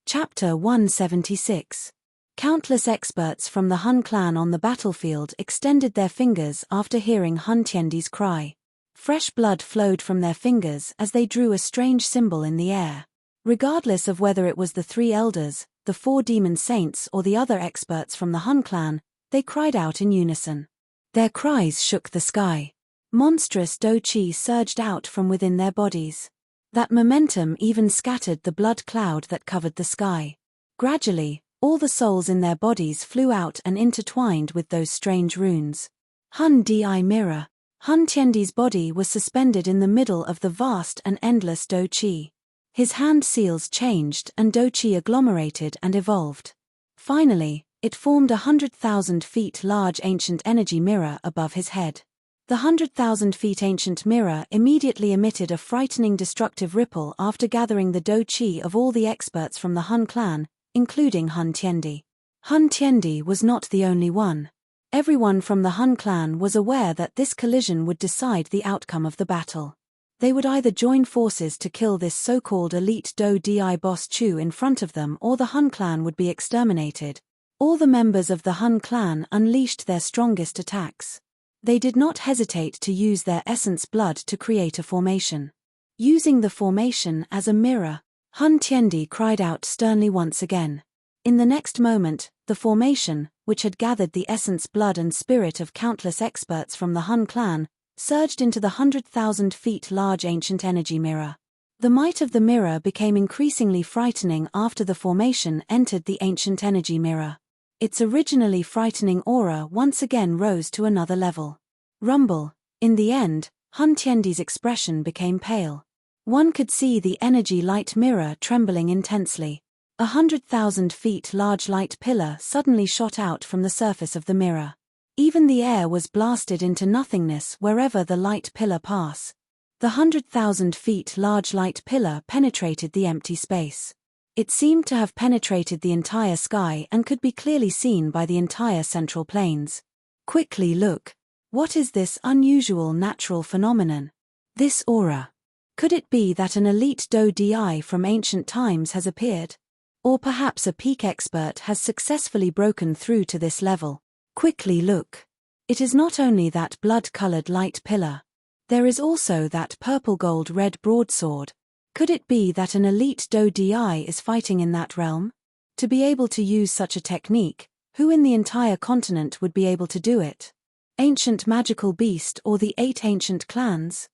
Chapter 176. Countless experts from the Hun clan on the battlefield extended their fingers after hearing Hun Tiandi's cry. Fresh blood flowed from their fingers as they drew a strange symbol in the air. Regardless of whether it was the 3 elders, the 4 demon saints or the other experts from the Hun clan, they cried out in unison. Their cries shook the sky. Monstrous do qi surged out from within their bodies. That momentum even scattered the blood cloud that covered the sky. Gradually, all the souls in their bodies flew out and intertwined with those strange runes. Hun Di mirror. Hun Tiandi's body was suspended in the middle of the vast and endless do qi. His hand seals changed and do qi agglomerated and evolved. Finally, it formed 100,000 feet large ancient energy mirror above his head. The 100,000 feet ancient mirror immediately emitted a frightening destructive ripple after gathering the do qi of all the experts from the Hun clan, including Hun Tiandi. Hun Tiandi was not the only one. Everyone from the Hun clan was aware that this collision would decide the outcome of the battle. They would either join forces to kill this so-called elite Do Di boss Chu in front of them, or the Hun clan would be exterminated. All the members of the Hun clan unleashed their strongest attacks. They did not hesitate to use their essence blood to create a formation. Using the formation as a mirror, Hun Tiandi cried out sternly once again. In the next moment, the formation, which had gathered the essence blood and spirit of countless experts from the Hun clan, surged into the 100,000 feet large ancient energy mirror. The might of the mirror became increasingly frightening after the formation entered the ancient energy mirror. Its originally frightening aura once again rose to another level. Rumble. In the end, Hun Tiandi's expression became pale. One could see the energy light mirror trembling intensely. 100,000 feet large light pillar suddenly shot out from the surface of the mirror. Even the air was blasted into nothingness wherever the light pillar passed. The 100,000 feet large light pillar penetrated the empty space. It seemed to have penetrated the entire sky and could be clearly seen by the entire central plains. Quickly look. What is this unusual natural phenomenon? This aura. Could it be that an elite Do Di from ancient times has appeared? Or perhaps a peak expert has successfully broken through to this level? Quickly look. It is not only that blood-colored light pillar. There is also that purple-gold-red broadsword. Could it be that an elite Do Di is fighting in that realm? To be able to use such a technique, who in the entire continent would be able to do it? Ancient magical beast or the 8 ancient clans?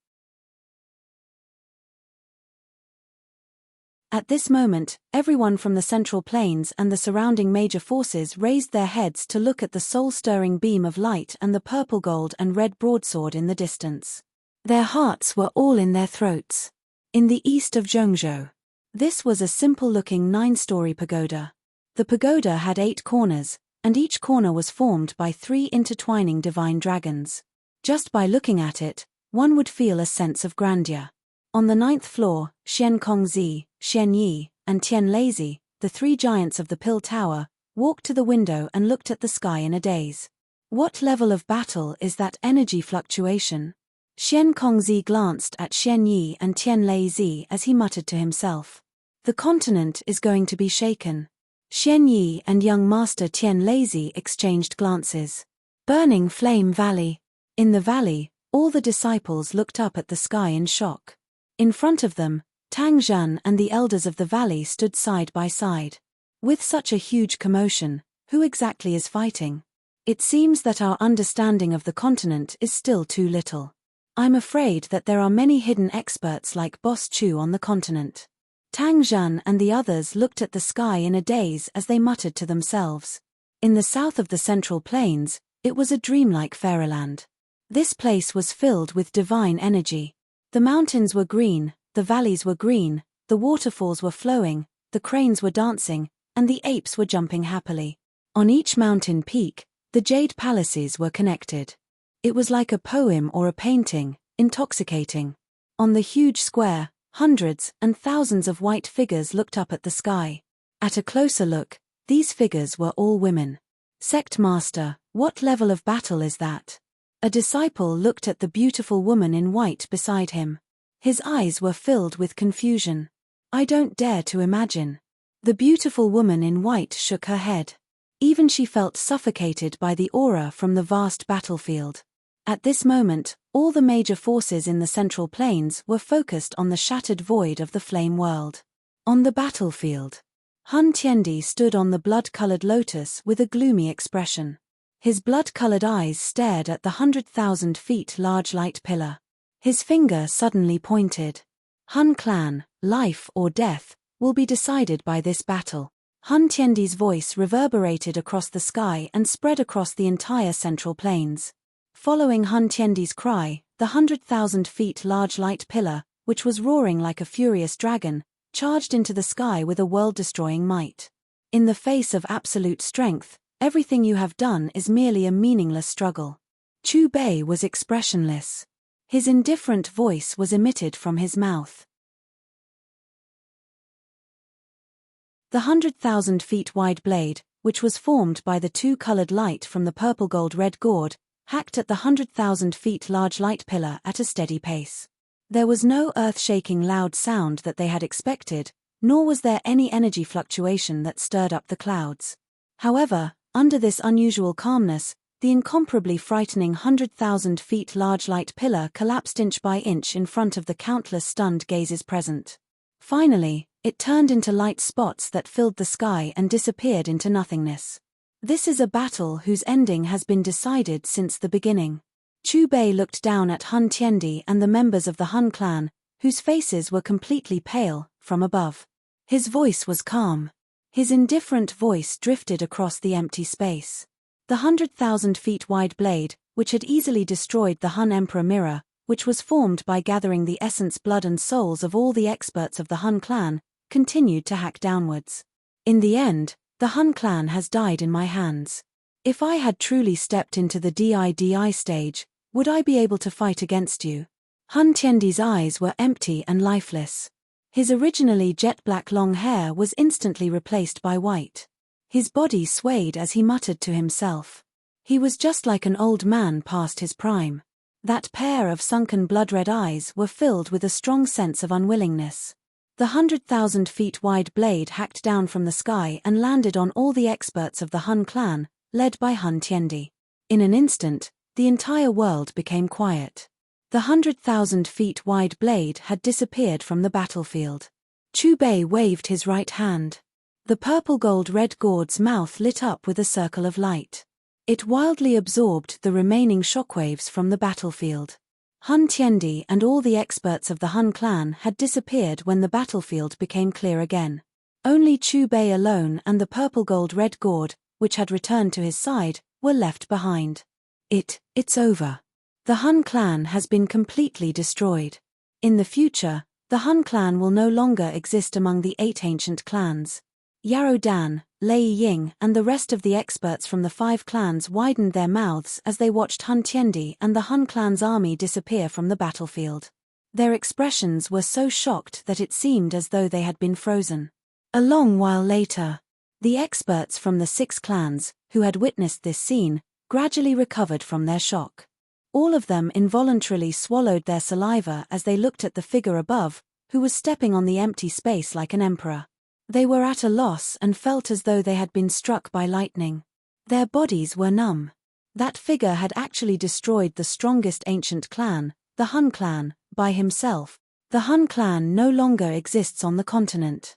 At this moment, everyone from the Central Plains and the surrounding major forces raised their heads to look at the soul-stirring beam of light and the purple gold and red broadsword in the distance. Their hearts were all in their throats. In the east of Zhengzhou. This was a simple-looking 9-story pagoda. The pagoda had 8 corners, and each corner was formed by 3 intertwining divine dragons. Just by looking at it, one would feel a sense of grandeur. On the 9th floor, Xian Kongzi, Xian Yi, and Tian Lazy, the 3 giants of the Pill Tower, walked to the window and looked at the sky in a daze. What level of battle is that energy fluctuation? Xian Kongzi glanced at Xian Yi and Tian Leizi as he muttered to himself. The continent is going to be shaken. Xian Yi and young master Tian Leizi exchanged glances. Burning Flame Valley. In the valley, all the disciples looked up at the sky in shock. In front of them, Tang Zhan and the elders of the valley stood side by side. With such a huge commotion, who exactly is fighting? It seems that our understanding of the continent is still too little. I'm afraid that there are many hidden experts like Boss Chu on the continent. Tang Zhan and the others looked at the sky in a daze as they muttered to themselves. In the south of the Central Plains, it was a dreamlike fairyland. This place was filled with divine energy. The mountains were green, the valleys were green, the waterfalls were flowing, the cranes were dancing, and the apes were jumping happily. On each mountain peak, the jade palaces were connected. It was like a poem or a painting, intoxicating. On the huge square, hundreds and thousands of white figures looked up at the sky. At a closer look, these figures were all women. Sect Master, what level of battle is that? A disciple looked at the beautiful woman in white beside him. His eyes were filled with confusion. I don't dare to imagine. The beautiful woman in white shook her head. Even she felt suffocated by the aura from the vast battlefield. At this moment, all the major forces in the Central Plains were focused on the shattered void of the flame world. On the battlefield, Han Tiendi stood on the blood-colored lotus with a gloomy expression. His blood-colored eyes stared at the 100,000 feet large light pillar. His finger suddenly pointed. Han clan, life or death, will be decided by this battle. Han Tiendi's voice reverberated across the sky and spread across the entire Central Plains. Following Han Tiendi's cry, the 100,000 feet large light pillar, which was roaring like a furious dragon, charged into the sky with a world-destroying might. In the face of absolute strength, everything you have done is merely a meaningless struggle. Chu Bei was expressionless. His indifferent voice was emitted from his mouth. The 100,000 feet wide blade, which was formed by the two-colored light from the purple-gold-red gourd, hacked at the 100,000 feet large light pillar at a steady pace. There was no earth-shaking loud sound that they had expected, nor was there any energy fluctuation that stirred up the clouds. However, under this unusual calmness, the incomparably frightening 100,000 feet large light pillar collapsed inch by inch in front of the countless stunned gazes present. Finally, it turned into light spots that filled the sky and disappeared into nothingness. This is a battle whose ending has been decided since the beginning. Chu Bei looked down at Han Tiendi and the members of the Han clan, whose faces were completely pale, from above. His voice was calm. His indifferent voice drifted across the empty space. The 100,000 feet wide blade, which had easily destroyed the Han Emperor mirror, which was formed by gathering the essence, blood and souls of all the experts of the Han clan, continued to hack downwards. In the end, the Han clan has died in my hands. If I had truly stepped into the DIDI stage, would I be able to fight against you? Han Tiendi's eyes were empty and lifeless. His originally jet-black long hair was instantly replaced by white. His body swayed as he muttered to himself. He was just like an old man past his prime. That pair of sunken blood-red eyes were filled with a strong sense of unwillingness. The 100,000 feet wide blade hacked down from the sky and landed on all the experts of the Han clan, led by Han Tiendi. In an instant, the entire world became quiet. The 100,000 feet wide blade had disappeared from the battlefield. Chu Bei waved his right hand. The purple-gold-red gourd's mouth lit up with a circle of light. It wildly absorbed the remaining shockwaves from the battlefield. Han Tiendi and all the experts of the Han clan had disappeared when the battlefield became clear again. Only Chu Bei alone and the purple-gold-red gourd, which had returned to his side, were left behind. It's over. The Han clan has been completely destroyed. In the future, the Han clan will no longer exist among the 8 ancient clans. Yarrow Dan, Lei Ying and the rest of the experts from the 5 clans widened their mouths as they watched Han Tiendi and the Han clan's army disappear from the battlefield. Their expressions were so shocked that it seemed as though they had been frozen. A long while later, The experts from the 6 clans, who had witnessed this scene, gradually recovered from their shock. All of them involuntarily swallowed their saliva as they looked at the figure above, who was stepping on the empty space like an emperor. They were at a loss and felt as though they had been struck by lightning. Their bodies were numb. That figure had actually destroyed the strongest ancient clan, the Hun clan, by himself. The Hun clan no longer exists on the continent.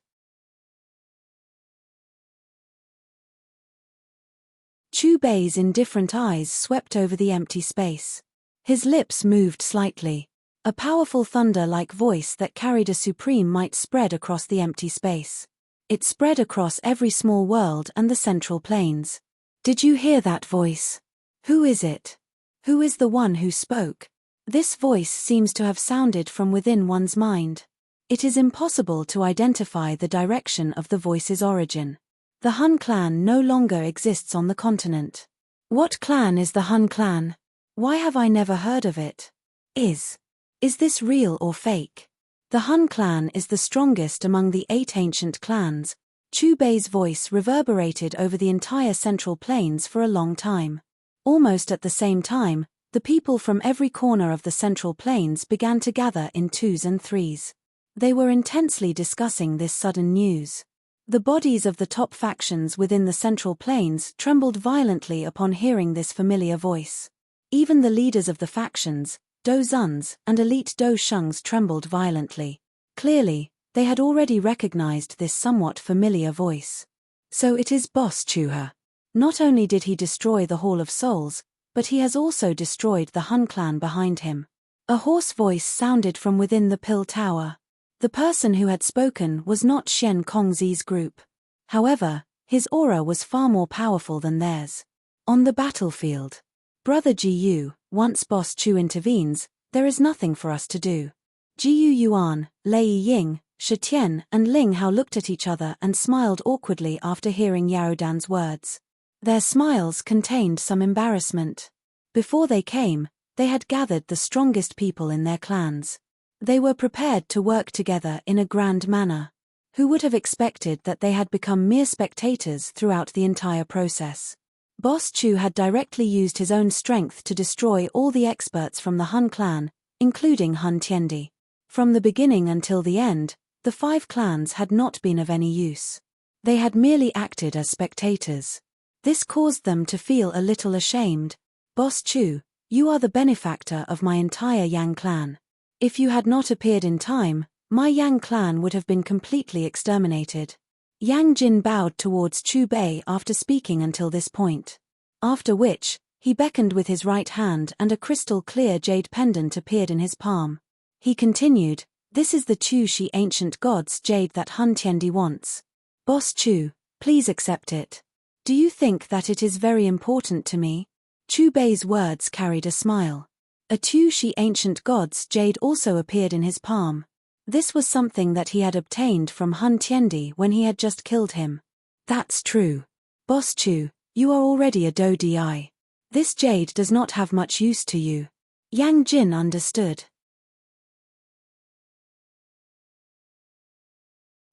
Chu Bei's indifferent eyes swept over the empty space. His lips moved slightly. A powerful thunder-like voice that carried a supreme might spread across the empty space. It spread across every small world and the central plains. Did you hear that voice? Who is it? Who is the one who spoke? This voice seems to have sounded from within one's mind. It is impossible to identify the direction of the voice's origin. The Hun clan no longer exists on the continent. What clan is the Hun clan? Why have I never heard of it? Is this real or fake? The Hun clan is the strongest among the 8 ancient clans. Chu Bei's voice reverberated over the entire central plains for a long time. Almost at the same time, the people from every corner of the central plains began to gather in 2s and 3s. They were intensely discussing this sudden news. The bodies of the top factions within the central plains trembled violently upon hearing this familiar voice. Even the leaders of the factions, Do Zuns and elite Do Shungs, trembled violently. Clearly, they had already recognized this somewhat familiar voice. So it is Boss Chuha. Not only did he destroy the Hall of Souls, but he has also destroyed the Hun clan behind him. A hoarse voice sounded from within the Pill Tower. The person who had spoken was not Shen Kongzi's group. However, his aura was far more powerful than theirs. On the battlefield. Brother Jiyu, once Boss Chu intervenes, there is nothing for us to do. Jiyu Yuan, Lei Ying, Shitian and Ling Hao looked at each other and smiled awkwardly after hearing Yaodan's words. Their smiles contained some embarrassment. Before they came, they had gathered the strongest people in their clans. They were prepared to work together in a grand manner. Who would have expected that they had become mere spectators throughout the entire process? Boss Chu had directly used his own strength to destroy all the experts from the Hun clan, including Hun Tiendi. From the beginning until the end, the 5 clans had not been of any use. They had merely acted as spectators. This caused them to feel a little ashamed. Boss Chu, you are the benefactor of my entire Yang clan. If you had not appeared in time, my Yang clan would have been completely exterminated. Yang Jin bowed towards Chu Bei after speaking until this point. After which, he beckoned with his right hand and a crystal-clear jade pendant appeared in his palm. He continued, "This is the Chu Shi ancient god's jade that Hun Tiendi wants. Boss Chu, please accept it. Do you think that it is very important to me?" Chu Bei's words carried a smile. A Chu Shi ancient god's jade also appeared in his palm. This was something that he had obtained from Hun Tiendi when he had just killed him. That's true. Boss Chu, you are already a Do Di. This jade does not have much use to you. Yang Jin understood.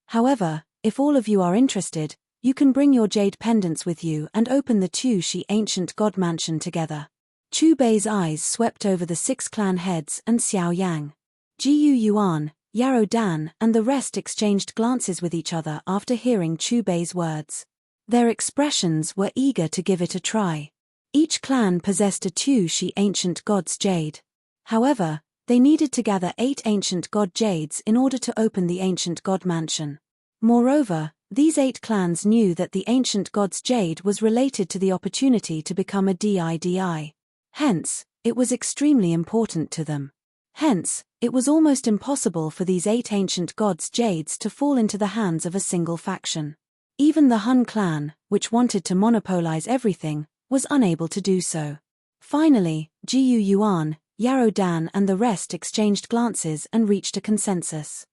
However, if all of you are interested, you can bring your jade pendants with you and open the Chu Shi ancient god mansion together. Chu Bei's eyes swept over the 6 clan heads and Xiao Yang. Jiyu Yuan, Yarrow Dan and the rest exchanged glances with each other after hearing Chu Bei's words. Their expressions were eager to give it a try. Each clan possessed a Chu Shi ancient god's jade. However, they needed to gather 8 ancient god jades in order to open the ancient god mansion. Moreover, these 8 clans knew that the ancient god's jade was related to the opportunity to become a Didi. Hence, it was extremely important to them. Hence, it was almost impossible for these 8 ancient gods' jades to fall into the hands of a single faction. Even the Hun clan, which wanted to monopolize everything, was unable to do so. Finally, Jiyu Yuan, Yarrow Dan and the rest exchanged glances and reached a consensus.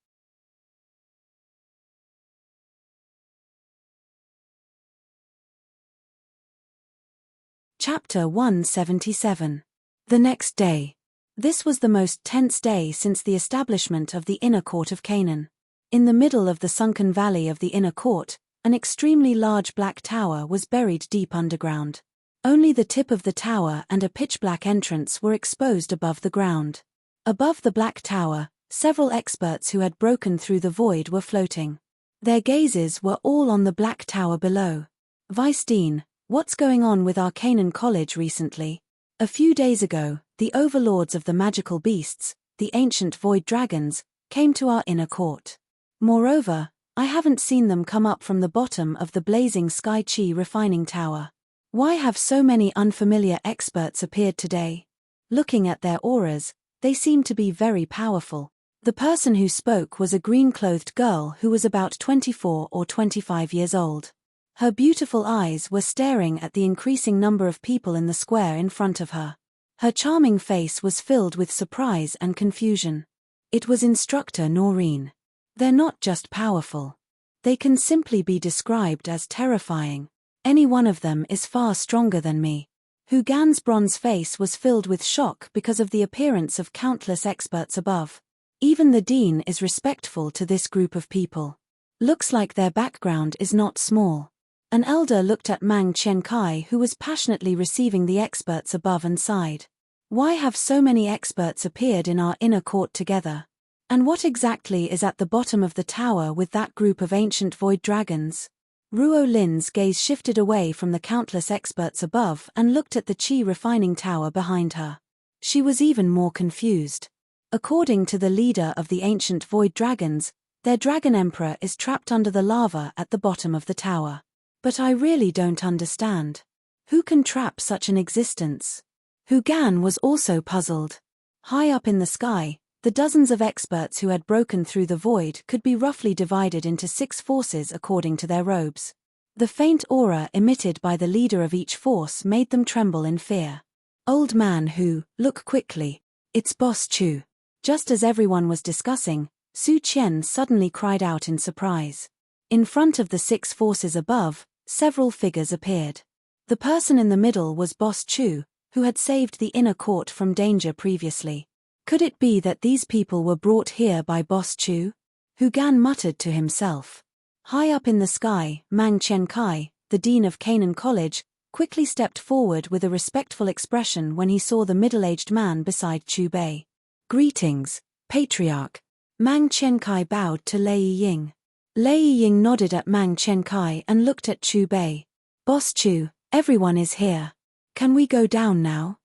Chapter 177. The next day. This was the most tense day since the establishment of the inner court of Canaan. In the middle of the sunken valley of the inner court, An extremely large black tower was buried deep underground. Only the tip of the tower and a pitch-black entrance were exposed above the ground. Above the black tower, several experts who had broken through the void were floating. Their gazes were all on the black tower below. Vice Dean, what's going on with Arcanum College recently? A few days ago, the overlords of the magical beasts, the ancient void dragons, came to our inner court. Moreover, I haven't seen them come up from the bottom of the blazing sky chi refining tower. Why have so many unfamiliar experts appeared today? Looking at their auras, they seem to be very powerful. The person who spoke was a green-clothed girl who was about 24 or 25 years old. Her beautiful eyes were staring at the increasing number of people in the square in front of her. Her charming face was filled with surprise and confusion. It was Instructor Noreen. They're not just powerful. They can simply be described as terrifying. Any one of them is far stronger than me. Hugan's bronze face was filled with shock because of the appearance of countless experts above. Even the dean is respectful to this group of people. Looks like their background is not small. An elder looked at Mang Qiankai, who was passionately receiving the experts above, and sighed. Why have so many experts appeared in our inner court together? And what exactly is at the bottom of the tower with that group of ancient void dragons? Ruo Lin's gaze shifted away from the countless experts above and looked at the chi refining tower behind her. She was even more confused. According to the leader of the ancient void dragons, their dragon emperor is trapped under the lava at the bottom of the tower. But I really don't understand. Who can trap such an existence? Hugan was also puzzled. High up in the sky, the dozens of experts who had broken through the void could be roughly divided into 6 forces according to their robes. The faint aura emitted by the leader of each force made them tremble in fear. Old man who, look quickly, it's Boss Chu. Just as everyone was discussing, Su Qian suddenly cried out in surprise. In front of the 6 forces above, several figures appeared. The person in the middle was Boss Chu, who had saved the inner court from danger previously. Could it be that these people were brought here by Boss Chu? Hugan muttered to himself. High up in the sky, Mang Qiankai, the dean of Canaan College, quickly stepped forward with a respectful expression when he saw the middle-aged man beside Chu Bei. Greetings, Patriarch. Mang Qiankai bowed to Lei Ying. Lei Ying nodded at Mang Qiankai and looked at Chu Bei. Boss Chu, everyone is here. Can we go down now?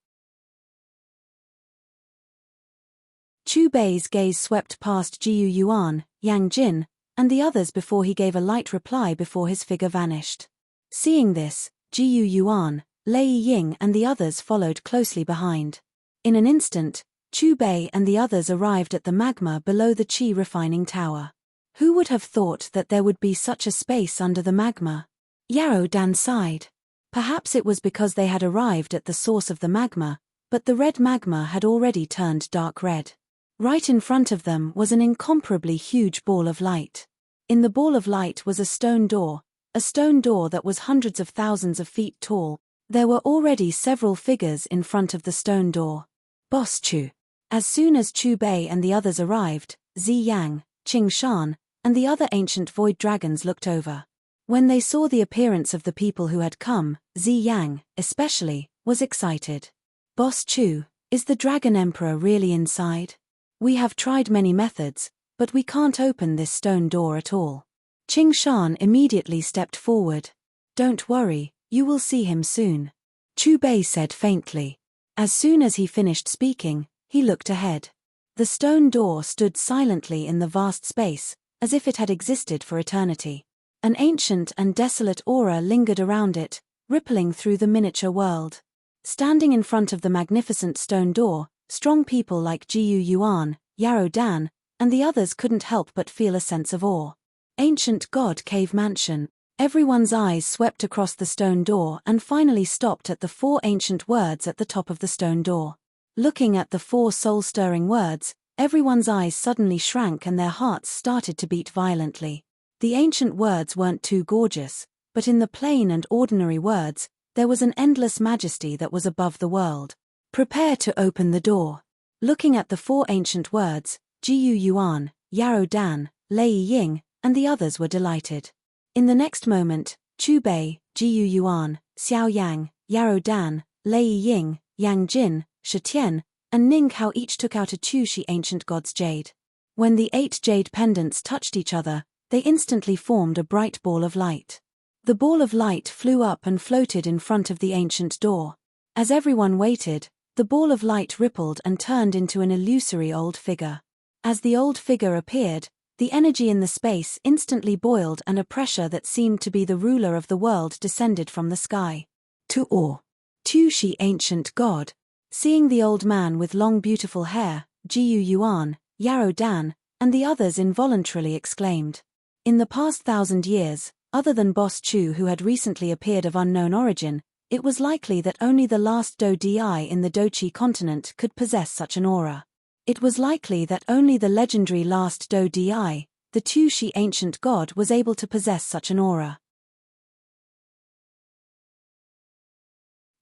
Chu Bei's gaze swept past Jiu Yuan, Yang Jin, and the others before he gave a light reply before his figure vanished. Seeing this, Jiu Yuan, Lei Ying and the others followed closely behind. In an instant, Chu Bei and the others arrived at the magma below the chi refining tower. Who would have thought that there would be such a space under the magma? Yarrow Dan sighed. Perhaps it was because they had arrived at the source of the magma, but the red magma had already turned dark red. Right in front of them was an incomparably huge ball of light. In the ball of light was a stone door that was hundreds of thousands of feet tall. There were already several figures in front of the stone door. Boss Chu. As soon as Chu Bei and the others arrived, Zi Yang, Qing Shan, and the other ancient void dragons looked over. When they saw the appearance of the people who had come, Zi Yang, especially, was excited. Boss Chu, is the Dragon Emperor really inside? We have tried many methods, but we can't open this stone door at all. Qing Shan immediately stepped forward. Don't worry, you will see him soon. Chu Bei said faintly. As soon as he finished speaking, he looked ahead. The stone door stood silently in the vast space, as if it had existed for eternity. An ancient and desolate aura lingered around it, rippling through the miniature world. Standing in front of the magnificent stone door, strong people like Jiu Yuan, Yarrow Dan, and the others couldn't help but feel a sense of awe. Ancient God Cave Mansion. Everyone's eyes swept across the stone door and finally stopped at the 4 ancient words at the top of the stone door. Looking at the 4 soul-stirring words, everyone's eyes suddenly shrank and their hearts started to beat violently. The ancient words weren't too gorgeous, but in the plain and ordinary words, there was an endless majesty that was above the world. Prepare to open the door. Looking at the 4 ancient words, Jiu Yuan, Yarrow Dan, Lei Ying, and the others were delighted. In the next moment, Chu Bei, Jiu Yuan, Xiao Yang, Yarou Dan, Lei Ying, Yang Jin, Shi Tian, and Ning Hao each took out a Chu-Shi ancient god's jade. When the 8 jade pendants touched each other, they instantly formed a bright ball of light. The ball of light flew up and floated in front of the ancient door. As everyone waited, the ball of light rippled and turned into an illusory old figure. As the old figure appeared, the energy in the space instantly boiled and a pressure that seemed to be the ruler of the world descended from the sky. To awe. Chu-Shi ancient god. Seeing the old man with long beautiful hair, Jiu Yuan, Yarou Dan, and the others involuntarily exclaimed. In the past 1,000 years, other than Boss Chu who had recently appeared of unknown origin, it was likely that only the last Do Di in the Dochi continent could possess such an aura. It was likely that only the legendary last Do Di, the Chu-Shi ancient god, was able to possess such an aura.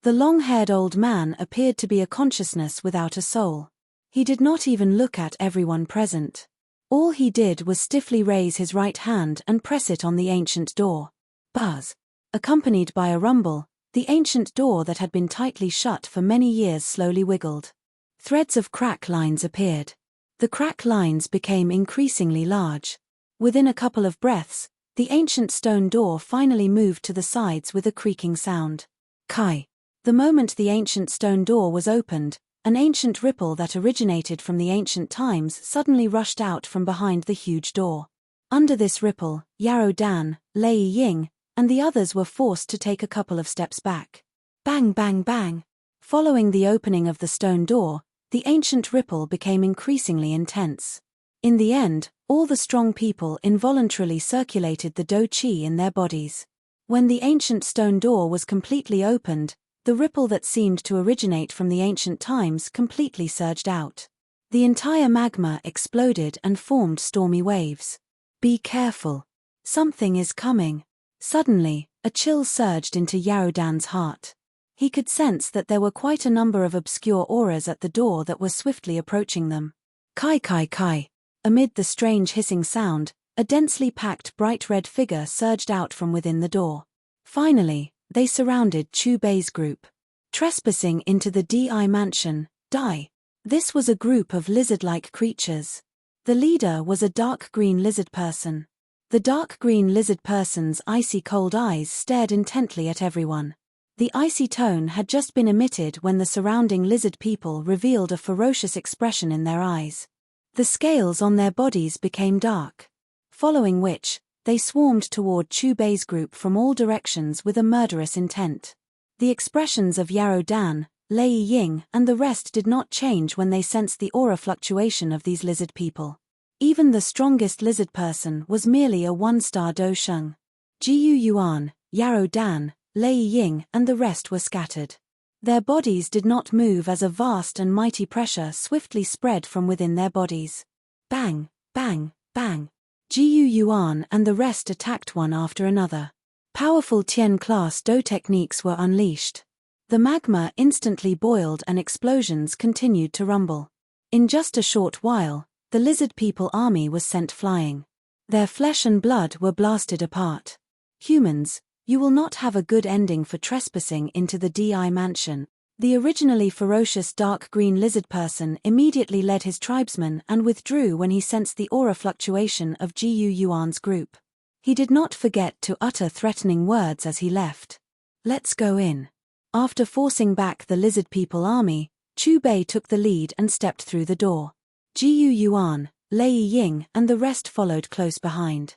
The long-haired old man appeared to be a consciousness without a soul. He did not even look at everyone present. All he did was stiffly raise his right hand and press it on the ancient door. Buzz. Accompanied by a rumble, the ancient door that had been tightly shut for many years slowly wiggled. Threads of crack lines appeared. The crack lines became increasingly large. Within a couple of breaths, the ancient stone door finally moved to the sides with a creaking sound. Kai. The moment the ancient stone door was opened, an ancient ripple that originated from the ancient times suddenly rushed out from behind the huge door. Under this ripple, Yarou Dan, Lei Ying, and the others were forced to take a couple of steps back. Bang bang bang. Following the opening of the stone door, the ancient ripple became increasingly intense. In the end, all the strong people involuntarily circulated the Do Chi in their bodies. When the ancient stone door was completely opened, the ripple that seemed to originate from the ancient times completely surged out. The entire magma exploded and formed stormy waves. Be careful. Something is coming. Suddenly, a chill surged into Yarou Dan's heart. He could sense that there were quite a number of obscure auras at the door that were swiftly approaching them. Kai kai kai. Amid the strange hissing sound, a densely packed bright red figure surged out from within the door. Finally, they surrounded Chu Bei's group. Trespassing into the Di mansion, Di. This was a group of lizard-like creatures. The leader was a dark green lizard person. The dark green lizard person's icy cold eyes stared intently at everyone. The icy tone had just been emitted when the surrounding lizard people revealed a ferocious expression in their eyes. The scales on their bodies became dark. Following which, they swarmed toward Chu Bei's group from all directions with a murderous intent. The expressions of Yarou Dan, Lei Ying, and the rest did not change when they sensed the aura fluctuation of these lizard people. Even the strongest lizard person was merely a one-star Do Sheng. Jiu Yuan, Yarou Dan, Lei Ying, and the rest were scattered. Their bodies did not move as a vast and mighty pressure swiftly spread from within their bodies. Bang, bang, bang. Jiu Yuan and the rest attacked one after another. Powerful Tian-class Do techniques were unleashed. The magma instantly boiled and explosions continued to rumble. In just a short while, the lizard people army was sent flying. Their flesh and blood were blasted apart. Humans, you will not have a good ending for trespassing into the Di mansion. The originally ferocious dark green lizard person immediately led his tribesmen and withdrew when he sensed the aura fluctuation of Jiu Yuan's group. He did not forget to utter threatening words as he left. Let's go in. After forcing back the lizard people army, Chu Bei took the lead and stepped through the door. Jiu Yuan, Lei Ying, and the rest followed close behind.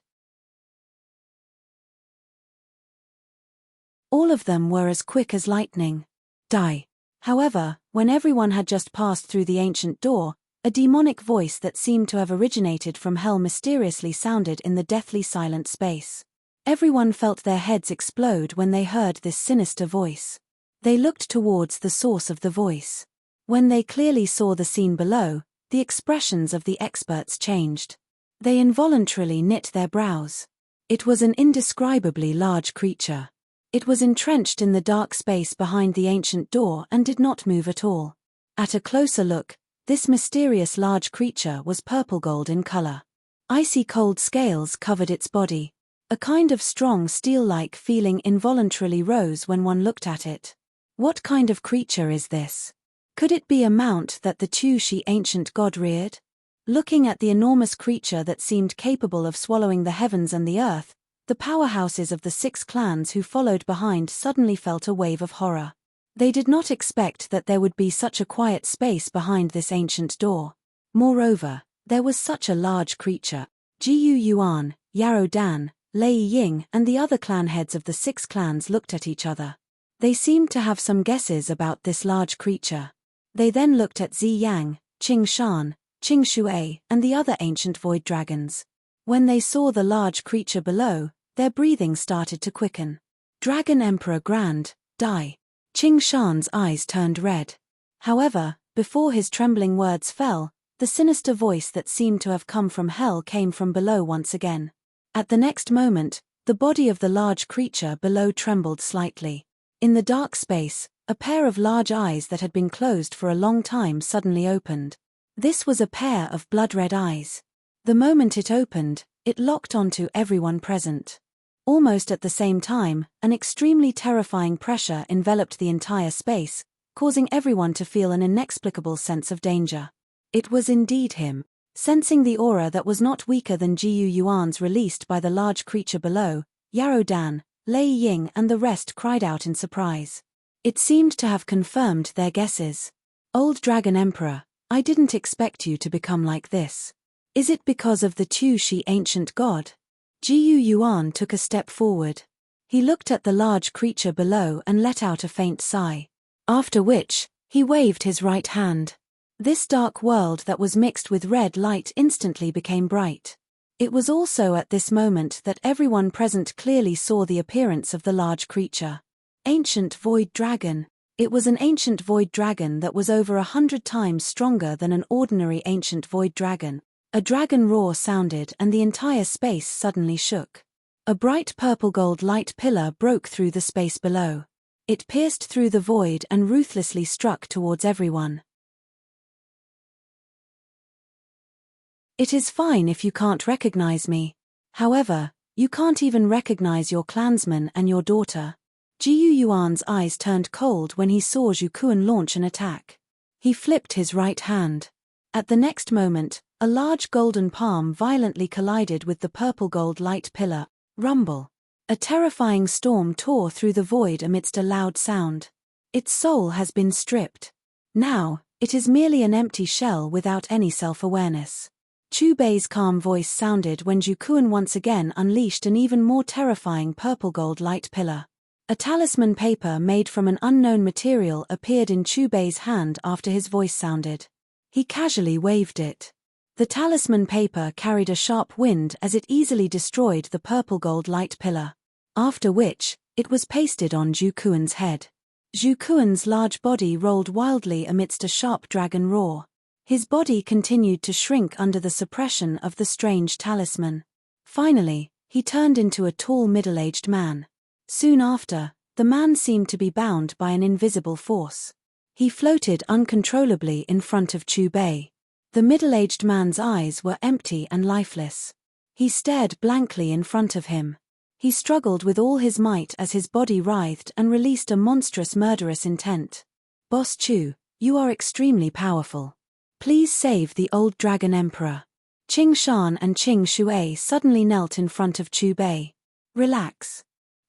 All of them were as quick as lightning. Die. However, when everyone had just passed through the ancient door, a demonic voice that seemed to have originated from hell mysteriously sounded in the deathly silent space. Everyone felt their heads explode when they heard this sinister voice. They looked towards the source of the voice. When they clearly saw the scene below, the expressions of the experts changed. They involuntarily knit their brows. It was an indescribably large creature. It was entrenched in the dark space behind the ancient door and did not move at all. At a closer look, this mysterious large creature was purple-gold in color. Icy cold scales covered its body. A kind of strong steel-like feeling involuntarily rose when one looked at it. What kind of creature is this? Could it be a mount that the Chu-Shi ancient god reared? Looking at the enormous creature that seemed capable of swallowing the heavens and the earth, the powerhouses of the 6 clans who followed behind suddenly felt a wave of horror. They did not expect that there would be such a quiet space behind this ancient door. Moreover, there was such a large creature. Jiyu Yuan, Yarrow Dan, Lei Ying and the other clan heads of the 6 clans looked at each other. They seemed to have some guesses about this large creature. They then looked at Zi Yang, Qing Shan, Qing Shui, and the other ancient void dragons. When they saw the large creature below, their breathing started to quicken. Dragon Emperor Grand, die. Qing Shan's eyes turned red. However, before his trembling words fell, the sinister voice that seemed to have come from hell came from below once again. At the next moment, the body of the large creature below trembled slightly. In the dark space, a pair of large eyes that had been closed for a long time suddenly opened. This was a pair of blood-red eyes. The moment it opened, it locked onto everyone present. Almost at the same time, an extremely terrifying pressure enveloped the entire space, causing everyone to feel an inexplicable sense of danger. It was indeed him. Sensing the aura that was not weaker than Jiyu Yuan's released by the large creature below, Yarrow Dan, Lei Ying and the rest cried out in surprise. It seemed to have confirmed their guesses. Old Dragon Emperor, I didn't expect you to become like this. Is it because of the Chu-Shi ancient god? Jiyu Yuan took a step forward. He looked at the large creature below and let out a faint sigh. After which, he waved his right hand. This dark world that was mixed with red light instantly became bright. It was also at this moment that everyone present clearly saw the appearance of the large creature. Ancient Void Dragon. It was an ancient void dragon that was over 100 times stronger than an ordinary ancient void dragon. A dragon roar sounded and the entire space suddenly shook. A bright purple-gold light pillar broke through the space below. It pierced through the void and ruthlessly struck towards everyone. It is fine if you can't recognize me. However, you can't even recognize your clansman and your daughter. Jiyu Yuan's eyes turned cold when he saw Zhu Kuan launch an attack. He flipped his right hand. At the next moment, a large golden palm violently collided with the purple-gold light pillar. Rumble. A terrifying storm tore through the void amidst a loud sound. Its soul has been stripped. Now, it is merely an empty shell without any self-awareness. Chu Bei's calm voice sounded when Zhu Kuan once again unleashed an even more terrifying purple-gold light pillar. A talisman paper made from an unknown material appeared in Chu Bei's hand after his voice sounded. He casually waved it. The talisman paper carried a sharp wind as it easily destroyed the purple-gold light pillar. After which, it was pasted on Zhu Kuan's head. Zhu Kuan's large body rolled wildly amidst a sharp dragon roar. His body continued to shrink under the suppression of the strange talisman. Finally, he turned into a tall middle-aged man. Soon after, the man seemed to be bound by an invisible force. He floated uncontrollably in front of Chu Bei. The middle-aged man's eyes were empty and lifeless. He stared blankly in front of him. He struggled with all his might as his body writhed and released a monstrous murderous intent. Boss Chu, you are extremely powerful. Please save the old Dragon Emperor. Qing Shan and Qing Shui suddenly knelt in front of Chu Bei. Relax.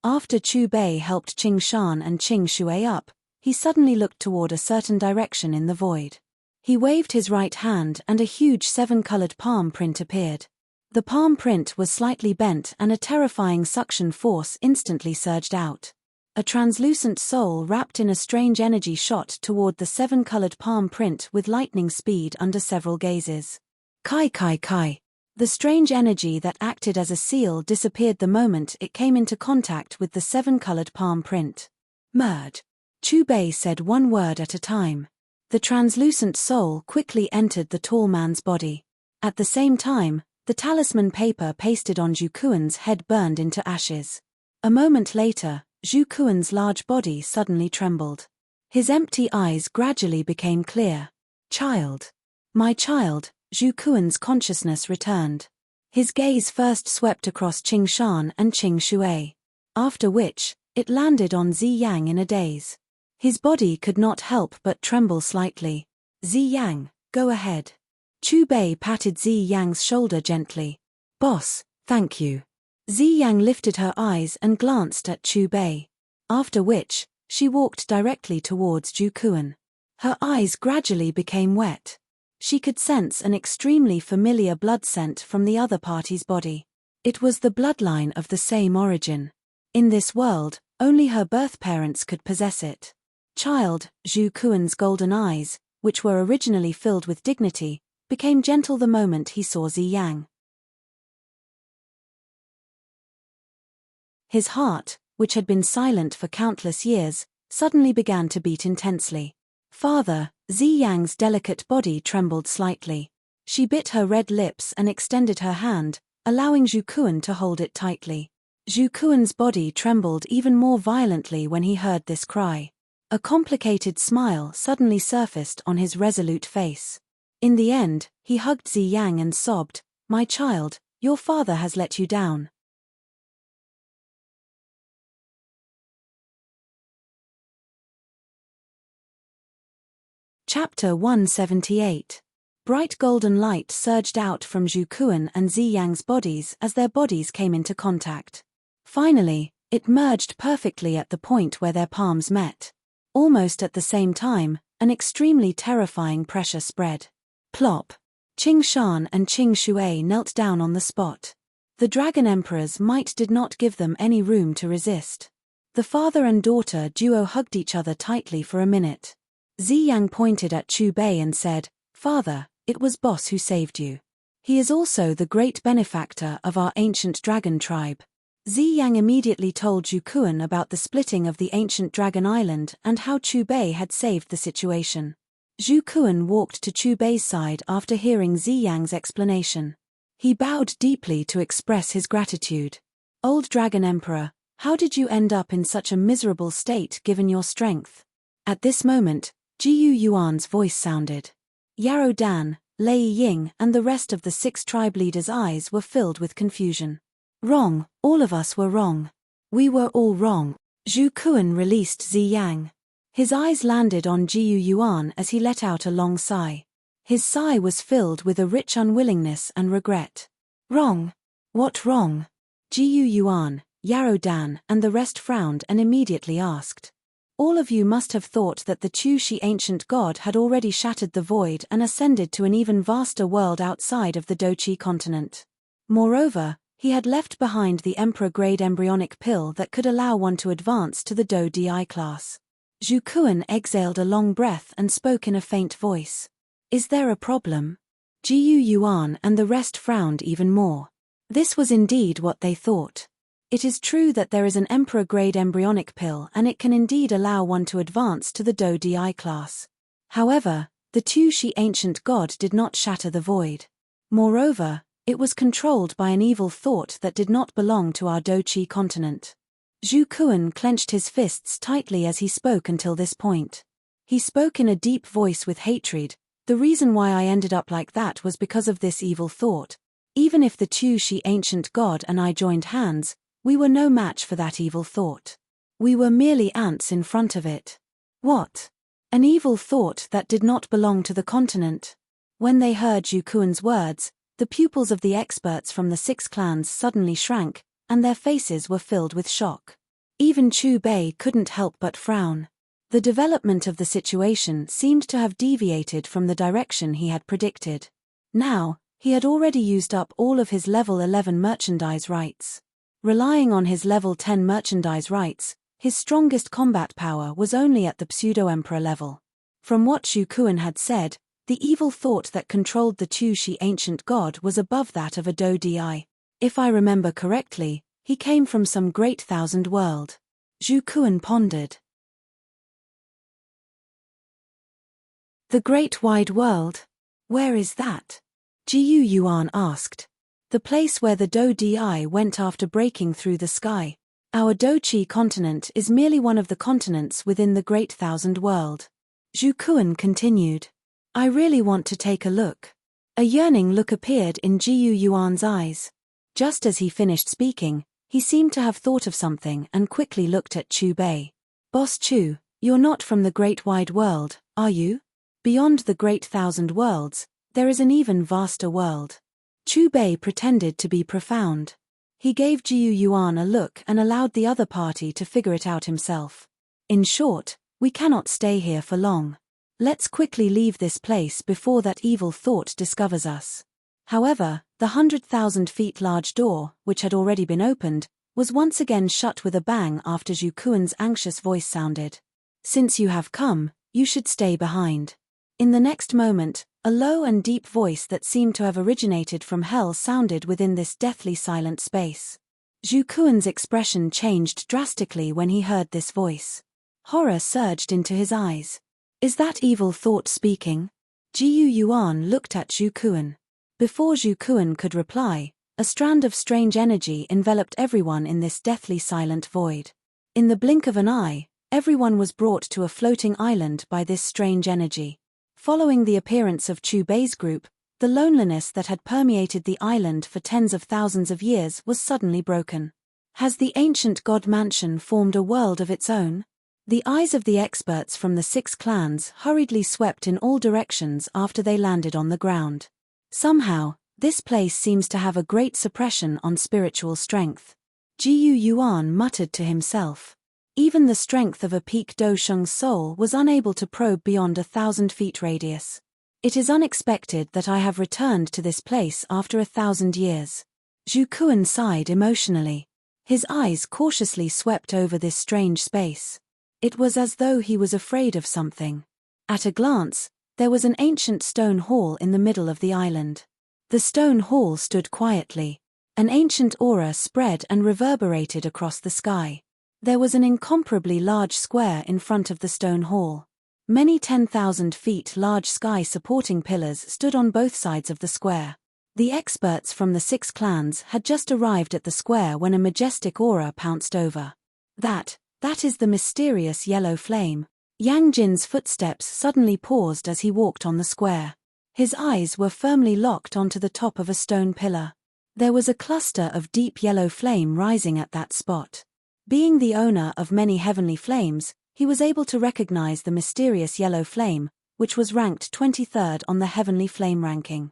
After Chu Bei helped Qing Shan and Qing Shui up, he suddenly looked toward a certain direction in the void. He waved his right hand and a huge 7-colored palm print appeared. The palm print was slightly bent and a terrifying suction force instantly surged out. A translucent soul wrapped in a strange energy shot toward the 7-colored palm print with lightning speed under several gazes. Kai Kai Kai. The strange energy that acted as a seal disappeared the moment it came into contact with the 7-colored palm print. Merge. Chu Bei said one word at a time. The translucent soul quickly entered the tall man's body. At the same time, the talisman paper pasted on Zhu Kuan's head burned into ashes. A moment later, Zhu Kuan's large body suddenly trembled. His empty eyes gradually became clear. Child. My child, Zhu Kuan's consciousness returned. His gaze first swept across Qing Shan and Qing Shui. After which, it landed on Zi Yang in a daze. His body could not help but tremble slightly. Zi Yang, go ahead. Chu Bei patted Zi Yang's shoulder gently. Boss, thank you. Zi Yang lifted her eyes and glanced at Chu Bei. After which, she walked directly towards Zhu Kuan. Her eyes gradually became wet. She could sense an extremely familiar blood scent from the other party's body. It was the bloodline of the same origin. In this world, only her birth parents could possess it. Child, Zhu Kuan's golden eyes, which were originally filled with dignity, became gentle the moment he saw Zi Yang. His heart, which had been silent for countless years, suddenly began to beat intensely. Father, Zi Yang's delicate body trembled slightly. She bit her red lips and extended her hand, allowing Zhu Kuan to hold it tightly. Zhu Kuan's body trembled even more violently when he heard this cry. A complicated smile suddenly surfaced on his resolute face. In the end, he hugged Zi Yang and sobbed, "My child, your father has let you down." Chapter 178. Bright golden light surged out from Zhu Kuan and Zi Yang's bodies as their bodies came into contact. Finally, it merged perfectly at the point where their palms met. Almost at the same time, an extremely terrifying pressure spread. Plop! Qing Shan and Qing Shui knelt down on the spot. The Dragon Emperor's might did not give them any room to resist. The father and daughter duo hugged each other tightly for a minute. Zi Yang pointed at Chu Bei and said, "Father, it was Boss who saved you. He is also the great benefactor of our ancient dragon tribe." Zi Yang immediately told Zhu Kuan about the splitting of the ancient dragon island and how Chu Bei had saved the situation. Zhu Kuan walked to Chu Bei's side after hearing Zi Yang's explanation. He bowed deeply to express his gratitude. "Old Dragon Emperor, how did you end up in such a miserable state given your strength?" At this moment, Jiyu Yuan's voice sounded. Yarrow Dan, Lei Ying and the rest of the 6 tribe leaders' eyes were filled with confusion. "Wrong, all of us were wrong. We were all wrong." Zhu Kuan released Zi Yang. His eyes landed on Jiyu Yuan as he let out a long sigh. His sigh was filled with a rich unwillingness and regret. "Wrong? What wrong?" Jiyu Yuan, Yarrow Dan and the rest frowned and immediately asked. "All of you must have thought that the Chu-Shi ancient god had already shattered the void and ascended to an even vaster world outside of the Do-Chi continent. Moreover, he had left behind the Emperor-grade embryonic pill that could allow one to advance to the Do-Di class." Zhu Kuan exhaled a long breath and spoke in a faint voice. "Is there a problem?" Jiyu Yuan and the rest frowned even more. This was indeed what they thought. It is true that there is an Emperor-grade embryonic pill and it can indeed allow one to advance to the Do-Di class. However, the Chu-Shi ancient god did not shatter the void. Moreover, it was controlled by an evil thought that did not belong to our Do-Chi continent. Zhu Kuan clenched his fists tightly as he spoke until this point. He spoke in a deep voice with hatred. "The reason why I ended up like that was because of this evil thought. Even if the Chu-Shi ancient god and I joined hands, we were no match for that evil thought. We were merely ants in front of it." "What? An evil thought that did not belong to the continent?" When they heard Zhu Kuan's words, the pupils of the experts from the 6 clans suddenly shrank, and their faces were filled with shock. Even Chu Bei couldn't help but frown. The development of the situation seemed to have deviated from the direction he had predicted. Now, he had already used up all of his level 11 merchandise rights. Relying on his level 10 merchandise rights, his strongest combat power was only at the pseudo-emperor level. From what Zhu Kuan had said, the evil thought that controlled the Chu-Shi ancient god was above that of a Do-Di. If I remember correctly, he came from some great thousand world. Zhu Kuan pondered. "The great wide world? Where is that?" Jiyu Yuan asked. "The place where the Do-Di went after breaking through the sky. Our Do-Chi continent is merely one of the continents within the Great Thousand World." Zhu Kuan continued. "I really want to take a look." A yearning look appeared in Jiyu Yuan's eyes. Just as he finished speaking, he seemed to have thought of something and quickly looked at Chu Bei. Boss Chu, you're not from the great wide world, are you? Beyond the great thousand worlds, there is an even vaster world. Chu Bei pretended to be profound. He gave Jiyu Yuan a look and allowed the other party to figure it out himself. In short, we cannot stay here for long. Let's quickly leave this place before that evil thought discovers us. However, the 100,000 feet large door, which had already been opened, was once again shut with a bang after Zhu Kuan's anxious voice sounded. Since you have come, you should stay behind. In the next moment, a low and deep voice that seemed to have originated from hell sounded within this deathly silent space. Zhu Kuan's expression changed drastically when he heard this voice. Horror surged into his eyes. Is that evil thought speaking? Jiyu Yuan looked at Zhu Kuan. Before Zhu Kuan could reply, a strand of strange energy enveloped everyone in this deathly silent void. In the blink of an eye, everyone was brought to a floating island by this strange energy. Following the appearance of Chu Bei's group, the loneliness that had permeated the island for tens of thousands of years was suddenly broken. Has the ancient god mansion formed a world of its own? The eyes of the experts from the 6 clans hurriedly swept in all directions after they landed on the ground. Somehow, this place seems to have a great suppression on spiritual strength. Jiyu Yuan muttered to himself. Even the strength of a peak Dosheng's soul was unable to probe beyond 1,000 feet radius. It is unexpected that I have returned to this place after 1,000 years. Zhu Kuan sighed emotionally. His eyes cautiously swept over this strange space. It was as though he was afraid of something. At a glance, there was an ancient stone hall in the middle of the island. The stone hall stood quietly. An ancient aura spread and reverberated across the sky. There was an incomparably large square in front of the stone hall. Many 10,000 feet large sky-supporting pillars stood on both sides of the square. The experts from the 6 clans had just arrived at the square when a majestic aura pounced over. That is the mysterious yellow flame. Yang Jin's footsteps suddenly paused as he walked on the square. His eyes were firmly locked onto the top of a stone pillar. There was a cluster of deep yellow flame rising at that spot. Being the owner of many heavenly flames, he was able to recognize the mysterious yellow flame, which was ranked 23rd on the heavenly flame ranking.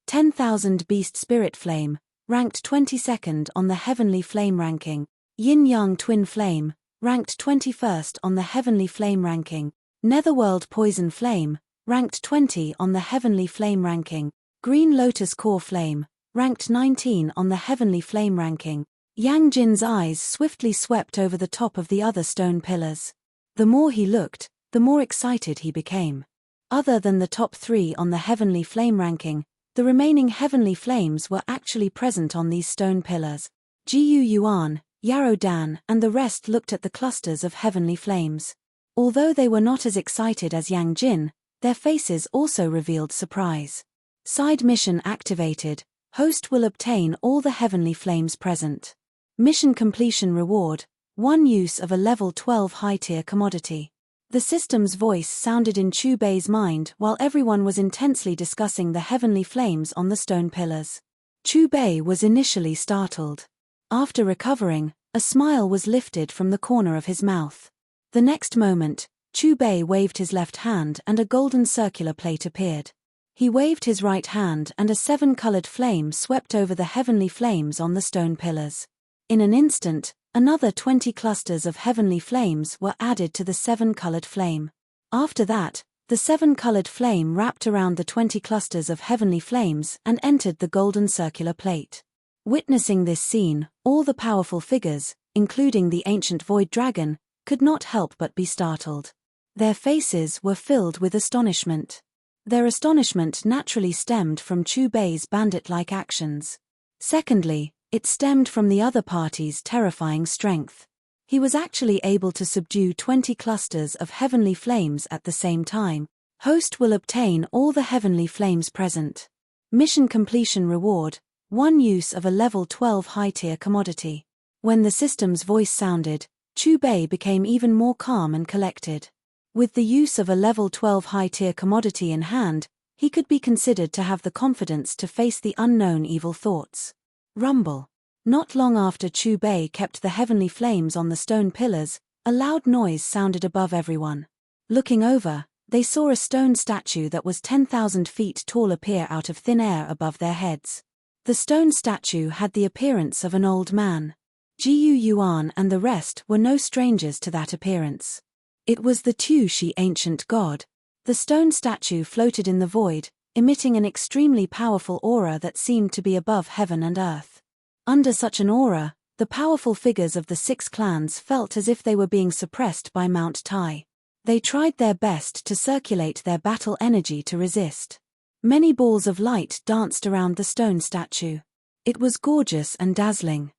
10,000 Beast Spirit Flame, ranked 22nd on the heavenly flame ranking. Yin-Yang Twin Flame, ranked 21st on the heavenly flame ranking. Netherworld Poison Flame, ranked 20 on the heavenly flame ranking. Green Lotus Core Flame, ranked 19 on the heavenly flame ranking. Yang Jin's eyes swiftly swept over the top of the other stone pillars. The more he looked, the more excited he became. Other than the top 3 on the heavenly flame ranking, the remaining heavenly flames were actually present on these stone pillars. Jiyu Yuan, Yarrow Dan and the rest looked at the clusters of heavenly flames. Although they were not as excited as Yang Jin, their faces also revealed surprise. Side mission activated. Host will obtain all the heavenly flames present. Mission completion reward, 1 use of a level 12 high-tier commodity. The system's voice sounded in Chu Bei's mind while everyone was intensely discussing the heavenly flames on the stone pillars. Chu Bei was initially startled. After recovering, a smile was lifted from the corner of his mouth. The next moment, Chu Bei waved his left hand and a golden circular plate appeared. He waved his right hand and a 7-colored flame swept over the heavenly flames on the stone pillars. In an instant, another 20 clusters of heavenly flames were added to the 7-colored flame. After that, the 7-colored flame wrapped around the 20 clusters of heavenly flames and entered the golden circular plate. Witnessing this scene, all the powerful figures, including the ancient void dragon, could not help but be startled. Their faces were filled with astonishment. Their astonishment naturally stemmed from Chu Bei's bandit-like actions. Secondly, it stemmed from the other party's terrifying strength. He was actually able to subdue 20 clusters of heavenly flames at the same time. Host will obtain all the heavenly flames present. Mission completion reward, 1 use of a level 12 high-tier commodity. When the system's voice sounded, Chu Bei became even more calm and collected. With the use of a level 12 high-tier commodity in hand, he could be considered to have the confidence to face the unknown evil thoughts. Rumble. Not long after Chu Bei kept the heavenly flames on the stone pillars, a loud noise sounded above everyone. Looking over, they saw a stone statue that was 10,000 feet tall appear out of thin air above their heads. The stone statue had the appearance of an old man. Jiyu Yuan and the rest were no strangers to that appearance. It was the Tu Shi ancient god. The stone statue floated in the void, emitting an extremely powerful aura that seemed to be above heaven and earth. Under such an aura, the powerful figures of the 6 clans felt as if they were being suppressed by Mount Tai. They tried their best to circulate their battle energy to resist. Many balls of light danced around the stone statue. It was gorgeous and dazzling.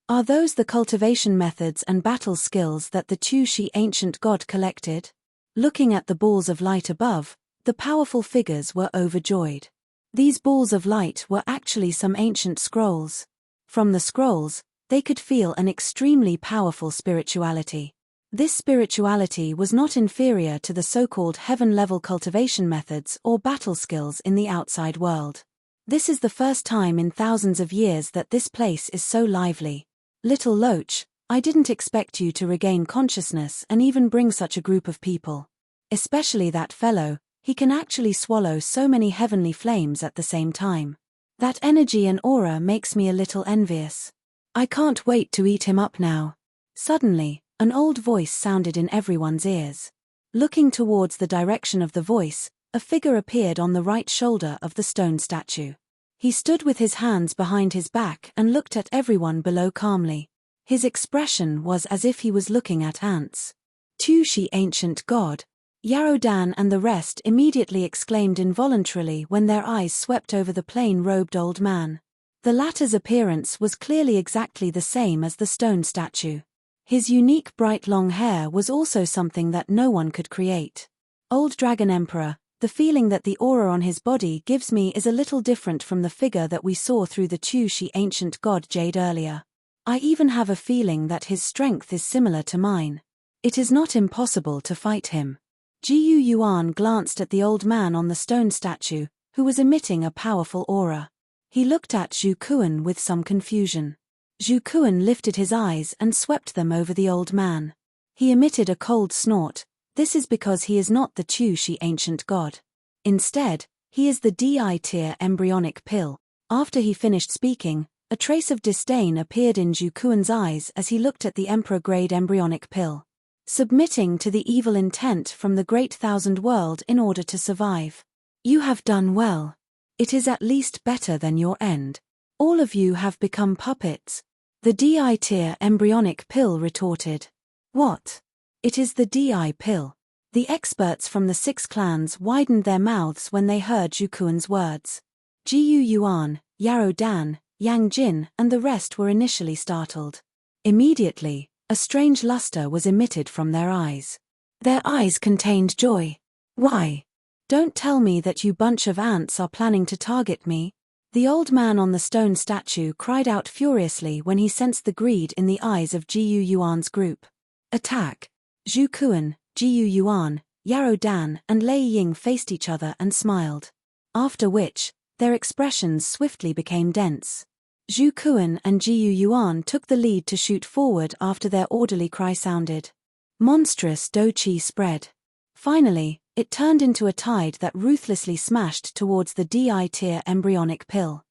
Are those the cultivation methods and battle skills that the Tu Shi ancient god collected? Looking at the balls of light above, the powerful figures were overjoyed. These balls of light were actually some ancient scrolls. From the scrolls, they could feel an extremely powerful spirituality. This spirituality was not inferior to the so-called heaven-level cultivation methods or battle skills in the outside world. This is the first time in thousands of years that this place is so lively. Little Loach, I didn't expect you to regain consciousness and even bring such a group of people. Especially that fellow, he can actually swallow so many heavenly flames at the same time. That energy and aura makes me a little envious. I can't wait to eat him up now. Suddenly, an old voice sounded in everyone's ears. Looking towards the direction of the voice, a figure appeared on the right shoulder of the stone statue. He stood with his hands behind his back and looked at everyone below calmly. His expression was as if he was looking at ants. Tu Shi ancient god. Yarodan and the rest immediately exclaimed involuntarily when their eyes swept over the plain-robed old man. The latter's appearance was clearly exactly the same as the stone statue. His unique bright long hair was also something that no one could create. Old Dragon Emperor, the feeling that the aura on his body gives me is a little different from the figure that we saw through the Tu Shi ancient god Jade earlier. I even have a feeling that his strength is similar to mine. It is not impossible to fight him. Jiyu Yuan glanced at the old man on the stone statue, who was emitting a powerful aura. He looked at Zhu Kuan with some confusion. Zhu Kuan lifted his eyes and swept them over the old man. He emitted a cold snort. This is because he is not the Tu Shi ancient god. Instead, he is the Di tier embryonic pill. After he finished speaking, a trace of disdain appeared in Zhu Kuan's eyes as he looked at the emperor-grade embryonic pill. Submitting to the evil intent from the Great Thousand World in order to survive. You have done well. It is at least better than your end. All of you have become puppets. The Di tier embryonic pill retorted. What? It is the Di pill. The experts from the 6 clans widened their mouths when they heard Zhu Kuan's words. Jiyu Yuan, Yaro Dan, Yang Jin and the rest were initially startled. Immediately, a strange luster was emitted from their eyes. Their eyes contained joy. Why? Don't tell me that you bunch of ants are planning to target me. The old man on the stone statue cried out furiously when he sensed the greed in the eyes of Jiyu Yuan's group. Attack! Zhu Kuan, Jiyu Yuan, Yaro Dan and Lei Ying faced each other and smiled. After which, their expressions swiftly became dense. Zhu Kuan and Jiyu Yuan took the lead to shoot forward after their orderly cry sounded. Monstrous Do Chi spread. Finally, it turned into a tide that ruthlessly smashed towards the Di tier embryonic pill.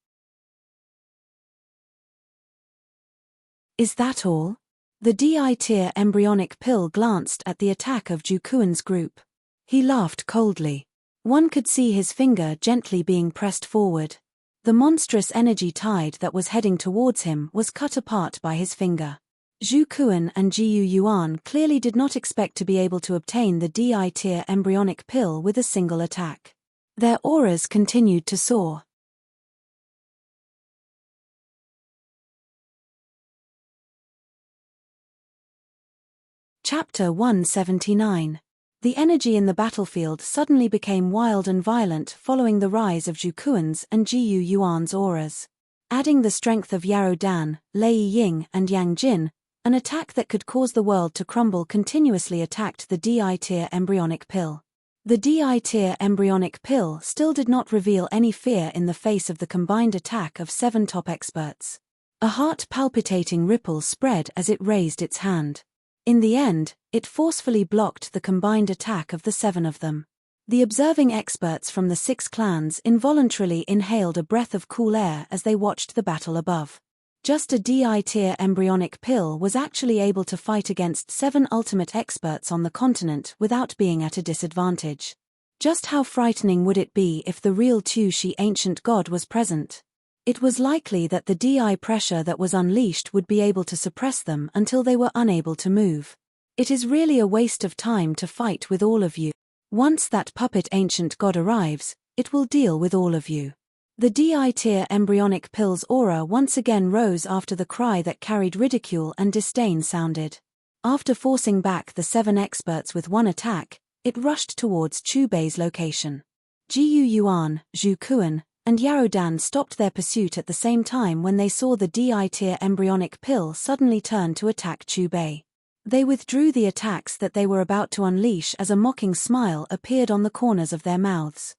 Is that all? The Di tier embryonic pill glanced at the attack of Zhu Kuan's group. He laughed coldly. One could see his finger gently being pressed forward. The monstrous energy tide that was heading towards him was cut apart by his finger. Zhu Kuan and Jiyu Yuan clearly did not expect to be able to obtain the Di tier embryonic pill with a single attack. Their auras continued to soar. Chapter 179. The energy in the battlefield suddenly became wild and violent following the rise of Zhu Kuan's and Jiyu Yuan's auras. Adding the strength of Yaro Dan, Lei Ying and Yang Jin, An attack that could cause the world to crumble continuously attacked the DI tier embryonic pill. The DI tier embryonic pill still did not reveal any fear in the face of the combined attack of 7 top experts. A heart-palpitating ripple spread as it raised its hand. In the end, it forcefully blocked the combined attack of the 7 of them. The observing experts from the 6 clans involuntarily inhaled a breath of cool air as they watched the battle above. Just a DI tier embryonic pill was actually able to fight against 7 ultimate experts on the continent without being at a disadvantage. Just how frightening would it be if the real Tushi ancient god was present? It was likely that the DI pressure that was unleashed would be able to suppress them until they were unable to move. It is really a waste of time to fight with all of you. Once that puppet ancient god arrives, it will deal with all of you. The DI tier embryonic pill's aura once again rose after the cry that carried ridicule and disdain sounded. After forcing back the 7 experts with one attack, it rushed towards Chubei's location. Jiyu Yuan, Zhu Kuan, and Yaodan stopped their pursuit at the same time when they saw the DI tier embryonic pill suddenly turn to attack Chubei. They withdrew the attacks that they were about to unleash as a mocking smile appeared on the corners of their mouths.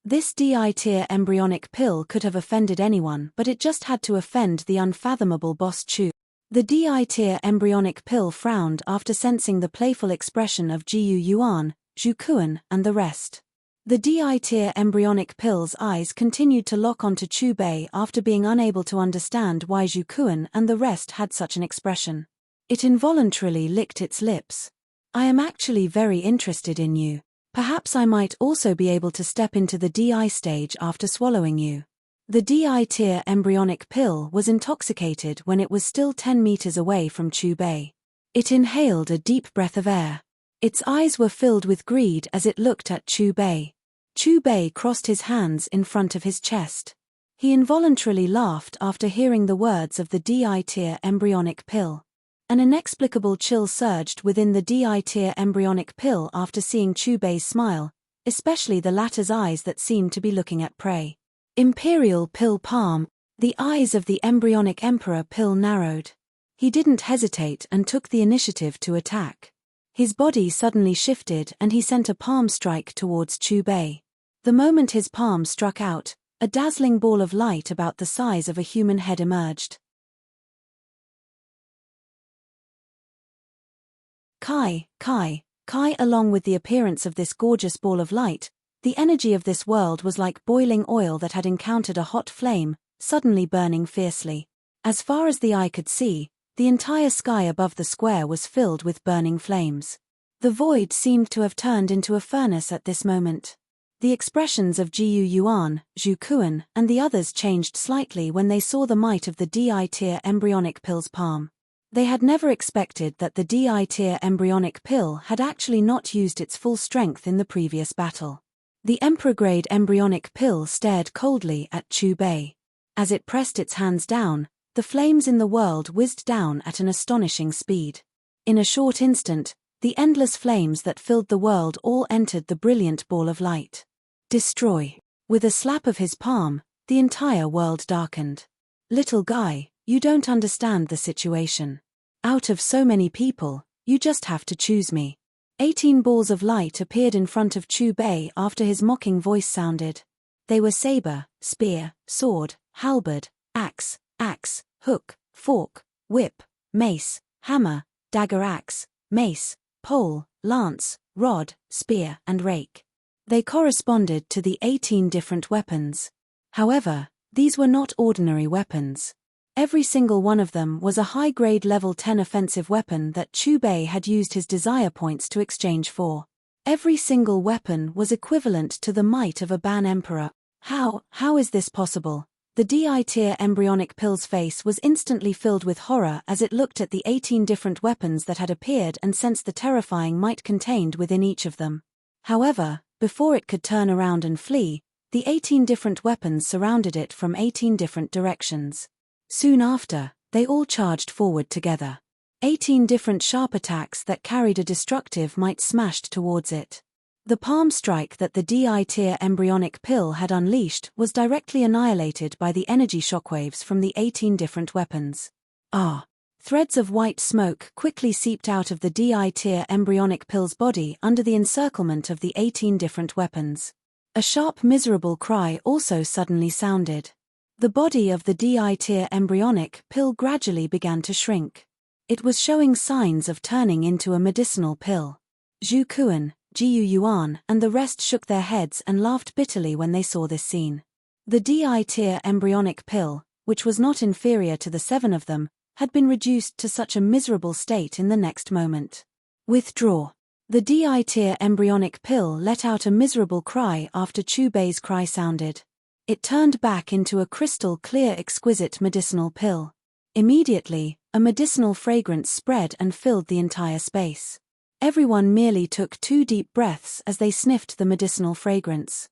This DI tier embryonic pill could have offended anyone, but it just had to offend the unfathomable boss Chu. The DI tier embryonic pill frowned after sensing the playful expression of Jiyu Yuan, Zhu Kuan, and the rest. The DI tier embryonic pill's eyes continued to lock onto Chubei after being unable to understand why Zhu Kuan and the rest had such an expression. It involuntarily licked its lips. I am actually very interested in you. Perhaps I might also be able to step into the DI stage after swallowing you. The DI tier embryonic pill was intoxicated when it was still 10 meters away from Chubei. It inhaled a deep breath of air. Its eyes were filled with greed as it looked at Chubei. Chubei crossed his hands in front of his chest. He involuntarily laughed after hearing the words of the DI tier embryonic pill. An inexplicable chill surged within the DI tier embryonic pill after seeing Chubei's smile, especially the latter's eyes that seemed to be looking at prey. Imperial pill palm, the eyes of the embryonic emperor pill narrowed. He didn't hesitate and took the initiative to attack. His body suddenly shifted and he sent a palm strike towards Chubei. The moment his palm struck out, a dazzling ball of light about the size of a human head emerged. Kai. Along with the appearance of this gorgeous ball of light, the energy of this world was like boiling oil that had encountered a hot flame, suddenly burning fiercely. As far as the eye could see, the entire sky above the square was filled with burning flames. The void seemed to have turned into a furnace at this moment. The expressions of Jiyu Yuan, Zhu Kuan, and the others changed slightly when they saw the might of the DI tier embryonic pill's palm. They had never expected that the DI tier embryonic pill had actually not used its full strength in the previous battle. The Emperor-grade embryonic pill stared coldly at Chubei. As it pressed its hands down, the flames in the world whizzed down at an astonishing speed. In a short instant, the endless flames that filled the world all entered the brilliant ball of light. Destroy. With a slap of his palm, the entire world darkened. Little guy, you don't understand the situation. Out of so many people, you just have to choose me. 18 balls of light appeared in front of Chubei after his mocking voice sounded. They were saber, spear, sword, halberd, axe, hook, fork, whip, mace, hammer, dagger axe, mace, pole, lance, rod, spear, and rake. They corresponded to the 18 different weapons. However, these were not ordinary weapons. Every single one of them was a high-grade level 10 offensive weapon that Chubei had used his desire points to exchange for. Every single weapon was equivalent to the might of a Ban Emperor. How is this possible? The DI tier embryonic pill's face was instantly filled with horror as it looked at the 18 different weapons that had appeared and sensed the terrifying might contained within each of them. However, before it could turn around and flee, the 18 different weapons surrounded it from 18 different directions. Soon after, they all charged forward together. 18 different sharp attacks that carried a destructive might smashed towards it. The palm strike that the DI tier embryonic pill had unleashed was directly annihilated by the energy shockwaves from the 18 different weapons. Threads of white smoke quickly seeped out of the DI tier embryonic pill's body under the encirclement of the 18 different weapons. A sharp miserable cry also suddenly sounded. The body of the DI tier embryonic pill gradually began to shrink. It was showing signs of turning into a medicinal pill. Zhu Kuan, Jiu Yuan, and the rest shook their heads and laughed bitterly when they saw this scene. The DI tier embryonic pill, which was not inferior to the 7 of them, had been reduced to such a miserable state in the next moment. Withdraw. The DI tier embryonic pill let out a miserable cry after Chu Bei's cry sounded. It turned back into a crystal clear exquisite medicinal pill. Immediately, a medicinal fragrance spread and filled the entire space. Everyone merely took 2 deep breaths as they sniffed the medicinal fragrance.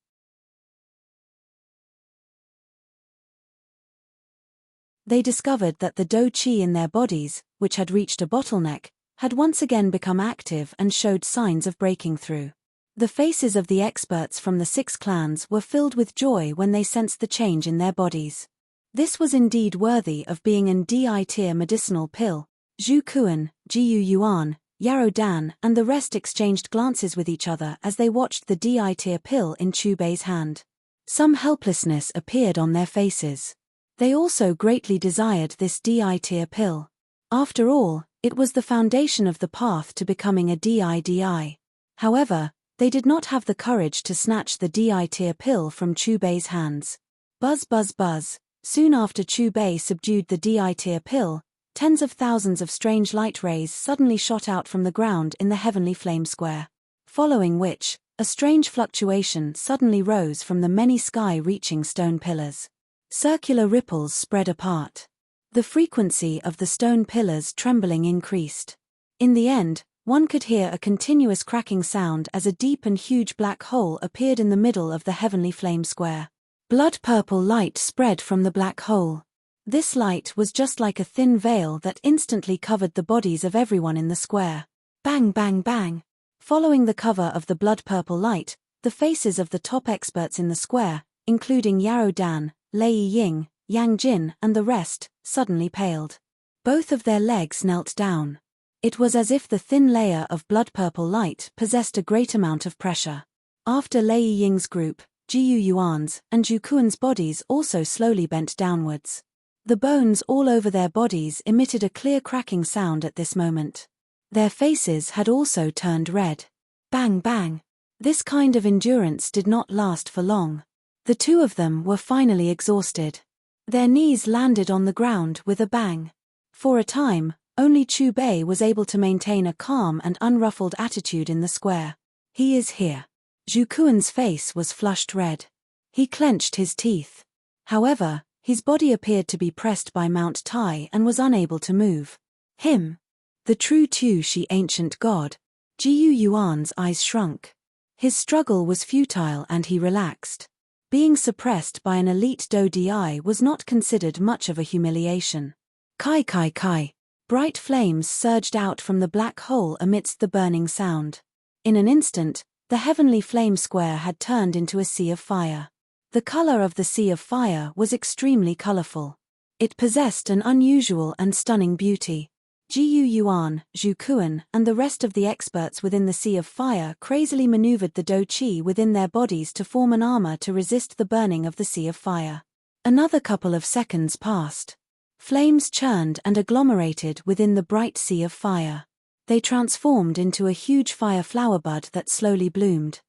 They discovered that the dou qi in their bodies, which had reached a bottleneck, had once again become active and showed signs of breaking through. The faces of the experts from the 6 clans were filled with joy when they sensed the change in their bodies. This was indeed worthy of being an DI tier medicinal pill. Zhu Kuan, Jiu Yuan, Yarrow Dan, and the rest exchanged glances with each other as they watched the DI tier pill in Chu Bei's hand. Some helplessness appeared on their faces. They also greatly desired this DI tier pill. After all, it was the foundation of the path to becoming a DI. However, they did not have the courage to snatch the DI tier pill from Chu Bei's hands. Buzz buzz buzz. Soon after Chu Bei subdued the DI tier pill, tens of thousands of strange light rays suddenly shot out from the ground in the heavenly flame square. Following which, a strange fluctuation suddenly rose from the many sky-reaching stone pillars. Circular ripples spread apart. The frequency of the stone pillars trembling increased. In the end, one could hear a continuous cracking sound as a deep and huge black hole appeared in the middle of the heavenly flame square. Blood-purple light spread from the black hole. This light was just like a thin veil that instantly covered the bodies of everyone in the square. Bang bang bang. Following the cover of the blood-purple light, the faces of the top experts in the square, including Yarrow Dan, Lei Ying, Yang Jin, and the rest, suddenly paled. Both of their legs knelt down. It was as if the thin layer of blood-purple light possessed a great amount of pressure. After Lei Ying's group, Jiu Yuan's, and Zhu Kuan's bodies also slowly bent downwards. The bones all over their bodies emitted a clear cracking sound at this moment. Their faces had also turned red. Bang bang. This kind of endurance did not last for long. The 2 of them were finally exhausted. Their knees landed on the ground with a bang. For a time, only Chu Bei was able to maintain a calm and unruffled attitude in the square. He is here. Zhu Kuan's face was flushed red. He clenched his teeth. However, his body appeared to be pressed by Mount Tai and was unable to move. Him. The true Tu Shi ancient god. Jiu Yuan's eyes shrunk. His struggle was futile and he relaxed. Being suppressed by an elite Dou Di was not considered much of a humiliation. Kai kai kai. Bright flames surged out from the black hole amidst the burning sound. In an instant, the heavenly flame square had turned into a sea of fire. The color of the sea of fire was extremely colorful. It possessed an unusual and stunning beauty. Jiu Yuan, Zhu Kuan, and the rest of the experts within the sea of fire crazily maneuvered the dou qi within their bodies to form an armor to resist the burning of the sea of fire. Another couple of seconds passed. Flames churned and agglomerated within the bright sea of fire. They transformed into a huge fire flower bud that slowly bloomed.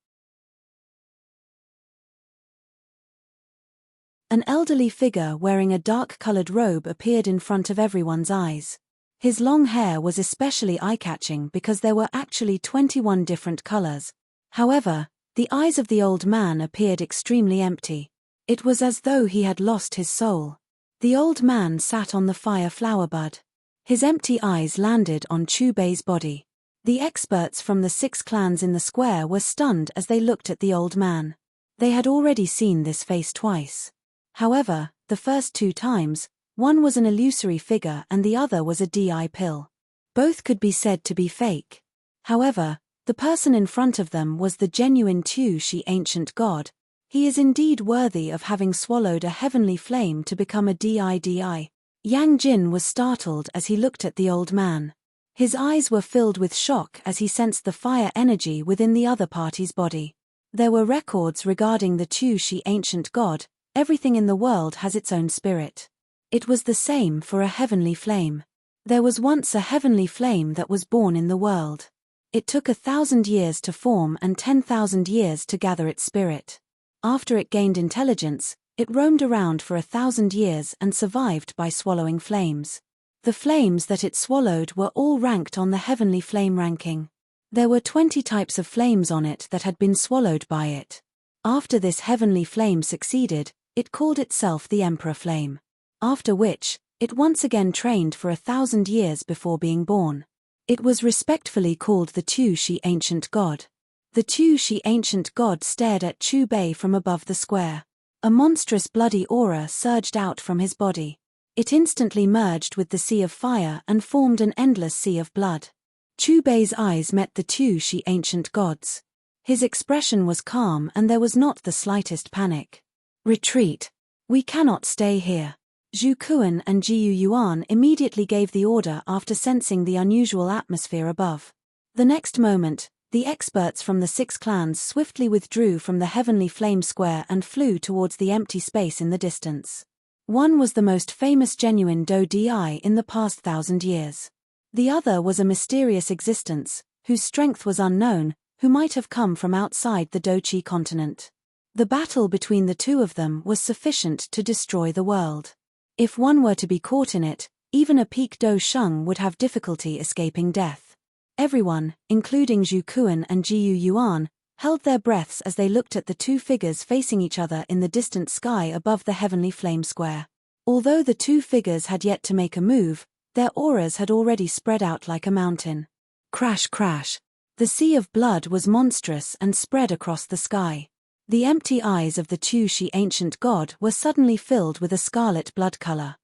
An elderly figure wearing a dark-colored robe appeared in front of everyone's eyes. His long hair was especially eye-catching because there were actually 21 different colors. However, the eyes of the old man appeared extremely empty. It was as though he had lost his soul. The old man sat on the fire flower bud. His empty eyes landed on Chu Bei's body. The experts from the 6 clans in the square were stunned as they looked at the old man. They had already seen this face twice. However, the first 2 times, one was an illusory figure and the other was a DI pill. Both could be said to be fake. However, the person in front of them was the genuine Tu Shi ancient god. He is indeed worthy of having swallowed a heavenly flame to become a DI. Yang Jin was startled as he looked at the old man. His eyes were filled with shock as he sensed the fire energy within the other party's body. There were records regarding the Tushi ancient god. Everything in the world has its own spirit. It was the same for a heavenly flame. There was once a heavenly flame that was born in the world. It took 1,000 years to form and 10,000 years to gather its spirit. After it gained intelligence, it roamed around for 1,000 years and survived by swallowing flames. The flames that it swallowed were all ranked on the heavenly flame ranking. There were 20 types of flames on it that had been swallowed by it. After this heavenly flame succeeded, it called itself the Emperor Flame. After which, it once again trained for 1,000 years before being born. It was respectfully called the Tushi Ancient God. The Tushi Ancient God stared at Chu Bei from above the square. A monstrous bloody aura surged out from his body. It instantly merged with the sea of fire and formed an endless sea of blood. Chu Bei's eyes met the Tushi Ancient God's. His expression was calm and there was not the slightest panic. Retreat. We cannot stay here. Zhu Kuan and Jiu Yuan immediately gave the order after sensing the unusual atmosphere above. The next moment, the experts from the 6 clans swiftly withdrew from the heavenly flame square and flew towards the empty space in the distance. One was the most famous genuine Do Di in the past 1,000 years. The other was a mysterious existence, whose strength was unknown, who might have come from outside the Dochi continent. The battle between the two of them was sufficient to destroy the world. If one were to be caught in it, even a peak Do Sheng would have difficulty escaping death. Everyone, including Zhu Kuan and Jiu Yuan, held their breaths as they looked at the two figures facing each other in the distant sky above the heavenly flame square. Although the two figures had yet to make a move, their auras had already spread out like a mountain. Crash, crash. The sea of blood was monstrous and spread across the sky. The empty eyes of the Tushi ancient god were suddenly filled with a scarlet blood color.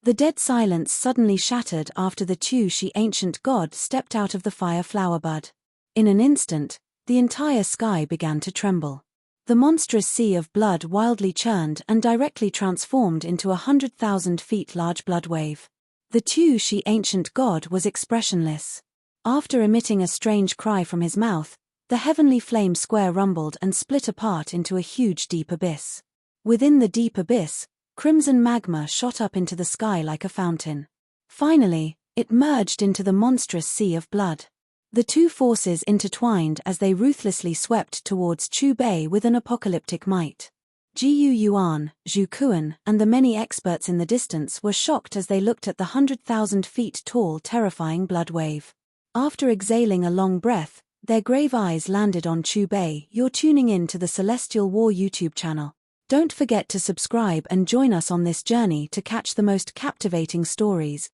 The dead silence suddenly shattered after the Tushi ancient god stepped out of the fire flower bud. In an instant, the entire sky began to tremble. The monstrous sea of blood wildly churned and directly transformed into 100,000 feet large blood wave. The Tushi ancient god was expressionless. After emitting a strange cry from his mouth, the heavenly flame square rumbled and split apart into a huge deep abyss. Within the deep abyss, crimson magma shot up into the sky like a fountain. Finally, it merged into the monstrous sea of blood. The two forces intertwined as they ruthlessly swept towards Chu Bei with an apocalyptic might. Jiu Yuan, Zhu Kuan, and the many experts in the distance were shocked as they looked at the 100,000 feet tall terrifying blood wave. After exhaling a long breath, their grave eyes landed on Chu Bei. You're tuning in to the Celestial War YouTube channel. Don't forget to subscribe and join us on this journey to catch the most captivating stories,